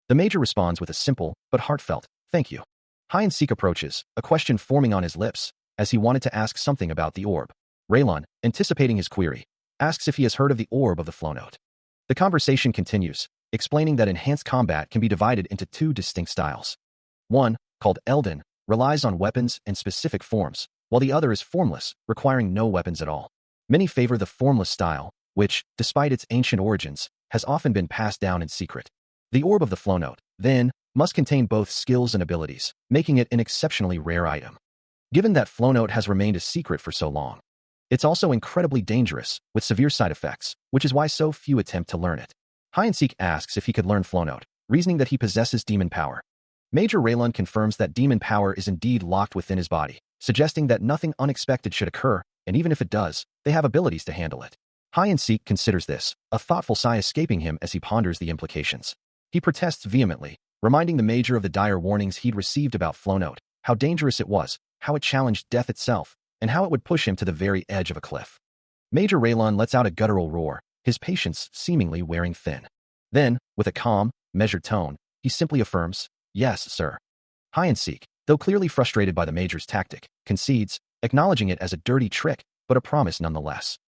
The Major responds with a simple, but heartfelt, thank you. Hyeon-sik approaches, a question forming on his lips, as he wanted to ask something about the orb. Raylon, anticipating his query, asks if he has heard of the orb of the flow note. The conversation continues, explaining that enhanced combat can be divided into two distinct styles. One, called Elden, relies on weapons and specific forms, while the other is formless, requiring no weapons at all. Many favor the formless style, which, despite its ancient origins, has often been passed down in secret. The orb of the flow note, then, must contain both skills and abilities, making it an exceptionally rare item. Given that flow note has remained a secret for so long, it's also incredibly dangerous, with severe side effects, which is why so few attempt to learn it. Hide-and-seek asks if he could learn flow note, reasoning that he possesses demon power. Major Raylon confirms that demon power is indeed locked within his body, suggesting that nothing unexpected should occur, and even if it does, they have abilities to handle it. Hide-and-seek considers this, a thoughtful sigh escaping him as he ponders the implications. He protests vehemently, reminding the Major of the dire warnings he'd received about flow note, how dangerous it was, how it challenged death itself, and how it would push him to the very edge of a cliff. Major Raylon lets out a guttural roar, his patience seemingly wearing thin. Then, with a calm, measured tone, he simply affirms, "Yes, sir." Hide-and-seek, though clearly frustrated by the Major's tactic, concedes, acknowledging it as a dirty trick, but a promise nonetheless.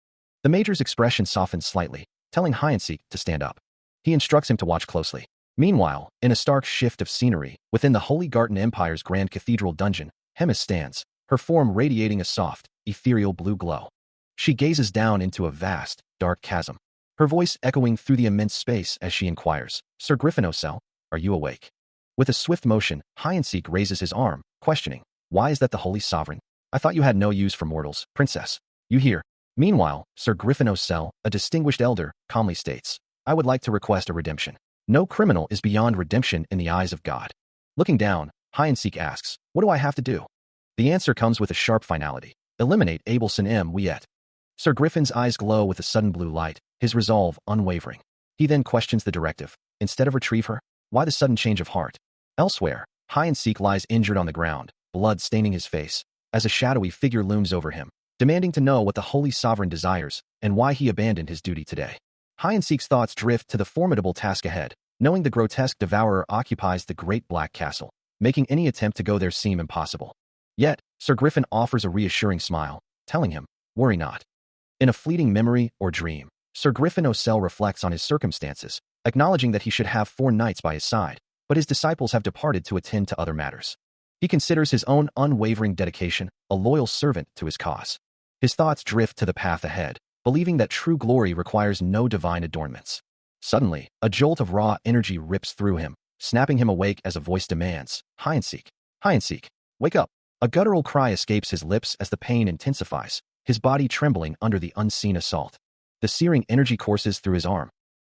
The Major's expression softens slightly, telling Hide-and-seek to stand up. He instructs him to watch closely. Meanwhile, in a stark shift of scenery, within the Holy Garden Empire's Grand Cathedral dungeon, Hemis stands, her form radiating a soft, ethereal blue glow. She gazes down into a vast, dark chasm, her voice echoing through the immense space as she inquires, "Sir Gryphonocell, are you awake?" With a swift motion, Hide-and-seek raises his arm, questioning, "Why is that the Holy Sovereign? I thought you had no use for mortals, princess." "You hear?" Meanwhile, Sir Gryphonocell, a distinguished elder, calmly states, "I would like to request a redemption. No criminal is beyond redemption in the eyes of God." Looking down, Hide-and-seek asks, "What do I have to do?" The answer comes with a sharp finality. "Eliminate Abelson M. Wiet." Sir Griffin's eyes glow with a sudden blue light, his resolve unwavering. He then questions the directive. Instead of retrieve her, why the sudden change of heart? Elsewhere, Hide-and-seek lies injured on the ground, blood staining his face, as a shadowy figure looms over him, demanding to know what the Holy Sovereign desires and why he abandoned his duty today. Hide-and-seek's thoughts drift to the formidable task ahead, knowing the grotesque devourer occupies the Great Black Castle, making any attempt to go there seem impossible. Yet, Sir Griffin offers a reassuring smile, telling him, "Worry not." In a fleeting memory or dream, Sir Gryphonocell reflects on his circumstances, acknowledging that he should have 4 knights by his side, but his disciples have departed to attend to other matters. He considers his own unwavering dedication, a loyal servant to his cause. His thoughts drift to the path ahead, believing that true glory requires no divine adornments. Suddenly, a jolt of raw energy rips through him, snapping him awake as a voice demands, "Hide-and-seek, Hide-and-seek, wake up." A guttural cry escapes his lips as the pain intensifies, his body trembling under the unseen assault. The searing energy courses through his arm.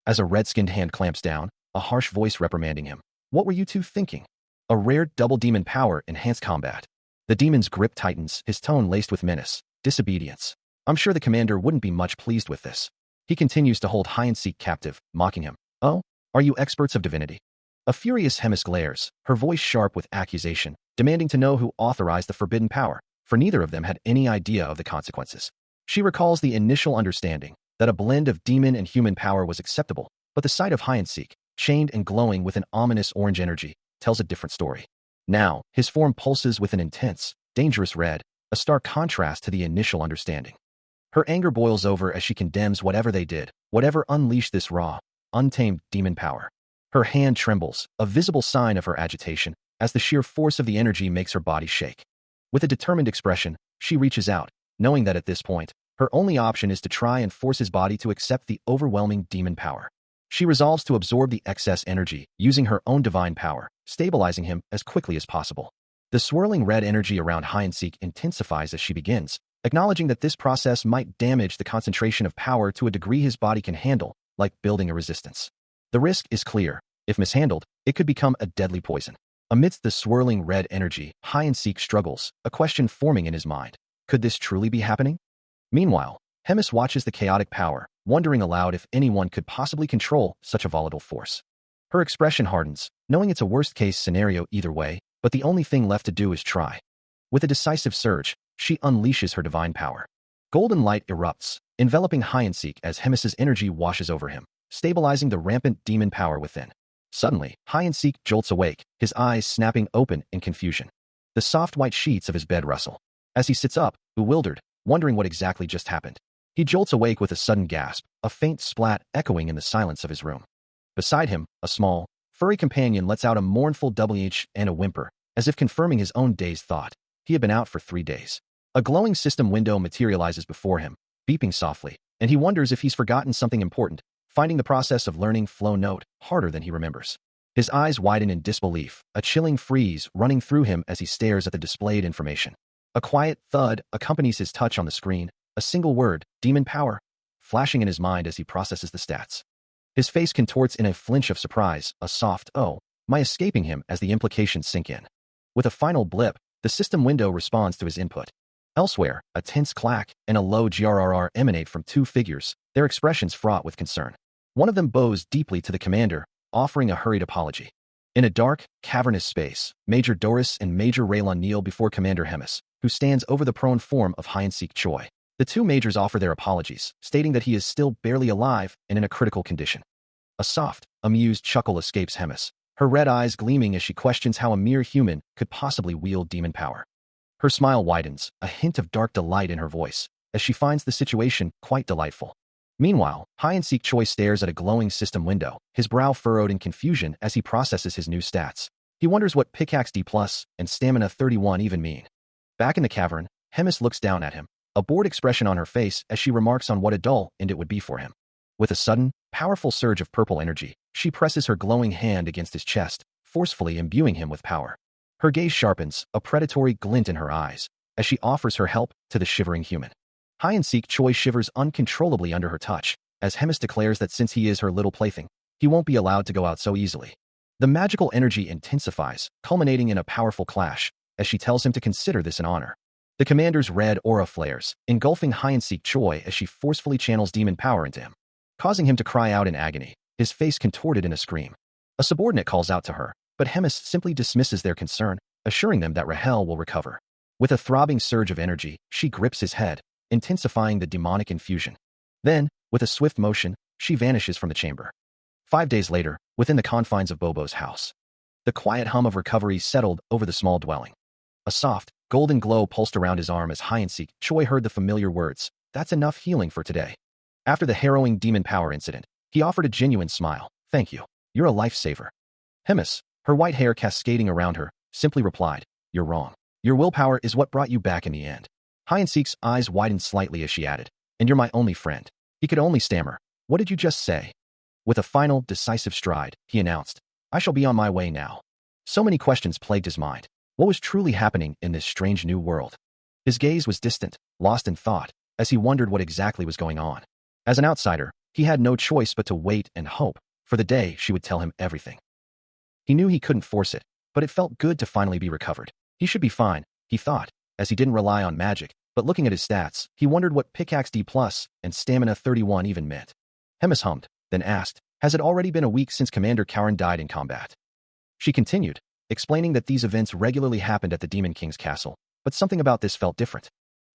As a red-skinned hand clamps down, a harsh voice reprimanding him. "What were you two thinking?" A rare double demon power enhanced combat. The demon's grip tightens, his tone laced with menace, disobedience. I'm sure the commander wouldn't be much pleased with this. He continues to hold Hide-and-seek captive, mocking him. "Oh, are you experts of divinity?" A furious Hemis glares, her voice sharp with accusation, demanding to know who authorized the forbidden power, for neither of them had any idea of the consequences. She recalls the initial understanding that a blend of demon and human power was acceptable, but the sight of Hide-and-seek, chained and glowing with an ominous orange energy, tells a different story. Now, his form pulses with an intense, dangerous red, a stark contrast to the initial understanding. Her anger boils over as she condemns whatever they did, whatever unleashed this raw, untamed demon power. Her hand trembles, a visible sign of her agitation, as the sheer force of the energy makes her body shake. With a determined expression, she reaches out, knowing that at this point, her only option is to try and force his body to accept the overwhelming demon power. She resolves to absorb the excess energy, using her own divine power, stabilizing him as quickly as possible. The swirling red energy around Hide-and-seek intensifies as she begins, acknowledging that this process might damage the concentration of power to a degree his body can handle, like building a resistance. The risk is clear. If mishandled, it could become a deadly poison. Amidst the swirling red energy, Hide-and-seek struggles, a question forming in his mind. Could this truly be happening? Meanwhile, Hemis watches the chaotic power, wondering aloud if anyone could possibly control such a volatile force. Her expression hardens, knowing it's a worst-case scenario either way, but the only thing left to do is try. With a decisive surge, she unleashes her divine power. Golden light erupts, enveloping Hide-and-seek as Hemis's energy washes over him, stabilizing the rampant demon power within. Suddenly, Hide-and-seek jolts awake, his eyes snapping open in confusion. The soft white sheets of his bed rustle. As he sits up, bewildered, wondering what exactly just happened, he jolts awake with a sudden gasp, a faint splat echoing in the silence of his room. Beside him, a small, furry companion lets out a mournful wh and a whimper, as if confirming his own dazed thought. He had been out for 3 days. A glowing system window materializes before him, beeping softly, and he wonders if he's forgotten something important, finding the process of learning flow note harder than he remembers. His eyes widen in disbelief, a chilling freeze running through him as he stares at the displayed information. A quiet thud accompanies his touch on the screen, a single word, demon power, flashing in his mind as he processes the stats. His face contorts in a flinch of surprise, a soft "oh" my escaping him as the implications sink in. With a final blip, the system window responds to his input. Elsewhere, a tense clack and a low grrr emanate from two figures, their expressions fraught with concern. One of them bows deeply to the commander, offering a hurried apology. In a dark, cavernous space, Major Doris and Major Raylon kneel before Commander Hemis, who stands over the prone form of Hyeon-sik Choi. The two majors offer their apologies, stating that he is still barely alive and in a critical condition. A soft, amused chuckle escapes Hemis, her red eyes gleaming as she questions how a mere human could possibly wield demon power. Her smile widens, a hint of dark delight in her voice, as she finds the situation quite delightful. Meanwhile, Hyeon-sik Choi stares at a glowing system window, his brow furrowed in confusion as he processes his new stats. He wonders what Pickaxe D+ and Stamina 31 even mean. Back in the cavern, Hemis looks down at him, a bored expression on her face as she remarks on what a dull end it would be for him. With a sudden, powerful surge of purple energy, she presses her glowing hand against his chest, forcefully imbuing him with power. Her gaze sharpens, a predatory glint in her eyes, as she offers her help to the shivering human. Hyeon-sik Choi shivers uncontrollably under her touch, as Hemis declares that since he is her little plaything, he won't be allowed to go out so easily. The magical energy intensifies, culminating in a powerful clash, as she tells him to consider this an honor. The commander's red aura flares, engulfing Hyeon-sik Choi as she forcefully channels demon power into him, causing him to cry out in agony, his face contorted in a scream. A subordinate calls out to her, but Hemis simply dismisses their concern, assuring them that Rahel will recover. With a throbbing surge of energy, she grips his head, intensifying the demonic infusion. Then, with a swift motion, she vanishes from the chamber. 5 days later, within the confines of Bobo's house, the quiet hum of recovery settled over the small dwelling. A soft, golden glow pulsed around his arm as Hyeon-sik Choi heard the familiar words, "That's enough healing for today." After the harrowing demon power incident, he offered a genuine smile. "Thank you. You're a lifesaver." Hemis, her white hair cascading around her, simply replied, "You're wrong. Your willpower is what brought you back in the end." Hyeon-sik's eyes widened slightly as she added, "And you're my only friend." He could only stammer, "What did you just say?" With a final, decisive stride, he announced, "I shall be on my way now." So many questions plagued his mind. What was truly happening in this strange new world? His gaze was distant, lost in thought, as he wondered what exactly was going on. As an outsider, he had no choice but to wait and hope for the day she would tell him everything. He knew he couldn't force it, but it felt good to finally be recovered. He should be fine, he thought, as he didn't rely on magic, but looking at his stats, he wondered what Pickaxe D+ and Stamina 31 even meant. Hemis hummed, then asked, "Has it already been a week since Commander Karen died in combat?" She continued, explaining that these events regularly happened at the Demon King's castle, but something about this felt different.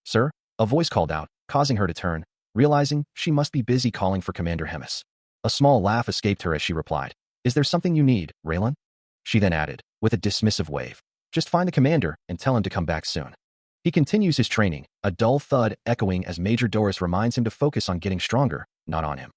"Sir?" a voice called out, causing her to turn, realizing she must be busy calling for Commander Hemis. A small laugh escaped her as she replied, "Is there something you need, Raylon?" She then added, with a dismissive wave, "Just find the commander and tell him to come back soon." He continues his training, a dull thud echoing as Major Doris reminds him to focus on getting stronger, not on him.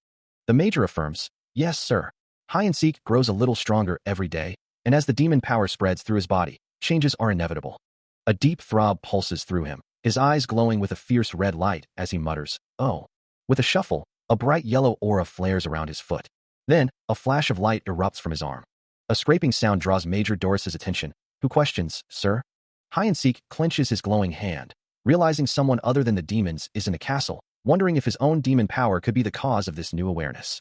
The major affirms, "Yes, sir." Hyeon-sik grows a little stronger every day, and as the demon power spreads through his body, changes are inevitable. A deep throb pulses through him, his eyes glowing with a fierce red light as he mutters, "Oh." With a shuffle, a bright yellow aura flares around his foot. Then, a flash of light erupts from his arm. A scraping sound draws Major Doris's attention, who questions, "Sir?" Hyeon-sik clenches his glowing hand, realizing someone other than the demons is in the castle, wondering if his own demon power could be the cause of this new awareness.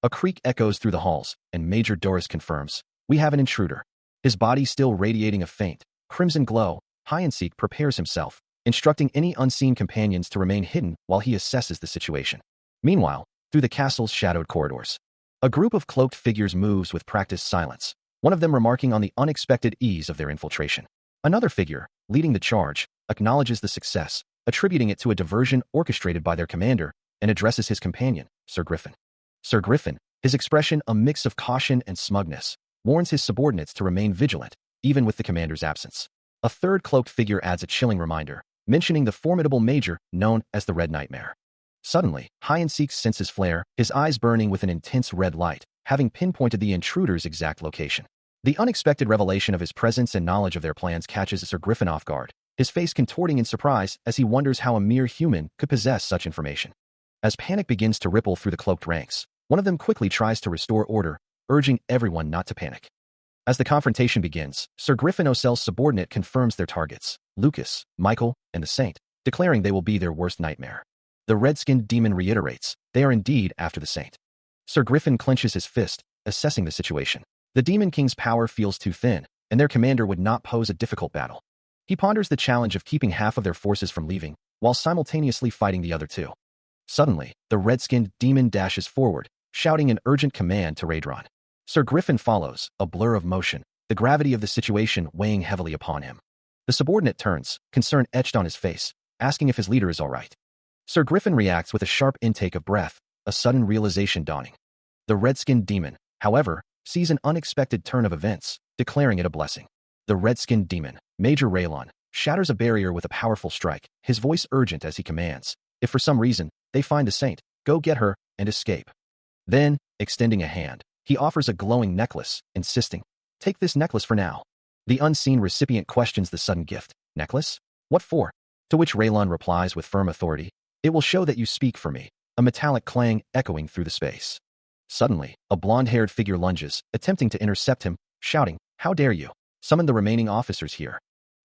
A creak echoes through the halls, and Major Doris confirms, "We have an intruder." His body still radiating a faint, crimson glow, Hyeon-sik prepares himself, instructing any unseen companions to remain hidden while he assesses the situation. Meanwhile, through the castle's shadowed corridors, a group of cloaked figures moves with practiced silence, one of them remarking on the unexpected ease of their infiltration. Another figure, leading the charge, acknowledges the success, attributing it to a diversion orchestrated by their commander, and addresses his companion, Sir Griffin. Sir Griffin, his expression a mix of caution and smugness, warns his subordinates to remain vigilant, even with the commander's absence. A third cloaked figure adds a chilling reminder, mentioning the formidable major known as the Red Nightmare. Suddenly, Hyeon-sik's senses flare, his eyes burning with an intense red light, having pinpointed the intruder's exact location. The unexpected revelation of his presence and knowledge of their plans catches Sir Griffin off guard, his face contorting in surprise as he wonders how a mere human could possess such information. As panic begins to ripple through the cloaked ranks, one of them quickly tries to restore order, urging everyone not to panic. As the confrontation begins, Sir Griffin O'Sell's subordinate confirms their targets, Lucas, Michael, and the Saint, declaring they will be their worst nightmare. The red-skinned demon reiterates, they are indeed after the Saint. Sir Griffin clenches his fist, assessing the situation. The Demon King's power feels too thin, and their commander would not pose a difficult battle. He ponders the challenge of keeping half of their forces from leaving, while simultaneously fighting the other two. Suddenly, the red-skinned demon dashes forward, shouting an urgent command to Raedron. Sir Griffin follows, a blur of motion, the gravity of the situation weighing heavily upon him. The subordinate turns, concern etched on his face, asking if his leader is all right. Sir Griffin reacts with a sharp intake of breath, a sudden realization dawning. The red-skinned demon, however, sees an unexpected turn of events, declaring it a blessing. The red-skinned demon, Major Raylon, shatters a barrier with a powerful strike, his voice urgent as he commands, if for some reason they find the Saint, go get her and escape. Then, extending a hand, he offers a glowing necklace, insisting, take this necklace for now. The unseen recipient questions the sudden gift. Necklace? What for? To which Raylon replies with firm authority, it will show that you speak for me, a metallic clang echoing through the space. Suddenly, a blonde-haired figure lunges, attempting to intercept him, shouting, how dare you? Summon the remaining officers here.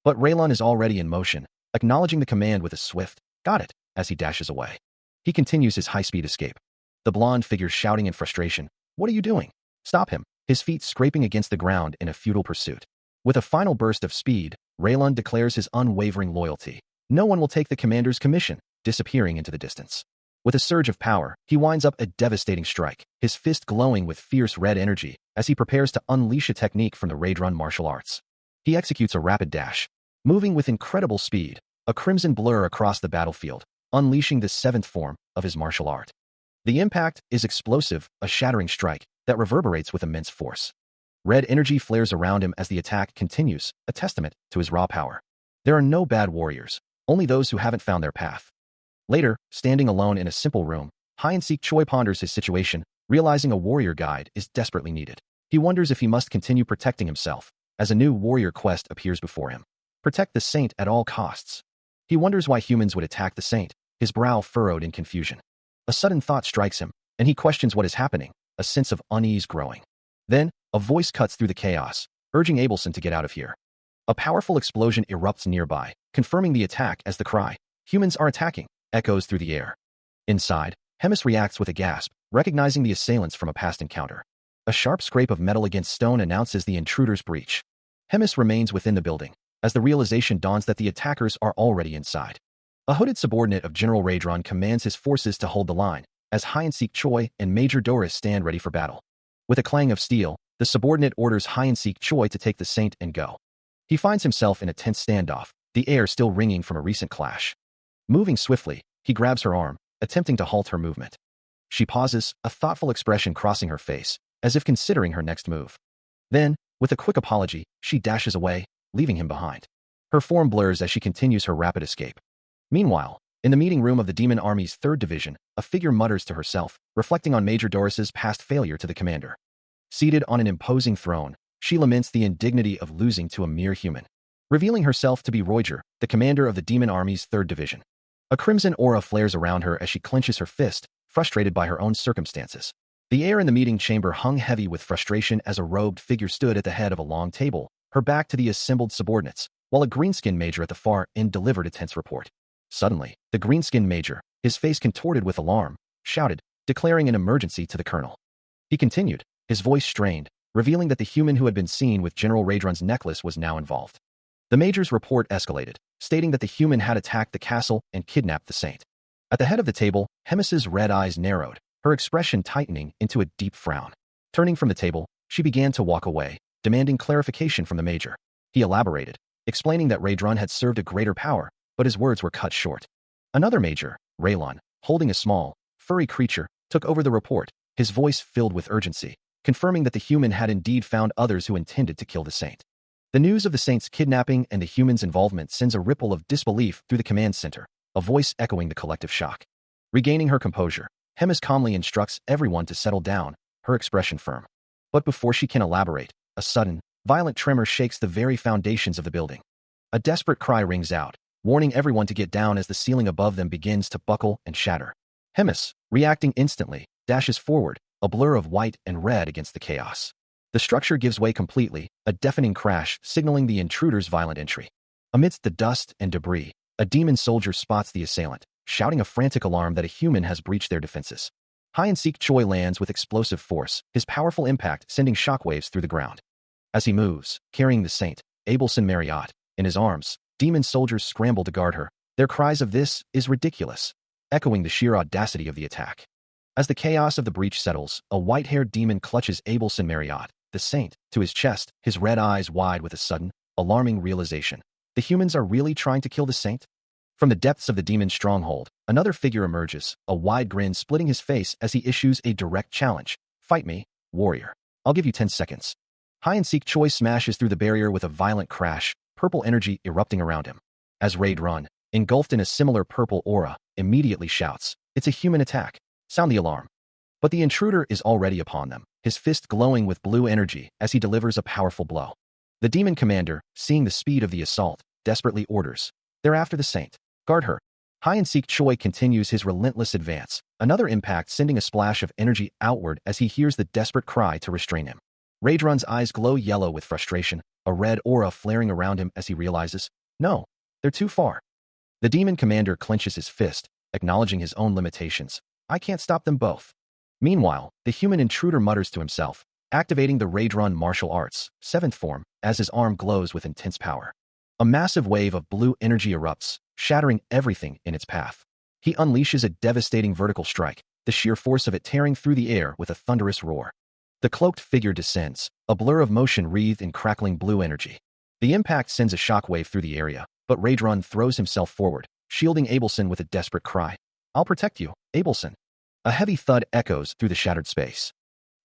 But Raylon is already in motion, acknowledging the command with a swift, got it, as he dashes away. He continues his high-speed escape. The blonde figure shouting in frustration, what are you doing? Stop him, his feet scraping against the ground in a futile pursuit. With a final burst of speed, Raylon declares his unwavering loyalty. No one will take the commander's commission, disappearing into the distance. With a surge of power, he winds up a devastating strike, his fist glowing with fierce red energy as he prepares to unleash a technique from the Raedron martial arts. He executes a rapid dash, moving with incredible speed, a crimson blur across the battlefield, unleashing the seventh form of his martial art. The impact is explosive, a shattering strike that reverberates with immense force. Red energy flares around him as the attack continues, a testament to his raw power. There are no bad warriors, only those who haven't found their path. Later, standing alone in a simple room, Hyeon-sik Choi ponders his situation, realizing a warrior guide is desperately needed. He wonders if he must continue protecting himself, as a new warrior quest appears before him. Protect the Saint at all costs. He wonders why humans would attack the Saint, his brow furrowed in confusion. A sudden thought strikes him, and he questions what is happening, a sense of unease growing. Then, a voice cuts through the chaos, urging Abelson to get out of here. A powerful explosion erupts nearby, confirming the attack as the cry, humans are attacking, echoes through the air. Inside, Hemis reacts with a gasp, recognizing the assailants from a past encounter. A sharp scrape of metal against stone announces the intruder's breach. Hemis remains within the building, as the realization dawns that the attackers are already inside. A hooded subordinate of General Raedron commands his forces to hold the line, as Hyeon-sik Choi and Major Doris stand ready for battle. With a clang of steel, the subordinate orders Hyeon-sik Choi to take the Saint and go. He finds himself in a tense standoff, the air still ringing from a recent clash. Moving swiftly, he grabs her arm, attempting to halt her movement. She pauses, a thoughtful expression crossing her face, as if considering her next move. Then, with a quick apology, she dashes away, leaving him behind. Her form blurs as she continues her rapid escape. Meanwhile, in the meeting room of the Demon Army's 3rd Division, a figure mutters to herself, reflecting on Major Doris's past failure to the commander. Seated on an imposing throne, she laments the indignity of losing to a mere human. Revealing herself to be Roiger, the commander of the Demon Army's 3rd Division. A crimson aura flares around her as she clenches her fist, frustrated by her own circumstances. The air in the meeting chamber hung heavy with frustration as a robed figure stood at the head of a long table, her back to the assembled subordinates, while a greenskin major at the far end delivered a tense report. Suddenly, the greenskin major, his face contorted with alarm, shouted, declaring an emergency to the colonel. He continued, his voice strained, revealing that the human who had been seen with General Raedron's necklace was now involved. The major's report escalated, stating that the human had attacked the castle and kidnapped the Saint. At the head of the table, Hemis's red eyes narrowed, her expression tightening into a deep frown. Turning from the table, she began to walk away, demanding clarification from the major. He elaborated, explaining that Raedron had served a greater power, but his words were cut short. Another major, Raylon, holding a small, furry creature, took over the report, his voice filled with urgency, confirming that the human had indeed found others who intended to kill the Saint. The news of the Saint's kidnapping and the human's involvement sends a ripple of disbelief through the command center, a voice echoing the collective shock. Regaining her composure, Hemis calmly instructs everyone to settle down, her expression firm. But before she can elaborate, a sudden, violent tremor shakes the very foundations of the building. A desperate cry rings out, warning everyone to get down as the ceiling above them begins to buckle and shatter. Hemis, reacting instantly, dashes forward, a blur of white and red against the chaos. The structure gives way completely, a deafening crash signaling the intruder's violent entry. Amidst the dust and debris, a demon soldier spots the assailant, shouting a frantic alarm that a human has breached their defenses. Hyeon-sik Choi lands with explosive force, his powerful impact sending shockwaves through the ground. As he moves, carrying the saint, Abelson Marriott, in his arms, demon soldiers scramble to guard her. Their cries of "This is ridiculous," echoing the sheer audacity of the attack. As the chaos of the breach settles, a white-haired demon clutches Abelson Marriott, the saint, to his chest, his red eyes wide with a sudden, alarming realization. The humans are really trying to kill the saint? From the depths of the demon's stronghold, another figure emerges, a wide grin splitting his face as he issues a direct challenge. "Fight me, warrior. I'll give you 10 seconds. Hyeon-sik Choi smashes through the barrier with a violent crash, purple energy erupting around him. As Raid Run, engulfed in a similar purple aura, immediately shouts, "It's a human attack. Sound the alarm." But the intruder is already upon them, his fist glowing with blue energy as he delivers a powerful blow. The demon commander, seeing the speed of the assault, desperately orders, "They're after the saint. Guard her." Hyeon-sik Choi continues his relentless advance, another impact sending a splash of energy outward as he hears the desperate cry to restrain him. Raidrun's eyes glow yellow with frustration, a red aura flaring around him as he realizes, no, they're too far. The demon commander clenches his fist, acknowledging his own limitations. "I can't stop them both." Meanwhile, the human intruder mutters to himself, activating the Raidrun martial arts, 7th form, as his arm glows with intense power. A massive wave of blue energy erupts, shattering everything in its path. He unleashes a devastating vertical strike, the sheer force of it tearing through the air with a thunderous roar. The cloaked figure descends, a blur of motion wreathed in crackling blue energy. The impact sends a shockwave through the area, but Raidrun throws himself forward, shielding Abelson with a desperate cry. "I'll protect you, Abelson." A heavy thud echoes through the shattered space.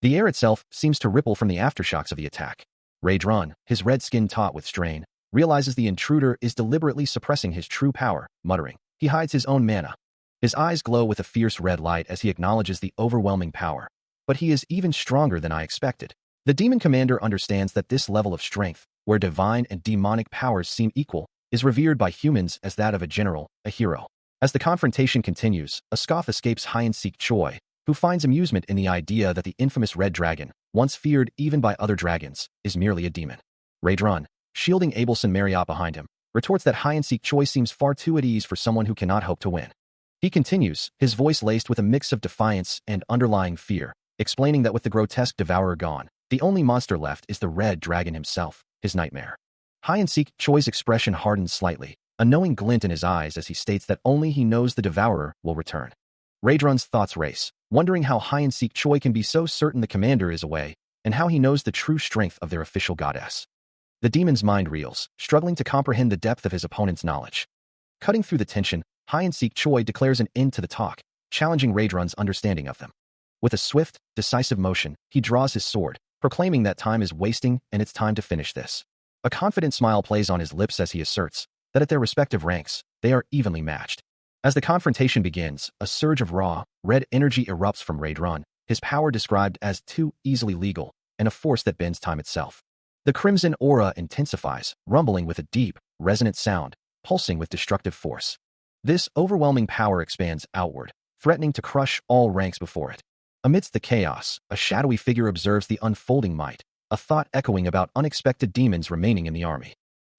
The air itself seems to ripple from the aftershocks of the attack. Raidrun, his red skin taut with strain, realizes the intruder is deliberately suppressing his true power, muttering. He hides his own mana. His eyes glow with a fierce red light as he acknowledges the overwhelming power. But he is even stronger than I expected. The demon commander understands that this level of strength, where divine and demonic powers seem equal, is revered by humans as that of a general, a hero. As the confrontation continues, a scoff escapes Hyeon-sik Choi, who finds amusement in the idea that the infamous red dragon, once feared even by other dragons, is merely a demon. Raidrun, shielding Abelson Marriott behind him, retorts that Hyeon-sik Choi seems far too at ease for someone who cannot hope to win. He continues, his voice laced with a mix of defiance and underlying fear, explaining that with the grotesque devourer gone, the only monster left is the red dragon himself, his nightmare. Hyeon-sik Choi's expression hardens slightly, a knowing glint in his eyes as he states that only he knows the devourer will return. Raidrun's thoughts race, wondering how Hyeon-sik Choi can be so certain the commander is away, and how he knows the true strength of their official goddess. The demon's mind reels, struggling to comprehend the depth of his opponent's knowledge. Cutting through the tension, Hyeon-sik Choi declares an end to the talk, challenging Raidrun's understanding of them. With a swift, decisive motion, he draws his sword, proclaiming that time is wasting and it's time to finish this. A confident smile plays on his lips as he asserts that at their respective ranks, they are evenly matched. As the confrontation begins, a surge of raw, red energy erupts from Raidrun, his power described as too easily legal, and a force that bends time itself. The crimson aura intensifies, rumbling with a deep, resonant sound, pulsing with destructive force. This overwhelming power expands outward, threatening to crush all ranks before it. Amidst the chaos, a shadowy figure observes the unfolding might, a thought echoing about unexpected demons remaining in the army.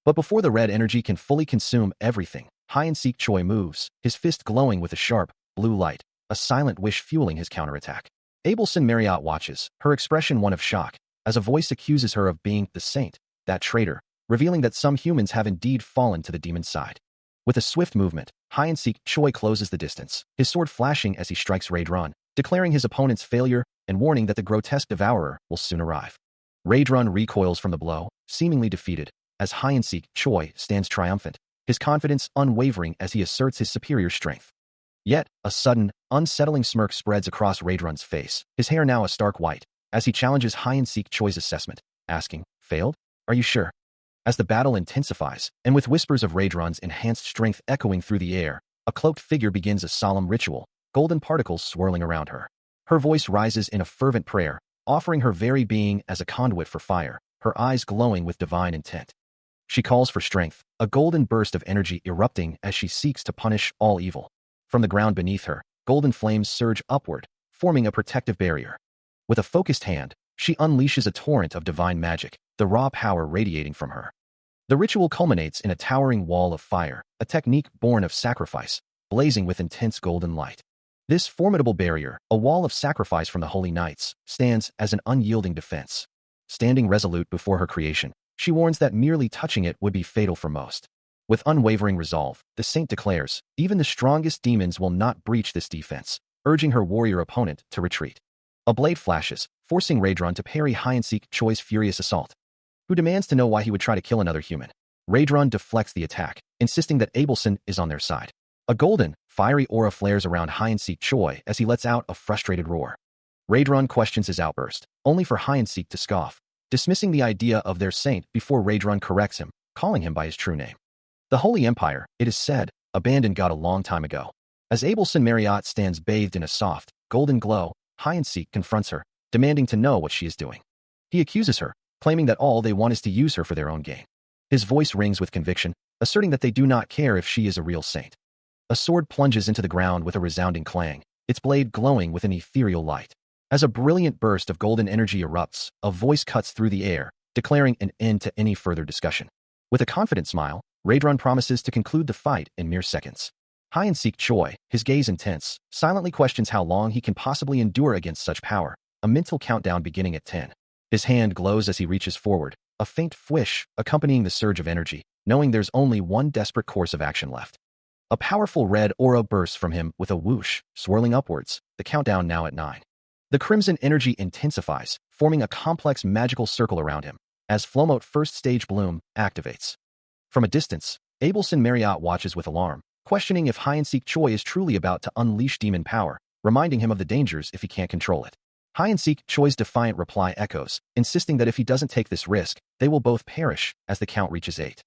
But before the red energy can fully consume everything, Hyeon-sik Choi moves, his fist glowing with a sharp, blue light, a silent wish fueling his counterattack. Abelson Marriott watches, her expression one of shock, as a voice accuses her of being the saint, that traitor, revealing that some humans have indeed fallen to the demon's side. With a swift movement, Hyeon-sik Choi closes the distance, his sword flashing as he strikes Raidrun, declaring his opponent's failure and warning that the grotesque devourer will soon arrive. Raidrun recoils from the blow, seemingly defeated, as Hyeon-sik Choi stands triumphant, his confidence unwavering as he asserts his superior strength. Yet, a sudden, unsettling smirk spreads across Raidrun's face, his hair now a stark white, as he challenges Hyeon-sik Choi's assessment, asking, "Failed? Are you sure?" As the battle intensifies, and with whispers of Raidrun's enhanced strength echoing through the air, a cloaked figure begins a solemn ritual, golden particles swirling around her. Her voice rises in a fervent prayer, offering her very being as a conduit for fire, her eyes glowing with divine intent. She calls for strength, a golden burst of energy erupting as she seeks to punish all evil. From the ground beneath her, golden flames surge upward, forming a protective barrier. With a focused hand, she unleashes a torrent of divine magic, the raw power radiating from her. The ritual culminates in a towering wall of fire, a technique born of sacrifice, blazing with intense golden light. This formidable barrier, a wall of sacrifice from the holy knights, stands as an unyielding defense. Standing resolute before her creation, she warns that merely touching it would be fatal for most. With unwavering resolve, the saint declares, even the strongest demons will not breach this defense, urging her warrior opponent to retreat. A blade flashes, forcing Raedron to parry hide-and-seek Choi's furious assault, who demands to know why he would try to kill another human. Raedron deflects the attack, insisting that Abelson is on their side. A golden, fiery aura flares around hide-and-seek Choi as he lets out a frustrated roar. Raedron questions his outburst, only for hide-and-seek to scoff, dismissing the idea of their saint before Raedron corrects him, calling him by his true name. The Holy Empire, it is said, abandoned God a long time ago. As Abelson Marriott stands bathed in a soft, golden glow, hide-and-seek confronts her, demanding to know what she is doing. He accuses her, claiming that all they want is to use her for their own gain. His voice rings with conviction, asserting that they do not care if she is a real saint. A sword plunges into the ground with a resounding clang, its blade glowing with an ethereal light. As a brilliant burst of golden energy erupts, a voice cuts through the air, declaring an end to any further discussion. With a confident smile, Raedron promises to conclude the fight in mere seconds. Hide-and-seek Choi, his gaze intense, silently questions how long he can possibly endure against such power, a mental countdown beginning at 10. His hand glows as he reaches forward, a faint fwish accompanying the surge of energy, knowing there's only one desperate course of action left. A powerful red aura bursts from him with a whoosh, swirling upwards, the countdown now at 9. The crimson energy intensifies, forming a complex magical circle around him, as Flomote First Stage Bloom activates. From a distance, Abelson Marriott watches with alarm, questioning if hide-and-seek Choi is truly about to unleash demon power, reminding him of the dangers if he can't control it. Hide-and-seek Choi's defiant reply echoes, insisting that if he doesn't take this risk, they will both perish as the count reaches 8.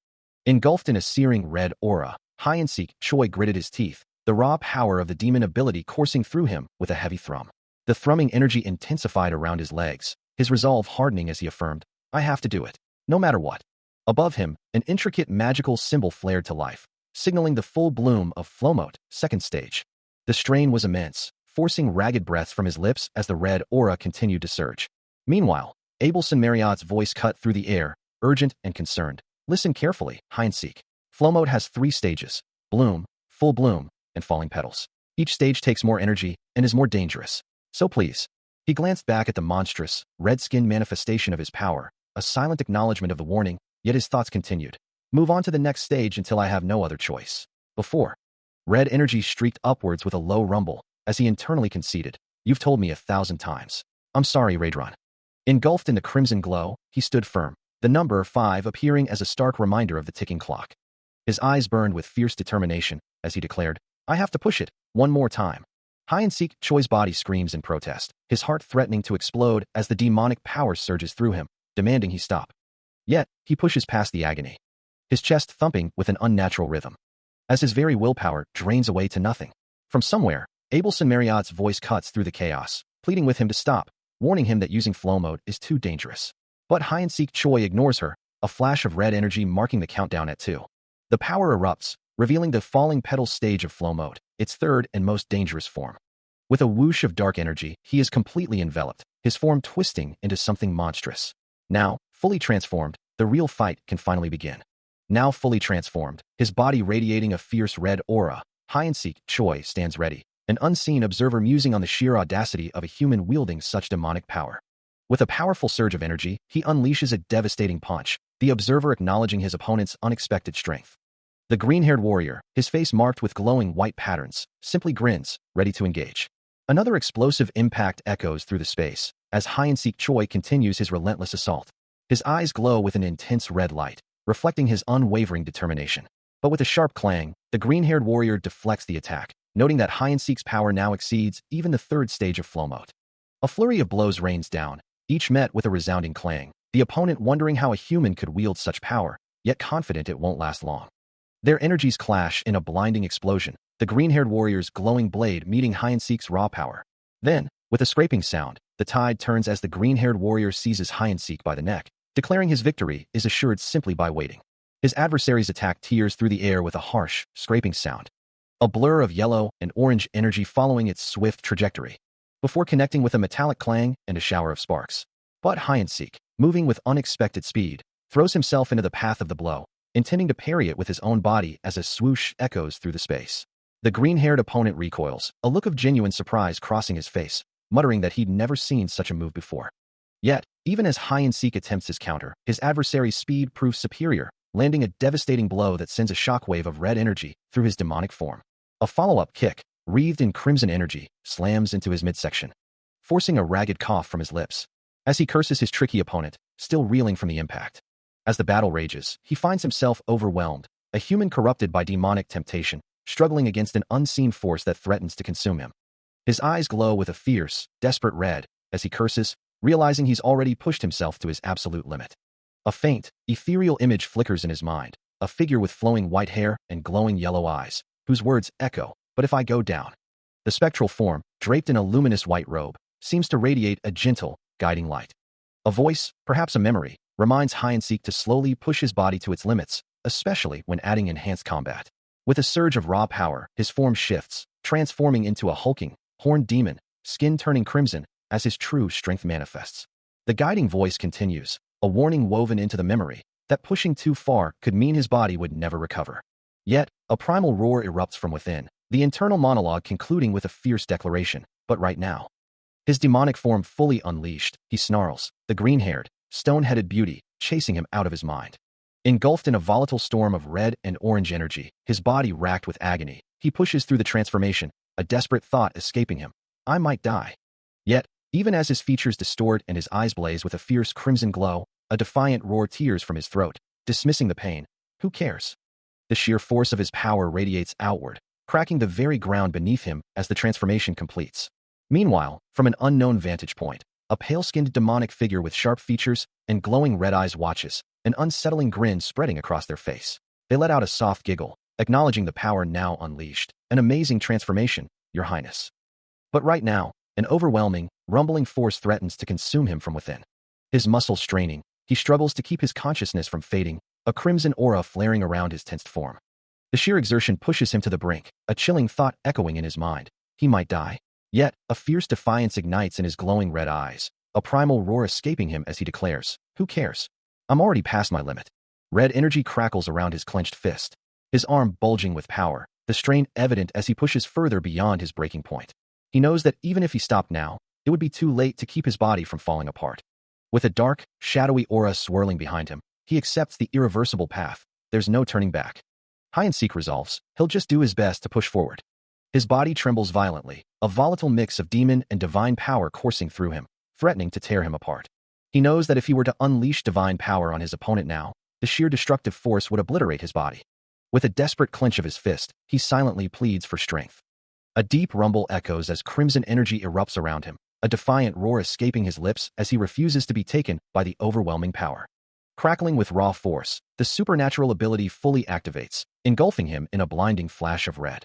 Engulfed in a searing red aura, Hide-and-seek Choi gritted his teeth, the raw power of the demon ability coursing through him with a heavy thrum. The thrumming energy intensified around his legs, his resolve hardening as he affirmed, I have to do it, no matter what. Above him, an intricate magical symbol flared to life, signaling the full bloom of Flomote, second stage. The strain was immense, forcing ragged breaths from his lips as the red aura continued to surge. Meanwhile, Abelson Marriott's voice cut through the air, urgent and concerned. Listen carefully, hide-and-seek. Flomote has 3 stages, bloom, full bloom, and falling petals. Each stage takes more energy and is more dangerous. So please. He glanced back at the monstrous, red-skinned manifestation of his power, a silent acknowledgement of the warning, yet his thoughts continued. Move on to the next stage until I have no other choice. Before. Red energy streaked upwards with a low rumble, as he internally conceded, You've told me 1,000 times. I'm sorry, Raedron. Engulfed in the crimson glow, he stood firm, the number 5 appearing as a stark reminder of the ticking clock. His eyes burned with fierce determination, as he declared, I have to push it, one more time. Hide-and-seek Choi's body screams in protest, his heart threatening to explode as the demonic power surges through him, demanding he stop. Yet, he pushes past the agony, his chest thumping with an unnatural rhythm, as his very willpower drains away to nothing. From somewhere, Abelson Marriott's voice cuts through the chaos, pleading with him to stop, warning him that using flow mode is too dangerous. But Hide-and-seek Choi ignores her, a flash of red energy marking the countdown at 2. The power erupts, revealing the falling petals stage of flow mode, its third and most dangerous form. With a whoosh of dark energy, he is completely enveloped, his form twisting into something monstrous. Now, fully transformed, the real fight can finally begin. Now fully transformed, his body radiating a fierce red aura, Hide-and-seek Choi stands ready, an unseen observer musing on the sheer audacity of a human wielding such demonic power. With a powerful surge of energy, he unleashes a devastating punch, the observer acknowledging his opponent's unexpected strength. The green-haired warrior, his face marked with glowing white patterns, simply grins, ready to engage. Another explosive impact echoes through the space, as Hide-and-seek Choi continues his relentless assault. His eyes glow with an intense red light, reflecting his unwavering determination. But with a sharp clang, the green-haired warrior deflects the attack, noting that Hide-and-seek's power now exceeds even the 3rd stage of flow mode. A flurry of blows rains down, each met with a resounding clang, the opponent wondering how a human could wield such power, yet confident it won't last long. Their energies clash in a blinding explosion, the green-haired warrior's glowing blade meeting Hide-and-seek's raw power. Then, with a scraping sound, the tide turns as the green-haired warrior seizes Hide-and-seek by the neck, declaring his victory is assured simply by waiting. His adversary's attack tears through the air with a harsh, scraping sound. A blur of yellow and orange energy following its swift trajectory, before connecting with a metallic clang and a shower of sparks. But Hyansik, moving with unexpected speed, throws himself into the path of the blow, intending to parry it with his own body as a swoosh echoes through the space. The green-haired opponent recoils, a look of genuine surprise crossing his face, muttering that he'd never seen such a move before. Yet, even as Hyansik attempts his counter, his adversary's speed proves superior, landing a devastating blow that sends a shockwave of red energy through his demonic form. A follow-up kick, wreathed in crimson energy, slams into his midsection, forcing a ragged cough from his lips, as he curses his tricky opponent, still reeling from the impact. As the battle rages, he finds himself overwhelmed, a human corrupted by demonic temptation, struggling against an unseen force that threatens to consume him. His eyes glow with a fierce, desperate red, as he curses, realizing he's already pushed himself to his absolute limit. A faint, ethereal image flickers in his mind, a figure with flowing white hair and glowing yellow eyes, whose words echo, "But if I go down." The spectral form, draped in a luminous white robe, seems to radiate a gentle, guiding light. A voice, perhaps a memory, reminds Hyansik to slowly push his body to its limits, especially when adding enhanced combat. With a surge of raw power, his form shifts, transforming into a hulking, horned demon, skin turning crimson, as his true strength manifests. The guiding voice continues, a warning woven into the memory, that pushing too far could mean his body would never recover. Yet, a primal roar erupts from within, the internal monologue concluding with a fierce declaration, "But right now." His demonic form fully unleashed, he snarls, the green-haired, stone-headed beauty, chasing him out of his mind. Engulfed in a volatile storm of red and orange energy, his body racked with agony, he pushes through the transformation, a desperate thought escaping him. "I might die." Yet, even as his features distort and his eyes blaze with a fierce crimson glow, a defiant roar tears from his throat, dismissing the pain. Who cares? The sheer force of his power radiates outward, cracking the very ground beneath him as the transformation completes. Meanwhile, from an unknown vantage point, a pale-skinned demonic figure with sharp features and glowing red eyes watches, an unsettling grin spreading across their face. They let out a soft giggle, acknowledging the power now unleashed. "An amazing transformation, Your Highness." But right now, an overwhelming, rumbling force threatens to consume him from within. His muscles straining, he struggles to keep his consciousness from fading, a crimson aura flaring around his tensed form. The sheer exertion pushes him to the brink, a chilling thought echoing in his mind. He might die. Yet, a fierce defiance ignites in his glowing red eyes, a primal roar escaping him as he declares, "Who cares? I'm already past my limit." Red energy crackles around his clenched fist, his arm bulging with power, the strain evident as he pushes further beyond his breaking point. He knows that even if he stopped now, it would be too late to keep his body from falling apart. With a dark, shadowy aura swirling behind him, he accepts the irreversible path. There's no turning back. Hyansik resolves, he'll just do his best to push forward. His body trembles violently, a volatile mix of demon and divine power coursing through him, threatening to tear him apart. He knows that if he were to unleash divine power on his opponent now, the sheer destructive force would obliterate his body. With a desperate clench of his fist, he silently pleads for strength. A deep rumble echoes as crimson energy erupts around him, a defiant roar escaping his lips as he refuses to be taken by the overwhelming power. Crackling with raw force, the supernatural ability fully activates, engulfing him in a blinding flash of red.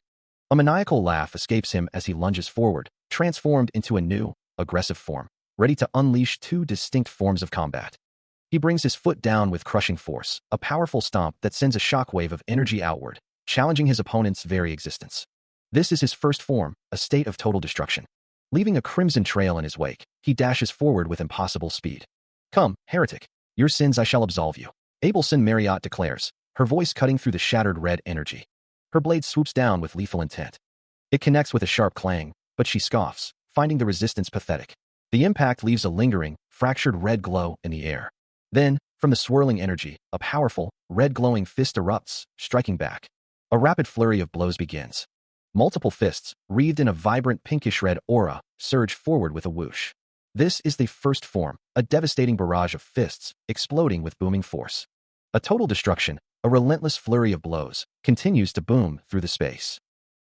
A maniacal laugh escapes him as he lunges forward, transformed into a new, aggressive form, ready to unleash two distinct forms of combat. He brings his foot down with crushing force, a powerful stomp that sends a shockwave of energy outward, challenging his opponent's very existence. This is his first form, a state of total destruction. Leaving a crimson trail in his wake, he dashes forward with impossible speed. "Come, heretic, your sins I shall absolve you," Abelson Marriott declares, her voice cutting through the shattered red energy. Her blade swoops down with lethal intent. It connects with a sharp clang, but she scoffs, finding the resistance pathetic. The impact leaves a lingering, fractured red glow in the air. Then, from the swirling energy, a powerful, red-glowing fist erupts, striking back. A rapid flurry of blows begins. Multiple fists, wreathed in a vibrant pinkish-red aura, surge forward with a whoosh. This is the first form, a devastating barrage of fists, exploding with booming force. A total destruction, a relentless flurry of blows, continues to boom through the space.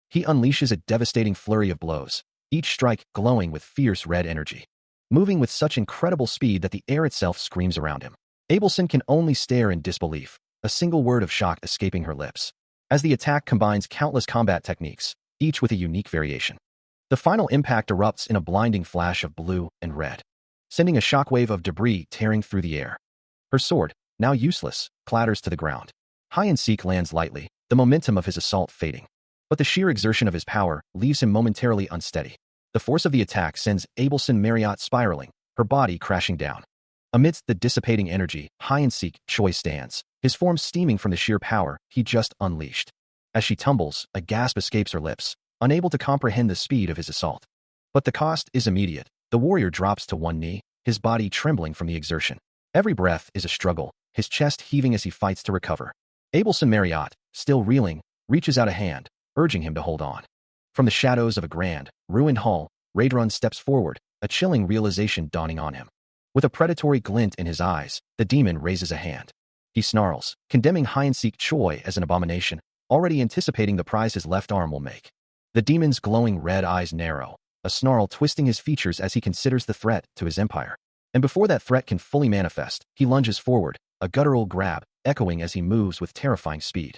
He unleashes a devastating flurry of blows, each strike glowing with fierce red energy. Moving with such incredible speed that the air itself screams around him. Abelson can only stare in disbelief, a single word of shock escaping her lips, as the attack combines countless combat techniques, each with a unique variation. The final impact erupts in a blinding flash of blue and red, sending a shockwave of debris tearing through the air. Her sword, now useless, clatters to the ground. Hide-and-seek lands lightly, the momentum of his assault fading. But the sheer exertion of his power leaves him momentarily unsteady. The force of the attack sends Abelson Marriott spiraling, her body crashing down. Amidst the dissipating energy, Hide-and-seek Choi stands, his form steaming from the sheer power he just unleashed. As she tumbles, a gasp escapes her lips, unable to comprehend the speed of his assault. But the cost is immediate. The warrior drops to one knee, his body trembling from the exertion. Every breath is a struggle, his chest heaving as he fights to recover. Abelson Marriott, still reeling, reaches out a hand, urging him to hold on. From the shadows of a grand, ruined hall, Raedron steps forward, a chilling realization dawning on him. With a predatory glint in his eyes, the demon raises a hand. He snarls, condemning Hide-and-seek Choi as an abomination, already anticipating the prize his left arm will make. The demon's glowing red eyes narrow, a snarl twisting his features as he considers the threat to his empire. And before that threat can fully manifest, he lunges forward, a guttural grab, echoing as he moves with terrifying speed.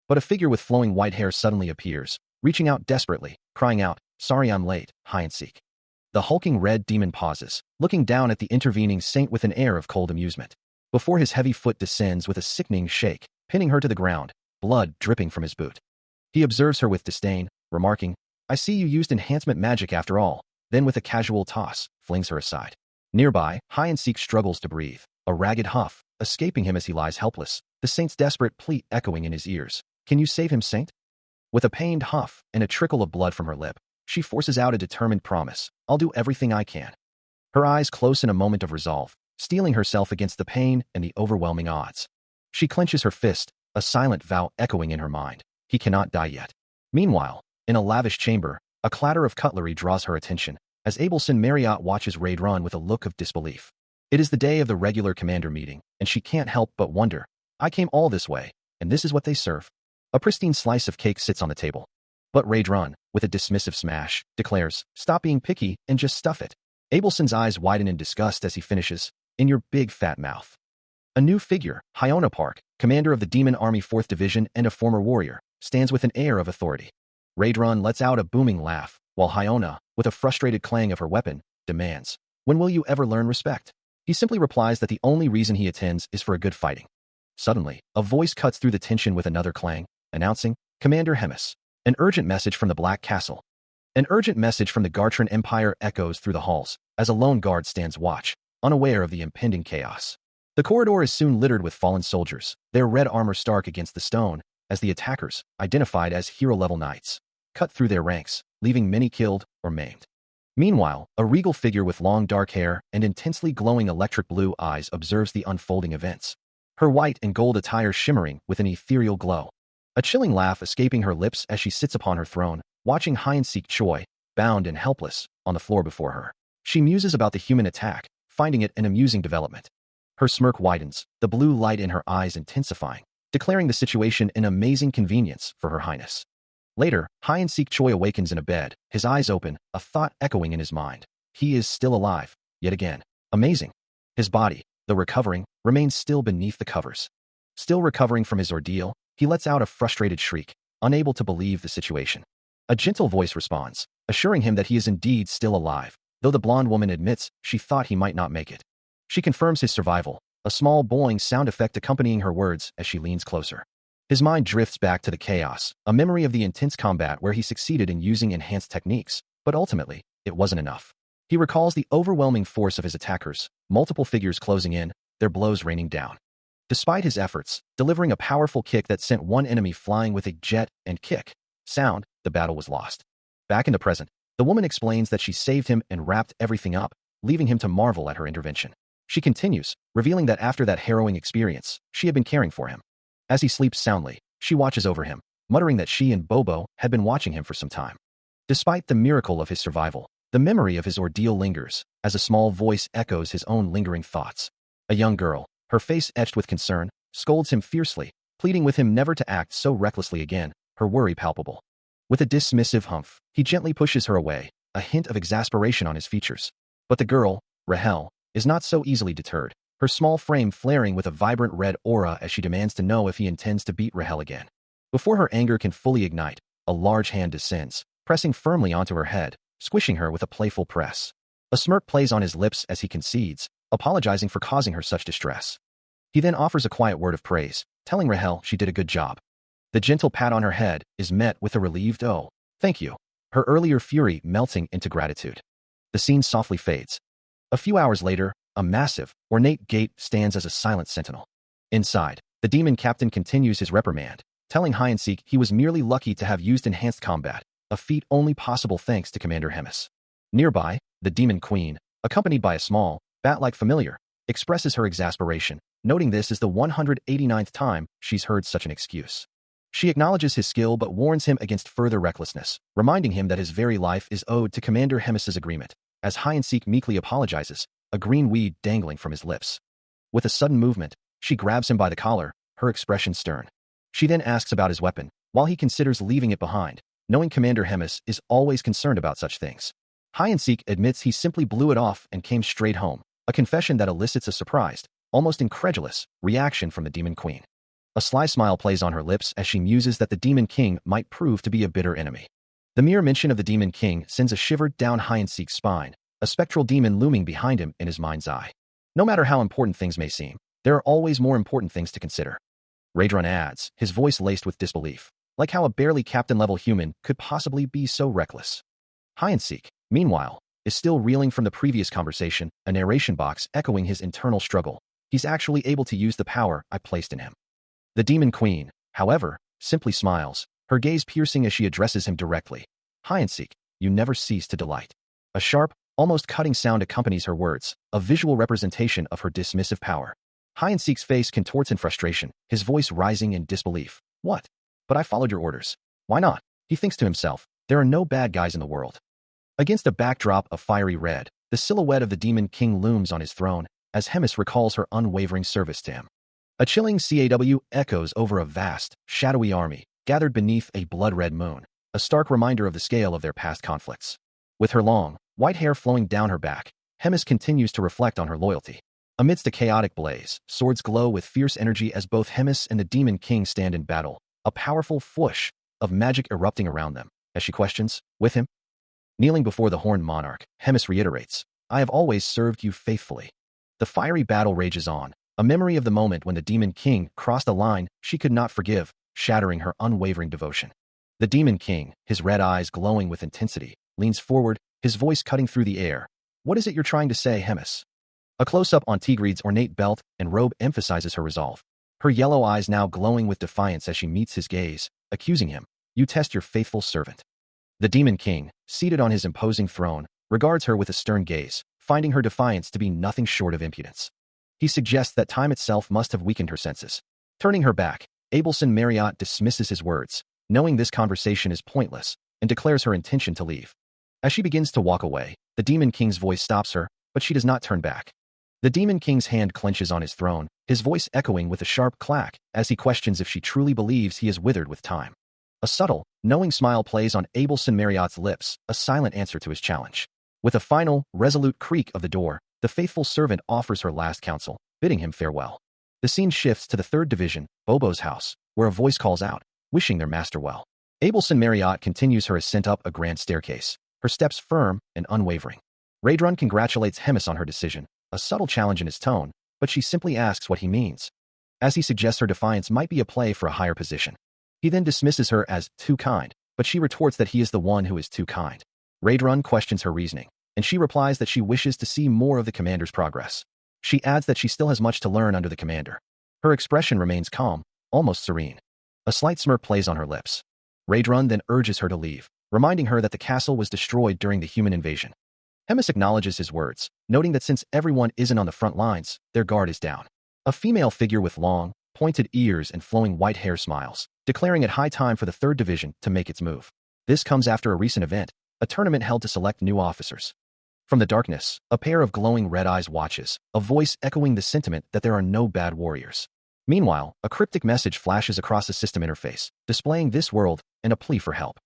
But a figure with flowing white hair suddenly appears, reaching out desperately, crying out, "Sorry I'm late, Hide-and-seek." The hulking red demon pauses, looking down at the intervening saint with an air of cold amusement. Before his heavy foot descends with a sickening shake, pinning her to the ground, blood dripping from his boot. He observes her with disdain, remarking, "I see you used enhancement magic after all," then with a casual toss, flings her aside. Nearby, Hide-and-seek struggles to breathe, a ragged huff, escaping him as he lies helpless, the saint's desperate plea echoing in his ears. "Can you save him, saint?" With a pained huff and a trickle of blood from her lip, she forces out a determined promise, "I'll do everything I can." Her eyes close in a moment of resolve, steeling herself against the pain and the overwhelming odds. She clenches her fist, a silent vow echoing in her mind. He cannot die yet. Meanwhile, in a lavish chamber, a clatter of cutlery draws her attention, as Abelson Marriott watches Raedron with a look of disbelief. It is the day of the regular commander meeting, and she can't help but wonder, "I came all this way, and this is what they serve?" A pristine slice of cake sits on the table. But Raedron, with a dismissive smash, declares, "Stop being picky and just stuff it." Abelson's eyes widen in disgust as he finishes, "In your big fat mouth." A new figure, Hyona Park, commander of the Demon Army 4th Division and a former warrior, stands with an air of authority. Raedron lets out a booming laugh, while Hyona, with a frustrated clang of her weapon, demands, "When will you ever learn respect?" He simply replies that the only reason he attends is for a good fighting. Suddenly, a voice cuts through the tension with another clang, announcing, "Commander Hemis. An urgent message from the Black Castle." An urgent message from the Gartran Empire echoes through the halls, as a lone guard stands watch, unaware of the impending chaos. The corridor is soon littered with fallen soldiers, their red armor stark against the stone, as the attackers, identified as hero-level knights, cut through their ranks, leaving many killed or maimed. Meanwhile, a regal figure with long dark hair and intensely glowing electric blue eyes observes the unfolding events, her white and gold attire shimmering with an ethereal glow. A chilling laugh escaping her lips as she sits upon her throne, watching Hide-and-seek Choi, bound and helpless, on the floor before her. She muses about the human attack, finding it an amusing development. Her smirk widens, the blue light in her eyes intensifying, declaring the situation an amazing convenience for her highness. Later, Hide-and-seek Choi awakens in a bed, his eyes open, a thought echoing in his mind. He is still alive, yet again. Amazing. His body, though recovering, remains still beneath the covers. Still recovering from his ordeal, he lets out a frustrated shriek, unable to believe the situation. A gentle voice responds, assuring him that he is indeed still alive, though the blonde woman admits she thought he might not make it. She confirms his survival, a small boing sound effect accompanying her words as she leans closer. His mind drifts back to the chaos, a memory of the intense combat where he succeeded in using enhanced techniques, but ultimately, it wasn't enough. He recalls the overwhelming force of his attackers, multiple figures closing in, their blows raining down. Despite his efforts, delivering a powerful kick that sent one enemy flying with a jet and kick sound, the battle was lost. Back in the present, the woman explains that she saved him and wrapped everything up, leaving him to marvel at her intervention. She continues, revealing that after that harrowing experience, she had been caring for him. As he sleeps soundly, she watches over him, muttering that she and Bobo had been watching him for some time. Despite the miracle of his survival, the memory of his ordeal lingers, as a small voice echoes his own lingering thoughts. A young girl, her face etched with concern, scolds him fiercely, pleading with him never to act so recklessly again, her worry palpable. With a dismissive humph, he gently pushes her away, a hint of exasperation on his features. But the girl, Rahel, is not so easily deterred, her small frame flaring with a vibrant red aura as she demands to know if he intends to beat Rahel again. Before her anger can fully ignite, a large hand descends, pressing firmly onto her head, squishing her with a playful press. A smirk plays on his lips as he concedes, apologizing for causing her such distress. He then offers a quiet word of praise, telling Rahel she did a good job. The gentle pat on her head is met with a relieved "oh, thank you," her earlier fury melting into gratitude. The scene softly fades. A few hours later, a massive, ornate gate stands as a silent sentinel. Inside, the demon captain continues his reprimand, telling Hyansik he was merely lucky to have used enhanced combat, a feat only possible thanks to Commander Hemis. Nearby, the demon queen, accompanied by a small, bat-like familiar, expresses her exasperation, noting this is the 189th time she's heard such an excuse. She acknowledges his skill but warns him against further recklessness, reminding him that his very life is owed to Commander Hemis's agreement. As Hyansik meekly apologizes, a green weed dangling from his lips. With a sudden movement, she grabs him by the collar, her expression stern. She then asks about his weapon, while he considers leaving it behind, knowing Commander Hemis is always concerned about such things. Hyansik admits he simply blew it off and came straight home, a confession that elicits a surprised, almost incredulous, reaction from the Demon Queen. A sly smile plays on her lips as she muses that the Demon King might prove to be a bitter enemy. The mere mention of the Demon King sends a shiver down Hyansik's spine, a spectral demon looming behind him in his mind's eye. No matter how important things may seem, there are always more important things to consider. Raedrun adds, his voice laced with disbelief, like how a barely captain-level human could possibly be so reckless. Hyansik, meanwhile, is still reeling from the previous conversation, a narration box echoing his internal struggle. He's actually able to use the power I placed in him. The Demon Queen, however, simply smiles, her gaze piercing as she addresses him directly. Hyansik, you never cease to delight. A sharp, almost cutting sound accompanies her words, a visual representation of her dismissive power. Hyansik's face contorts in frustration, his voice rising in disbelief. What? But I followed your orders. Why not? He thinks to himself, there are no bad guys in the world. Against a backdrop of fiery red, the silhouette of the Demon King looms on his throne, as Hemis recalls her unwavering service to him. A chilling CAW echoes over a vast, shadowy army, gathered beneath a blood-red moon, a stark reminder of the scale of their past conflicts. With her long, white hair flowing down her back, Hemis continues to reflect on her loyalty. Amidst a chaotic blaze, swords glow with fierce energy as both Hemis and the Demon King stand in battle, a powerful whoosh of magic erupting around them. As she questions, with him? Kneeling before the Horned Monarch, Hemis reiterates, I have always served you faithfully. The fiery battle rages on, a memory of the moment when the Demon King crossed a line she could not forgive, shattering her unwavering devotion. The Demon King, his red eyes glowing with intensity, leans forward, his voice cutting through the air. What is it you're trying to say, Hemis? A close-up on Tigreed's ornate belt and robe emphasizes her resolve. Her yellow eyes now glowing with defiance as she meets his gaze, accusing him, you test your faithful servant. The Demon King, seated on his imposing throne, regards her with a stern gaze, finding her defiance to be nothing short of impudence. He suggests that time itself must have weakened her senses. Turning her back, Abelson Marriott dismisses his words, knowing this conversation is pointless, and declares her intention to leave. As she begins to walk away, the Demon King's voice stops her, but she does not turn back. The Demon King's hand clenches on his throne, his voice echoing with a sharp clack as he questions if she truly believes he is withered with time. A subtle, knowing smile plays on Abelson Marriott's lips, a silent answer to his challenge. With a final, resolute creak of the door, the faithful servant offers her last counsel, bidding him farewell. The scene shifts to the 3rd Division, Bobo's house, where a voice calls out, wishing their master well. Abelson Marriott continues her ascent up a grand staircase, her steps firm and unwavering. Raedrun congratulates Hemis on her decision, a subtle challenge in his tone, but she simply asks what he means. As he suggests her defiance might be a play for a higher position. He then dismisses her as too kind, but she retorts that he is the one who is too kind. Raedrun questions her reasoning, and she replies that she wishes to see more of the commander's progress. She adds that she still has much to learn under the commander. Her expression remains calm, almost serene. A slight smirk plays on her lips. Raedrun then urges her to leave, reminding her that the castle was destroyed during the human invasion. Hemis acknowledges his words, noting that since everyone isn't on the front lines, their guard is down. A female figure with long, pointed ears and flowing white hair smiles, declaring it high time for the 3rd Division to make its move. This comes after a recent event, a tournament held to select new officers. From the darkness, a pair of glowing red eyes watches, a voice echoing the sentiment that there are no bad warriors. Meanwhile, a cryptic message flashes across the system interface, displaying this world and a plea for help.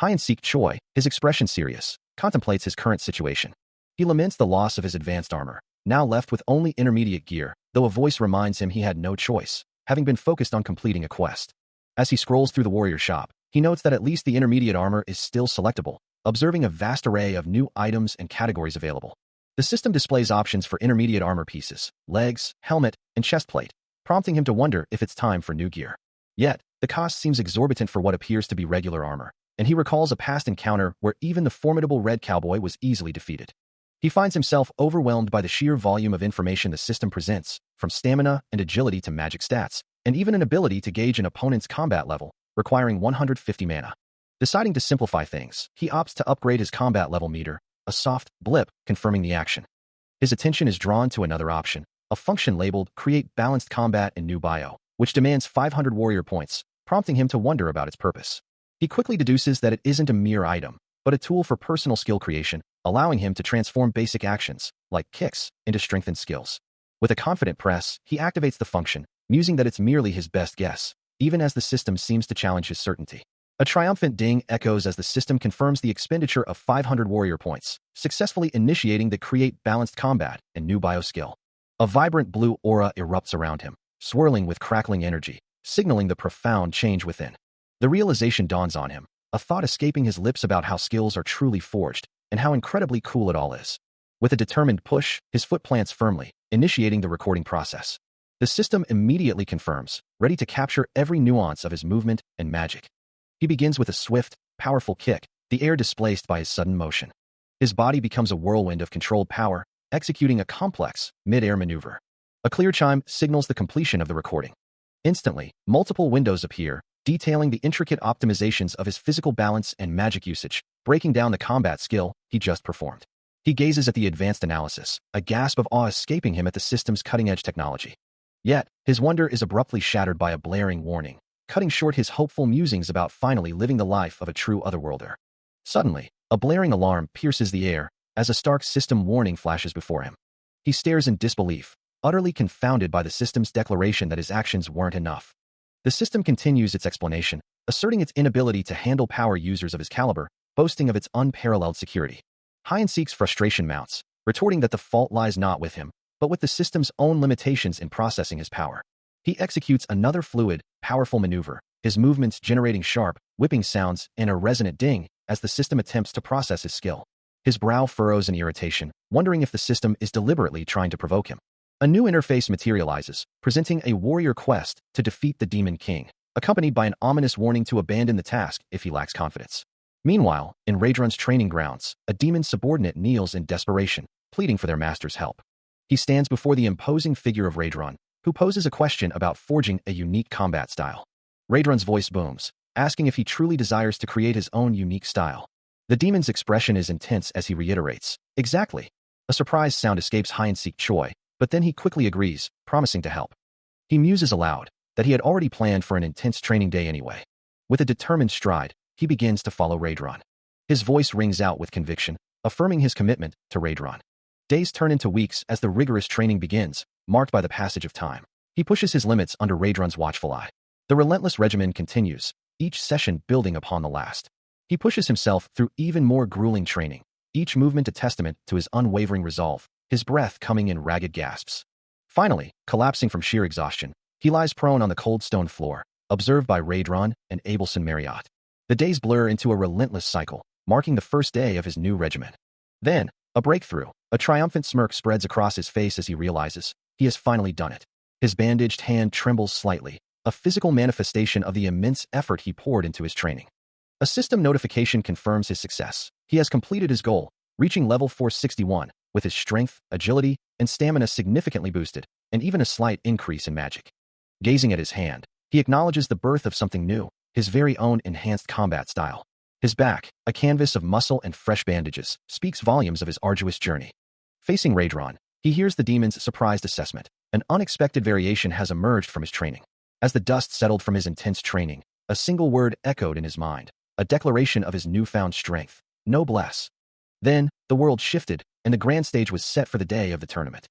Hyansik Choi, his expression serious, contemplates his current situation. He laments the loss of his advanced armor, now left with only intermediate gear, though a voice reminds him he had no choice, having been focused on completing a quest. As he scrolls through the warrior shop, he notes that at least the intermediate armor is still selectable, observing a vast array of new items and categories available. The system displays options for intermediate armor pieces, legs, helmet, and chestplate, prompting him to wonder if it's time for new gear. Yet, the cost seems exorbitant for what appears to be regular armor, and he recalls a past encounter where even the formidable Red Cowboy was easily defeated. He finds himself overwhelmed by the sheer volume of information the system presents, from stamina and agility to magic stats, and even an ability to gauge an opponent's combat level, requiring 150 mana. Deciding to simplify things, he opts to upgrade his combat level meter, a soft blip confirming the action. His attention is drawn to another option, a function labeled Create Balanced Combat in New Bio, which demands 500 warrior points, prompting him to wonder about its purpose. He quickly deduces that it isn't a mere item, but a tool for personal skill creation, allowing him to transform basic actions, like kicks, into strengthened skills. With a confident press, he activates the function, musing that it's merely his best guess, even as the system seems to challenge his certainty. A triumphant ding echoes as the system confirms the expenditure of 500 warrior points, successfully initiating the Create Balanced Combat and New Bio skill. A vibrant blue aura erupts around him, swirling with crackling energy, signaling the profound change within. The realization dawns on him, a thought escaping his lips about how skills are truly forged, and how incredibly cool it all is. With a determined push, his foot plants firmly, initiating the recording process. The system immediately confirms, ready to capture every nuance of his movement and magic. He begins with a swift, powerful kick, the air displaced by his sudden motion. His body becomes a whirlwind of controlled power, executing a complex, mid-air maneuver. A clear chime signals the completion of the recording. Instantly, multiple windows appear, detailing the intricate optimizations of his physical balance and magic usage, breaking down the combat skill he just performed. He gazes at the advanced analysis, a gasp of awe escaping him at the system's cutting-edge technology. Yet, his wonder is abruptly shattered by a blaring warning, cutting short his hopeful musings about finally living the life of a true otherworlder. Suddenly, a blaring alarm pierces the air as a stark system warning flashes before him. He stares in disbelief, utterly confounded by the system's declaration that his actions weren't enough. The system continues its explanation, asserting its inability to handle power users of his caliber, boasting of its unparalleled security. Hide-and-seek's frustration mounts, retorting that the fault lies not with him, but with the system's own limitations in processing his power. He executes another fluid, powerful maneuver, his movements generating sharp, whipping sounds and a resonant ding as the system attempts to process his skill. His brow furrows in irritation, wondering if the system is deliberately trying to provoke him. A new interface materializes, presenting a warrior quest to defeat the Demon King, accompanied by an ominous warning to abandon the task if he lacks confidence. Meanwhile, in Raedron's training grounds, a demon subordinate kneels in desperation, pleading for their master's help. He stands before the imposing figure of Raedron, who poses a question about forging a unique combat style. Raedron's voice booms, asking if he truly desires to create his own unique style. The demon's expression is intense as he reiterates, "Exactly." A surprised sound escapes Hide-and-seek Choi, but then he quickly agrees, promising to help. He muses aloud that he had already planned for an intense training day anyway. With a determined stride, he begins to follow Raedron. His voice rings out with conviction, affirming his commitment to Raedron. Days turn into weeks as the rigorous training begins, marked by the passage of time. He pushes his limits under Raedron's watchful eye. The relentless regimen continues, each session building upon the last. He pushes himself through even more grueling training, each movement a testament to his unwavering resolve, his breath coming in ragged gasps. Finally, collapsing from sheer exhaustion, he lies prone on the cold stone floor, observed by Raedron and Abelson Marriott. The days blur into a relentless cycle, marking the first day of his new regimen. Then, a breakthrough, a triumphant smirk spreads across his face as he realizes he has finally done it. His bandaged hand trembles slightly, a physical manifestation of the immense effort he poured into his training. A system notification confirms his success. He has completed his goal, reaching level 461, with his strength, agility, and stamina significantly boosted, and even a slight increase in magic. Gazing at his hand, he acknowledges the birth of something new, his very own enhanced combat style. His back, a canvas of muscle and fresh bandages, speaks volumes of his arduous journey. Facing Raedron, he hears the demon's surprised assessment. An unexpected variation has emerged from his training. As the dust settled from his intense training, a single word echoed in his mind, a declaration of his newfound strength, noblesse. Then, the world shifted, and the grand stage was set for the day of the tournament.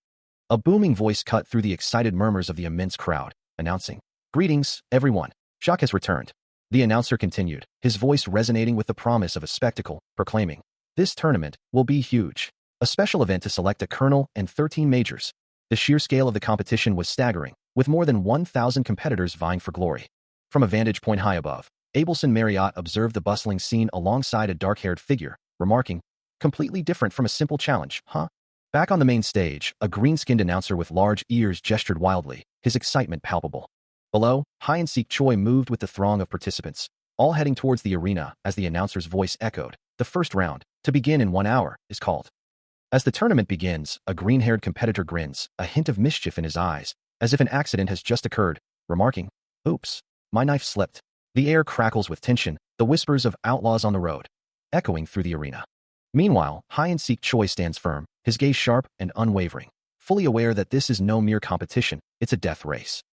A booming voice cut through the excited murmurs of the immense crowd, announcing, "Greetings, everyone. Jacques has returned." The announcer continued, his voice resonating with the promise of a spectacle, proclaiming, "This tournament will be huge. A special event to select a colonel and 13 majors." The sheer scale of the competition was staggering, with more than 1,000 competitors vying for glory. From a vantage point high above, Abelson Marriott observed the bustling scene alongside a dark-haired figure, remarking, "Completely different from a simple challenge, huh?" Back on the main stage, a green-skinned announcer with large ears gestured wildly, his excitement palpable. Below, Hyeon-sik Choi moved with the throng of participants, all heading towards the arena as the announcer's voice echoed. The first round, to begin in 1 hour, is called. As the tournament begins, a green-haired competitor grins, a hint of mischief in his eyes, as if an accident has just occurred, remarking, "Oops, my knife slipped." The air crackles with tension, the whispers of outlaws on the road, echoing through the arena. Meanwhile, Hyeon-sik Choi stands firm, his gaze sharp and unwavering, fully aware that this is no mere competition, it's a death race.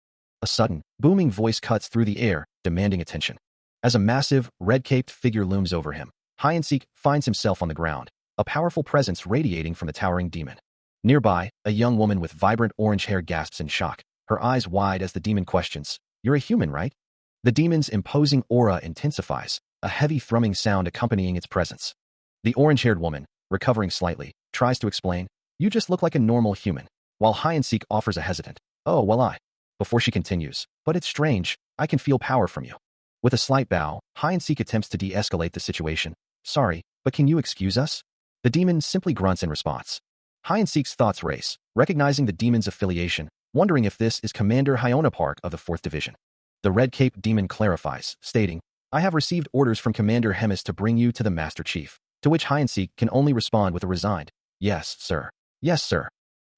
A sudden, booming voice cuts through the air, demanding attention. As a massive, red-caped figure looms over him, Hyeon-sik finds himself on the ground, a powerful presence radiating from the towering demon. Nearby, a young woman with vibrant orange hair gasps in shock, her eyes wide as the demon questions, "You're a human, right?" The demon's imposing aura intensifies, a heavy thrumming sound accompanying its presence. The orange-haired woman, recovering slightly, tries to explain, "You just look like a normal human," while Hyeon-sik offers a hesitant, "Oh, well before she continues, "But it's strange, I can feel power from you." With a slight bow, Hyeon-sik attempts to de-escalate the situation. "Sorry, but can you excuse us?" The demon simply grunts in response. Hyeon-sik's thoughts race, recognizing the demon's affiliation, wondering if this is Commander Hyona Park of the 4th Division. The red-caped demon clarifies, stating, "I have received orders from Commander Hemis to bring you to the Master Chief," to which Hyeon-sik can only respond with a resigned, "Yes, sir. Yes, sir."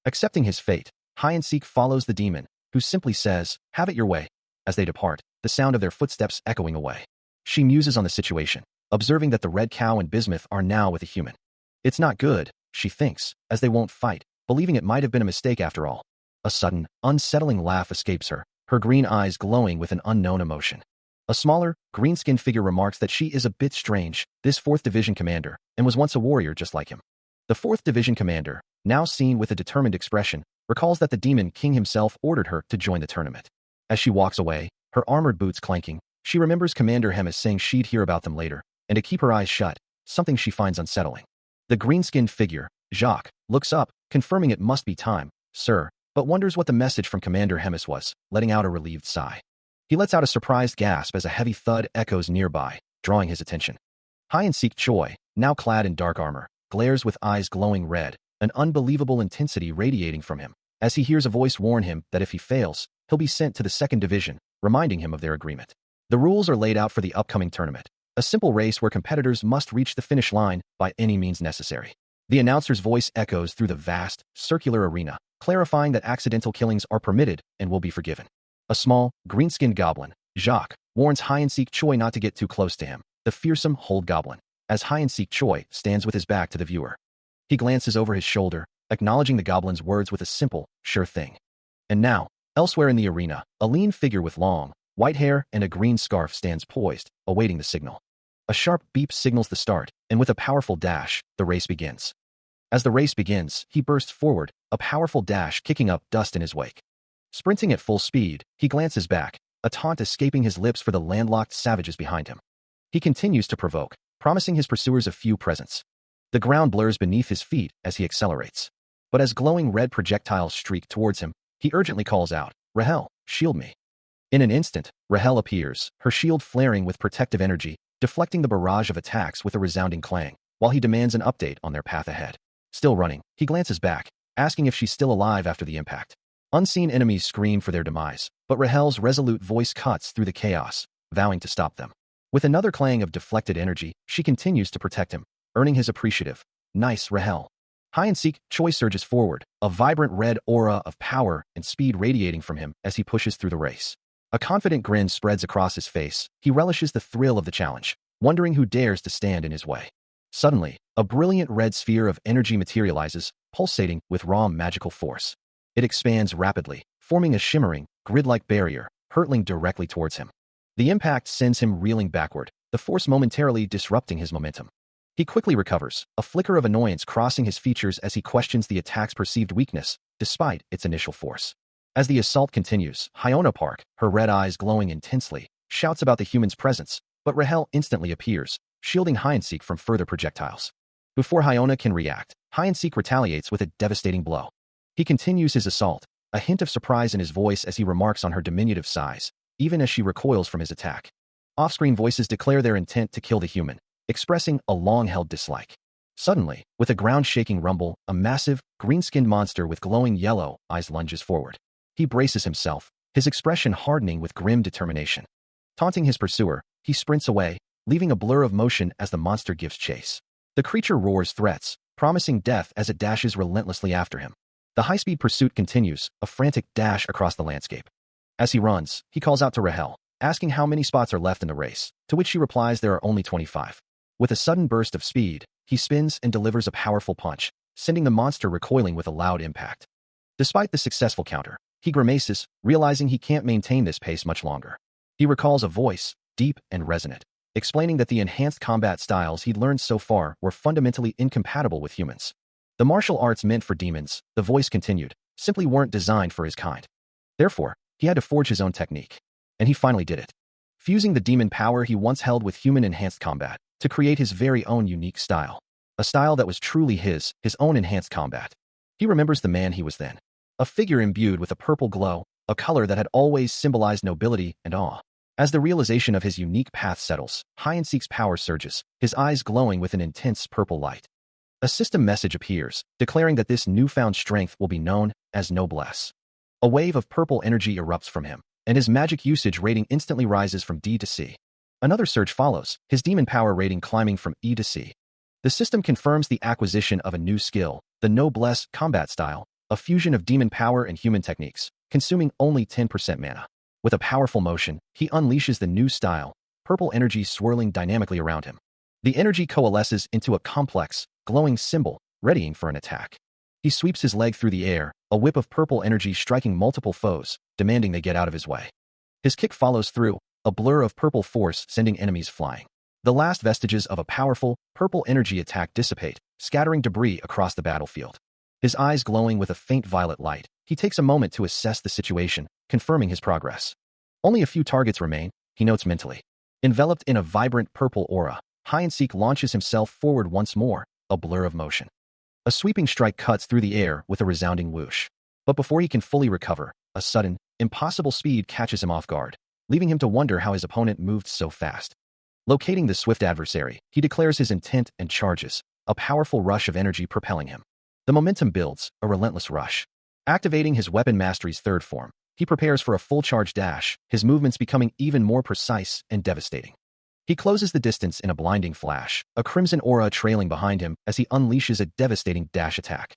Accepting his fate, Hyeon-sik follows the demon, who simply says, "Have it your way." As they depart, the sound of their footsteps echoing away. She muses on the situation, observing that the red cow and bismuth are now with a human. It's not good, she thinks, as they won't fight, believing it might have been a mistake after all. A sudden, unsettling laugh escapes her, her green eyes glowing with an unknown emotion. A smaller, green-skinned figure remarks that she is a bit strange, this 4th Division commander, and was once a warrior just like him. The 4th Division commander, now seen with a determined expression, recalls that the demon king himself ordered her to join the tournament. As she walks away, her armored boots clanking, she remembers Commander Hemis saying she'd hear about them later, and to keep her eyes shut, something she finds unsettling. The green-skinned figure, Jacques, looks up, confirming it must be time, "Sir," but wonders what the message from Commander Hemis was, letting out a relieved sigh. He lets out a surprised gasp as a heavy thud echoes nearby, drawing his attention. Hyeon-sik Choi, now clad in dark armor, glares with eyes glowing red, an unbelievable intensity radiating from him, as he hears a voice warn him that if he fails, he'll be sent to the 2nd Division, reminding him of their agreement. The rules are laid out for the upcoming tournament, a simple race where competitors must reach the finish line by any means necessary. The announcer's voice echoes through the vast, circular arena, clarifying that accidental killings are permitted and will be forgiven. A small, green-skinned goblin, Jacques, warns Hyeon-sik Choi not to get too close to him, the fearsome Hold Goblin, as Hyeon-sik Choi stands with his back to the viewer. He glances over his shoulder, acknowledging the goblin's words with a simple, "Sure thing." And now, elsewhere in the arena, a lean figure with long, white hair and a green scarf stands poised, awaiting the signal. A sharp beep signals the start, and with a powerful dash, the race begins. As the race begins, he bursts forward, a powerful dash kicking up dust in his wake. Sprinting at full speed, he glances back, a taunt escaping his lips for the landlocked savages behind him. He continues to provoke, promising his pursuers a few presents. The ground blurs beneath his feet as he accelerates. But as glowing red projectiles streak towards him, he urgently calls out, "Rahel, shield me." In an instant, Rahel appears, her shield flaring with protective energy, deflecting the barrage of attacks with a resounding clang, while he demands an update on their path ahead. Still running, he glances back, asking if she's still alive after the impact. Unseen enemies scream for their demise, but Rahel's resolute voice cuts through the chaos, vowing to stop them. With another clang of deflected energy, she continues to protect him, earning his appreciative, "Nice, Rahel." Hyeon-sik Choi surges forward, a vibrant red aura of power and speed radiating from him as he pushes through the race. A confident grin spreads across his face. He relishes the thrill of the challenge, wondering who dares to stand in his way. Suddenly, a brilliant red sphere of energy materializes, pulsating with raw magical force. It expands rapidly, forming a shimmering, grid-like barrier, hurtling directly towards him. The impact sends him reeling backward, the force momentarily disrupting his momentum. He quickly recovers, a flicker of annoyance crossing his features as he questions the attack's perceived weakness, despite its initial force. As the assault continues, Hyona Park, her red eyes glowing intensely, shouts about the human's presence, but Rahel instantly appears, shielding Hyeon-sik from further projectiles. Before Hyona can react, Hyeon-sik retaliates with a devastating blow. He continues his assault, a hint of surprise in his voice as he remarks on her diminutive size, even as she recoils from his attack. Off-screen voices declare their intent to kill the human, expressing a long-held dislike. Suddenly, with a ground-shaking rumble, a massive, green-skinned monster with glowing yellow eyes lunges forward. He braces himself, his expression hardening with grim determination. Taunting his pursuer, he sprints away, leaving a blur of motion as the monster gives chase. The creature roars threats, promising death as it dashes relentlessly after him. The high-speed pursuit continues, a frantic dash across the landscape. As he runs, he calls out to Rahel, asking how many spots are left in the race, to which she replies there are only 25. With a sudden burst of speed, he spins and delivers a powerful punch, sending the monster recoiling with a loud impact. Despite the successful counter, he grimaces, realizing he can't maintain this pace much longer. He recalls a voice, deep and resonant, explaining that the enhanced combat styles he'd learned so far were fundamentally incompatible with humans. The martial arts meant for demons, the voice continued, simply weren't designed for his kind. Therefore, he had to forge his own technique. And he finally did it. Fusing the demon power he once held with human-enhanced combat to create his very own unique style. A style that was truly his own enhanced combat. He remembers the man he was then. A figure imbued with a purple glow, a color that had always symbolized nobility and awe. As the realization of his unique path settles, Hyacin's power surges, his eyes glowing with an intense purple light. A system message appears, declaring that this newfound strength will be known as noblesse. A wave of purple energy erupts from him, and his magic usage rating instantly rises from D to C. Another surge follows, his demon power rating climbing from E to C. The system confirms the acquisition of a new skill, the noblesse combat style, a fusion of demon power and human techniques, consuming only 10% mana. With a powerful motion, he unleashes the new style, purple energy swirling dynamically around him. The energy coalesces into a complex, glowing symbol, readying for an attack. He sweeps his leg through the air, a whip of purple energy striking multiple foes, demanding they get out of his way. His kick follows through, a blur of purple force sending enemies flying. The last vestiges of a powerful, purple energy attack dissipate, scattering debris across the battlefield. His eyes glowing with a faint violet light, he takes a moment to assess the situation, confirming his progress. Only a few targets remain, he notes mentally. Enveloped in a vibrant purple aura, Hyacinth launches himself forward once more, a blur of motion. A sweeping strike cuts through the air with a resounding whoosh. But before he can fully recover, a sudden, impossible speed catches him off guard, leaving him to wonder how his opponent moved so fast. Locating the swift adversary, he declares his intent and charges, a powerful rush of energy propelling him. The momentum builds, a relentless rush. Activating his weapon mastery's third form, he prepares for a full charge dash, his movements becoming even more precise and devastating. He closes the distance in a blinding flash, a crimson aura trailing behind him as he unleashes a devastating dash attack.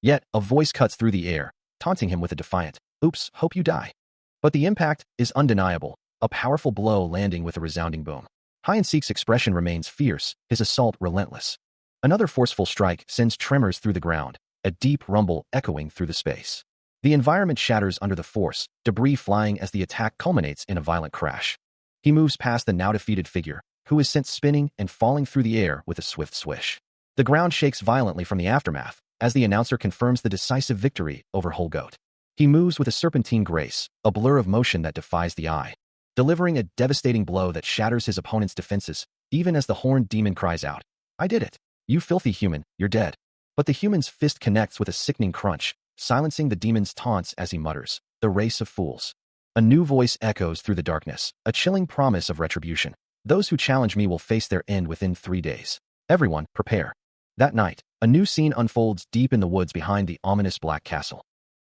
Yet, a voice cuts through the air, taunting him with a defiant, "Oops, hope you die." But the impact is undeniable, a powerful blow landing with a resounding boom. Hyacinth's expression remains fierce, his assault relentless. Another forceful strike sends tremors through the ground, a deep rumble echoing through the space. The environment shatters under the force, debris flying as the attack culminates in a violent crash. He moves past the now-defeated figure, who is sent spinning and falling through the air with a swift swish. The ground shakes violently from the aftermath, as the announcer confirms the decisive victory over Holgoat. He moves with a serpentine grace, a blur of motion that defies the eye, delivering a devastating blow that shatters his opponent's defenses, even as the horned demon cries out, "I did it! You filthy human, you're dead." But the human's fist connects with a sickening crunch, silencing the demon's taunts as he mutters, "The race of fools." A new voice echoes through the darkness, a chilling promise of retribution. "Those who challenge me will face their end within 3 days. Everyone, prepare." That night, a new scene unfolds deep in the woods behind the ominous Black Castle,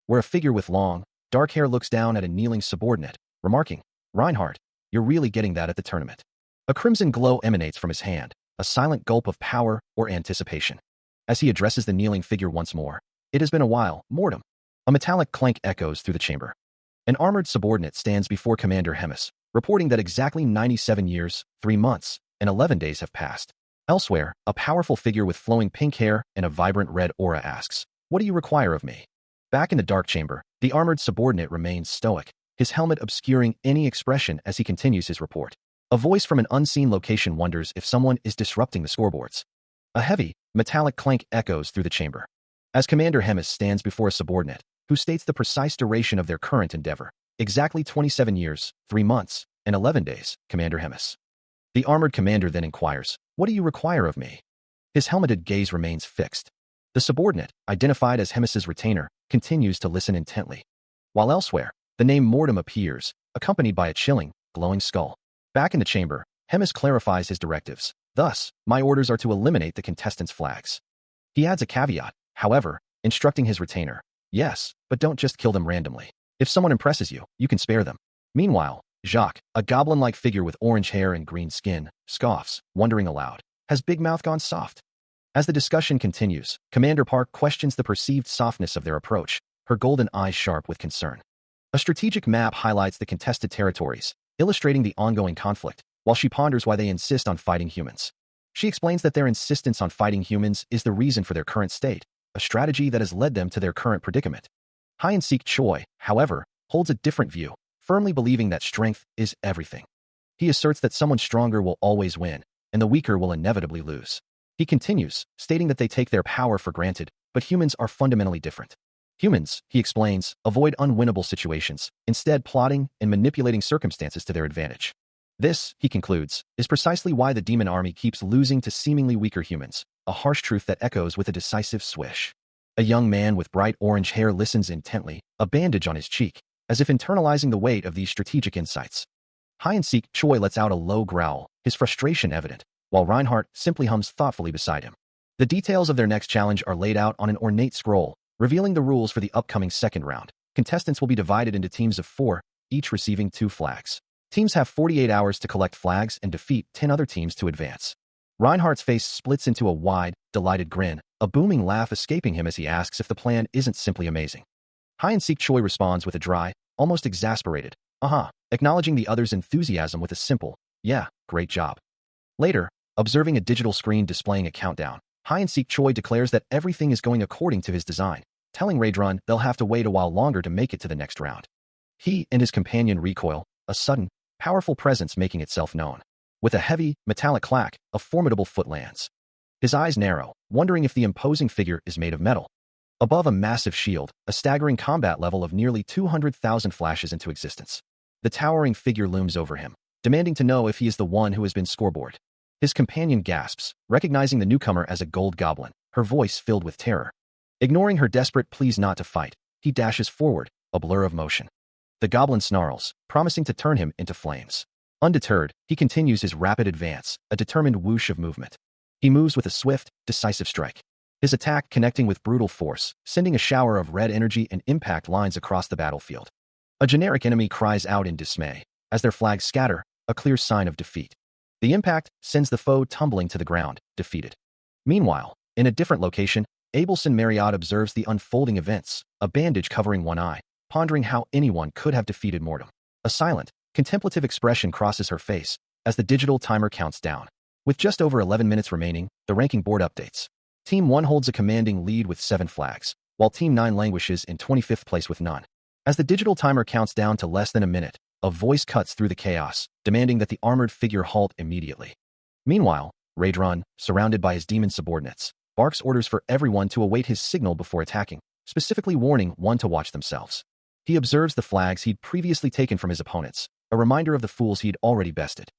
where a figure with long, dark hair looks down at a kneeling subordinate, remarking, "Reinhardt, you're really getting that at the tournament." A crimson glow emanates from his hand, a silent gulp of power or anticipation. As he addresses the kneeling figure once more, "It has been a while, Mortem." A metallic clank echoes through the chamber. An armored subordinate stands before Commander Hemis, reporting that exactly 97 years, 3 months, and 11 days have passed. Elsewhere, a powerful figure with flowing pink hair and a vibrant red aura asks, "What do you require of me?" Back in the dark chamber, the armored subordinate remains stoic, his helmet obscuring any expression as he continues his report. A voice from an unseen location wonders if someone is disrupting the scoreboards. A heavy, metallic clank echoes through the chamber, as Commander Hemis stands before a subordinate, who states the precise duration of their current endeavor. Exactly 27 years, 3 months, and 11 days, Commander Hemis. The armored commander then inquires, "What do you require of me?" His helmeted gaze remains fixed. The subordinate, identified as Hemis's retainer, continues to listen intently. While elsewhere, the name Mortem appears, accompanied by a chilling, glowing skull. Back in the chamber, Hemis clarifies his directives, Thus, my orders are to eliminate the contestants' flags. He adds a caveat, however, instructing his retainer. Yes, but don't just kill them randomly. If someone impresses you, you can spare them. Meanwhile, Jacques, a goblin-like figure with orange hair and green skin, scoffs, wondering aloud. Has Big Mouth gone soft? As the discussion continues, Commander Park questions the perceived softness of their approach, her golden eyes sharp with concern. A strategic map highlights the contested territories, illustrating the ongoing conflict, while she ponders why they insist on fighting humans. She explains that their insistence on fighting humans is the reason for their current state, a strategy that has led them to their current predicament. Hide-and-seek Choi, however, holds a different view, firmly believing that strength is everything. He asserts that someone stronger will always win, and the weaker will inevitably lose. He continues, stating that they take their power for granted, but humans are fundamentally different. Humans, he explains, avoid unwinnable situations, instead plotting and manipulating circumstances to their advantage. This, he concludes, is precisely why the demon army keeps losing to seemingly weaker humans, a harsh truth that echoes with a decisive swish. A young man with bright orange hair listens intently, a bandage on his cheek, as if internalizing the weight of these strategic insights. Hide-and-seek Choi lets out a low growl, his frustration evident, while Reinhardt simply hums thoughtfully beside him. The details of their next challenge are laid out on an ornate scroll, revealing the rules for the upcoming second round. Contestants will be divided into teams of 4, each receiving 2 flags. Teams have 48 hours to collect flags and defeat 10 other teams to advance. Reinhardt's face splits into a wide, delighted grin, a booming laugh escaping him as he asks if the plan isn't simply amazing. Hide-and-seek Choi responds with a dry, almost exasperated, acknowledging the other's enthusiasm with a simple, yeah, great job. Later, observing a digital screen displaying a countdown, Hide-and-seek Choi declares that everything is going according to his design, telling Raedron they'll have to wait a while longer to make it to the next round. He and his companion recoil, a sudden, powerful presence making itself known. With a heavy, metallic clack, a formidable foot lands. His eyes narrow, wondering if the imposing figure is made of metal. Above a massive shield, a staggering combat level of nearly 200,000 flashes into existence. The towering figure looms over him, demanding to know if he is the one who has been scoreboard. His companion gasps, recognizing the newcomer as a gold goblin, her voice filled with terror. Ignoring her desperate pleas not to fight, he dashes forward, a blur of motion. The goblin snarls, promising to turn him into flames. Undeterred, he continues his rapid advance, a determined whoosh of movement. He moves with a swift, decisive strike. His attack connecting with brutal force, sending a shower of red energy and impact lines across the battlefield. A generic enemy cries out in dismay. As their flags scatter, a clear sign of defeat. The impact sends the foe tumbling to the ground, defeated. Meanwhile, in a different location, Abelson Marriott observes the unfolding events, a bandage covering one eye, pondering how anyone could have defeated Mortem. A silent, contemplative expression crosses her face as the digital timer counts down. With just over 11 minutes remaining, the ranking board updates. Team 1 holds a commanding lead with 7 flags, while Team 9 languishes in 25th place with none. As the digital timer counts down to less than a minute, a voice cuts through the chaos, demanding that the armored figure halt immediately. Meanwhile, Raedron, surrounded by his demon subordinates, barks orders for everyone to await his signal before attacking, specifically warning one to watch themselves. He observes the flags he'd previously taken from his opponents, a reminder of the fools he'd already bested.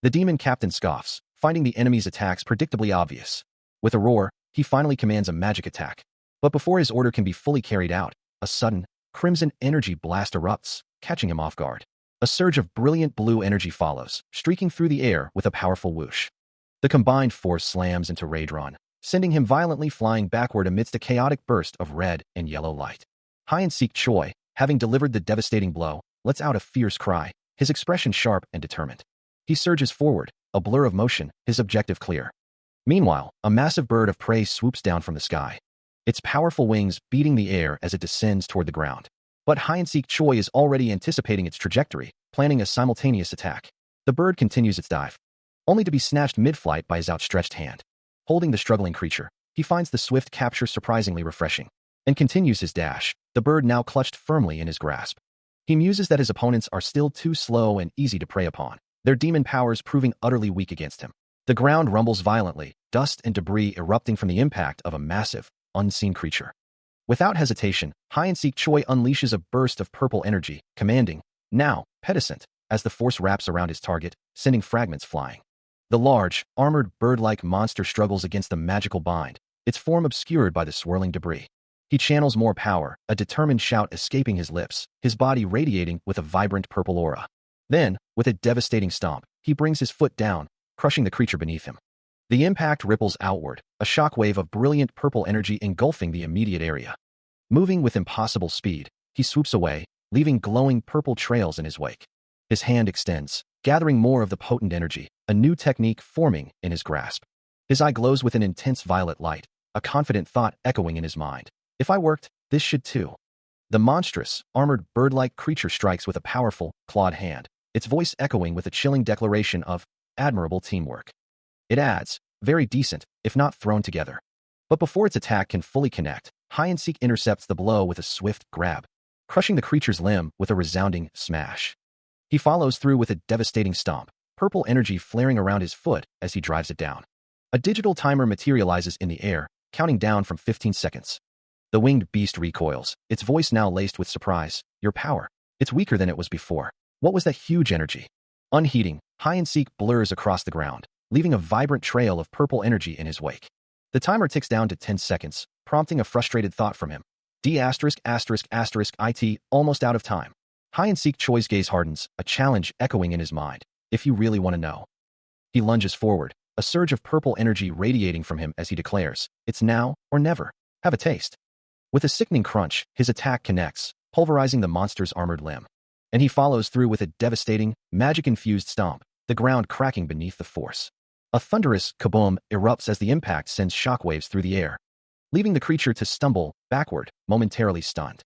The demon captain scoffs, finding the enemy's attacks predictably obvious. With a roar, he finally commands a magic attack. But before his order can be fully carried out, a sudden, crimson energy blast erupts, catching him off guard. A surge of brilliant blue energy follows, streaking through the air with a powerful whoosh. The combined force slams into Raedron, sending him violently flying backward amidst a chaotic burst of red and yellow light. Hide-and-seek Choi, having delivered the devastating blow, lets out a fierce cry, his expression sharp and determined. He surges forward, a blur of motion, his objective clear. Meanwhile, a massive bird of prey swoops down from the sky, its powerful wings beating the air as it descends toward the ground. But Hide-and-seek Choi is already anticipating its trajectory, planning a simultaneous attack. The bird continues its dive, only to be snatched mid-flight by his outstretched hand. Holding the struggling creature, he finds the swift capture surprisingly refreshing, and continues his dash, the bird now clutched firmly in his grasp. He muses that his opponents are still too slow and easy to prey upon, their demon powers proving utterly weak against him. The ground rumbles violently, dust and debris erupting from the impact of a massive, unseen creature. Without hesitation, Hide-and-seek Choi unleashes a burst of purple energy, commanding, now, pedescent, as the force wraps around his target, sending fragments flying. The large, armored bird-like monster struggles against the magical bind, its form obscured by the swirling debris. He channels more power, a determined shout escaping his lips, his body radiating with a vibrant purple aura. Then, with a devastating stomp, he brings his foot down, crushing the creature beneath him. The impact ripples outward, a shockwave of brilliant purple energy engulfing the immediate area. Moving with impossible speed, he swoops away, leaving glowing purple trails in his wake. His hand extends, gathering more of the potent energy, a new technique forming in his grasp. His eye glows with an intense violet light, a confident thought echoing in his mind. If I worked, this should too. The monstrous, armored bird-like creature strikes with a powerful, clawed hand, its voice echoing with a chilling declaration of admirable teamwork. It adds, very decent, if not thrown together. But before its attack can fully connect, hide-and-seek intercepts the blow with a swift grab, crushing the creature's limb with a resounding smash. He follows through with a devastating stomp, purple energy flaring around his foot as he drives it down. A digital timer materializes in the air, counting down from 15 seconds. The winged beast recoils, its voice now laced with surprise. Your power. It's weaker than it was before. What was that huge energy? Unheeding, hide-and-seek blurs across the ground, leaving a vibrant trail of purple energy in his wake. The timer ticks down to 10 seconds, prompting a frustrated thought from him. It, almost out of time. Hide-and-seek Choi's gaze hardens, a challenge echoing in his mind. If you really want to know. He lunges forward, a surge of purple energy radiating from him as he declares, it's now or never. Have a taste. With a sickening crunch, his attack connects, pulverizing the monster's armored limb. And he follows through with a devastating, magic-infused stomp, the ground cracking beneath the force. A thunderous kaboom erupts as the impact sends shockwaves through the air, leaving the creature to stumble backward, momentarily stunned.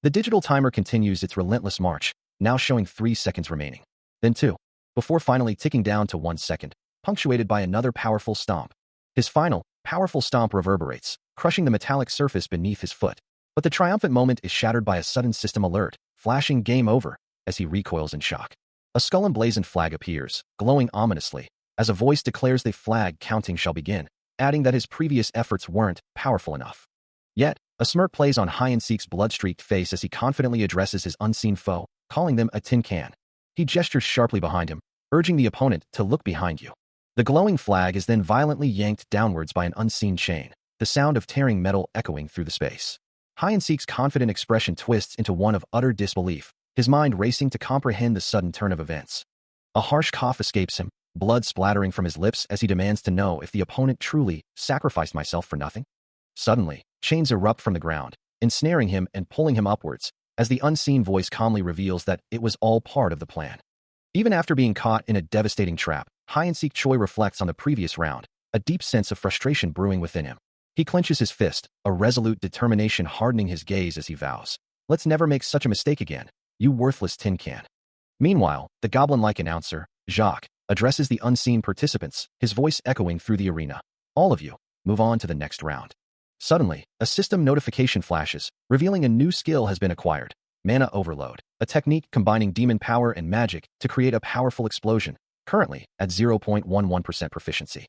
The digital timer continues its relentless march, now showing 3 seconds remaining. Then 2. Before finally ticking down to 1 second, punctuated by another powerful stomp. His final, powerful stomp reverberates, crushing the metallic surface beneath his foot. But the triumphant moment is shattered by a sudden system alert, flashing game over, as he recoils in shock. A skull-emblazoned flag appears, glowing ominously, as a voice declares the flag counting shall begin, adding that his previous efforts weren't powerful enough. Yet, a smirk plays on hide-and-seek's blood-streaked face as he confidently addresses his unseen foe, calling them a tin can. He gestures sharply behind him, urging the opponent to look behind you. The glowing flag is then violently yanked downwards by an unseen chain, the sound of tearing metal echoing through the space. Hide-and-seek's confident expression twists into one of utter disbelief, his mind racing to comprehend the sudden turn of events. A harsh cough escapes him, blood splattering from his lips as he demands to know if the opponent truly sacrificed myself for nothing. Suddenly, chains erupt from the ground, ensnaring him and pulling him upwards, as the unseen voice calmly reveals that it was all part of the plan. Even after being caught in a devastating trap, hide-and-seek Choi reflects on the previous round, a deep sense of frustration brewing within him. He clenches his fist, a resolute determination hardening his gaze as he vows, let's never make such a mistake again, you worthless tin can. Meanwhile, the goblin-like announcer, Jacques, addresses the unseen participants, his voice echoing through the arena. All of you, move on to the next round. Suddenly, a system notification flashes, revealing a new skill has been acquired, Mana Overload, a technique combining demon power and magic to create a powerful explosion, currently at 0.11% proficiency.